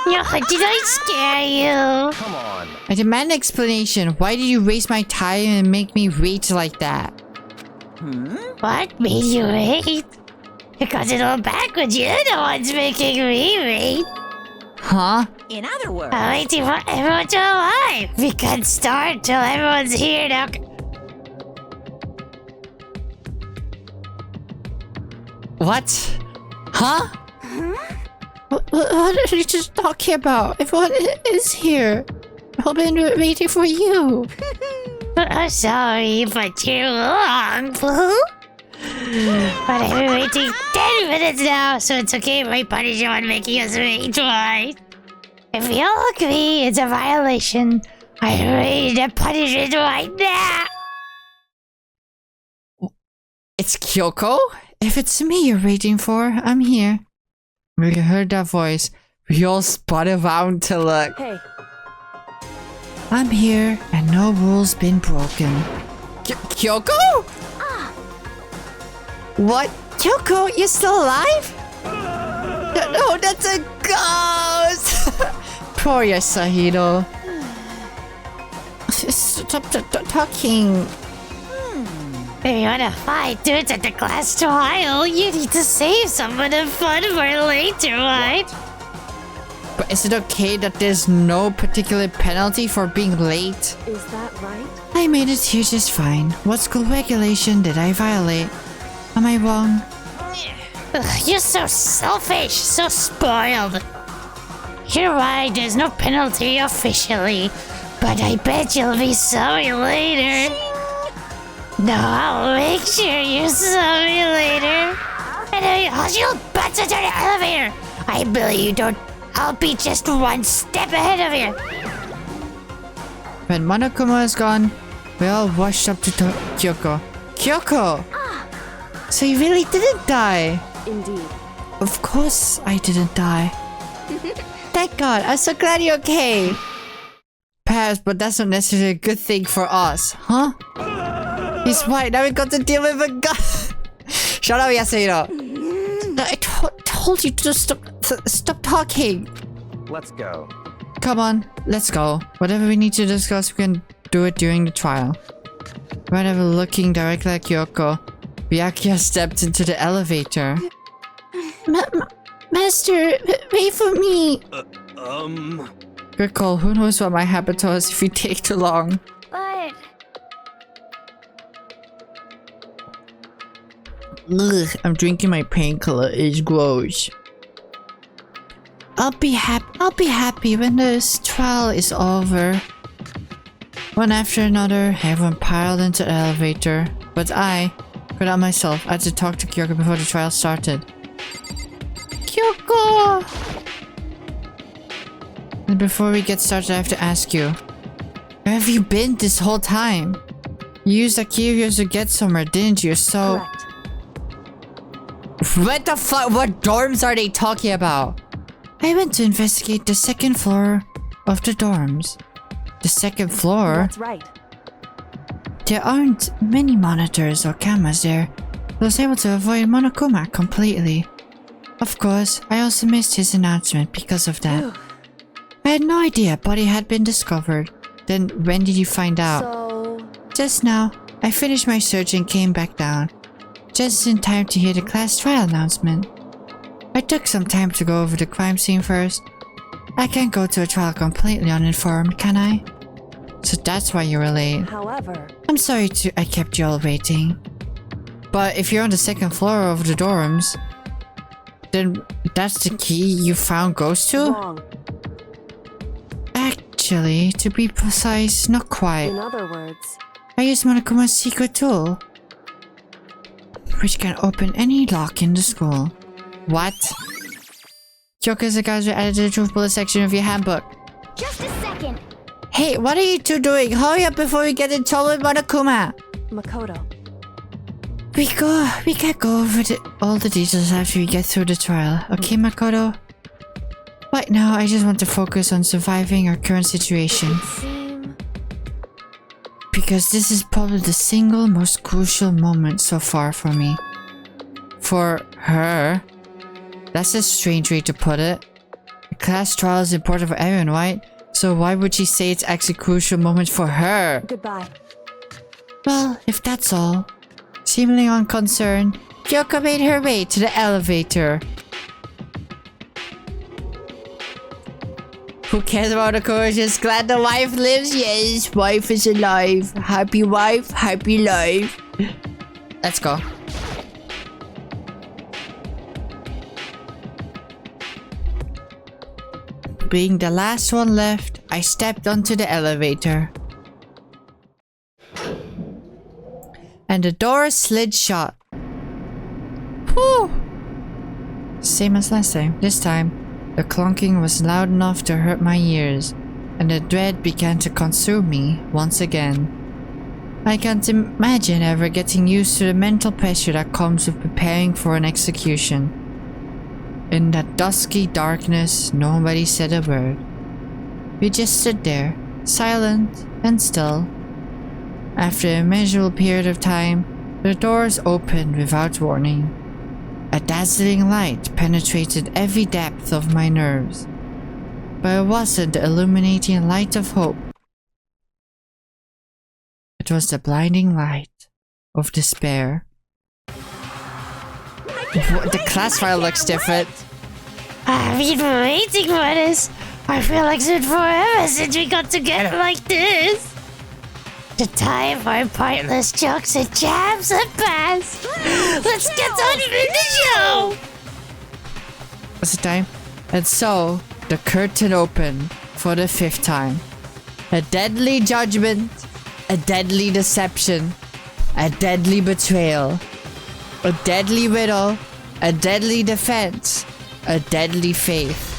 No, did I scare you?
Come on.
I demand an explanation. Why did you waste my time and make me wait like that?
What made you wait? Because it'll back when you're the ones making me wait.
Huh?
In other words,
I'm waiting for everyone to arrive. We can't start till everyone's here now.
What? Huh? What are you just talking about? Everyone is here. I've been waiting for you.
I'm sorry, but you're wrong. But I've been waiting 10 minutes now, so it's okay if I punish you on making us wait twice. If we all agree it's a violation, I'm ready to punish it right now.
It's Kyoko? If it's me you're waiting for, I'm here. We heard that voice. We all spun around to look.
Hey,
I'm here, and no rules been broken. Kyoko? What? Kyoko, you're still alive? No, that's a ghost! Poor Yasuhiro. Stop talking.
If you wanna fight dudes at the class trial, you need to save some of the fun for later, right?
But is it okay that there's no particular penalty for being late?
is that right?
I made it here just fine. What school regulation did I violate? Am I wrong?
Ugh, you're so selfish, so spoiled. You're right, there's no penalty officially, but I bet you'll be sorry later. No, I'll make sure you're sorry later. And I'll your butts into the elevator. I believe you don't. I'll be just one step ahead of you.
When Monokuma is gone, we all rushed up to Kyoko. Kyoko! So you really didn't die?
Indeed.
Of course I didn't die. Thank God, I'm so glad you're okay. yes, but that's not necessarily a good thing for us, huh? He's right. Now we got to deal with a gun. Shut up, Yasuhiro. I told you to stop talking.
Let's go.
Come on, let's go. Whatever we need to discuss, we can do it during the trial. Whenever looking directly at Kyoko, Byakuya stepped into the elevator.
Master, wait for me.
Good call. Who knows what might happen to us if we take too long.
But
Ugh, I'm drinking my painkiller. It's gross. I'll be happy when this trial is over. One after another, everyone piled into the elevator. But I got out myself. I had to talk to Kyoko before the trial started. Kyoko! And before we get started, I have to ask you. Where have you been this whole time? You used a key of yours to get somewhere, didn't you? So...
Correct.
What the fuck? What dorms are they talking about? I went to investigate the second floor of the dorms. The second floor?
That's right.
There aren't many monitors or cameras there. I was able to avoid Monokuma completely. Of course, I also missed his announcement because of that. I had no idea a body had been discovered. Then when did you find out?
So...
Just now. I finished my search and came back down. Just in time to hear the class trial announcement. I took some time to go over the crime scene first. I can't go to a trial completely uninformed, can I? So that's why you were late.
However...
I'm sorry I kept you all waiting. But if you're on the second floor of the dorms, then that's the key you found goes to?
Wrong.
Actually, to be precise, not quite.
In other words...
I used Monokuma's secret tool, which can open any lock in the school. What? Kyoko's guys were added to the truth bullet section of your handbook.
just a second.
Hey, what are you two doing? Hurry up before we get in trouble with Monokuma.
Makoto.
We can go over all the details after we get through the trial. Okay, Makoto? Right now, I just want to focus on surviving our current situation. Because this is probably the single most crucial moment so far for me. For her. That's a strange way to put it. The class trial is important for everyone, right? So why would she say it's actually a crucial moment for her?
Goodbye.
Well, if that's all. Seemingly unconcerned, Kyoko made her way to the elevator. Who cares about the courageous? Glad the wife lives? Yes, wife is alive. Happy wife, happy life. Let's go. Being the last one left, I stepped onto the elevator. And the door slid shut. Whew! Same as last time. This time, the clunking was loud enough to hurt my ears, and the dread began to consume me once again. I can't imagine ever getting used to the mental pressure that comes with preparing for an execution. In that dusky darkness, nobody said a word. We just stood there, silent and still. After a measurable period of time, the doors opened without warning. A dazzling light penetrated every depth of my nerves. But it wasn't the illuminating light of hope. It was the blinding light of despair. The class file looks different.
I've been waiting for this. I feel like it's been forever since we got together like this. The time for pointless jokes and jabs have passed. Let's get on with the show.
What's the time? And so, the curtain opened for the 5th time. A deadly judgment, a deadly deception, a deadly betrayal, a deadly riddle, a deadly defense, a deadly faith,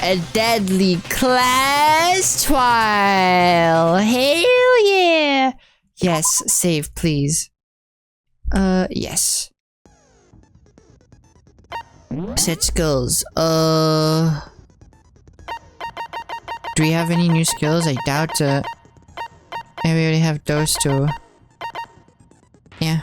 a deadly class trial. Hell yeah! Yes, save please. Yes. Set skills. Do we have any new skills? I doubt it. Maybe we already have those two. Yeah.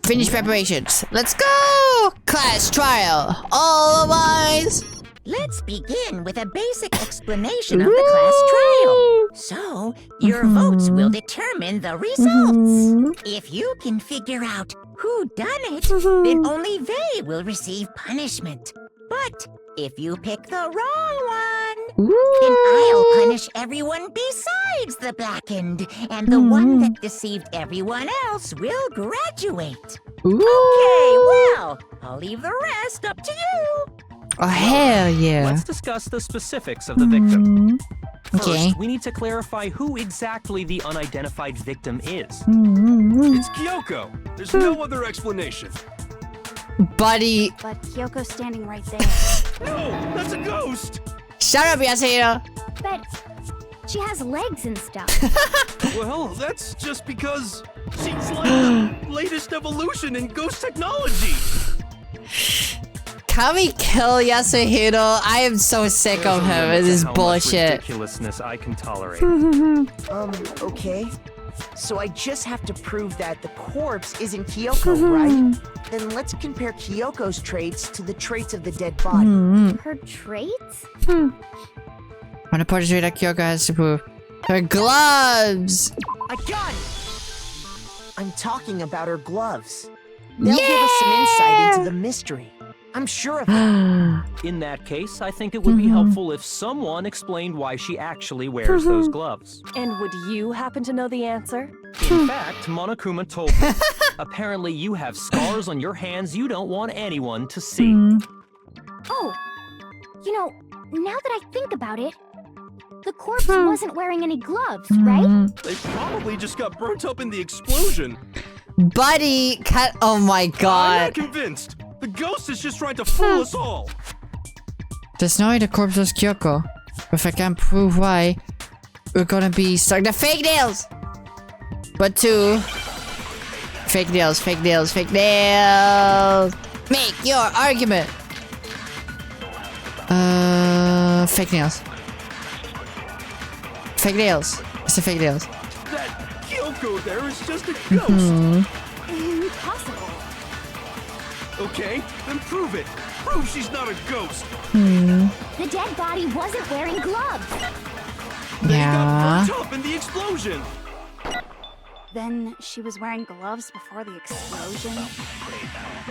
Finish preparations. Let's go! Class trial. All wise.
Let's begin with a basic explanation of the class trial. So, your votes will determine the results. If you can figure out who done it, then only they will receive punishment. But if you pick the wrong one, then I'll punish everyone besides the blackened, and the one that deceived everyone else will graduate. Okay, well, I'll leave the rest up to you.
Oh, hell yeah.
Let's discuss the specifics of the victim.
Okay.
First, we need to clarify who exactly the unidentified victim is.
It's Kyoko. There's no other explanation.
Buddy.
But Kyoko's standing right there.
No, that's a ghost.
Shut up, Yasuhiro.
But she has legs and stuff.
Well, that's just because she's like the latest evolution in ghost technology.
Can we kill Yasuhiro? I am so sick of him with this bullshit.
Ridiculousness I can tolerate.
Okay. So I just have to prove that the corpse isn't Kyoko, right? Then let's compare Kyoko's traits to the traits of the dead body.
Her traits?
On a portrait that Kyoko has to prove. Her gloves!
A gun! I'm talking about her gloves. They'll give us some insight into the mystery. I'm sure of it.
In that case, I think it would be helpful if someone explained why she actually wears those gloves.
And would you happen to know the answer?
In fact, Monokuma told me. Apparently you have scars on your hands you don't want anyone to see.
Oh, you know, now that I think about it, the corpse wasn't wearing any gloves, right?
They probably just got burnt up in the explosion.
Buddy, oh my
I'm
god.
not convinced. The ghost is just trying to fool us all.
There's no way the corpse was Kyoko. But if I can't prove why, we're gonna be stuck. The fake nails! But two. Fake nails, fake nails, fake nails! Make your argument! Fake nails. Fake nails. It's the fake nails.
That Kyoko there is just a ghost.
Impossible.
Okay, then prove it. Prove she's not a ghost.
The dead body wasn't wearing gloves.
They
Yeah.
got burnt up in the explosion.
Then she was wearing gloves before the explosion.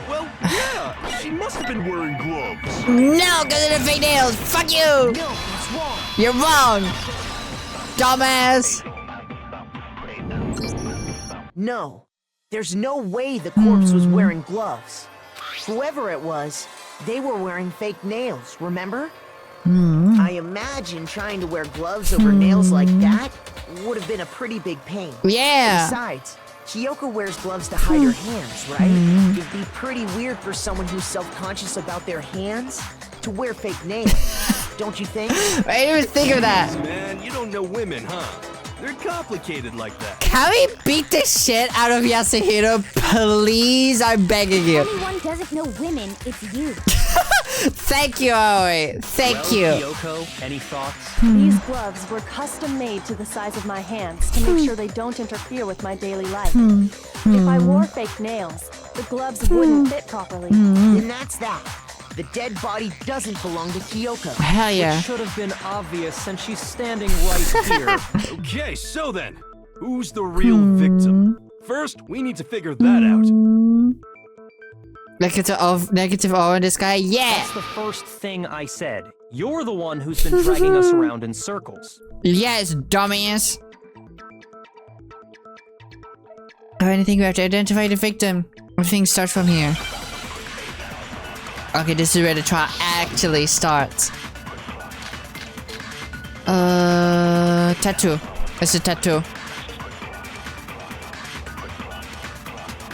Well, yeah, she must have been wearing gloves.
No, because of the fake nails! Fuck you!
No, that's wrong.
You're wrong! Dumbass!
No. There's no way the corpse was wearing gloves. Whoever it was, they were wearing fake nails, remember? I imagine trying to wear gloves over nails like that would have been a pretty big pain.
Yeah!
Besides, Kyoko wears gloves to hide her hands, right? It'd be pretty weird for someone who's self-conscious about their hands to wear fake nails. Don't you think?
I didn't even think of that.
Man, you don't know women, huh? They're complicated like that.
Can we beat the shit out of Yasuhiro, please? I'm begging you.
Anyone doesn't know women, it's you.
Thank you, Aoi. Thank you.
Kyoko, any thoughts?
These gloves were custom made to the size of my hands to make sure they don't interfere with my daily life. If I wore fake nails, the gloves wouldn't fit properly.
And that's that. The dead body doesn't belong to Kyoko.
Hell yeah.
It should have been obvious since she's standing right here.
Okay, so then, who's the real victim? First, we need to figure that out.
Negative O in this guy? Yeah!
That's the first thing I said. You're the one who's been dragging us around in circles.
Yes, dumbass. Anything we have to identify the victim. Everything starts from here. Okay, this is where the trial actually starts. Tattoo. It's a tattoo.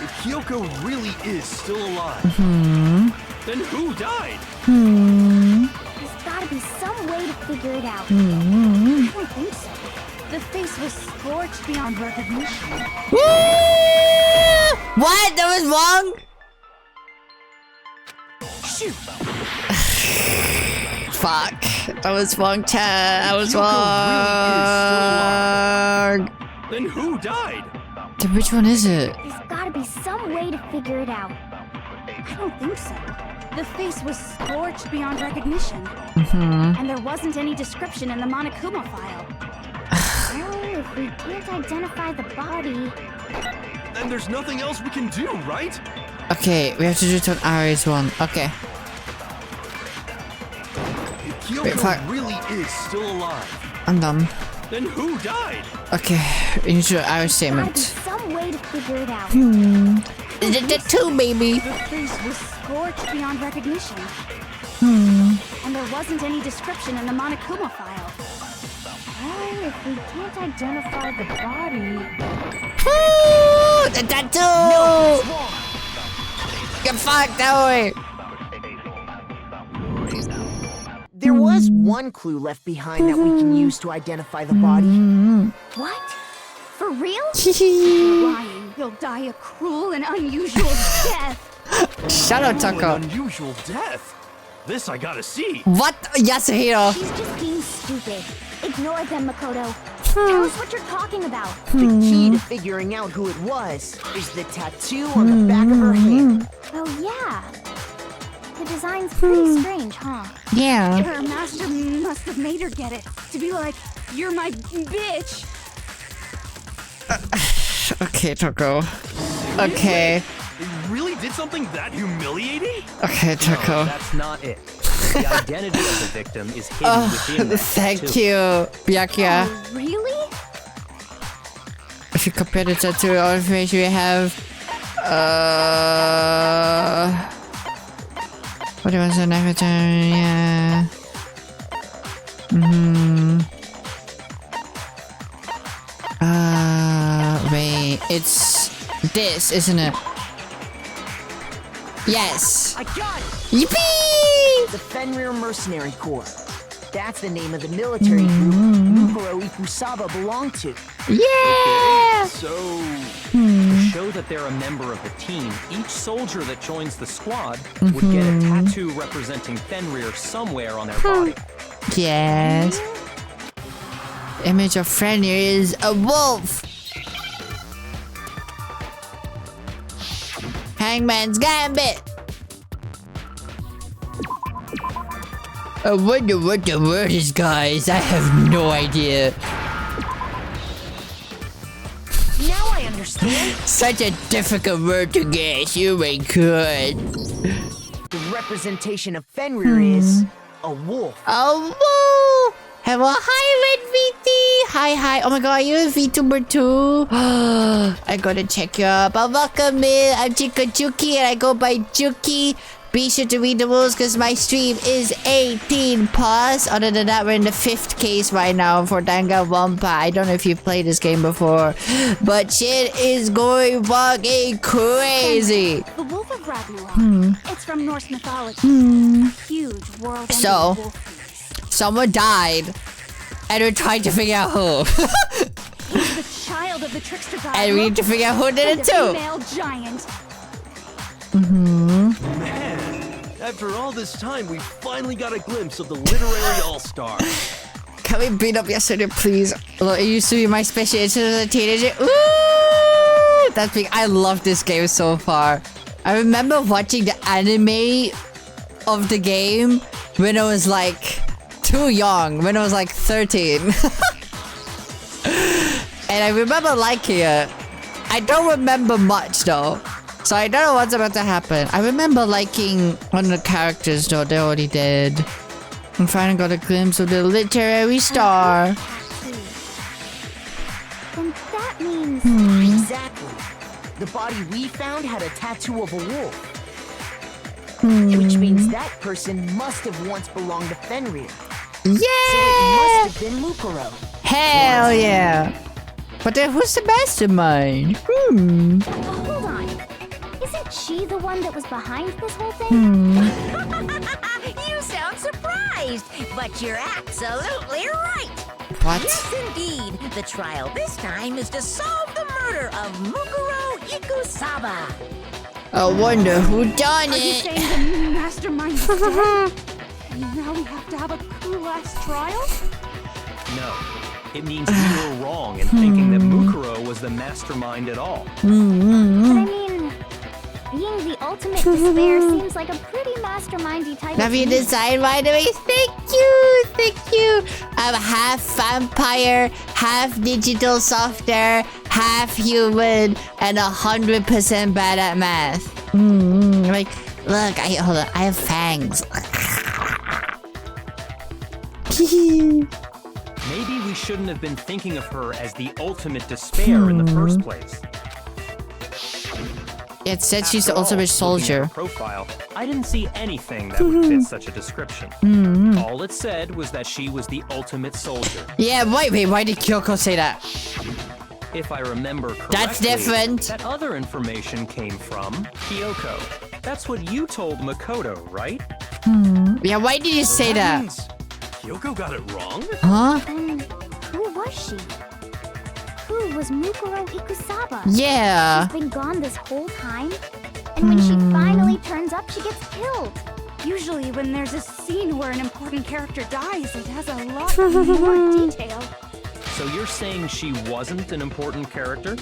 If Kyoko really is still alive, then who died?
There's gotta be some way to figure it out. I don't think so. The face was scorched beyond recognition.
What? That was wrong?
Shoot!
Fuck. That was wrong, Chad. I was
Yoko
wrong.
Then who died?
Then which one is it?
There's gotta be some way to figure it out. I don't think so. The face was scorched beyond recognition. And there wasn't any description in the Monokuma file.
Well, if we can't identify the body...
Then there's nothing else we can do, right?
Okay, we have to do it on Ari's one. Okay.
If Kyoko
Wait, fuck.
really is still alive,
I'm done.
then who died?
Okay, we need to do Ari's
Gotta be
statement.
some way to figure it out.
The two, baby.
The face was scorched beyond recognition. And there wasn't any description in the Monokuma file.
Well, if we can't identify the body...
The tattoo! Get fucked that way.
There was one clue left behind that we can use to identify the body.
What? For real?
Lying, you'll die a cruel and unusual death.
Shut up,
Cruel
Taco.
and unusual death. This I gotta see.
What? Yasuhiro.
She's just being stupid. Ignore them, Makoto. Tell us what you're talking about.
The key to figuring out who it was is the tattoo on the back of her hand.
Oh, yeah. The design's pretty strange, huh?
Yeah.
Her master must have made her get it. To be like, you're my bitch.
Okay, Taco. Okay.
They really did something that humiliating?
Okay,
No,
Taco.
that's not it. The identity of the victim is hidden within that
Thank
tattoo.
you, Byakuya.
Oh, really?
If you compare the tattoo, all information we have. What was the next time? Yeah. Wait. It's this, isn't it? Yes.
I got it!
Yippee!
The Fenrir Mercenary Corps. That's the name of the military group ᴡᴏʀᴅ belonged to.
Yeah.
So,
To show that they're a member of the team, each soldier that joins the squad would get a tattoo representing Fenrir somewhere on their body.
Yes. Image of Fenrir is a wolf. Hangman's Gambit. I wonder what the word is, guys. I have no idea.
Now I understand.
Such a difficult word to guess. Oh my god.
The representation of Fenrir is a wolf.
Oh, woo! Hello, hi, Red VT. Hi. Oh my god, are you a VTuber too? I gotta check you up. Welcome in. I'm JinkoJuki and I go by Juki. Be sure to read the rules because my stream is 18 plus. Other than that, we're in the 5th case right now for Danganronpa. I don't know if you've played this game before, but shit is going fucking crazy.
The Wolf of Ragnarok. It's from Norse mythology. A huge world.
So, someone died, and we're trying to figure out who.
He's the child of the trickster god.
And we need to figure out who did
and
it
a
too.
female giant.
man, after all this time, we finally got a glimpse of the literary all-star.
Can we beat up yesterday, please? Look, it used to be my special interest as a teenager. Ooh, that's big. I love this game so far. I remember watching the anime of the game when I was like too young, when I was like 13. And I remember liking it. I don't remember much though. So I don't know what's about to happen. I remember liking one of the characters though, they're already dead. And finally got a glimpse of the literary star.
Then that means...
Exactly. The body we found had a tattoo of a wolf. Which means that person must have once belonged to Fenrir. So it
Yeah!
must have been ᴡᴏʟᴅ.
Hell yeah! But then who's the mastermind?
Hold on. Isn't she the one that was behind this whole thing?
You sound surprised, but you're absolutely right.
What?
Yes, indeed. The trial this time is to solve the murder of ᴡᴏʟᴅ.
I wonder who done
Are you
it.
saying the mastermind is dead? Now we have to have a coup last trial?
No. It means we were wrong in thinking that Mukuro was the mastermind at all.
But I mean, being the ultimate despair seems like a pretty mastermindy type
Love
of
your
thing.
design, by the way. Thank you. I'm half vampire, half digital software, half human, and 100% bad at math. Like, look, hold on, I have fangs.
Maybe we shouldn't have been thinking of her as the ultimate despair in the first place.
It said she's the
After all,
ultimate
looking at
soldier.
her profile, I didn't see anything that would fit such a description. All it said was that she was the ultimate soldier.
Yeah, wait, why did Kyoko say that?
If I remember correctly,
That's different.
that other information came from Kyoko. That's what you told Makoto, right?
Yeah, why did you say that?
means Kyoko got it wrong?
Huh?
Then who was she? Who was Mukuro Ikusaba?
Yeah.
She's been gone this whole time, and when she finally turns up, she gets killed. Usually when there's a scene where an important character dies, it has a lot more detail.
So you're saying she wasn't an important character?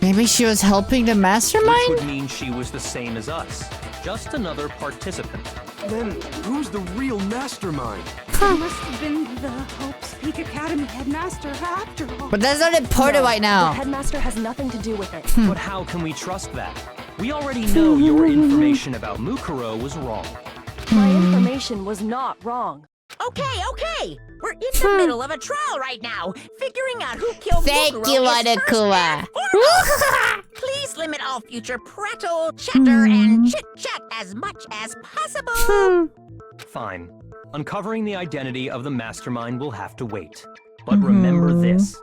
Maybe she was helping the
Which
mastermind?
would mean she was the same as us. Just another participant.
Then who's the real mastermind?
She must have been the Hope's Peak Academy headmaster after all.
But that's not important right
The
now.
headmaster has nothing to do with it.
But how can we trust that? We already know your information about Mukuro was wrong.
My information was not wrong.
Okay. We're in the middle of a trial right now, figuring out who killed
Thank
Mukuro
you,
is first
Monokuma.
and foremost. Please limit all future prattle, chatter, and chit-chat as much as possible.
Fine. Uncovering the identity of the mastermind will have to wait. But remember this.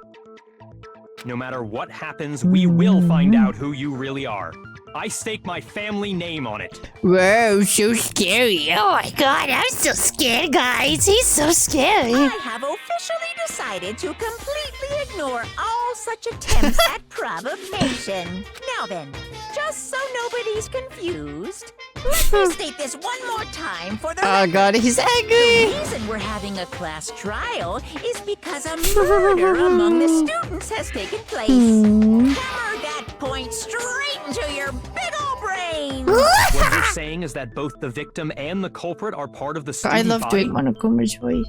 No matter what happens, we will find out who you really are. I stake my family name on it.
Whoa, so scary.
Oh my god, I'm so scared, guys. He's so scary.
I have officially decided to completely ignore all such attempts at provocation. Now then, just so nobody's confused, let me state this one more time for the
Oh
record.
god, he's
The
angry.
reason we're having a class trial is because a murder among the students has taken place. Hammer that point straight into your big ol' brain.
What you're saying is that both the victim and the culprit are part of the student
I love
body?
doing Monokuma's voice.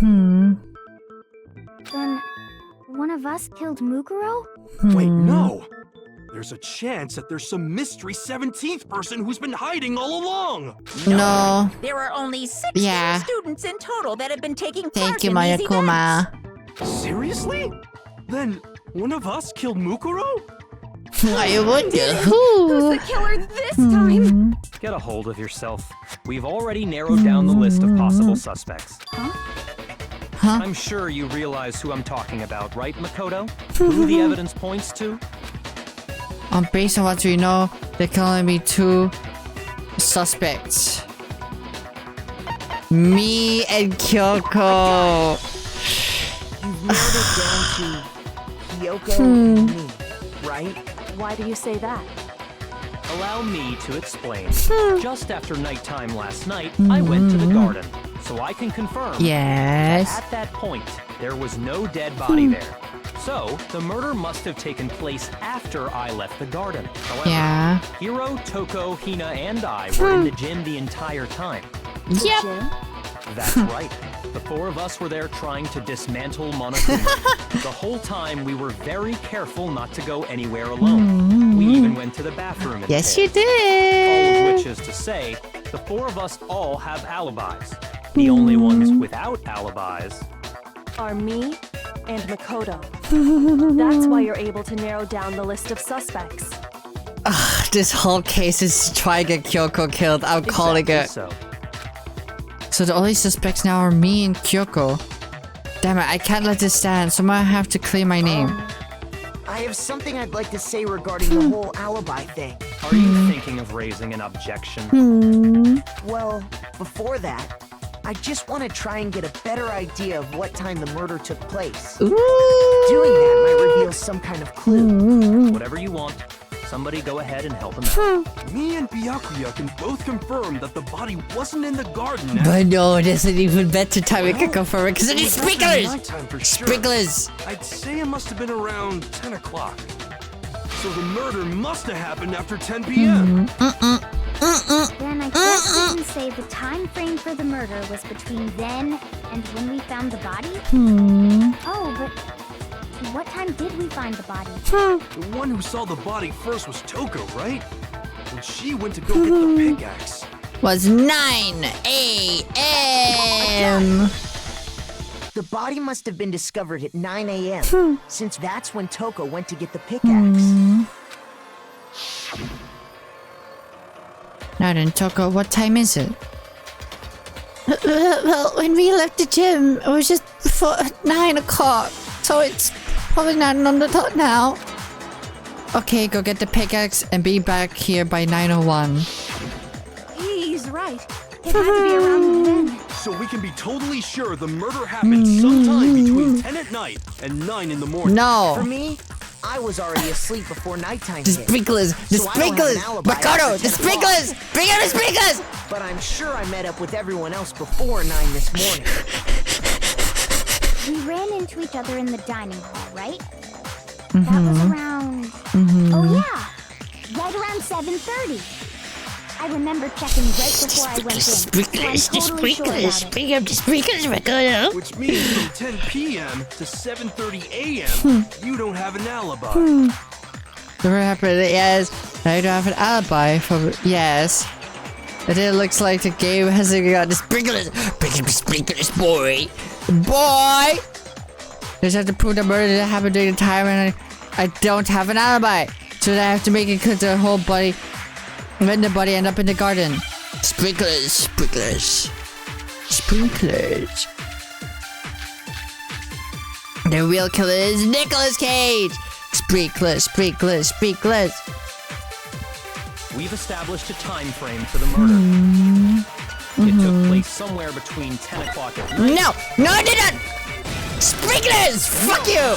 Then one of us killed Mukuro?
Wait, no. There's a chance that there's some mystery 17th person who's been hiding all along.
No.
There are only 16
Yeah.
students in total that have been taking part
Thank you,
in these
Monokuma.
events.
Seriously? Then one of us killed Mukuro?
I wonder
Who's
who.
the killer this time?
Get a hold of yourself. We've already narrowed down the list of possible suspects.
Huh?
I'm sure you realize who I'm talking about, right, Makoto? Who the evidence points to?
Based on what we know, there can only be two suspects. Me and Kyoko.
You've narrowed it down to Kyoko and me, right?
Why do you say that?
Allow me to explain. Just after nighttime last night, I went to the garden, so I can confirm.
Yes.
At that point, there was no dead body there. So, the murder must have taken place after I left the garden. However,
Yeah.
Hiro, Toko, Hina, and I were in the gym the entire time.
Yep.
Jim?
That's right. The four of us were there trying to dismantle Monokuma. The whole time, we were very careful not to go anywhere alone. We even went to the bathroom.
Yes,
instead.
you did.
All of which is to say, the four of us all have alibis. The only ones without alibis
Are me and Makoto. That's why you're able to narrow down the list of suspects.
This whole case is trying to get Kyoko killed. I'm calling it.
so.
So the only suspects now are me and Kyoko. Damn it, I can't let this stand. Someone have to clear my name.
I have something I'd like to say regarding the whole alibi thing.
Are you thinking of raising an objection?
Well, before that, I just want to try and get a better idea of what time the murder took place.
Ooh.
Doing that might reveal some kind of clue.
Whatever you want. Somebody go ahead and help him out.
Me and Byakuya can both confirm that the body wasn't in the garden.
But no, there's an even better time we can confirm it because it is
It was after
sprinklers!
nighttime for sure.
Sprinklers!
I'd say it must have been around 10 o'clock. So the murder must have happened after 10 p.m.
Then I guess we can say the time frame for the murder was between then and when we found the body? Oh, but what time did we find the body?
The one who saw the body first was Toko, right? And she went to go get the pickaxe.
Was 9 a.m.
The body must have been discovered at 9 a.m. since that's when Toko went to get the pickaxe.
Now then, Toko, what time is it? Well, when we left the gym, it was just before 9 o'clock. So it's probably 9 on the dot now. Okay, go get the pickaxe and be back here by 9:01.
He's right. It had to be around then.
So we can be totally sure the murder happened sometime between 10 at night and 9 in the morning.
No.
For me, I was already asleep before nighttime
The
hit.
sprinklers! The
So I don't have an
sprinklers!
alibi
Makoto!
after
The
10 o'clock.
sprinklers! Bring out the sprinklers!
But I'm sure I met up with everyone else before 9 this morning.
We ran into each other in the dining hall, right? That was around... Oh yeah! Right around 7:30. I remember checking right before I went in.
Sprinklers,
So
the
I'm totally sure
sprinklers,
about it.
bring up the sprinklers, Makoto.
Which means from 10 p.m. to 7:30 a.m., you don't have an alibi.
Never happened, yes. I don't have an alibi for... Yes. But it looks like the game hasn't got the sprinklers. Bring up the sprinklers, boy. Boy! Just have to prove the murder that happened during the time and I don't have an alibi. So I have to make it clear to the whole body when the body end up in the garden. Sprinklers, sprinklers. Sprinklers. The real killer is Nicolas Cage. Sprinklers, sprinklers, sprinklers.
We've established a time frame for the murder. It took place somewhere between 10 o'clock at night.
No! No, I did not! Sprinklers! Fuck you!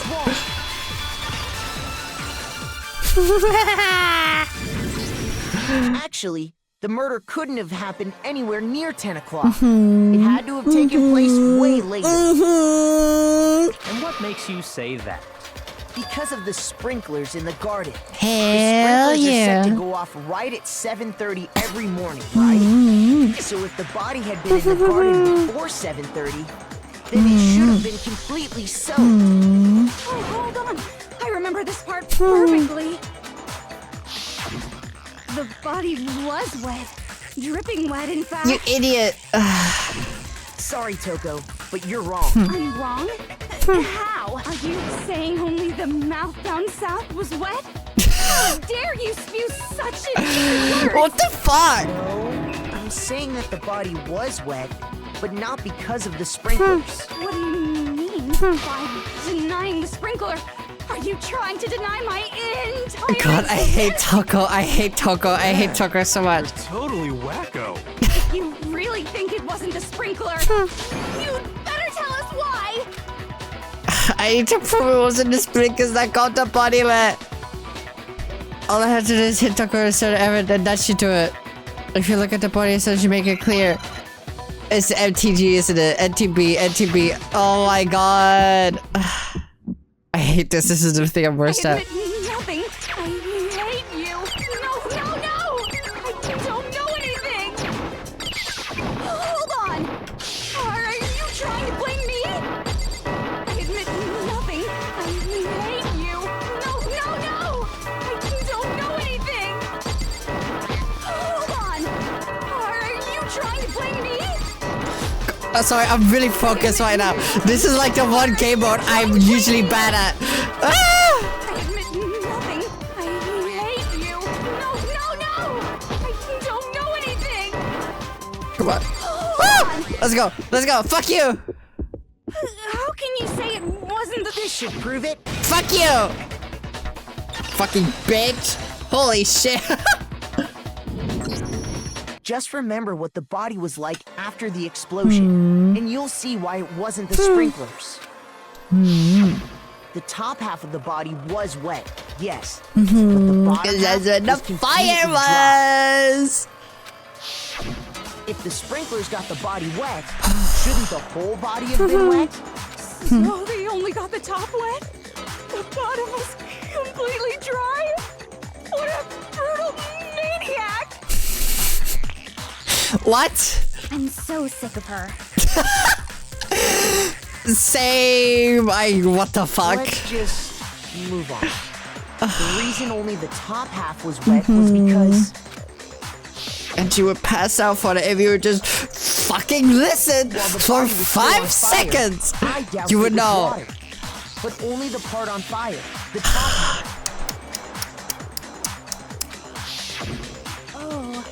Actually, the murder couldn't have happened anywhere near 10 o'clock. It had to have taken place way later.
And what makes you say that?
Because of the sprinklers in the garden.
Hell
the sprinklers are set to
yeah.
go off right at 7:30 every morning, right? So if the body had been in the garden before 7:30, then it should have been completely soaked.
Oh, hold on. I remember this part perfectly. The body was wet. Dripping wet, in fact.
You idiot.
Sorry, Toko, but you're wrong.
I'm wrong? How? Are you saying only the mouth down south was wet? How dare you spew such an
What the fuck?
No, I'm saying that the body was wet, but not because of the sprinklers.
What do you mean by denying the sprinkler? Are you trying to deny my entire
God, I hate Toko. I hate Toko. I hate Toko so much.
Totally wacko.
If you really think it wasn't the sprinkler, you'd better tell us why!
I need to prove it wasn't the sprinklers that got the body wet. All I have to do is hit Toko and start ever, then that should do it. If you look at the body, so you make it clear. It's MTG, isn't it? NTB, NTB. Oh my god. I hate this. This is the thing I'm worst at.
I admit nothing. I hate you. No, no, no! I don't know anything! Hold on! Are you trying to blame me? I admit nothing. I hate you. No, no, no! I don't know anything! Hold on! Are you trying to blame me?
Oh, sorry, I'm really focused right now. This is like the one game mode I'm usually bad at. Ah!
I admit nothing. I hate you. No, no, no! I don't know anything!
Come on. Ah! Let's go. Let's go. Fuck you.
How can you say it wasn't the...
This should prove it.
Fuck you. Fucking bitch. Holy shit.
Just remember what the body was like after the explosion, and you'll see why it wasn't the sprinklers. The top half of the body was wet, yes. But the bottom half
That's when the
was
fire
completely dry.
was!
If the sprinklers got the body wet, shouldn't the whole body have been wet?
So they only got the top wet? The bottom was completely dry? What a brutal maniac!
What?
I'm so sick of her.
Same. What the fuck?
Let's just move on. The reason only the top half was wet was because...
And she would pass out for it if you would just fucking listen for 5 seconds.
I doubt
You
it
would
was
know.
water. But only the part on fire. The top half.
Oh,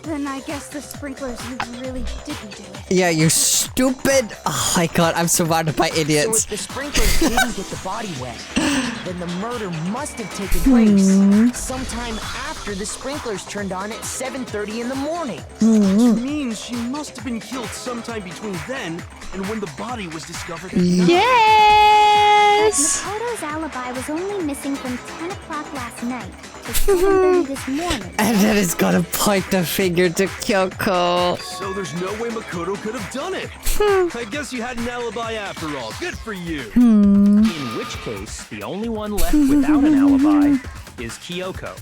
then I guess the sprinklers really didn't do it.
Yeah, you stupid. Oh my god, I'm surrounded by
So
idiots.
if the sprinklers didn't get the body wet, then the murder must have taken place sometime after the sprinklers turned on at 7:30 in the morning.
Which means she must have been killed sometime between then and when the body was discovered at night.
Yes!
Makoto's alibi was only missing from 10 o'clock last night to 7:30 this morning.
And then it's gonna point the finger to Kyoko.
So there's no way Makoto could have done it. I guess you had an alibi after all. Good for you.
In which case, the only one left without an alibi is Kyoko.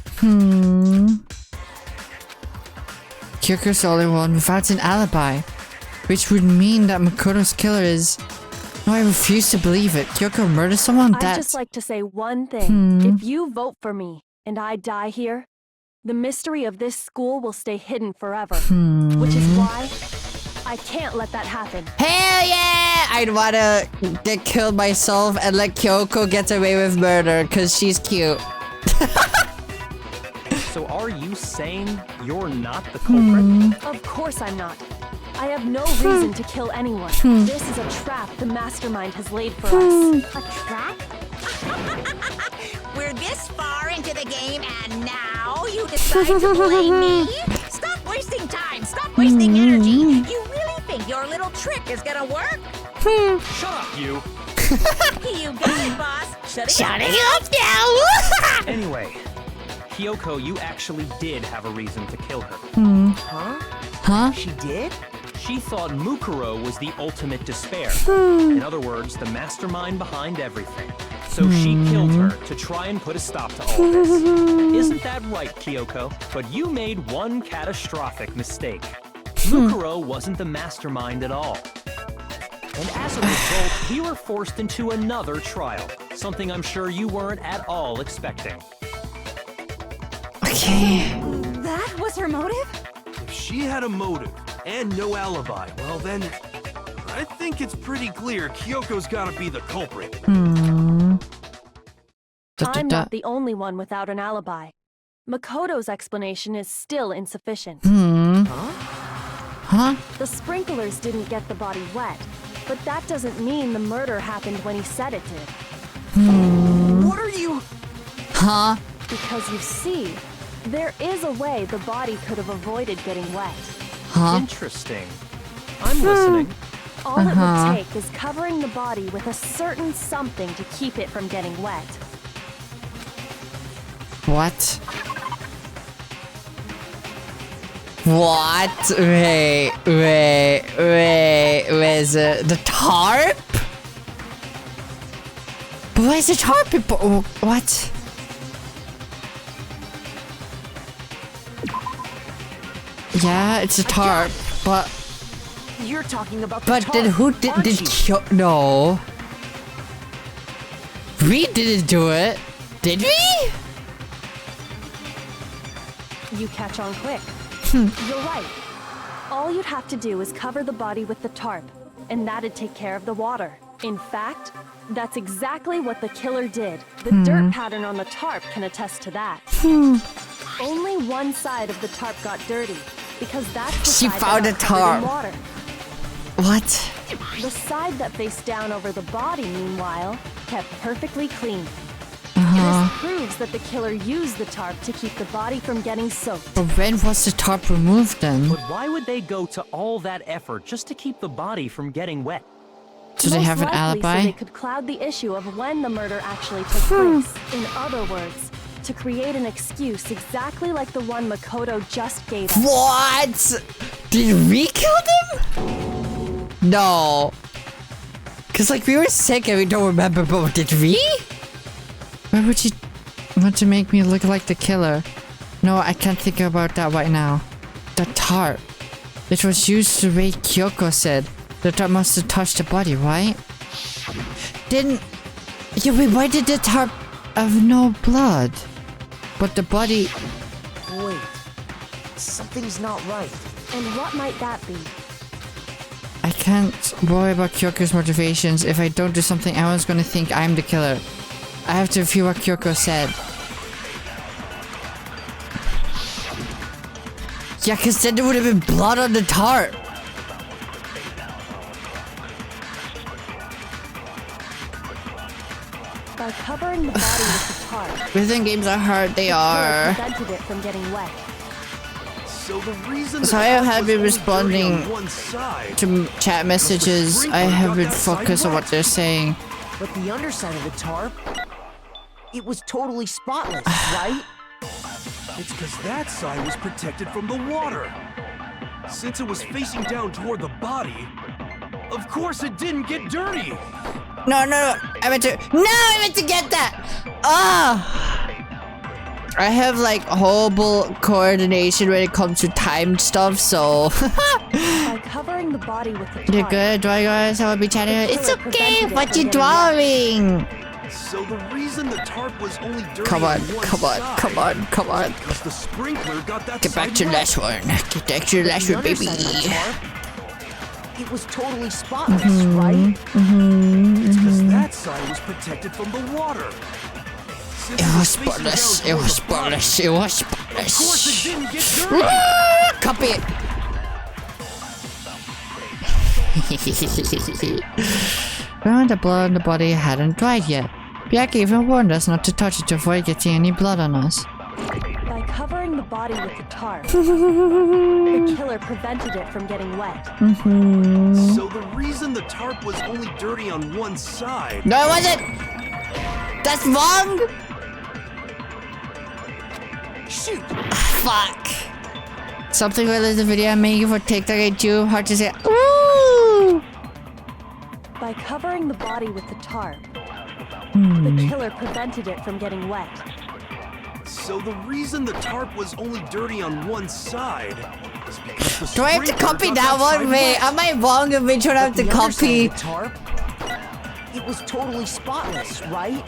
Kyoko's the only one without an alibi. Which would mean that Makoto's killer is... No, I refuse to believe it. Kyoko murdered someone?
I'd
That's...
just like to say one thing. If you vote for me and I die here, the mystery of this school will stay hidden forever. Which is why I can't let that happen.
Hell yeah! I'd wanna get killed myself and let Kyoko get away with murder because she's cute.
So are you saying you're not the culprit?
Of course I'm not. I have no reason to kill anyone. This is a trap the mastermind has laid for us.
A trap?
We're this far into the game and now you decide to blame me? Stop wasting time! Stop wasting energy! You really think your little trick is gonna work?
Shut up, you!
You got it, boss!
Shutting up now!
Anyway, Kyoko, you actually did have a reason to kill her.
Huh?
She did?
She thought Mukuro was the ultimate despair. In other words, the mastermind behind everything. So she killed her to try and put a stop to all this. Isn't that right, Kyoko? But you made one catastrophic mistake. Mukuro wasn't the mastermind at all. And as a result, we were forced into another trial. Something I'm sure you weren't at all expecting.
Okay.
That was her motive?
If she had a motive and no alibi, well then, I think it's pretty clear Kyoko's gotta be the culprit.
I'm not the only one without an alibi. Makoto's explanation is still insufficient.
Huh?
The sprinklers didn't get the body wet, but that doesn't mean the murder happened when he said it did.
What are you...
Huh?
Because you see, there is a way the body could have avoided getting wet.
Huh?
Interesting. I'm listening.
All it would take is covering the body with a certain something to keep it from getting wet.
What? What? Wait, where's it? The tarp? But where's the tarp? What? Yeah, it's a tarp, but
You're talking about the tarp,
then who did
aren't you?
no. We didn't do it, did we?
You catch on quick. You're right. All you'd have to do is cover the body with the tarp, and that'd take care of the water. In fact, that's exactly what the killer did. The dirt pattern on the tarp can attest to that. Only one side of the tarp got dirty, because that's the
She
side
found
that
a
got covered in
tarp.
water.
What?
The side that faced down over the body, meanwhile, kept perfectly clean. This proves that the killer used the tarp to keep the body from getting soaked.
But when was the tarp removed then?
But why would they go to all that effort just to keep the body from getting wet?
Do they have an
Most likely
alibi?
So they could cloud the issue of when the murder actually took place. In other words, to create an excuse exactly like the one Makoto just gave us.
What? Did we kill them? No. Cause like we were sick and we don't remember, but did we? Why would you want to make me look like the killer? No, I can't think about that right now. The tarp. It was used to raid Kyoko said. The tarp must have touched the body, right? Didn't... Yeah, wait, why did the tarp have no blood? But the body...
Wait. Something's not right.
And what might that be?
I can't worry about Kyoko's motivations. If I don't do something, everyone's gonna think I'm the killer. I have to review what Kyoko said. Yeah, cause then there would have been blood on the tarp.
By covering the body with the tarp.
Rhythm games are hard, they are.
Prevented it from getting wet.
So the reason
So I have been responding to chat messages. I have been focused on what they're saying.
But the underside of the tarp, it was totally spotless, right?
It's because that side was protected from the water. Since it was facing down toward the body, of course it didn't get dirty.
No, I meant to. No, I meant to get that. Ah. I have like horrible coordination when it comes to timed stuff, so.
By covering the body with the tarp.
You're good, drawing guys. I will be chatting. It's okay. What you drawing?
So the reason the tarp was only dirty
Come on,
on one
come on,
side
come on, come on.
because the sprinkler got that
Get back to
side
the
wet.
last one. Get back to the last one, baby.
It was totally spotless, right?
It's because that side was protected from the water. Since
It was
facing
spotless.
down
It
toward
was
the body,
spotless. It was
Of course
spotless.
it didn't get dirty.
Copy it. The blood on the body hadn't dried yet. Byakuya even warned us not to touch it to avoid getting any blood on us.
By covering the body with the tarp, the killer prevented it from getting wet.
So the reason the tarp was only dirty on one side.
No, it wasn't. That's wrong.
Shoot!
Fuck. Something related to the video I'm making for TikTok ain't too hard to say. Ooh.
By covering the body with the tarp, the killer prevented it from getting wet.
So the reason the tarp was only dirty on one side is because the
Do I have to
sprinkler
copy
got
that one?
side
Wait,
wet.
am I wrong if we should have to
The underside
copy?
of the tarp, it was totally spotless, right?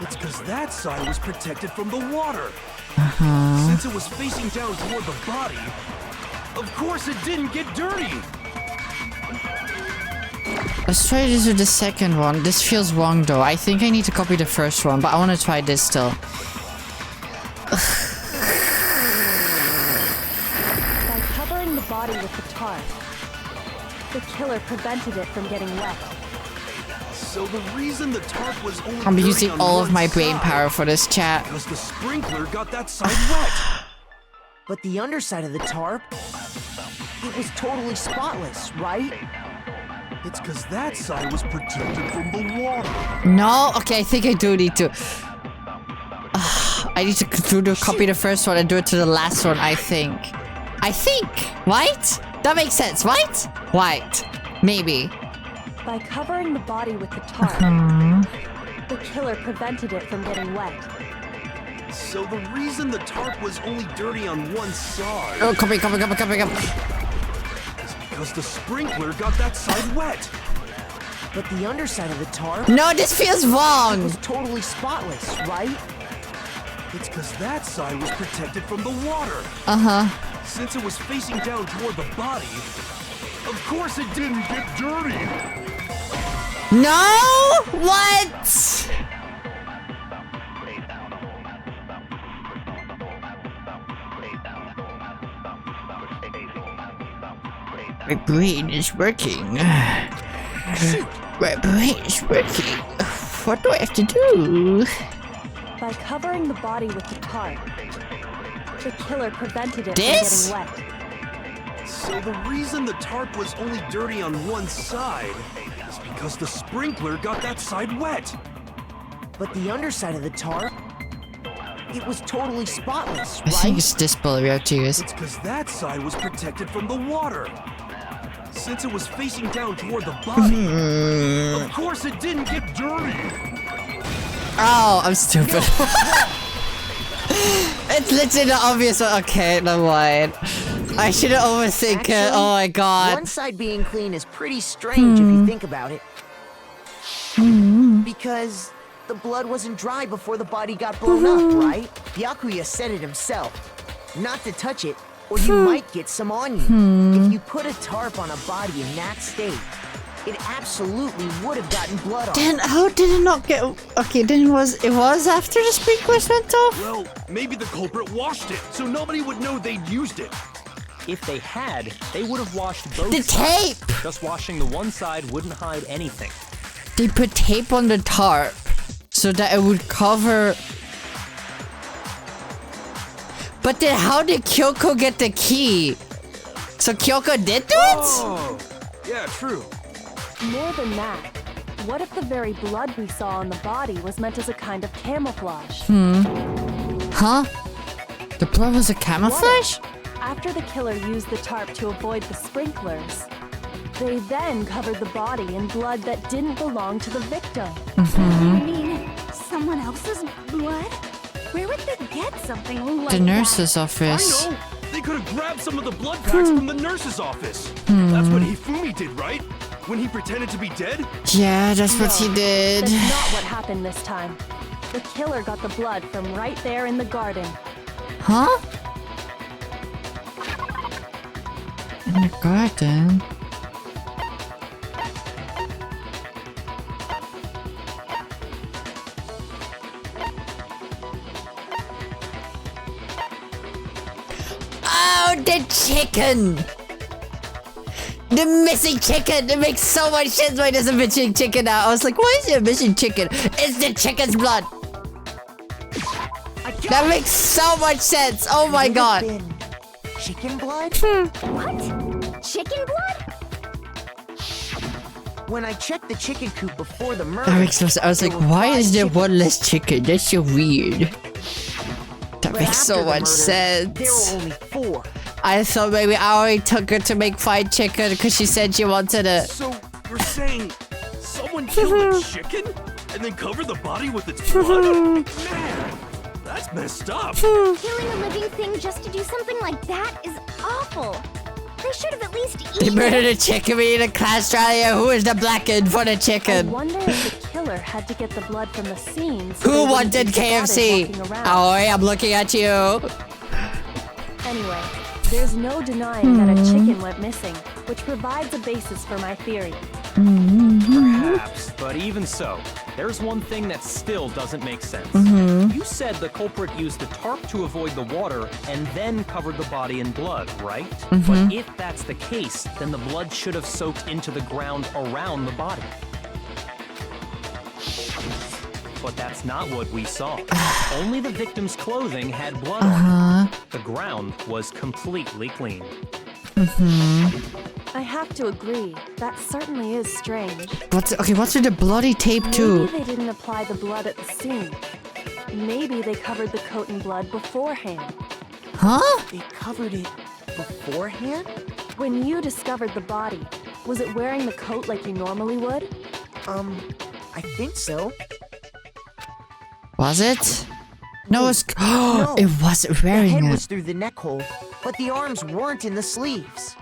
It's because that side was protected from the water.
Uh-huh.
Since it was facing down toward the body, of course it didn't get dirty.
Let's try this with the second one. This feels wrong though. I think I need to copy the first one, but I want to try this still.
By covering the body with the tarp, the killer prevented it from getting wet.
So the reason the tarp was only
I'm
dirty
using
on
all of
one
my brain
side
power for this chat.
because the sprinkler got that side wet.
But the underside of the tarp, it was totally spotless, right?
It's because that side was protected from the water.
No? Okay, I think I do need to. I need to copy the first one and do it to the last one, I think. Right? That makes sense, right? Right. Maybe.
By covering the body with the tarp, the killer prevented it from getting wet.
So the reason the tarp was only dirty on one side
Oh, copy.
is because the sprinkler got that side wet.
But the underside of the tarp,
No, this feels
it
wrong.
was totally spotless, right?
It's because that side was protected from the water. Since it was facing down toward the body, of course it didn't get dirty.
No? What? My brain is working. My brain is working. What do I have to do?
By covering the body with the tarp, the killer prevented it
This?
from getting wet.
So the reason the tarp was only dirty on one side is because the sprinkler got that side wet.
But the underside of the tarp, it was totally spotless,
I think
right?
it's disbelief,
It's because that side was protected from the water. Since it was facing down toward the body, of course it didn't get dirty.
Oh, I'm stupid. It's literally the obvious one. Okay, never mind. I shouldn't overthink it.
Actually,
Oh my god.
One side being clean is pretty strange if you think about it. Because the blood wasn't dry before the body got blown up, right? Byakuya said it himself. Not to touch it, or you might get some on you. If you put a tarp on a body in that state, it absolutely would have gotten blood on it.
Then how did it not get... Okay, then it was after the sprinklers went off?
Well, maybe the culprit washed it, so nobody would know they'd used it.
If they had, they would have washed both
The tape!
sides. Just washing the one side wouldn't hide anything.
They put tape on the tarp so that it would cover... But then how did Kyoko get the key? So Kyoko did that?
Oh, yeah, true.
More than that, what if the very blood we saw on the body was meant as a kind of camouflage?
Huh? The blood was a camouflage?
After the killer used the tarp to avoid the sprinklers, they then covered the body in blood that didn't belong to the victim.
You mean someone else's blood? Where would they get something like
The nurse's
I
office.
know! They could have grabbed some of the blood packs from the nurse's office. That's what Hifumi did, right? When he pretended to be dead?
Yeah, that's what he did.
That's not what happened this time. The killer got the blood from right there in the garden.
Huh? In the garden? Oh, the chicken! The missing chicken! It makes so much sense why there's a missing chicken now. I was like, why is there a missing chicken? It's the chicken's blood! That makes so much sense! Oh my
Could it
god!
have been chicken blood?
What? Chicken blood?
When I checked the chicken coop before the murder,
That makes no sense. I was like,
there were
why
5
is there
chickens.
one less chicken? That's so weird. That
But
makes
after
so
the
much
murder,
sense.
There were only 4.
I thought maybe Aoi took her to make fried chicken because she said she wanted it.
So, you're saying someone killed a chicken and then covered the body with its blood? Man, that's messed up.
Killing a living thing just to do something like that is awful. They should have at least
They
eaten
murdered
it.
a chicken. We need a class trial. Who is the blackened for the
I
chicken?
wonder if the killer had to get the blood from the scene. So
Who
they wouldn't
wanted
be spotted
KFC?
walking around.
Aoi, I'm looking at you.
Anyway, there's no denying that a chicken went missing, which provides a basis for my theory.
Perhaps, but even so, there's one thing that still doesn't make sense. You said the culprit used the tarp to avoid the water and then covered the body in blood, right? But if that's the case, then the blood should have soaked into the ground around the body. But that's not what we saw. Only the victim's clothing had blood on it. The ground was completely clean.
I have to agree, that certainly is strange.
What's with the bloody tape too?
Maybe they didn't apply the blood at the scene. Maybe they covered the coat in blood beforehand.
Huh?
They covered it beforehand?
When you discovered the body, was it wearing the coat like you normally would?
I think so.
Was it? No, it's...
No.
It wasn't
The
wearing
head
it.
was through the neck hole, but the arms weren't in the sleeves.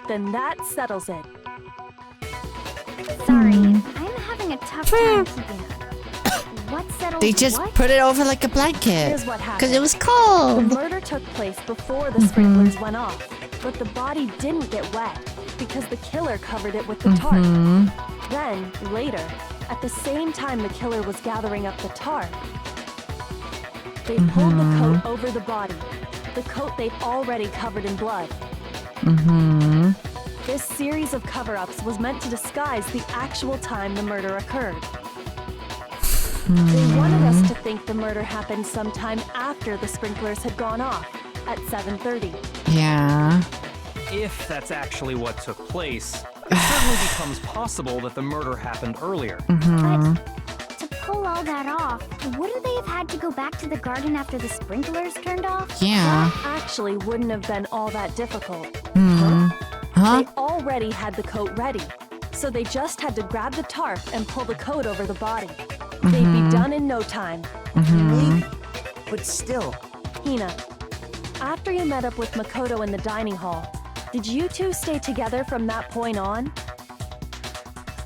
Then that settles it.
Sorry, I'm having a tough time keeping up. What settles
They just
what?
put it over like a blanket.
Here's what happened.
Because it was
The
cold.
murder took place before the sprinklers went off, but the body didn't get wet because the killer covered it with the tarp. Then, later, at the same time the killer was gathering up the tarp, they pulled the coat over the body, the coat they'd already covered in blood. This series of cover-ups was meant to disguise the actual time the murder occurred. They wanted us to think the murder happened sometime after the sprinklers had gone off, at 7:30.
Yeah.
If that's actually what took place, it suddenly becomes possible that the murder happened earlier.
But to pull all that off, wouldn't they have had to go back to the garden after the sprinklers turned off?
Yeah.
That actually wouldn't have been all that difficult.
Huh?
They already had the coat ready, so they just had to grab the tarp and pull the coat over the body. They'd be done in no time.
Maybe, but still.
Hina, after you met up with Makoto in the dining hall, did you two stay together from that point on?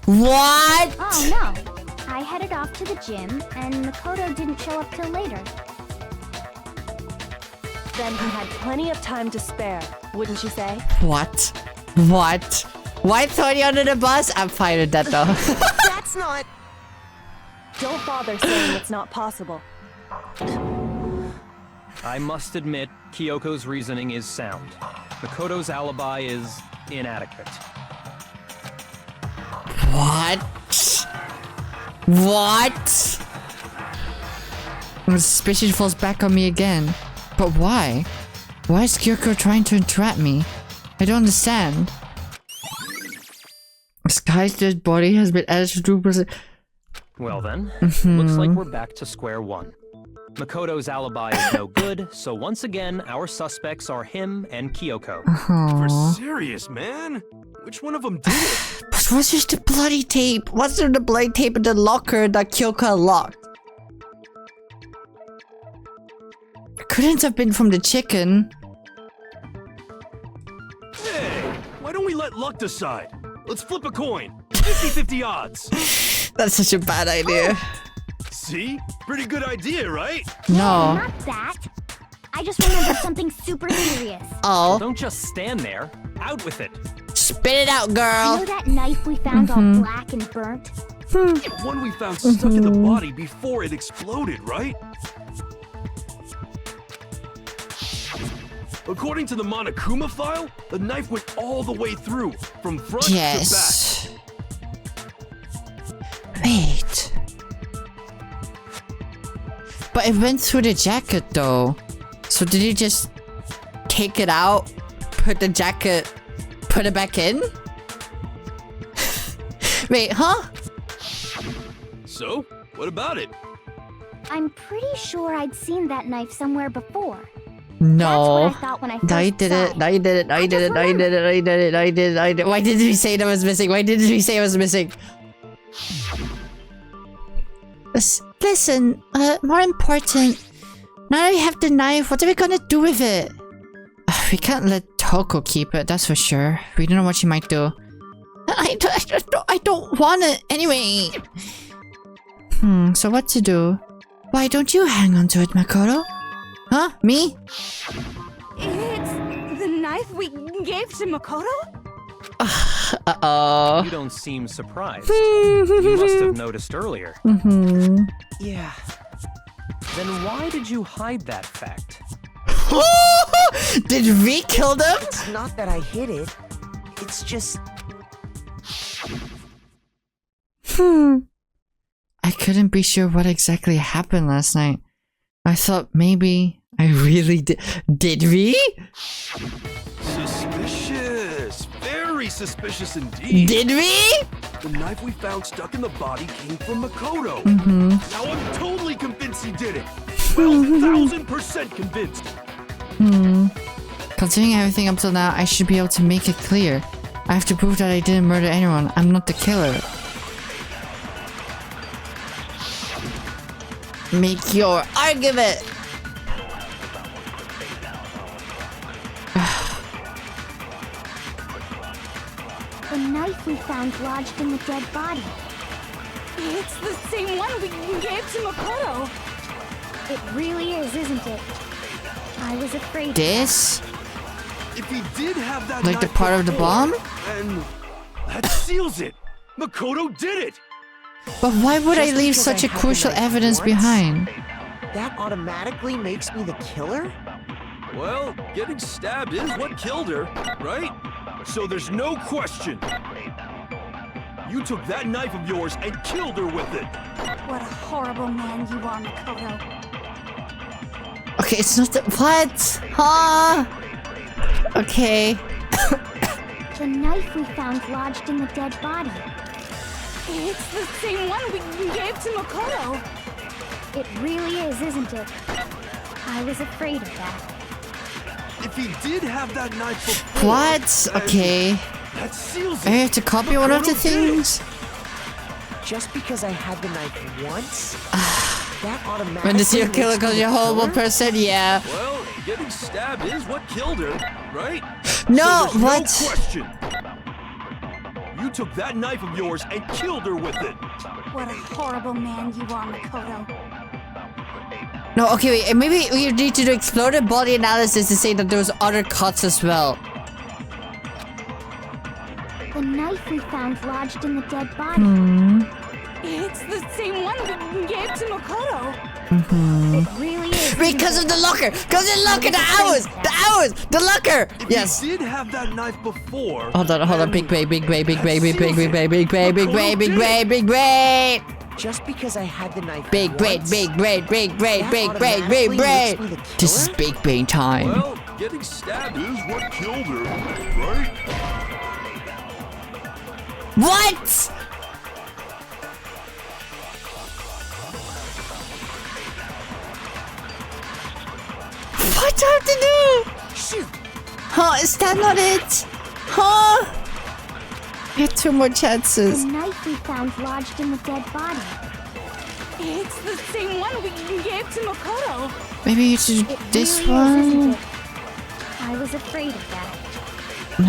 What?
Oh no. I headed off to the gym, and Makoto didn't show up till later.
Then he had plenty of time to spare, wouldn't you say?
What? What? Why throw you under the bus? I'm fine with that though.
That's not...
Don't bother saying it's not possible.
I must admit, Kyoko's reasoning is sound. Makoto's alibi is inadequate.
What? What? The suspicion falls back on me again. But why? Why is Kyoko trying to entrap me? I don't understand. Sky's dead body has been added to 2%.
Well then, looks like we're back to square one. Makoto's alibi is no good, so once again, our suspects are him and Kyoko.
For serious, man? Which one of them did it?
But what's just the bloody tape? What's there the bloody tape in the locker that Kyoko locked? It couldn't have been from the chicken.
Hey, why don't we let luck decide? Let's flip a coin. 50-50 odds.
That's such a bad idea.
See? Pretty good idea, right?
No.
Not that. I just remembered something super serious.
Oh.
Don't just stand there. Out with it.
Spit it out, girl.
You know that knife we found all black and burnt?
One we found stuck in the body before it exploded, right? According to the Monokuma file, the knife went all the way through, from front to back.
Wait. But it went through the jacket though. So did he just take it out, put the jacket, put it back in? Wait, huh?
So, what about it?
I'm pretty sure I'd seen that knife somewhere before.
No.
That's what I thought when I
No, you
first
did
saw
it. No, you did it. No, you did it. No, you did it. No, you did it. No, you did it. No, you did it. Why didn't we say that was missing? Why didn't we say it was missing? Listen, more important. Now that we have the knife, what are we gonna do with it? We can't let Toko keep it, that's for sure. We don't know what she might do. I don't want it anyway. So what to do? Why don't you hang on to it, Makoto? Huh? Me?
It's the knife we gave to Makoto?
Uh-oh.
You don't seem surprised. You must have noticed earlier.
Yeah.
Then why did you hide that fact?
Did we kill them?
It's not that I hid it. It's just...
I couldn't be sure what exactly happened last night. I thought maybe I really did. Did we?
Suspicious. Very suspicious indeed.
Did we?
The knife we found stuck in the body came from Makoto. Now I'm totally convinced he did it. 12,000% convinced.
Considering everything up till now, I should be able to make it clear. I have to prove that I didn't murder anyone. I'm not the killer. Make your argument!
The knife we found lodged in the dead body.
It's the same one we gave to Makoto.
It really is, isn't it? I was afraid.
This?
If he did have that
Like the
knife
part of the
before,
bomb?
then that seals it. Makoto did it.
But why would I
Just
leave
because
such
I
a
had the
crucial
knife
evidence
once?
behind?
That automatically makes me the killer?
Well, getting stabbed is what killed her, right? So there's no question. You took that knife of yours and killed her with it.
What a horrible man you are, Makoto.
Okay, it's not the- what? Huh? Okay.
The knife we found lodged in the dead body.
It's the same one we gave to Makoto.
It really is, isn't it? I was afraid of that.
If he did have that knife before...
What? Okay.
That seals
I
it.
have to copy one of the things?
Just because I had the knife once, that automatically
When the serial killer
makes me
calls you a
the
horrible
killer?
person, yeah.
Well, getting stabbed is what killed her, right?
No,
so there's
what?
No question. You took that knife of yours and killed her with it.
What a horrible man you are, Makoto.
No, okay, wait. Maybe we need to do exploded body analysis to say that there was other cuts as well.
The knife we found lodged in the dead body.
It's the same one we gave to Makoto.
It really is.
Because of the locker! Because of the locker! The hours! The hours! The locker!
If
Yes.
you did have that knife before...
Hold on.
then
Big brain, big brain, big brain, big brain, big brain, big brain, big brain, big
Makoto
brain,
did
big brain.
Just because I had the knife
Big brain,
once,
big brain, big brain,
that
big brain, big
automatically makes
brain.
me the
This is
killer?
big brain time.
Well, getting stabbed is what killed her, right?
What? What do I have to do?
Shoot!
Huh? Is that not it? Huh? You have 2 more
The
chances.
knife we found lodged in the dead body.
It's the same one we gave to Makoto.
Maybe you should do
It
this
really is, isn't
one.
it? I was afraid of that.
If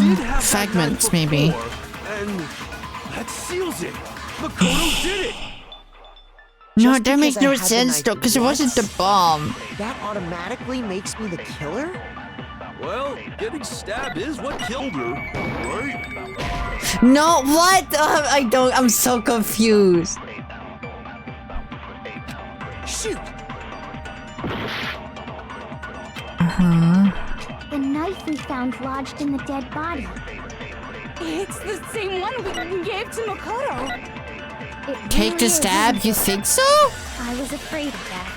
he did
No.
have
Fragments,
that knife
maybe.
before, and that seals it. Makoto did it.
No,
Just
that makes
because I
no
had the
sense
knife
though, because it wasn't the
once,
bomb.
That automatically makes me the killer?
Well, getting stabbed is what killed her, right?
No, what? I'm so confused.
Shoot!
The knife we found lodged in the dead body.
It's the same one we gave to Makoto.
It
Take
really
the
is,
stab,
isn't
you
it?
think so?
I was afraid of that.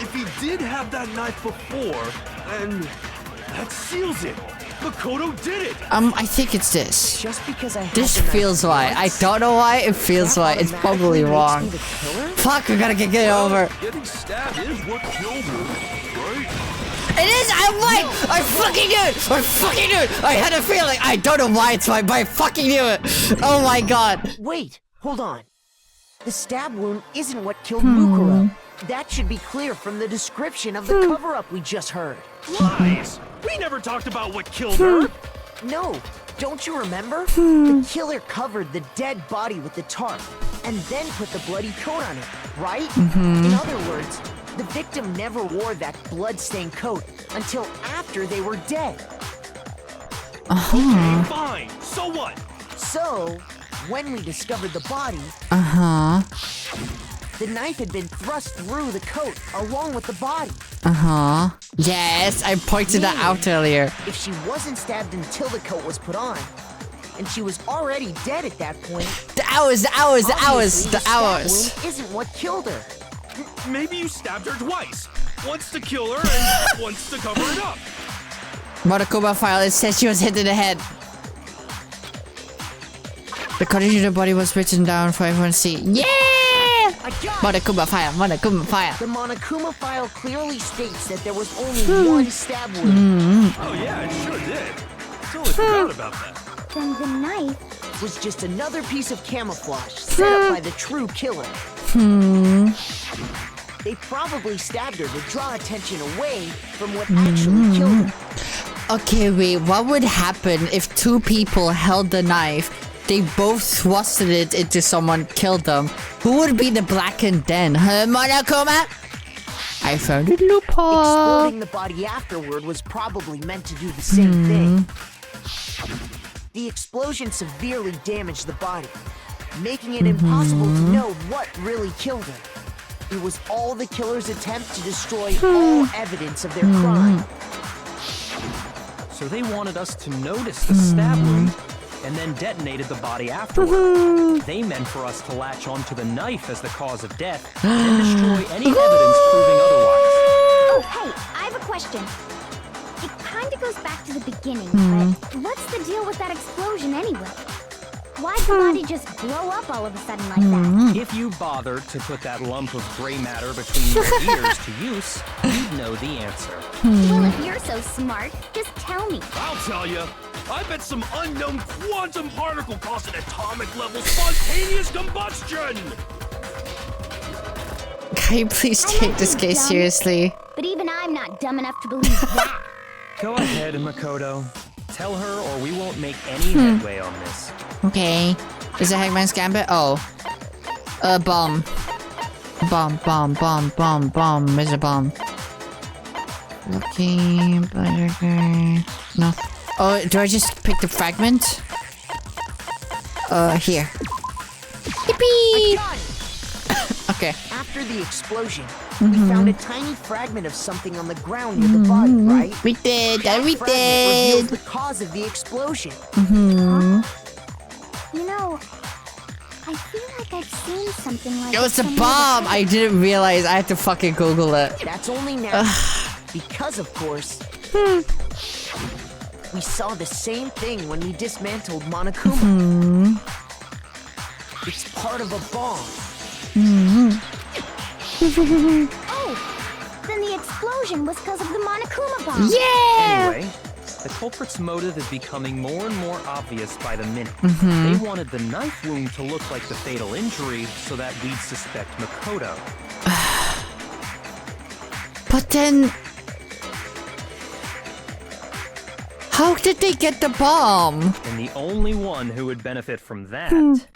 If he did have that knife before, then that seals it. Makoto did it.
I think it's this.
Just because I had
This
the knife
feels why. I
once,
don't know why, it feels
that
why. It's probably
automatically
wrong.
makes me the killer?
Fuck, we gotta get it over.
Getting stabbed is what killed her, right?
It is! I'm right! I fucking knew it! I fucking knew it! I had a feeling! I don't know why it's right, but I fucking knew it! Oh my god!
Wait, hold on. The stab wound isn't what killed Mukuro. That should be clear from the description of the cover-up we just heard.
Lies. We never talked about what killed her.
No, don't you remember? The killer covered the dead body with the tarp and then put the bloody coat on it, right? In other words, the victim never wore that blood-stained coat until after they were dead.
Okay, fine. So what?
So, when we discovered the body, the knife had been thrust through the coat along with the body.
Yes, I pointed that out earlier.
If she wasn't stabbed until the coat was put on, and she was already dead at that point,
The hours,
obviously
the
stab
hours.
wound isn't what killed her.
Maybe you stabbed her twice. Once to kill her and once to cover it up.
Monokuma file, it says she was hit in the head. The condition of the body was written down for everyone to see. Yeah!
I got it!
Monokuma file, Monokuma file.
The Monokuma file clearly states that there was only one stab wound.
Oh yeah, it sure did. Totally forgot about that.
Then the knife.
Was just another piece of camouflage set up by the true killer. They probably stabbed her to draw attention away from what actually killed her.
Okay, wait, what would happen if 2 people held the knife, they both thrusted it into someone, killed them? Who would be the blackened then? Huh, Monokuma? I found a loophole.
Exploding the body afterward was probably meant to do the same thing. The explosion severely damaged the body, making it impossible to know what really killed her. It was all the killer's attempt to destroy all evidence of their crime.
So they wanted us to notice the stab wound and then detonated the body afterward. They meant for us to latch onto the knife as the cause of death and destroy any evidence proving otherwise.
Oh, hey, I have a question. It kind of it goes back to the beginning, but what's the deal with that explosion anyway? Why'd the body just blow up all of a sudden like that?
If you bothered to put that lump of gray matter between your ears to use, you'd know the answer.
Well, if you're so smart, just tell me.
I'll tell you. I bet some unknown quantum particle caused an atomic level spontaneous combustion!
Can you please take this case seriously?
But even I'm not dumb enough to believe that.
Go ahead, Makoto. Tell her or we won't make any headway on this.
Okay. Is it Hangman's Gambit? Oh. Bomb. Bomb. Where's the bomb? Lucky, Butterfly. No. Oh, do I just pick the fragment? Here. Yippee! Okay.
After the explosion, we found a tiny fragment of something on the ground near the body, right?
We did.
That
We
fragment
did.
reveals the cause of the explosion.
You know, I feel like I've seen something like
It was a
somewhere
bomb.
before.
I didn't realize. I had to fucking Google it.
That's only now. Because, of course, we saw the same thing when we dismantled Monokuma. It's part of a bomb.
Oh, then the explosion was because of the Monokuma bomb.
Yeah.
Anyway, the culprit's motive is becoming more and more obvious by the minute. They wanted the knife wound to look like the fatal injury so that we'd suspect Makoto.
But then, how did they get the bomb?
And the only one who would benefit from that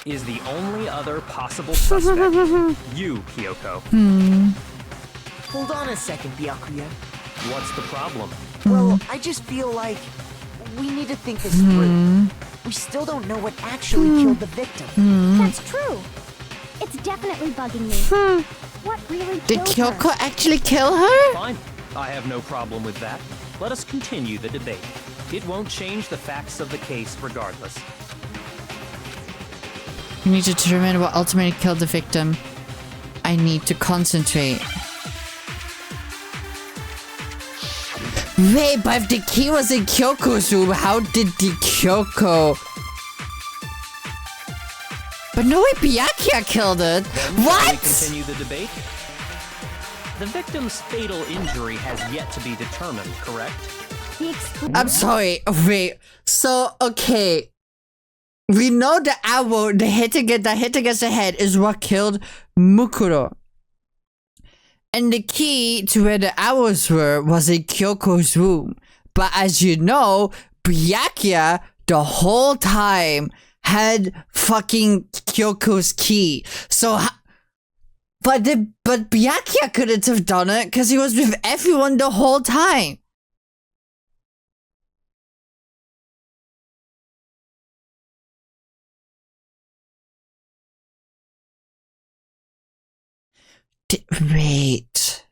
is the only other possible suspect. You, Kyoko.
Hold on a second, Byakuya.
What's the problem?
Well, I just feel like we need to think this through. We still don't know what actually killed the victim.
That's true. It's definitely bugging me. What really
Did
killed
Kyoko
her?
actually kill her?
Fine. I have no problem with that. Let us continue the debate. It won't change the facts of the case regardless.
We need to determine what ultimately killed the victim. I need to concentrate. Wait, but if the key was in Kyoko's room, how did the Kyoko... But no way, Byakuya killed it.
Then, shall we
What?
continue the debate? The victim's fatal injury has yet to be determined, correct?
I'm sorry. Wait. So, okay. We know the arrow, the hit against the head is what killed Mukuro. And the key to where the arrows were was in Kyoko's room. But as you know, Byakuya the whole time had fucking Kyoko's key. So, but Byakuya couldn't have done it because he was with everyone the whole time. Wait.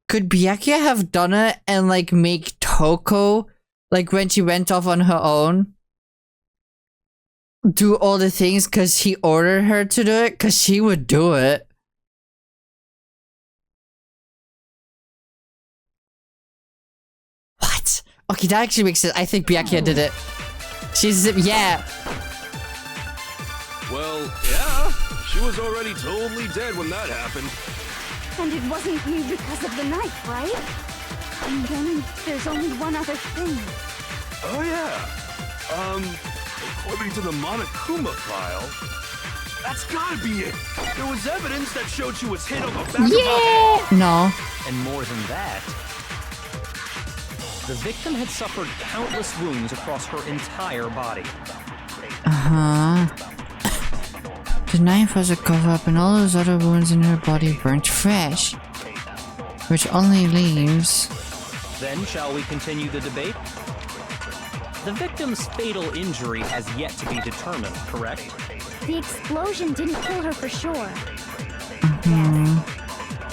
Could Byakuya have done it and like make Toko, like when she went off on her own, do all the things because he ordered her to do it? Because she would do it. What? Okay, that actually makes sense. I think Byakuya did it. She's, yeah.
Well, yeah. She was already totally dead when that happened.
And it wasn't you because of the knife, right? And then there's only one other thing.
Oh, yeah. According to the Monokuma file, that's gotta be it. There was evidence that showed she was hit on the back of the head.
No.
And more than that, the victim had suffered countless wounds across her entire body.
The knife was a cover-up and all those other wounds in her body weren't fresh. Which only leaves...
Then, shall we continue the debate? The victim's fatal injury has yet to be determined, correct?
The explosion didn't kill her for sure.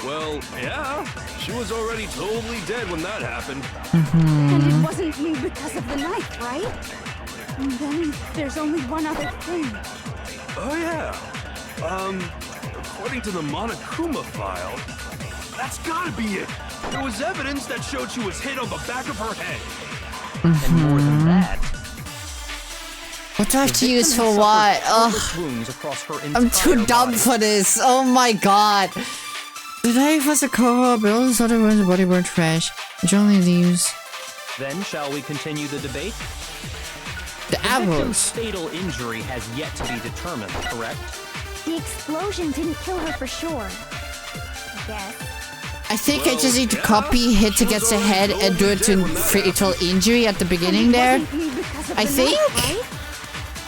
Well, yeah. She was already totally dead when that happened.
And it wasn't you because of the knife, right? And then there's only one other thing.
Oh, yeah. According to the Monokuma file, That's gotta be it. There was evidence that showed she was hit on the back of her head.
And more than that,
What do I have to use for what? Ugh.
wounds across her
I'm
entire
too dumb
body.
for this. Oh my god. The knife was a cover, but all this other wounds, body burnt fresh, which only leaves
Then shall we continue the debate?
the
The victim's
arrows.
fatal injury has yet to be determined, correct?
The explosion didn't kill her for sure. I guess.
I think I just need to copy hit against the head and do it to fatal injury at the beginning there.
Because of
I
the
think?
knife, right?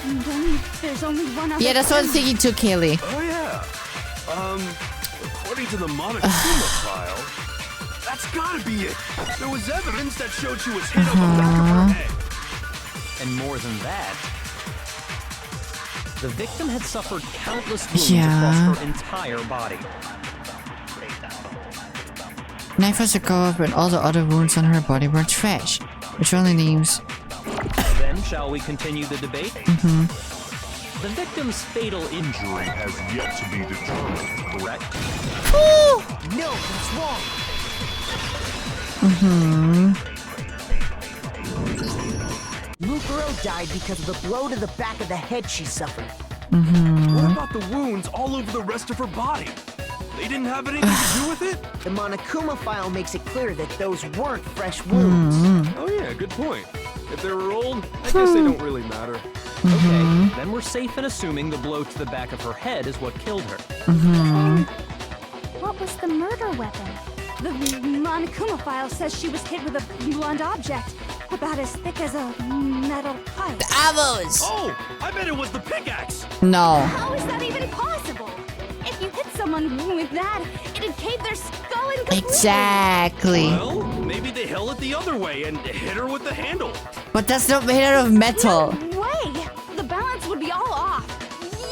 And then there's only one other
Yeah, that's what I'm
thing.
thinking too, Kaylee.
Oh yeah. According to the ᴡᴏʀᴅ file, that's gotta be it. There was evidence that showed she was hit on the back of her head.
And more than that, the victim had suffered countless wounds
Yeah.
across her entire body.
Knife was a cover, but all the other wounds on her body were trash, which only leaves.
Then shall we continue the debate? The victim's fatal injury has yet to be determined, correct?
No, that's wrong. Mukuro died because of the blow to the back of the head she suffered.
What about the wounds all over the rest of her body? They didn't have anything to do with it?
The ᴡᴏʀᴅ file makes it clear that those weren't fresh wounds.
Oh yeah, good point. If they were old, I guess they don't really matter.
Okay, then we're safe in assuming the blow to the back of her head is what killed her.
What was the murder weapon?
The ᴡᴏᴅ file says she was hit with a blunt object, about as thick as a metal pipe.
Arrows!
Oh, I bet it was the pickaxe.
No.
How is that even possible? If you hit someone with that, it'd cave their skull in completely.
Exactly.
Well, maybe they held it the other way and hit her with the handle.
But that's not made out of metal.
No way! The balance would be all off.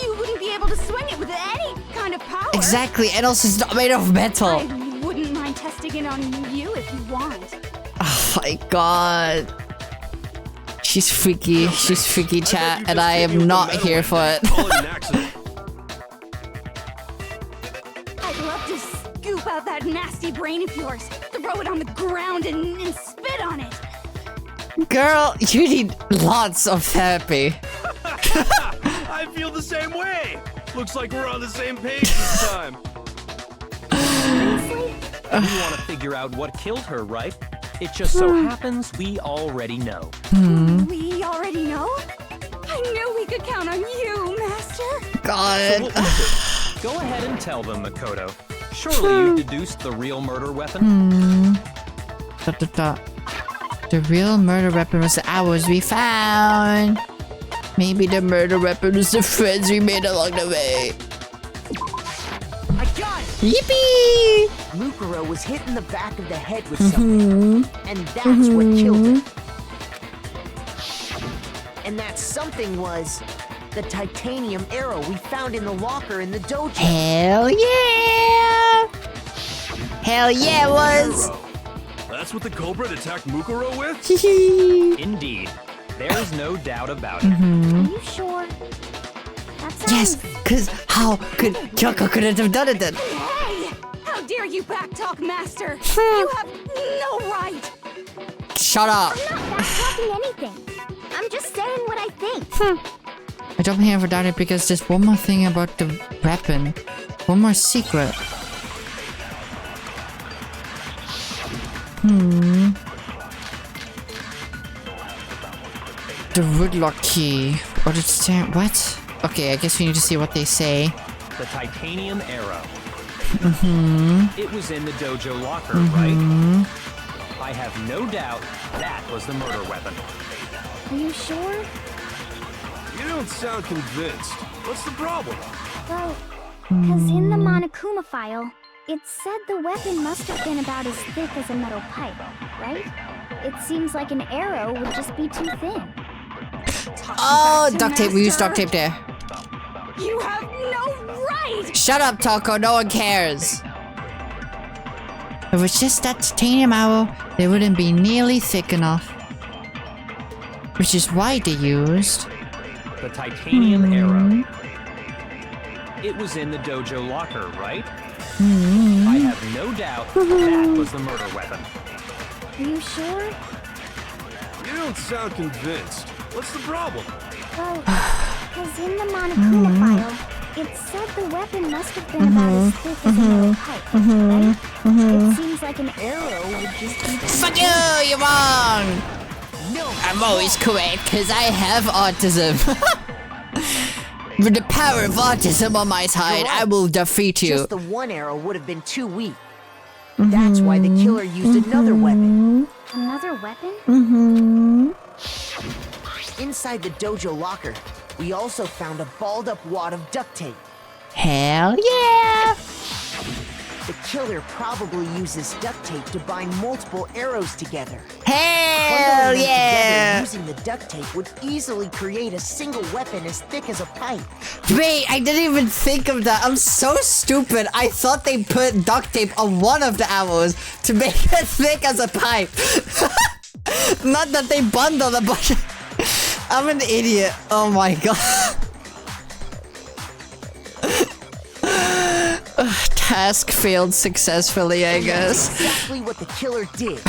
You wouldn't be able to swing it with any kind of power.
Exactly, and also it's not made of metal.
I wouldn't mind testing it on you if you want.
Oh my god. She's freaky. She's freaky, chat, and I am not here for it.
Call it an accident.
I'd love to scoop out that nasty brain of yours, throw it on the ground and spit on it.
Girl, you need lots of therapy.
I feel the same way. Looks like we're on the same page this time.
We want to figure out what killed her, right? It just so happens we already know.
We already know? I knew we could count on you, Master.
God.
What was it? Go ahead and tell them, Makoto. Surely you deduced the real murder weapon?
The real murder weapon was the arrows we found. Maybe the murder weapon was the friends we made along the way.
I got it!
Yippee!
Mukuro was hit in the back of the head with something, and that's what killed her. And that something was the titanium arrow we found in the locker in the dojo.
Hell yeah! Hell yeah, it was!
Arrow. That's what the culprit attacked Mukuro with?
Indeed. There is no doubt about it.
Are you sure? That sounds...
Yes, because how could Kyoko couldn't have done it then?
Hey! How dare you backtalk, Master? You have no right!
Shut up!
I'm not backtalking anything. I'm just saying what I think.
I don't have doubt it because there's one more thing about the weapon. One more secret. The woodlock key. Or the stamp. What? Okay, I guess we need to see what they say.
The titanium arrow. It was in the dojo locker, right? I have no doubt that was the murder weapon.
Are you sure?
You don't sound convinced. What's the problem?
Well, because in the ᴡᴏᴅ file, it said the weapon must have been about as thick as a metal pipe, right? It seems like an arrow would just be too thin.
Oh, duct tape. We used duct tape there.
You have no right!
Shut up, Taco. No one cares. If it was just that titanium arrow, they wouldn't be nearly thick enough. Which is why they used
The titanium arrow. It was in the dojo locker, right? I have no doubt that was the murder weapon.
Are you sure?
You don't sound convinced. What's the problem?
Well, because in the Monokuma file, it said the weapon must have been about as thick as a metal pipe, right? It seems like an arrow would just be...
Fuck you! You're wrong!
No,
I'm always correct because I have autism. With the power of autism on my side, I will defeat you.
just the one arrow would have been too weak. That's why the killer used another weapon.
Another weapon?
Inside the dojo locker, we also found a balled-up wad of duct tape.
Hell yeah!
The killer probably uses duct tape to bind multiple arrows together.
Hell
Bundling them
yeah!
together using the duct tape would easily create a single weapon as thick as a pipe.
Wait, I didn't even think of that. I'm so stupid. I thought they put duct tape on one of the arrows to make it thick as a pipe. Not that they bundled a bunch of... I'm an idiot. Oh my god. Task failed successfully, I guess.
That's exactly what the killer did.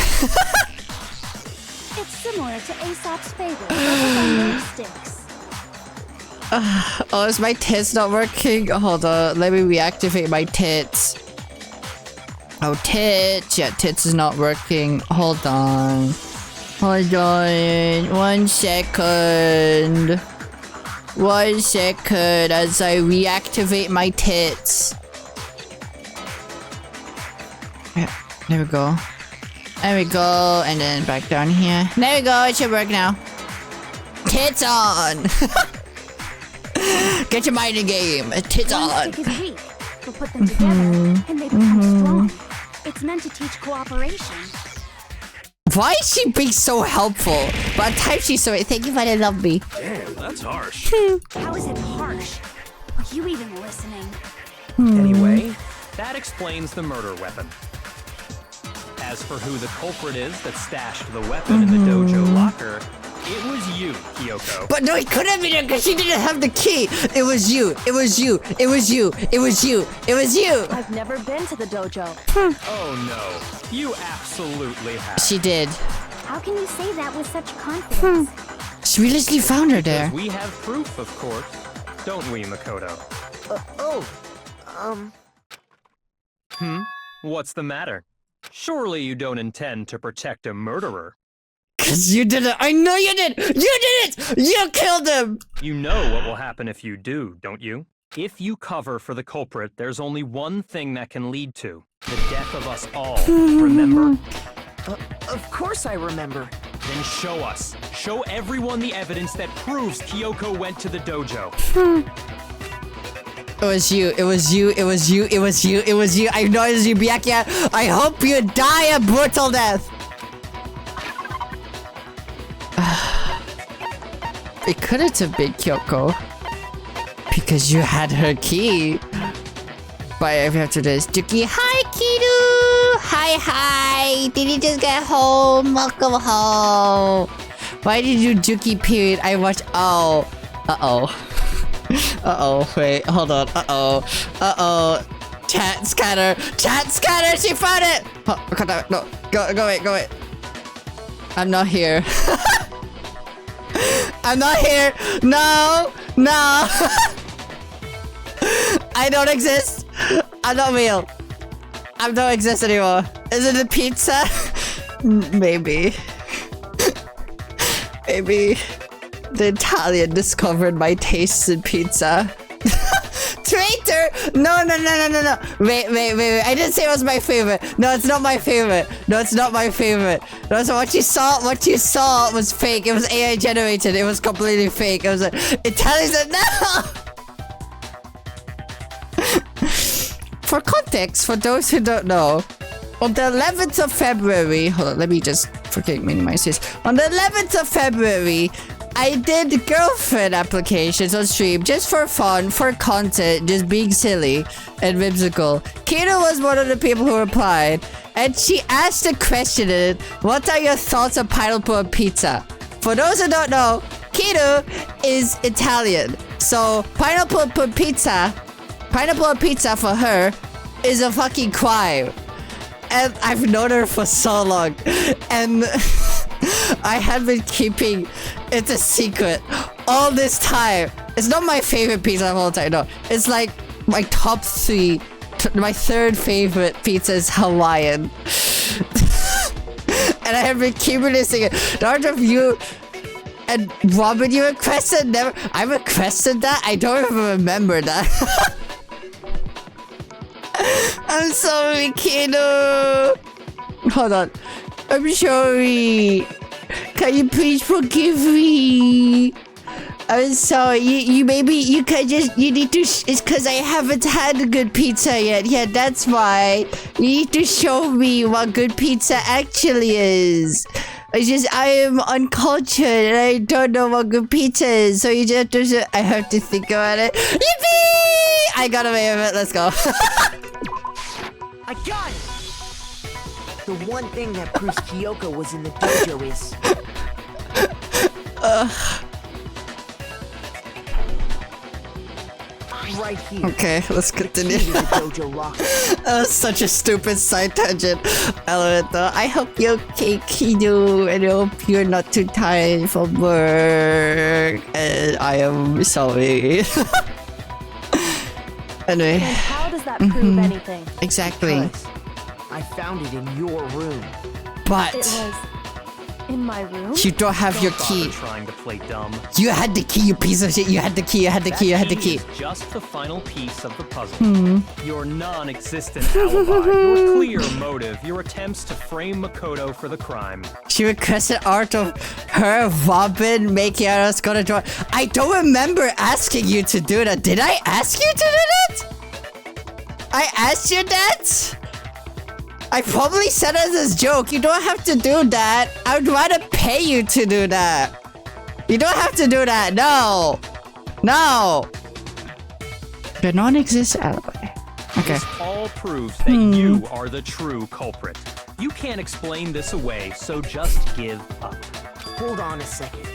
It's similar to Aesop's fable, but with only sticks.
Oh, is my tits not working? Hold on, let me reactivate my tits. Oh, tits. Yeah, tits is not working. Hold on. Hold on. 1 second. 1 second as I reactivate my tits. Yeah, there we go. There we go, and then back down here. There we go, it should work now. Tits on! Get your mind in the game. Tits
One
on!
stick is weak, but put them together, and they become strong. It's meant to teach cooperation.
Why is she being so helpful? But at times she's so... Thank you for the love me.
Damn, that's harsh.
How is it harsh? Are you even listening?
Anyway, that explains the murder weapon. As for who the culprit is that stashed the weapon in the dojo locker, it was you, Kyoko.
But no, it couldn't have been her because she didn't have the key. It was you. It was you. It was you. It was you. It was you.
I've never been to the dojo.
Oh no, you absolutely have.
She did.
How can you say that with such confidence?
She realistically found her there.
We have proof, of course. Don't we, Makoto? What's the matter? Surely you don't intend to protect a murderer.
Cause you did it. I know you did. You did it. You killed him.
You know what will happen if you do, don't you? If you cover for the culprit, there's only one thing that can lead to the death of us all. Remember?
Of course I remember.
Then show us. Show everyone the evidence that proves Kyoko went to the dojo.
It was you. It was you. It was you. It was you. It was you. I know it was you, Byakuya. I hope you die a brutal death. It couldn't have been Kyoko. Because you had her key. But after this, Juki, hi Kiru! Hi! Did you just get home? Welcome home. Why did you Juki period? I watched. Oh. Wait, hold on. Chat scatter, she found it! Oh, no, go away. I'm not here. I'm not here. No. I don't exist. I'm not real. I don't exist anymore. Is it a pizza? Maybe. The Italian discovered my tastes in pizza. Traitor! No. Wait. I didn't say it was my favorite. No, it's not my favorite. No, so what you saw was fake. It was AI generated. It was completely fake. It was like, Italian said no! For context, for those who don't know, on the 11th of February, hold on, let me just freaking minimize this. On the 11th of February, I did girlfriend applications on stream just for fun, for content, just being silly and whimsical. Kira was one of the people who replied, and she asked a question in it, what are your thoughts on pineapple on pizza? For those who don't know, Kira is Italian. So pineapple on pizza Pineapple on pizza for her is a fucking crime. And I've known her for so long. And I have been keeping it a secret all this time. It's not my favorite pizza of all time, no. It's like my top 3. My 3rd favorite pizza is Hawaiian. And I have been keeping this secret. None of you and Robin, you requested never. I requested that? I don't even remember that. I'm sorry, kiddo. Hold on. I'm sorry. Can you please forgive me? I'm sorry. You maybe you can just you need to. It's because I haven't had a good pizza yet. Yeah, that's why. You need to show me what good pizza actually is. I am uncultured and I don't know what good pizza is. So you just have to. I have to think about it. Yippee! I got away with it. Let's go.
I got it! The one thing that proves Kyoko was in the dojo is... right here.
Okay, let's continue.
The dojo locker.
That was such a stupid side tangent. I love it though. I hope you're okay, Kido, and I hope you're not too tired from work. And I am sorry. Anyway.
And how does that prove anything?
Exactly.
Because I found it in your room.
But
It was in my room?
you don't have your
Don't
key.
bother trying to play dumb.
You had the key, you piece of shit. You had the key, you had the key, you had the key.
That is just the final piece of the puzzle. Your non-existent alibi, your clear motive, your attempts to frame Makoto for the crime.
She requested art of her, Robin, making out us gonna draw. I don't remember asking you to do that. Did I ask you to do that? I asked you that? I probably said it as a joke. You don't have to do that. I would rather pay you to do that. You don't have to do that. No. No. The non-existent alibi. Okay.
This all proves that you are the true culprit. You can't explain this away, so just give up.
Hold on a second.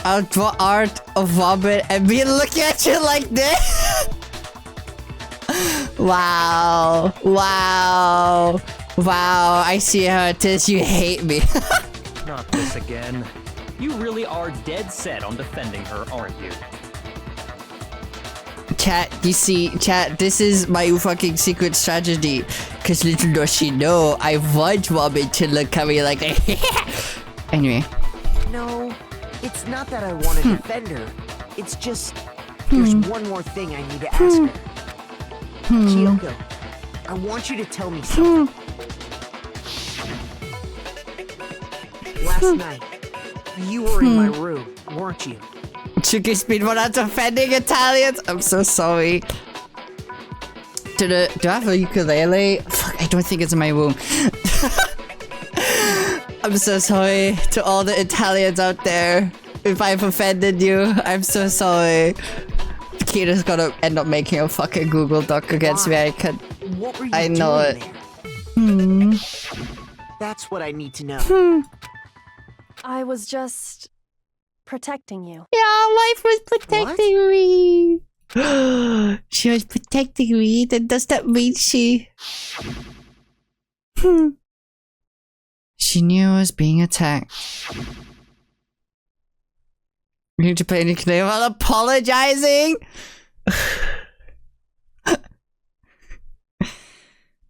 I'll draw art of Robin and be looking at you like this. Wow. Wow. Wow. I see how it is. You hate me.
Not this again. You really are dead set on defending her, aren't you?
Chat, you see, chat, this is my fucking secret strategy. Cause little does she know, I want Robin to look at me like Anyway.
No, it's not that I want to defend her. It's just, there's one more thing I need to ask her. Kyoko, I want you to tell me something. Last night, you were in my room, weren't you?
Juki speedrun out offending Italians. I'm so sorry. Do I have a ukulele? Fuck, I don't think it's in my room. I'm so sorry to all the Italians out there. If I've offended you, I'm so sorry. Kira's gonna end up making a fucking Google Doc against me.
What were you
I know
doing
it.
there? That's what I need to know.
I was just protecting you.
Yeah, wife was protecting me. She was protecting me. Then does that mean she... She knew I was being attacked. You need to play any claim while apologizing?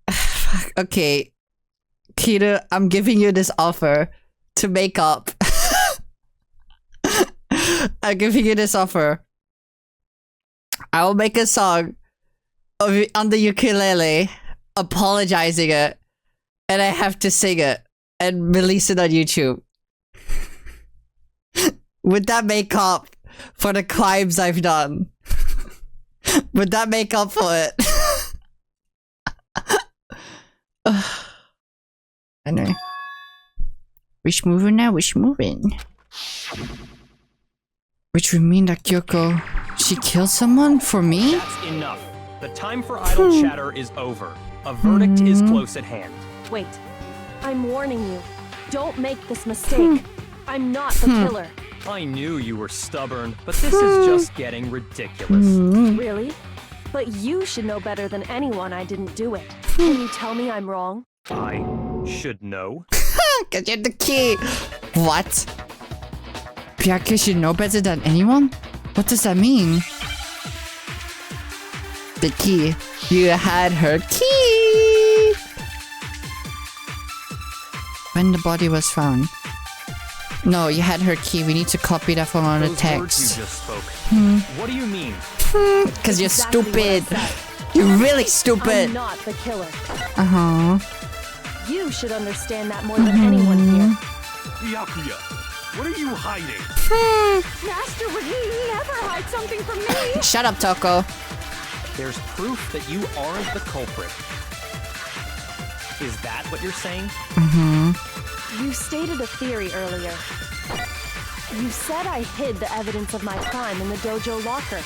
Fuck, okay. Kira, I'm giving you this offer to make up. I'm giving you this offer. I will make a song on the ukulele, apologizing it, and I have to sing it and release it on YouTube. Would that make up for the crimes I've done? Would that make up for it? Anyway. Which moving now? Which moving? Which would mean that Kyoko, she killed someone for me?
That's enough. The time for idle chatter is over. A verdict is close at hand.
Wait. I'm warning you. Don't make this mistake. I'm not the killer.
I knew you were stubborn, but this is just getting ridiculous.
Really? But you should know better than anyone I didn't do it. Can you tell me I'm wrong?
I should know.
Cause you're the key. What? Byakuya should know better than anyone? What does that mean? The key. You had her key. When the body was found. No, you had her key. We need to copy that from on the
Those
text.
words you just spoke. What do you mean?
Cause you're
Exactly what I
stupid.
said.
You're really stupid.
I'm not the killer.
Uh-huh.
You should understand that more than anyone here.
Byakuya, what are you hiding?
Master would never hide something from me.
Shut up, Toko.
There's proof that you aren't the culprit. Is that what you're saying?
You stated a theory earlier. You said I hid the evidence of my crime in the dojo locker,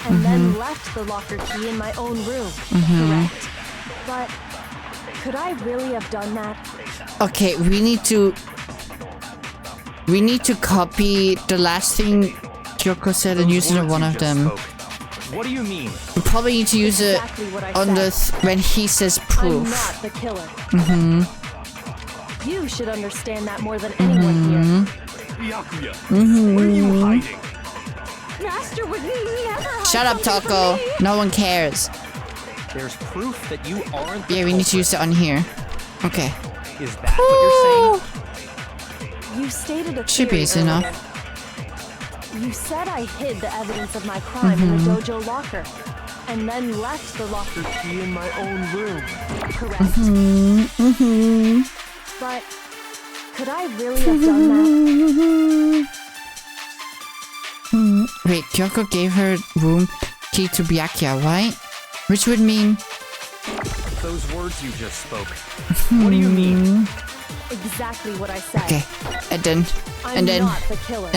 and then left the locker key in my own room, correct? But could I really have done that?
Okay, we need to copy the last thing Kyoko said and use it on
Words
one
you
of
just
them.
spoke. What do you mean?
We probably need to use
Exactly what I
it on
said.
when he says
I'm
proof.
not the killer. You should understand that more than anyone here.
Byakuya, what are you hiding?
Master would never hide
Shut up,
something
Toko.
from me.
No one cares.
There's proof that you aren't the
Yeah, we need to use it on here. Okay.
Is that what you're saying?
You stated a
Should be
theory
easy enough.
earlier. You said I hid the evidence of my crime in the dojo locker, and then left the locker key in my own room, correct? But could I really have done that?
Wait, Kyoko gave her room key to Byakuya, right? Which would mean...
Those words you just spoke. What do you mean?
Exactly what I said.
Okay. And
I'm
then...
not the killer.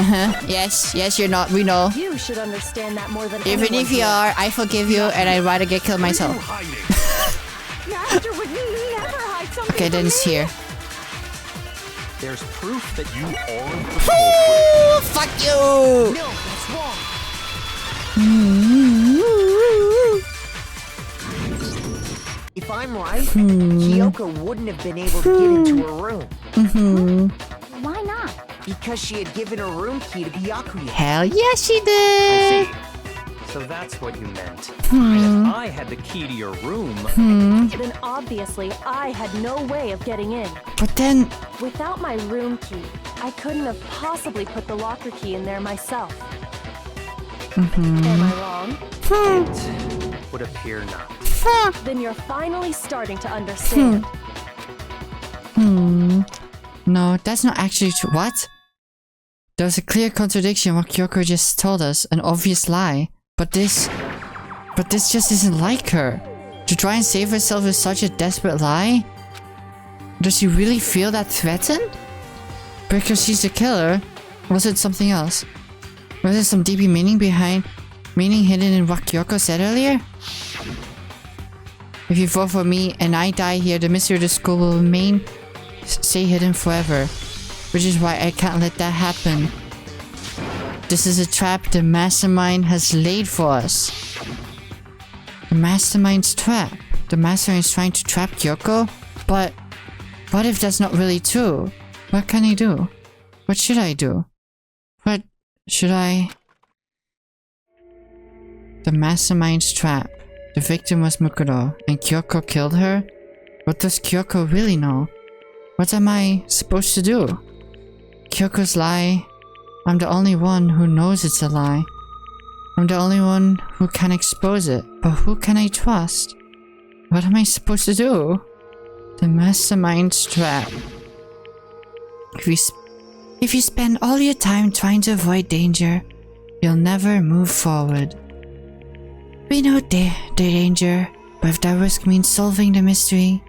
Yes, you're not. We know.
You should understand that more than
Even
anyone
if you
here.
are, I forgive you and I'd rather get killed
What are you
myself.
hiding?
Master would never hide something
Okay, then
from
it's
me.
here.
There's proof that you aren't the
Ooh, fuck you!
No, that's wrong. If I'm right, Kyoko wouldn't have been able to get into her room.
Why not?
Because she had given her room key to Byakuya.
Hell yes, she
I
did!
see. So that's what you meant. If I had the key to your room,
Then obviously I had no way of getting in.
But then...
Without my room key, I couldn't have possibly put the locker key in there myself. Am I wrong?
would appear not.
Then you're finally starting to understand.
No, that's not actually true. What? There was a clear contradiction in what Kyoko just told us. An obvious lie. But this just isn't like her. To try and save herself with such a desperate lie? Does she really feel that threatened? Because she's the killer? Was it something else? Was there some deeper meaning hidden in what Kyoko said earlier? If you vote for me and I die here, the mystery of the school will remain stay hidden forever. Which is why I can't let that happen. This is a trap the mastermind has laid for us. The mastermind's trap? The mastermind is trying to trap Kyoko? But what if that's not really true? What can I do? What should I do? What should I... The mastermind's trap. The victim was Mukuro, and Kyoko killed her? What does Kyoko really know? What am I supposed to do? Kyoko's lie. I'm the only one who knows it's a lie. I'm the only one who can expose it. But who can I trust? What am I supposed to do? The mastermind's trap. If you spend all your time trying to avoid danger, you'll never move forward. We know the danger, but if that risk means solving the mystery,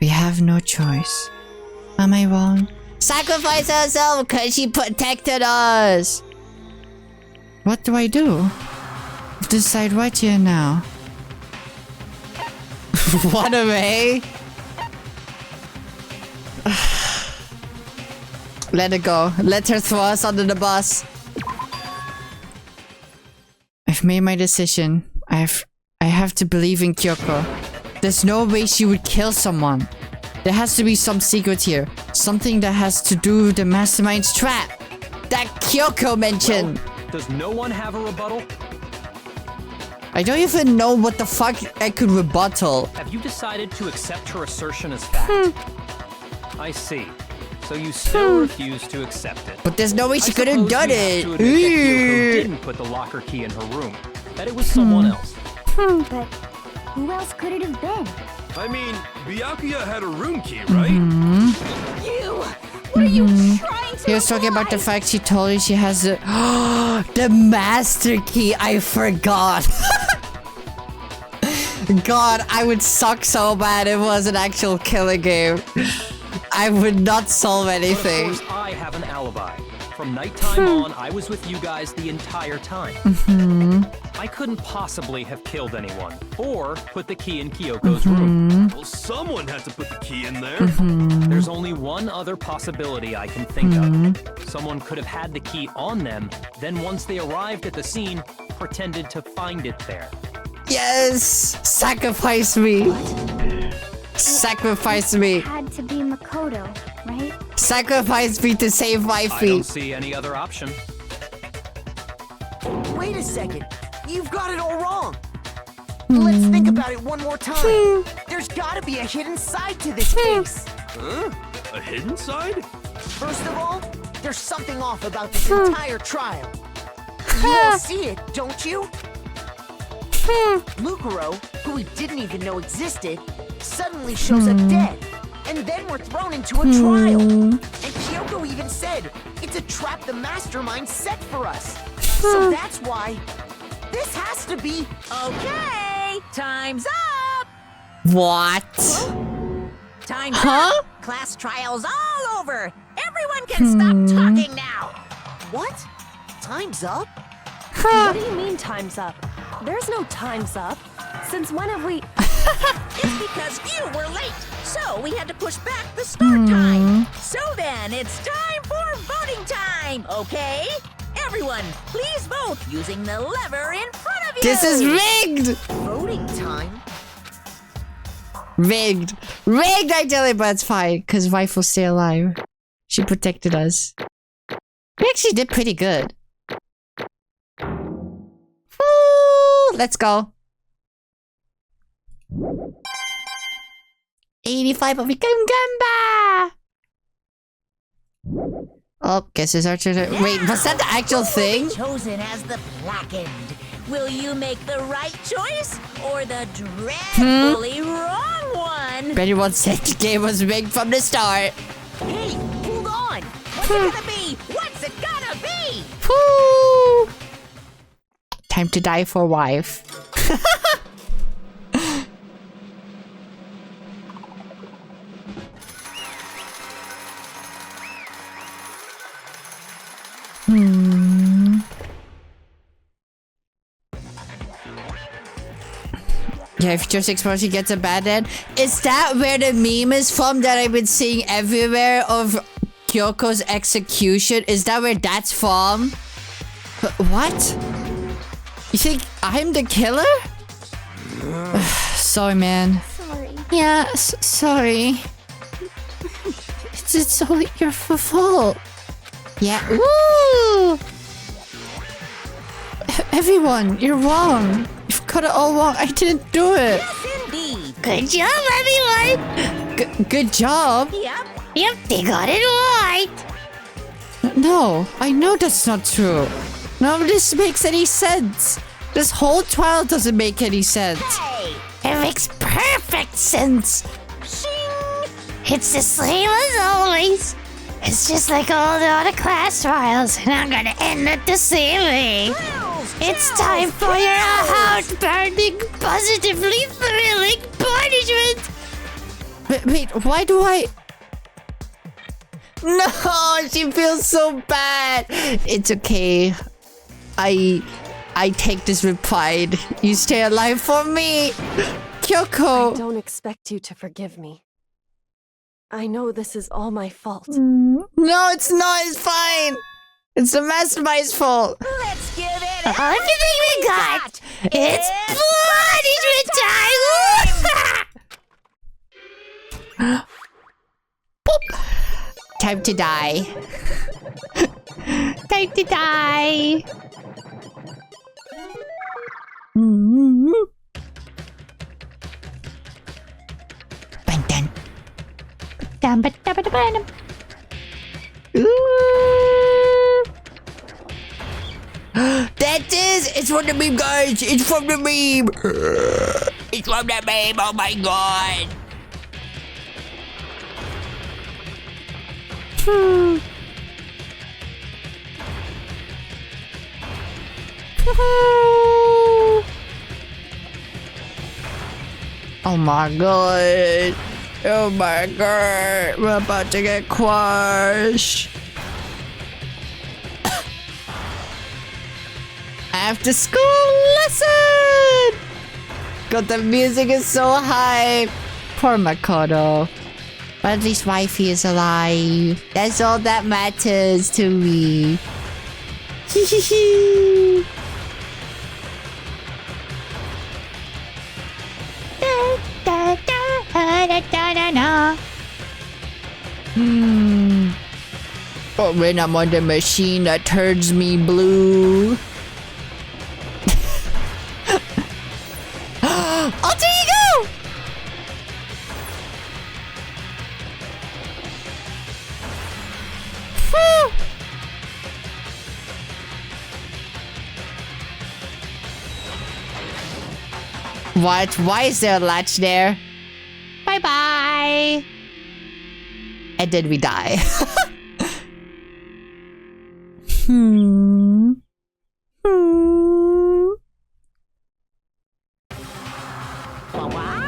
we have no choice. Am I wrong? Sacrifice herself because she protected us! What do I do? Decide what here now. What a way! Let her go. Let her throw us under the bus. made my decision. I have to believe in Kyoko. There's no way she would kill someone. There has to be some secret here. Something that has to do with the mastermind's trap. That Kyoko mentioned.
Well, does no one have a rebuttal?
I don't even know what the fuck I could rebuttal.
Have you decided to accept her assertion as fact? I see. So you still refuse to accept it.
But there's no way she could have done it.
Kyoko didn't put the locker key in her room. That it was someone else.
But who else could it have been?
I mean, Byakuya had a room key, right?
You! What are you trying to
He was talking about the fact she told you she has the the master key. I forgot. God, I would suck so bad if it was an actual killer game. I would not solve anything.
But of course, I have an alibi. From nighttime on, I was with you guys the entire time. I couldn't possibly have killed anyone or put the key in Kyoko's room.
Well, someone had to put the key in there.
There's only one other possibility I can think of. Someone could have had the key on them, then once they arrived at the scene, pretended to find it there.
Yes! Sacrifice me! Sacrifice me!
It had to be Makoto, right?
Sacrifice me to save my
I
feet.
don't see any other option.
Wait a second. You've got it all wrong. Let's think about it one more time. There's gotta be a hidden side to this case.
Huh? A hidden side?
First of all, there's something off about this entire trial. You all see it, don't you? Mukuro, who we didn't even know existed, suddenly shows up dead. And then we're thrown into a trial. And Kyoko even said, it's a trap the mastermind set for us. So that's why this has to be...
Okay, time's up!
What?
Time's up! Class trial's all over! Everyone can stop talking now!
What? Time's up?
What do you mean time's up? There's no time's up. Since when have we...
It's because you were late, so we had to push back the start time. So then, it's time for voting time, okay? Everyone, please vote using the lever in front of you!
This is rigged!
Voting time?
Rigged. Rigged, I tell you, but it's fine, because wife will stay alive. She protected us. We actually did pretty good. Woo! Let's go. 85, but we can gamba! Oh, guess it's our turn. Wait, was that the actual thing?
Chosen as the blackened. Will you make the right choice or the dreadfully wrong one?
Anyone said the game was rigged from the start.
Hey, hold on! What's it gonna be? What's it gonna be?
Woo! Time to die for wife. Yeah, if Future 6 Moshi gets a bad end. Is that where the meme is from that I've been seeing everywhere of Kyoko's execution? Is that where that's from? What? You think I'm the killer? Sorry, man.
Sorry.
Yeah, sorry. It's all your fault. Yeah. Woo! Everyone, you're wrong. You've got it all wrong. I didn't do it.
Yes, indeed.
Good job, everyone.
Good job.
Yep, they got it right.
No, I know that's not true. None of this makes any sense. This whole trial doesn't make any sense.
Hey!
It makes perfect sense.
Shing!
It's the same as always. It's just like all the other class trials, and I'm gonna end it the same way. It's time for your heart-burning, positively thrilling punishment.
Wait, why do I... No, she feels so bad. It's okay. I take this with pride. You stay alive for me. Kyoko.
I don't expect you to forgive me. I know this is all my fault.
No, it's not. It's fine. It's the mastermind's fault.
Let's give it
Everything we got! It's punishment time!
Boop. Time to die.
Time to die!
Bantan. That is! It's from the meme, guys! It's from the meme! It's from the meme, oh my god! Oh my god! Oh my god! We're about to get crushed! After school lesson! God, the music is so high! Poor Makoto. But at least wifey is alive. That's all that matters to me. Hehehe. Oh, when I'm on the machine that turns me blue. Alter ego! What? Why is there a latch there? Bye bye. And then we die.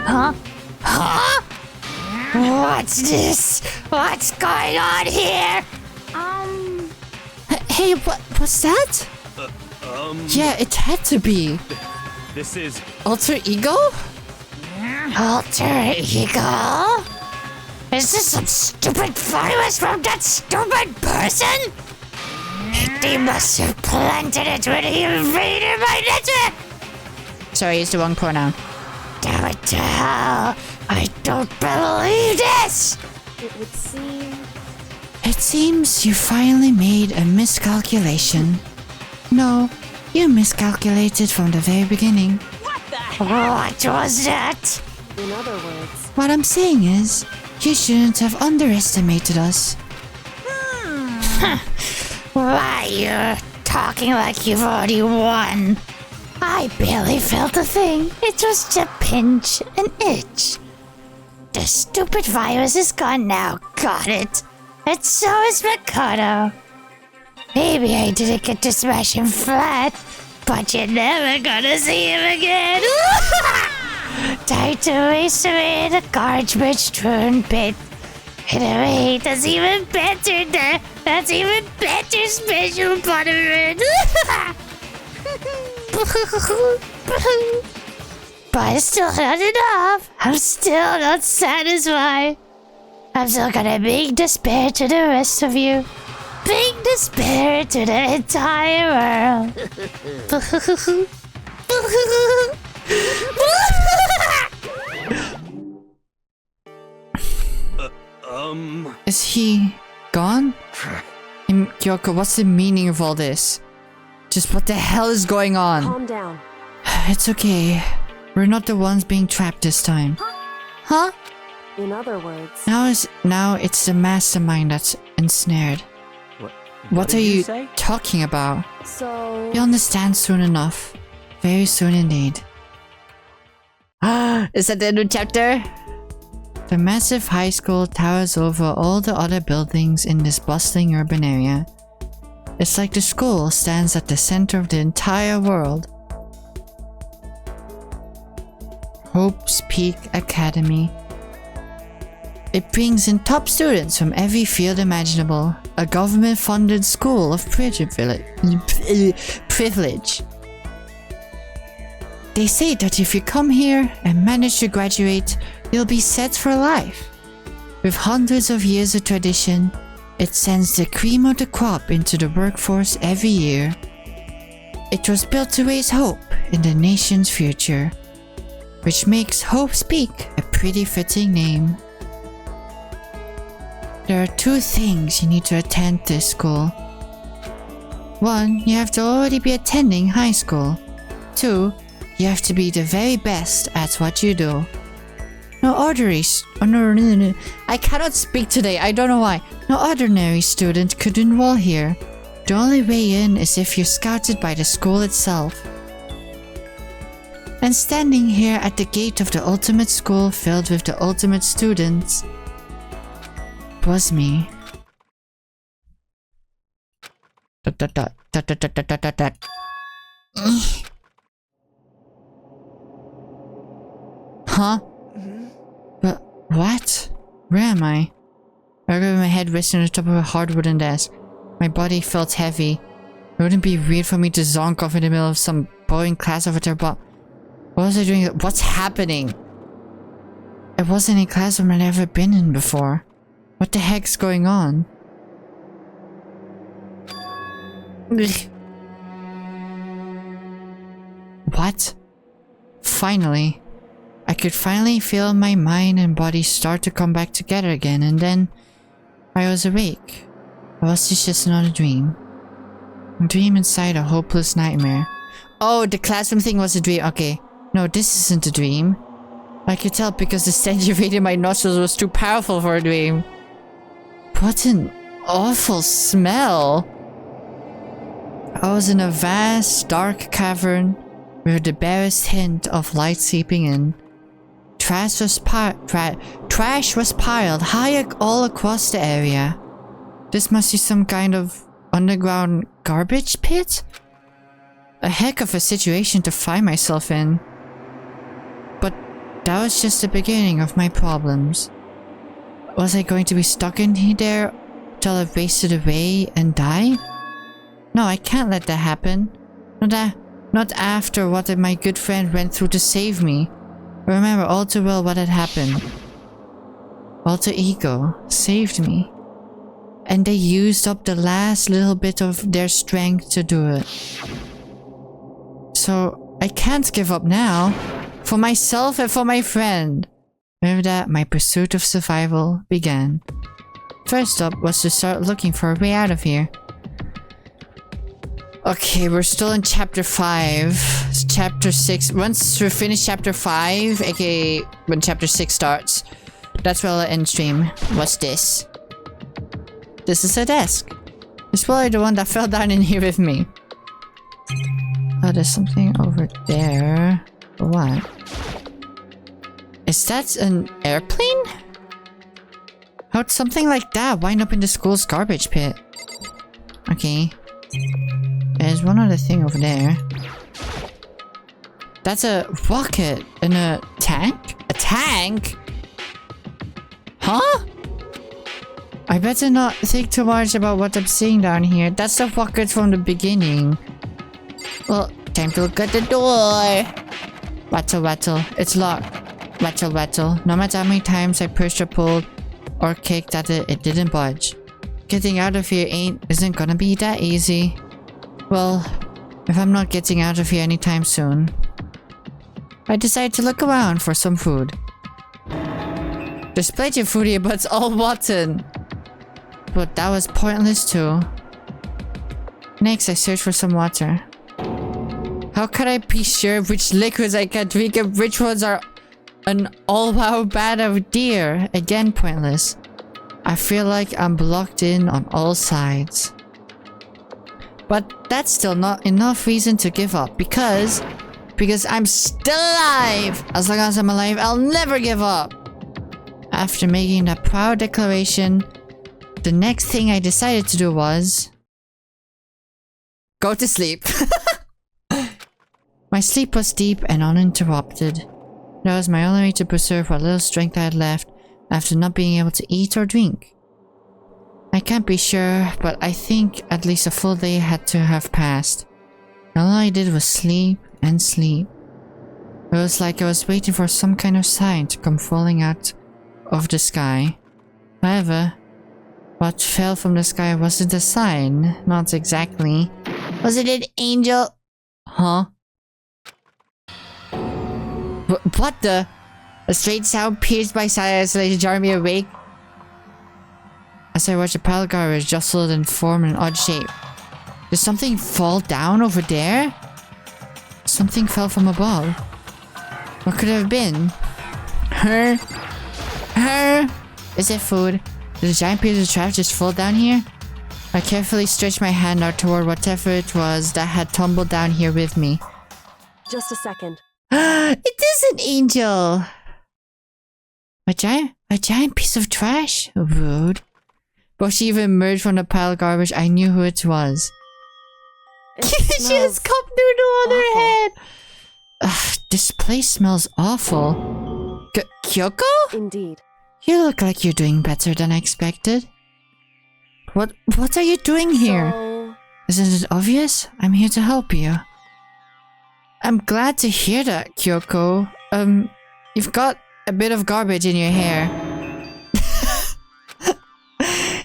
Huh? Huh? What's this? What's going on here?
Hey, what's that? Yeah, it had to be.
This is...
Alter ego?
Alter ego? Is this some stupid virus from that stupid person? They must have planted it when he invaded my network!
Sorry, I used the wrong pronoun.
Damn it to hell! I don't believe this!
It would seem...
It seems you finally made a miscalculation. No, you miscalculated from the very beginning.
What was that?
In other words...
What I'm saying is, you shouldn't have underestimated us.
Why, you're talking like you've already won. I barely felt a thing. It was just a pinch, an itch. The stupid virus is gone now, got it. And so is Makoto. Maybe I didn't get to smash him flat, but you're never gonna see him again. Time to race away in a garbage-strewn pit. In a way that's even better than... That's even better special punishment. But it's still not enough. I'm still not satisfied. I'm still gonna bring despair to the rest of you. Bring despair to the entire world.
Is he gone? Kyoko, what's the meaning of all this? Just what the hell is going on?
Calm down.
It's okay. We're not the ones being trapped this time. Huh?
In other words...
Now it's the mastermind that's ensnared. What are you talking about?
So...
You'll understand soon enough. Very soon indeed. Is that the new chapter? The massive high school towers over all the other buildings in this bustling urban area. It's like the school stands at the center of the entire world. Hope's Peak Academy. It brings in top students from every field imaginable. A government-funded school of privilege. They say that if you come here and manage to graduate, you'll be set for life. With hundreds of years of tradition, it sends the cream of the crop into the workforce every year. It was built to raise hope in the nation's future, which makes Hope Speak a pretty fitting name. There are 2 things you need to attend this school. 1, you have to already be attending high school. 2, you have to be the very best at what you do. No ordinaries. Oh, no. I cannot speak today. I don't know why. No ordinary student could enroll here. The only way in is if you're scouted by the school itself. And standing here at the gate of the ultimate school filled with the ultimate students was me. Huh? But what? Where am I? I remember my head resting on the top of a hard wooden desk. My body felt heavy. It wouldn't be weird for me to zonk off in the middle of some boring class over there, but what was I doing? What's happening? It wasn't a classroom I'd ever been in before. What the heck's going on? What? Finally. I could finally feel my mind and body start to come back together again, and then I was awake. Or was this just another dream? A dream inside a hopeless nightmare. Oh, the classroom thing was a dream. Okay. No, this isn't a dream. I could tell because the stench evading my nostrils was too powerful for a dream. What an awful smell. I was in a vast, dark cavern with the barest hint of light seeping in. Trash was piled high all across the area. This must be some kind of underground garbage pit? A heck of a situation to find myself in. But that was just the beginning of my problems. Was I going to be stuck in there till I wasted away and die? No, I can't let that happen. Not after what my good friend went through to save me. I remember all too well what had happened. Alter Ego saved me. And they used up the last little bit of their strength to do it. So, I can't give up now. For myself and for my friend. With that, my pursuit of survival began. First up was to start looking for a way out of here. Okay, we're still in chapter 5. Chapter 6. Once we finish chapter 5, aka when chapter 6 starts, that's where I'll end stream. What's this? This is a desk. It's probably the one that fell down in here with me. Oh, there's something over there. What? Is that an airplane? How'd something like that wind up in the school's garbage pit? Okay. There's one other thing over there. That's a rocket in a tank? A tank? Huh? I better not think too much about what I'm seeing down here. That's the rocket from the beginning. Well, time to look at the door. Rattle, rattle. It's locked. Rattle, rattle. No matter how many times I pushed or pulled or kicked at it, it didn't budge. Getting out of here isn't gonna be that easy. Well, if I'm not getting out of here anytime soon. I decided to look around for some food. There's plenty of food here, but it's all rotten. But that was pointless too. Next, I searched for some water. How could I be sure which liquids I can drink and which ones are an all-out bad idea? Again, pointless. I feel like I'm blocked in on all sides. But that's still not enough reason to give up because I'm still alive! As long as I'm alive, I'll never give up! After making that proud declaration, the next thing I decided to do was go to sleep. My sleep was deep and uninterrupted. That was my only way to preserve what little strength I had left after not being able to eat or drink. I can't be sure, but I think at least a full day had to have passed. And all I did was sleep and sleep. It was like I was waiting for some kind of sign to come falling out of the sky. However, what fell from the sky wasn't a sign, not exactly. Was it an angel? Huh? What the? A strange sound pierced my silence as they jarred me awake. As I watched the pile of garbage jostled and form an odd shape. Did something fall down over there? Something fell from above. What could it have been? Her? Is it food? Did a giant piece of trash just fall down here? I carefully stretched my hand out toward whatever it was that had tumbled down here with me.
Just a second.
It is an angel! A giant piece of trash? Rude. Before she even emerged from the pile of garbage, I knew who it was. She has cup noodle on her head! Ugh, this place smells awful. Kyoko?
Indeed.
You look like you're doing better than I expected. What are you doing here?
So...
Isn't it obvious? I'm here to help you. I'm glad to hear that, Kyoko. You've got a bit of garbage in your hair.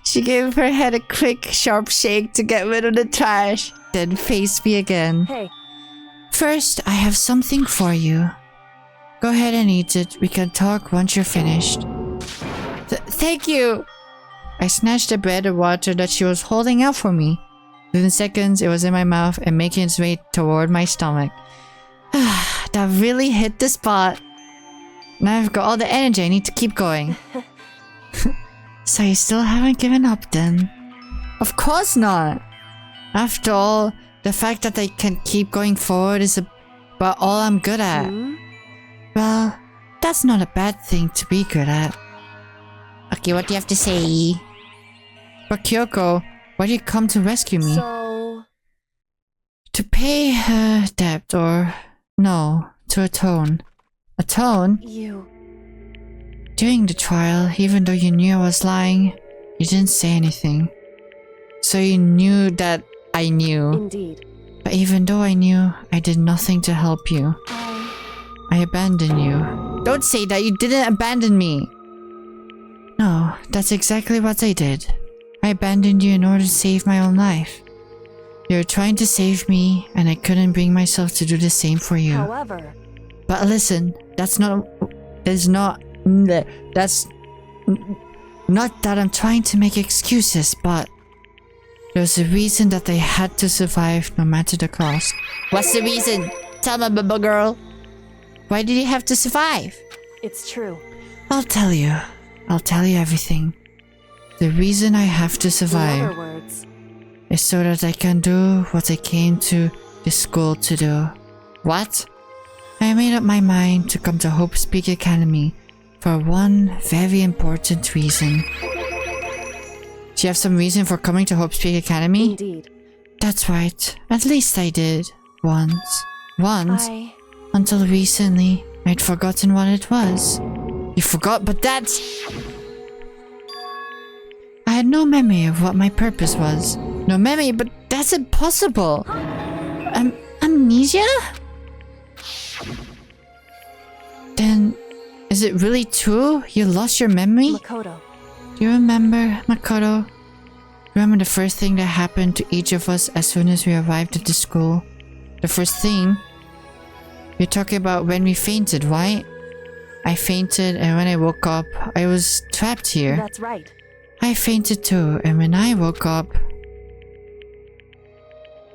She gave her head a quick, sharp shake to get rid of the trash, then faced me again.
Hey.
First, I have something for you. Go ahead and eat it. We can talk once you're finished. Thank you! I snatched the bread and water that she was holding out for me. Within seconds, it was in my mouth and making its way toward my stomach. That really hit the spot. Now I've got all the energy I need to keep going. So you still haven't given up then? Of course not! After all, the fact that I can keep going forward is about all I'm good at. Well, that's not a bad thing to be good at. Okay, what do you have to say? But Kyoko, why did you come to rescue me?
So...
To pay her debt, or... No, to atone. Atone?
You...
During the trial, even though you knew I was lying, you didn't say anything. So you knew that I knew.
Indeed.
But even though I knew, I did nothing to help you. I abandoned you. Don't say that, you didn't abandon me! No, that's exactly what I did. I abandoned you in order to save my own life. You were trying to save me, and I couldn't bring myself to do the same for you.
However...
But listen, that's not that I'm trying to make excuses, but there's a reason that I had to survive no matter the cost. What's the reason? Tell me, baby girl. Why did you have to survive?
It's true.
I'll tell you. I'll tell you everything. The reason I have to survive
In other words,
is so that I can do what I came to this school to do. What? I made up my mind to come to Hope's Peak Academy for one very important reason. Do you have some reason for coming to Hope's Peak Academy?
Indeed.
That's right. At least I did. Once. Until recently, I'd forgotten what it was. You forgot, but that's... I had no memory of what my purpose was. No memory, but that's impossible. Amnesia? Then, is it really true? You lost your memory?
Makoto.
Do you remember, Makoto? Remember the first thing that happened to each of us as soon as we arrived at the school? The first thing? You're talking about when we fainted, right? I fainted, and when I woke up, I was trapped here.
That's right.
I fainted too, and when I woke up,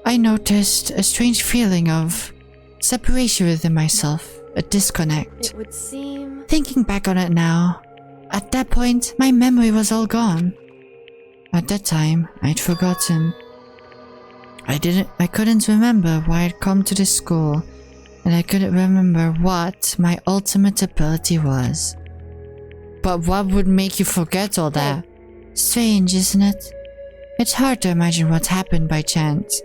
I noticed a strange feeling of separation within myself, a disconnect.
It would seem...
Thinking back on it now, at that point, my memory was all gone. At that time, I'd forgotten. I couldn't remember why I'd come to this school, and I couldn't remember what my ultimate ability was. But what would make you forget all that? Strange, isn't it? It's hard to imagine what happened by chance.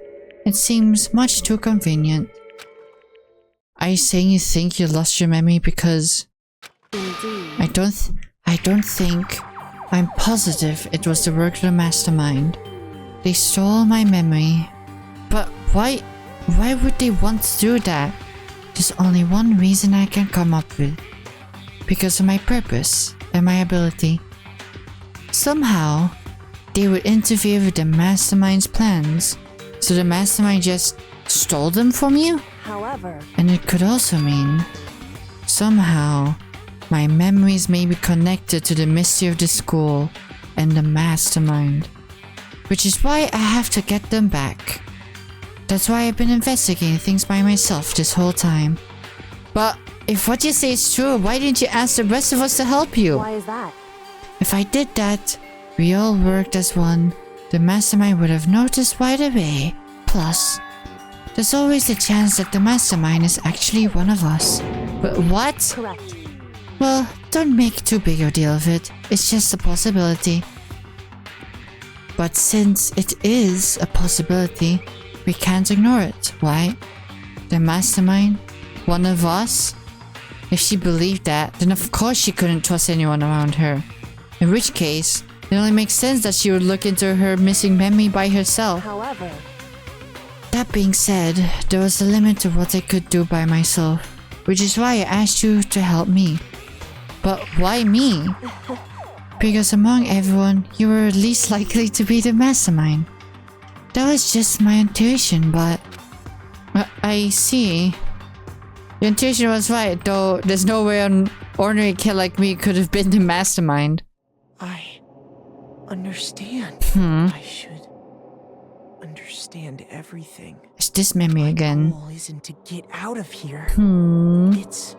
It seems much too convenient. Are you saying you think you lost your memory because...
Indeed.
I don't think... I'm positive it was the work of the mastermind. They stole my memory. But why would they want to do that? There's only one reason I can come up with. Because of my purpose and my ability. Somehow, they would interfere with the mastermind's plans. So the mastermind just stole them from you?
However,
And it could also mean, somehow, my memories may be connected to the mystery of the school and the mastermind. Which is why I have to get them back. That's why I've been investigating things by myself this whole time. But if what you say is true, why didn't you ask the rest of us to help you?
why is that?
If I did that, we all worked as one, the mastermind would have noticed right away. Plus, there's always the chance that the mastermind is actually one of us. But what?
Correct.
Well, don't make too big a deal of it. It's just a possibility. But since it is a possibility, we can't ignore it, right? The mastermind? One of us? If she believed that, then of course she couldn't trust anyone around her. In which case, it only makes sense that she would look into her missing memory by herself.
However,
That being said, there was a limit to what I could do by myself, which is why I asked you to help me. But why me? Because among everyone, you were least likely to be the mastermind. That was just my intuition, but... I see. Your intuition was right, though there's no way an ordinary kid like me could have been the mastermind.
I understand.
Hmm.
I should understand everything.
It's this memory again.
My goal isn't to get out of here.
Hmm.
It's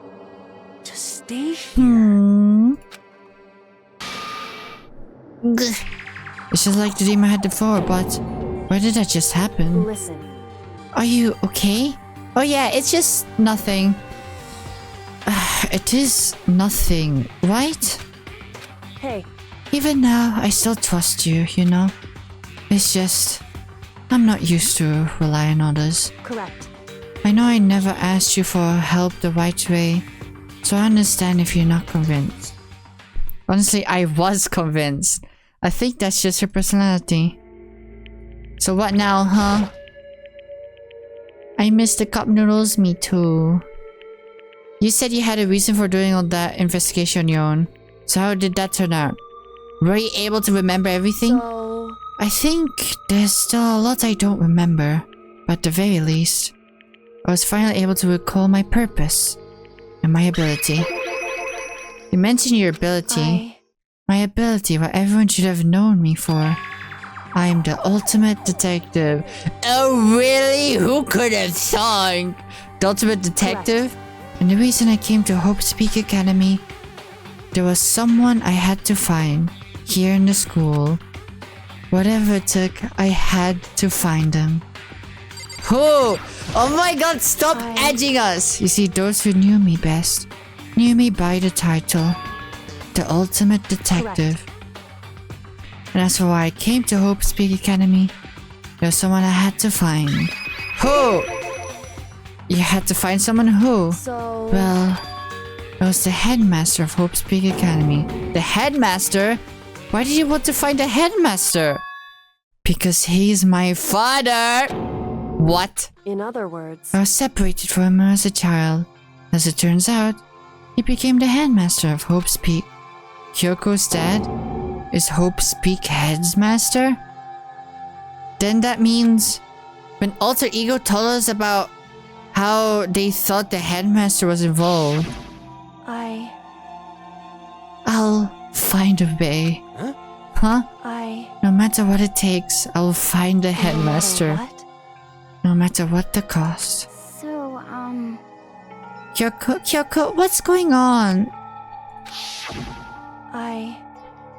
to stay here.
Hmm. It's just like the dream I had before, but why did that just happen?
listen.
Are you okay? Oh yeah, it's just nothing. It is nothing, right?
Hey,
Even now, I still trust you, you know? It's just... I'm not used to relying on others.
correct.
I know I never asked you for help the right way, so I understand if you're not convinced. Honestly, I was convinced. I think that's just her personality. So what now, huh? I miss the cup noodles, me too. You said you had a reason for doing all that investigation on your own. So how did that turn out? Were you able to remember everything?
So,
I think there's still a lot I don't remember, but at the very least, I was finally able to recall my purpose and my ability. You mentioned your ability. My ability, what everyone should have known me for. I am the ultimate detective. Oh really? Who could have thought? The ultimate detective? And the reason I came to Hope Speak Academy, there was someone I had to find here in the school. Whatever it took, I had to find him. Who? Oh my god, stop edging us! You see, those who knew me best knew me by the title, the ultimate detective. And as for why I came to Hope Speak Academy, there was someone I had to find. Who? You had to find someone who?
so...
Well, I was the headmaster of Hope Speak Academy. The headmaster? Why did you want to find the headmaster? Because he's my father! What?
In other words,
I was separated from him as a child. As it turns out, he became the headmaster of Hope Speak. Kyoko's dad is Hope Speak headmaster? Then that means when Alter Ego told us about how they thought the headmaster was involved, I'll find a way. Huh? No matter what it takes, I will find the headmaster.
What?
No matter what the cost.
So,
Kyoko, what's going on?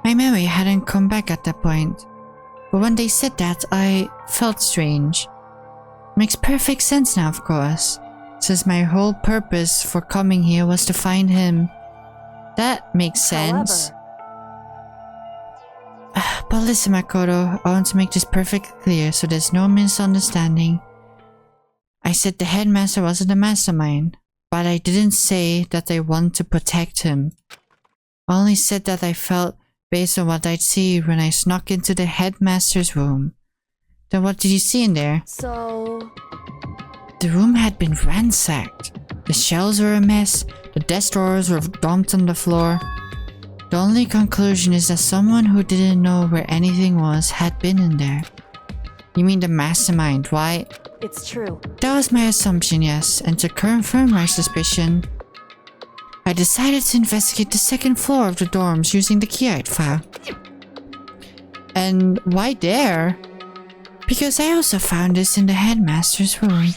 My memory hadn't come back at that point. But when they said that, I felt strange. Makes perfect sense now, of course. Since my whole purpose for coming here was to find him. That makes sense. But listen, Makoto, I want to make this perfectly clear so there's no misunderstanding. I said the headmaster wasn't the mastermind, but I didn't say that I want to protect him. I only said that I felt based on what I'd see when I snuck into the headmaster's room. Then what did you see in there?
So...
The room had been ransacked. The shelves were a mess, the desk drawers were dumped on the floor. The only conclusion is that someone who didn't know where anything was had been in there. You mean the mastermind, right?
It's true.
That was my assumption, yes, and to confirm my suspicion, I decided to investigate the second floor of the dorms using the ᴡᴇɪʅ file. And why there? Because I also found this in the headmaster's room.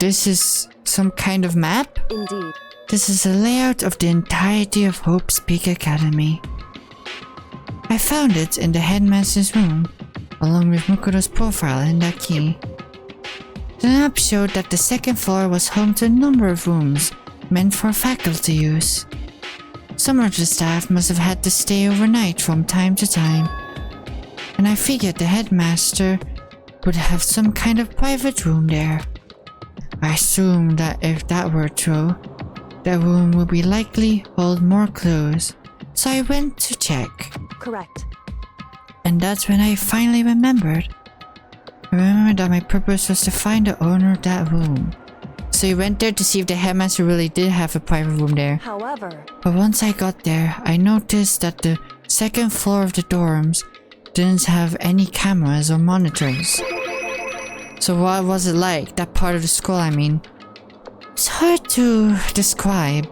This is some kind of map?
Indeed.
This is a layout of the entirety of Hope's Peak Academy. I found it in the headmaster's room, along with Mukuro's profile and that key. The map showed that the second floor was home to a number of rooms meant for faculty use. Some of the staff must have had to stay overnight from time to time, and I figured the headmaster would have some kind of private room there. I assumed that if that were true, that room would be likely hold more clues, so I went to check.
Correct.
And that's when I finally remembered. I remembered that my purpose was to find the owner of that room. So you went there to see if the headmaster really did have a private room there.
However,
But once I got there, I noticed that the second floor of the dorms didn't have any cameras or monitors. So what was it like, that part of the school I mean? It's hard to describe.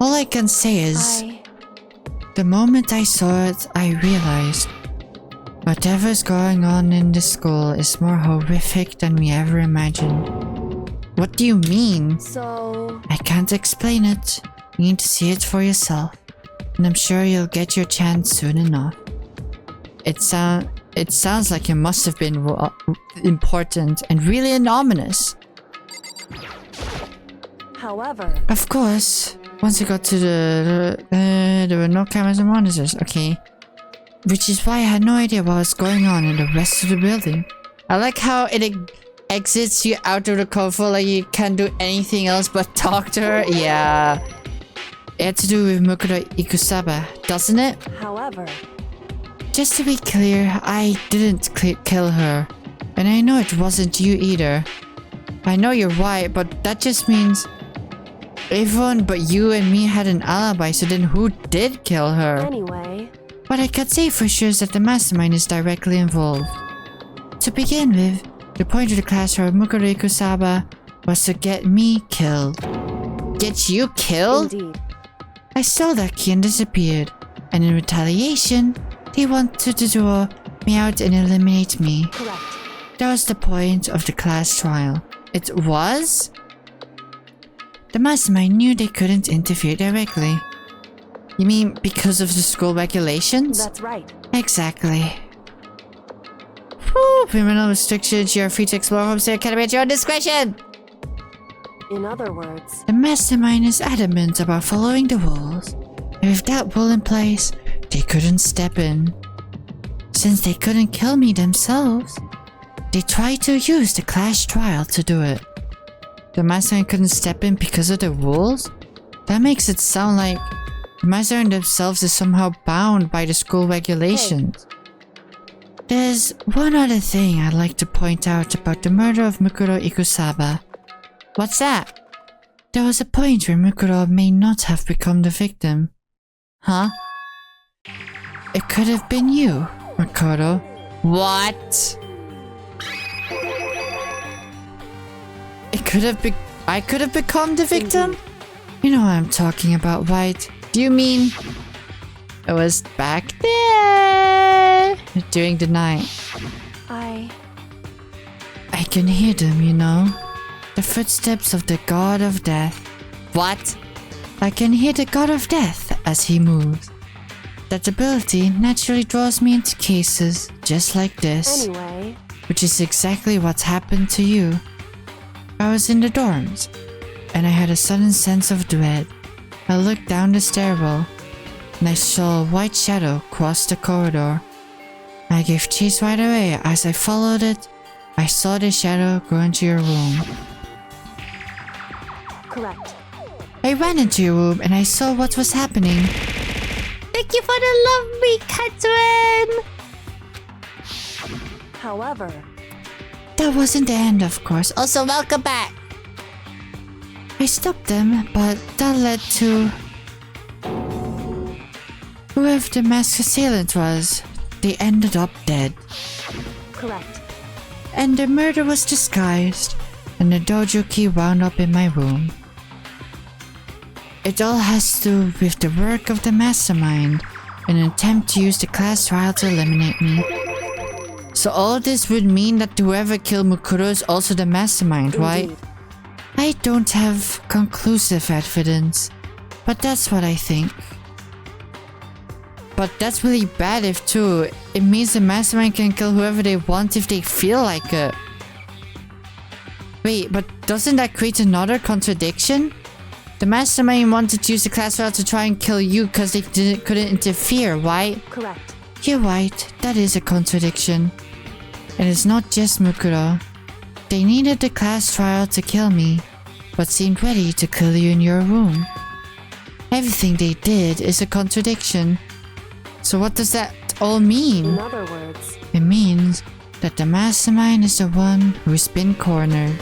All I can say is, the moment I saw it, I realized whatever's going on in this school is more horrific than we ever imagined. What do you mean?
So...
I can't explain it. You need to see it for yourself. And I'm sure you'll get your chance soon enough. It sounds like it must have been important and really ominous.
However...
Of course, once I got to there were no cameras or monitors, okay. Which is why I had no idea what was going on in the rest of the building. I like how it exits you out of the comfort, like you can't do anything else but talk to her. Yeah. It had to do with ᴡᴇɪʅᴅ, doesn't it?
However...
Just to be clear, I didn't kill her. And I know it wasn't you either. I know you're white, but that just means everyone but you and me had an alibi, so then who did kill her?
Anyway...
What I can say for sure is that the mastermind is directly involved. To begin with, the point of the class for ᴡᴇɪʅᴅ was to get me killed. Get you killed?
Indeed.
I stole that key and disappeared, and in retaliation, they wanted to draw me out and eliminate me.
Correct.
That was the point of the class trial. It was? The mastermind knew they couldn't interfere directly. You mean because of the school regulations?
That's right.
Exactly. Whew, criminal restrictions, you're free to explore Hope's Academy at your own discretion!
In other words...
The mastermind is adamant about following the rules, and with that rule in place, they couldn't step in. Since they couldn't kill me themselves, they tried to use the class trial to do it. The mastermind couldn't step in because of the rules? That makes it sound like the mastermind themselves is somehow bound by the school regulations. There's one other thing I'd like to point out about the murder of ᴡᴇɪʅᴅ. What's that? There was a point where Mukuro may not have become the victim. Huh? It could have been you, Makoto. What? I could have become the victim? You know what I'm talking about, right? Do you mean it was back there during the night? I can hear them, you know. The footsteps of the god of death. What? I can hear the god of death as he moves. That ability naturally draws me into cases just like this.
Anyway...
Which is exactly what's happened to you. I was in the dorms, and I had a sudden sense of dread. I looked down the stairwell, and I saw a white shadow cross the corridor. I gave chase right away. As I followed it, I saw the shadow go into your room.
Correct.
I ran into your room and I saw what was happening. Thank you for the love me, Catherine!
However...
That wasn't the end, of course. Also, welcome back! I stopped them, but that led to... whoever the masked assailant was, they ended up dead.
Correct.
and the murder was disguised, and the dojo key wound up in my room. It all has to do with the work of the mastermind, an attempt to use the class trial to eliminate me. So all this would mean that whoever killed Mukuro is also the mastermind, right?
Indeed.
I don't have conclusive evidence, but that's what I think. But that's really bad if true. It means the mastermind can kill whoever they want if they feel like it. Wait, but doesn't that create another contradiction? The mastermind wanted to use the class trial to try and kill you because they couldn't interfere, right?
Correct.
You're right, that is a contradiction. And it's not just Mukuro. They needed the class trial to kill me, but seemed ready to kill you in your room. Everything they did is a contradiction. So what does that all mean?
In other words,
It means that the mastermind is the one who's been cornered.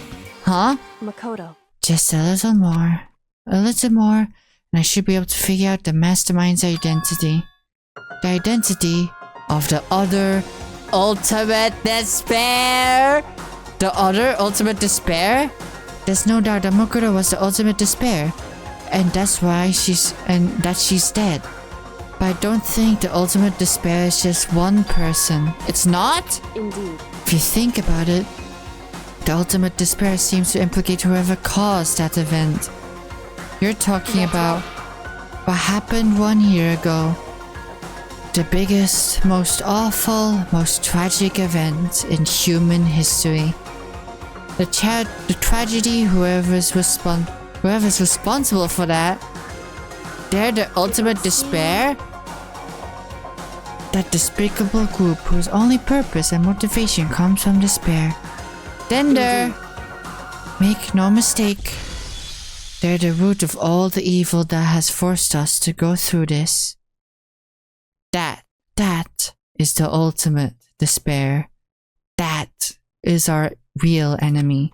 Huh?
Makoto.
Just a little more, and I should be able to figure out the mastermind's identity. The identity of the other ultimate despair. The other ultimate despair? There's no doubt that Mukuro was the ultimate despair, and that's why she's dead. But I don't think the ultimate despair is just one person. It's not?
Indeed.
If you think about it, the ultimate despair seems to implicate whoever caused that event. You're talking about what happened 1 year ago. The biggest, most awful, most tragic event in human history. The tragedy, whoever's responsible for that, they're the ultimate despair? That despicable group whose only purpose and motivation comes from despair. Then make no mistake, they're the root of all the evil that has forced us to go through this. That is the ultimate despair. That is our real enemy.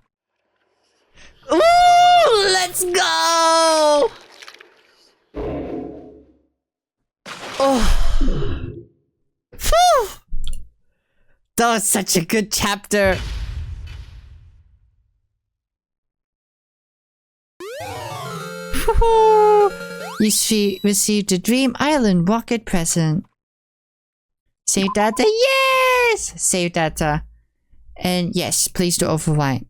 Ooh, let's go! Oh. Phew. That was such a good chapter. You received a Dream Island Rocket present. Save data? Yes! Save data. And yes, please do overwrite.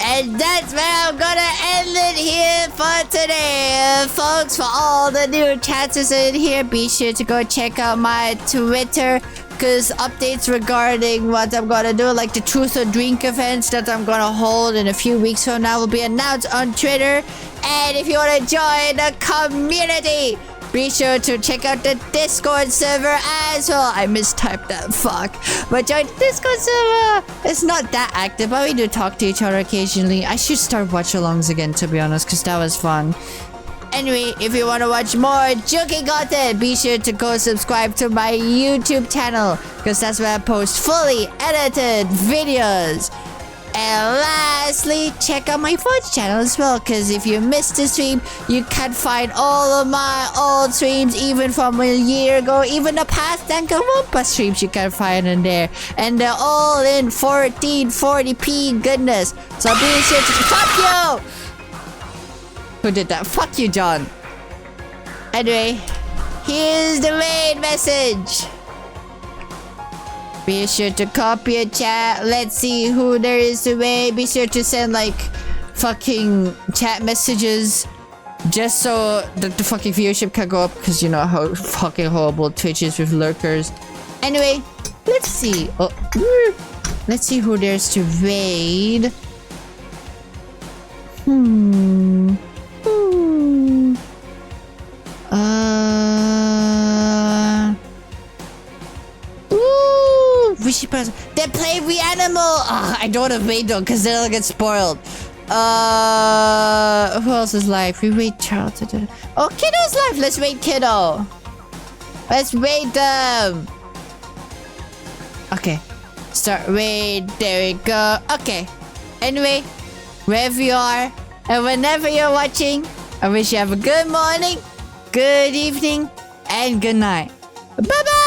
And that's where I'm gonna end it here for today, folks. For all the new chances in here, be sure to go check out my Twitter, because updates regarding what I'm gonna do, like the Truth or Drink events that I'm gonna hold in a few weeks from now, will be announced on Twitter. And if you want to join the community, be sure to check out the Discord server as well. I mistyped that, fuck. But join the Discord server. It's not that active, but we do talk to each other occasionally. I should start watch-alongs again, to be honest, because that was fun. Anyway, if you want to watch more Juki content, be sure to go subscribe to my YouTube channel, because that's where I post fully edited videos. And lastly, check out my VOD channel as well, because if you missed the stream, you can find all of my old streams, even from a year ago, even the past Danganronpa streams you can find in there. And they're all in 1440p goodness. So be sure to... Fuck you! Who did that? Fuck you, John. Anyway, here's the main message. Be sure to copy a chat. Let's see who there is today. Be sure to send like fucking chat messages just so that the fucking viewership can go up, because you know how fucking horrible Twitch is with lurkers. Anyway, let's see. Let's see who there's to raid. Wishy person. They play Reanimal. Oh, I don't want to raid though, because then I'll get spoiled. Who else is live? We raid Charles. Oh, Kiddo's live. Let's raid Kiddo. Let's raid them. Okay. Start raid. There we go. Okay. Anyway, wherever you are and whenever you're watching, I wish you have a good morning, good evening, and good night. Bye-bye!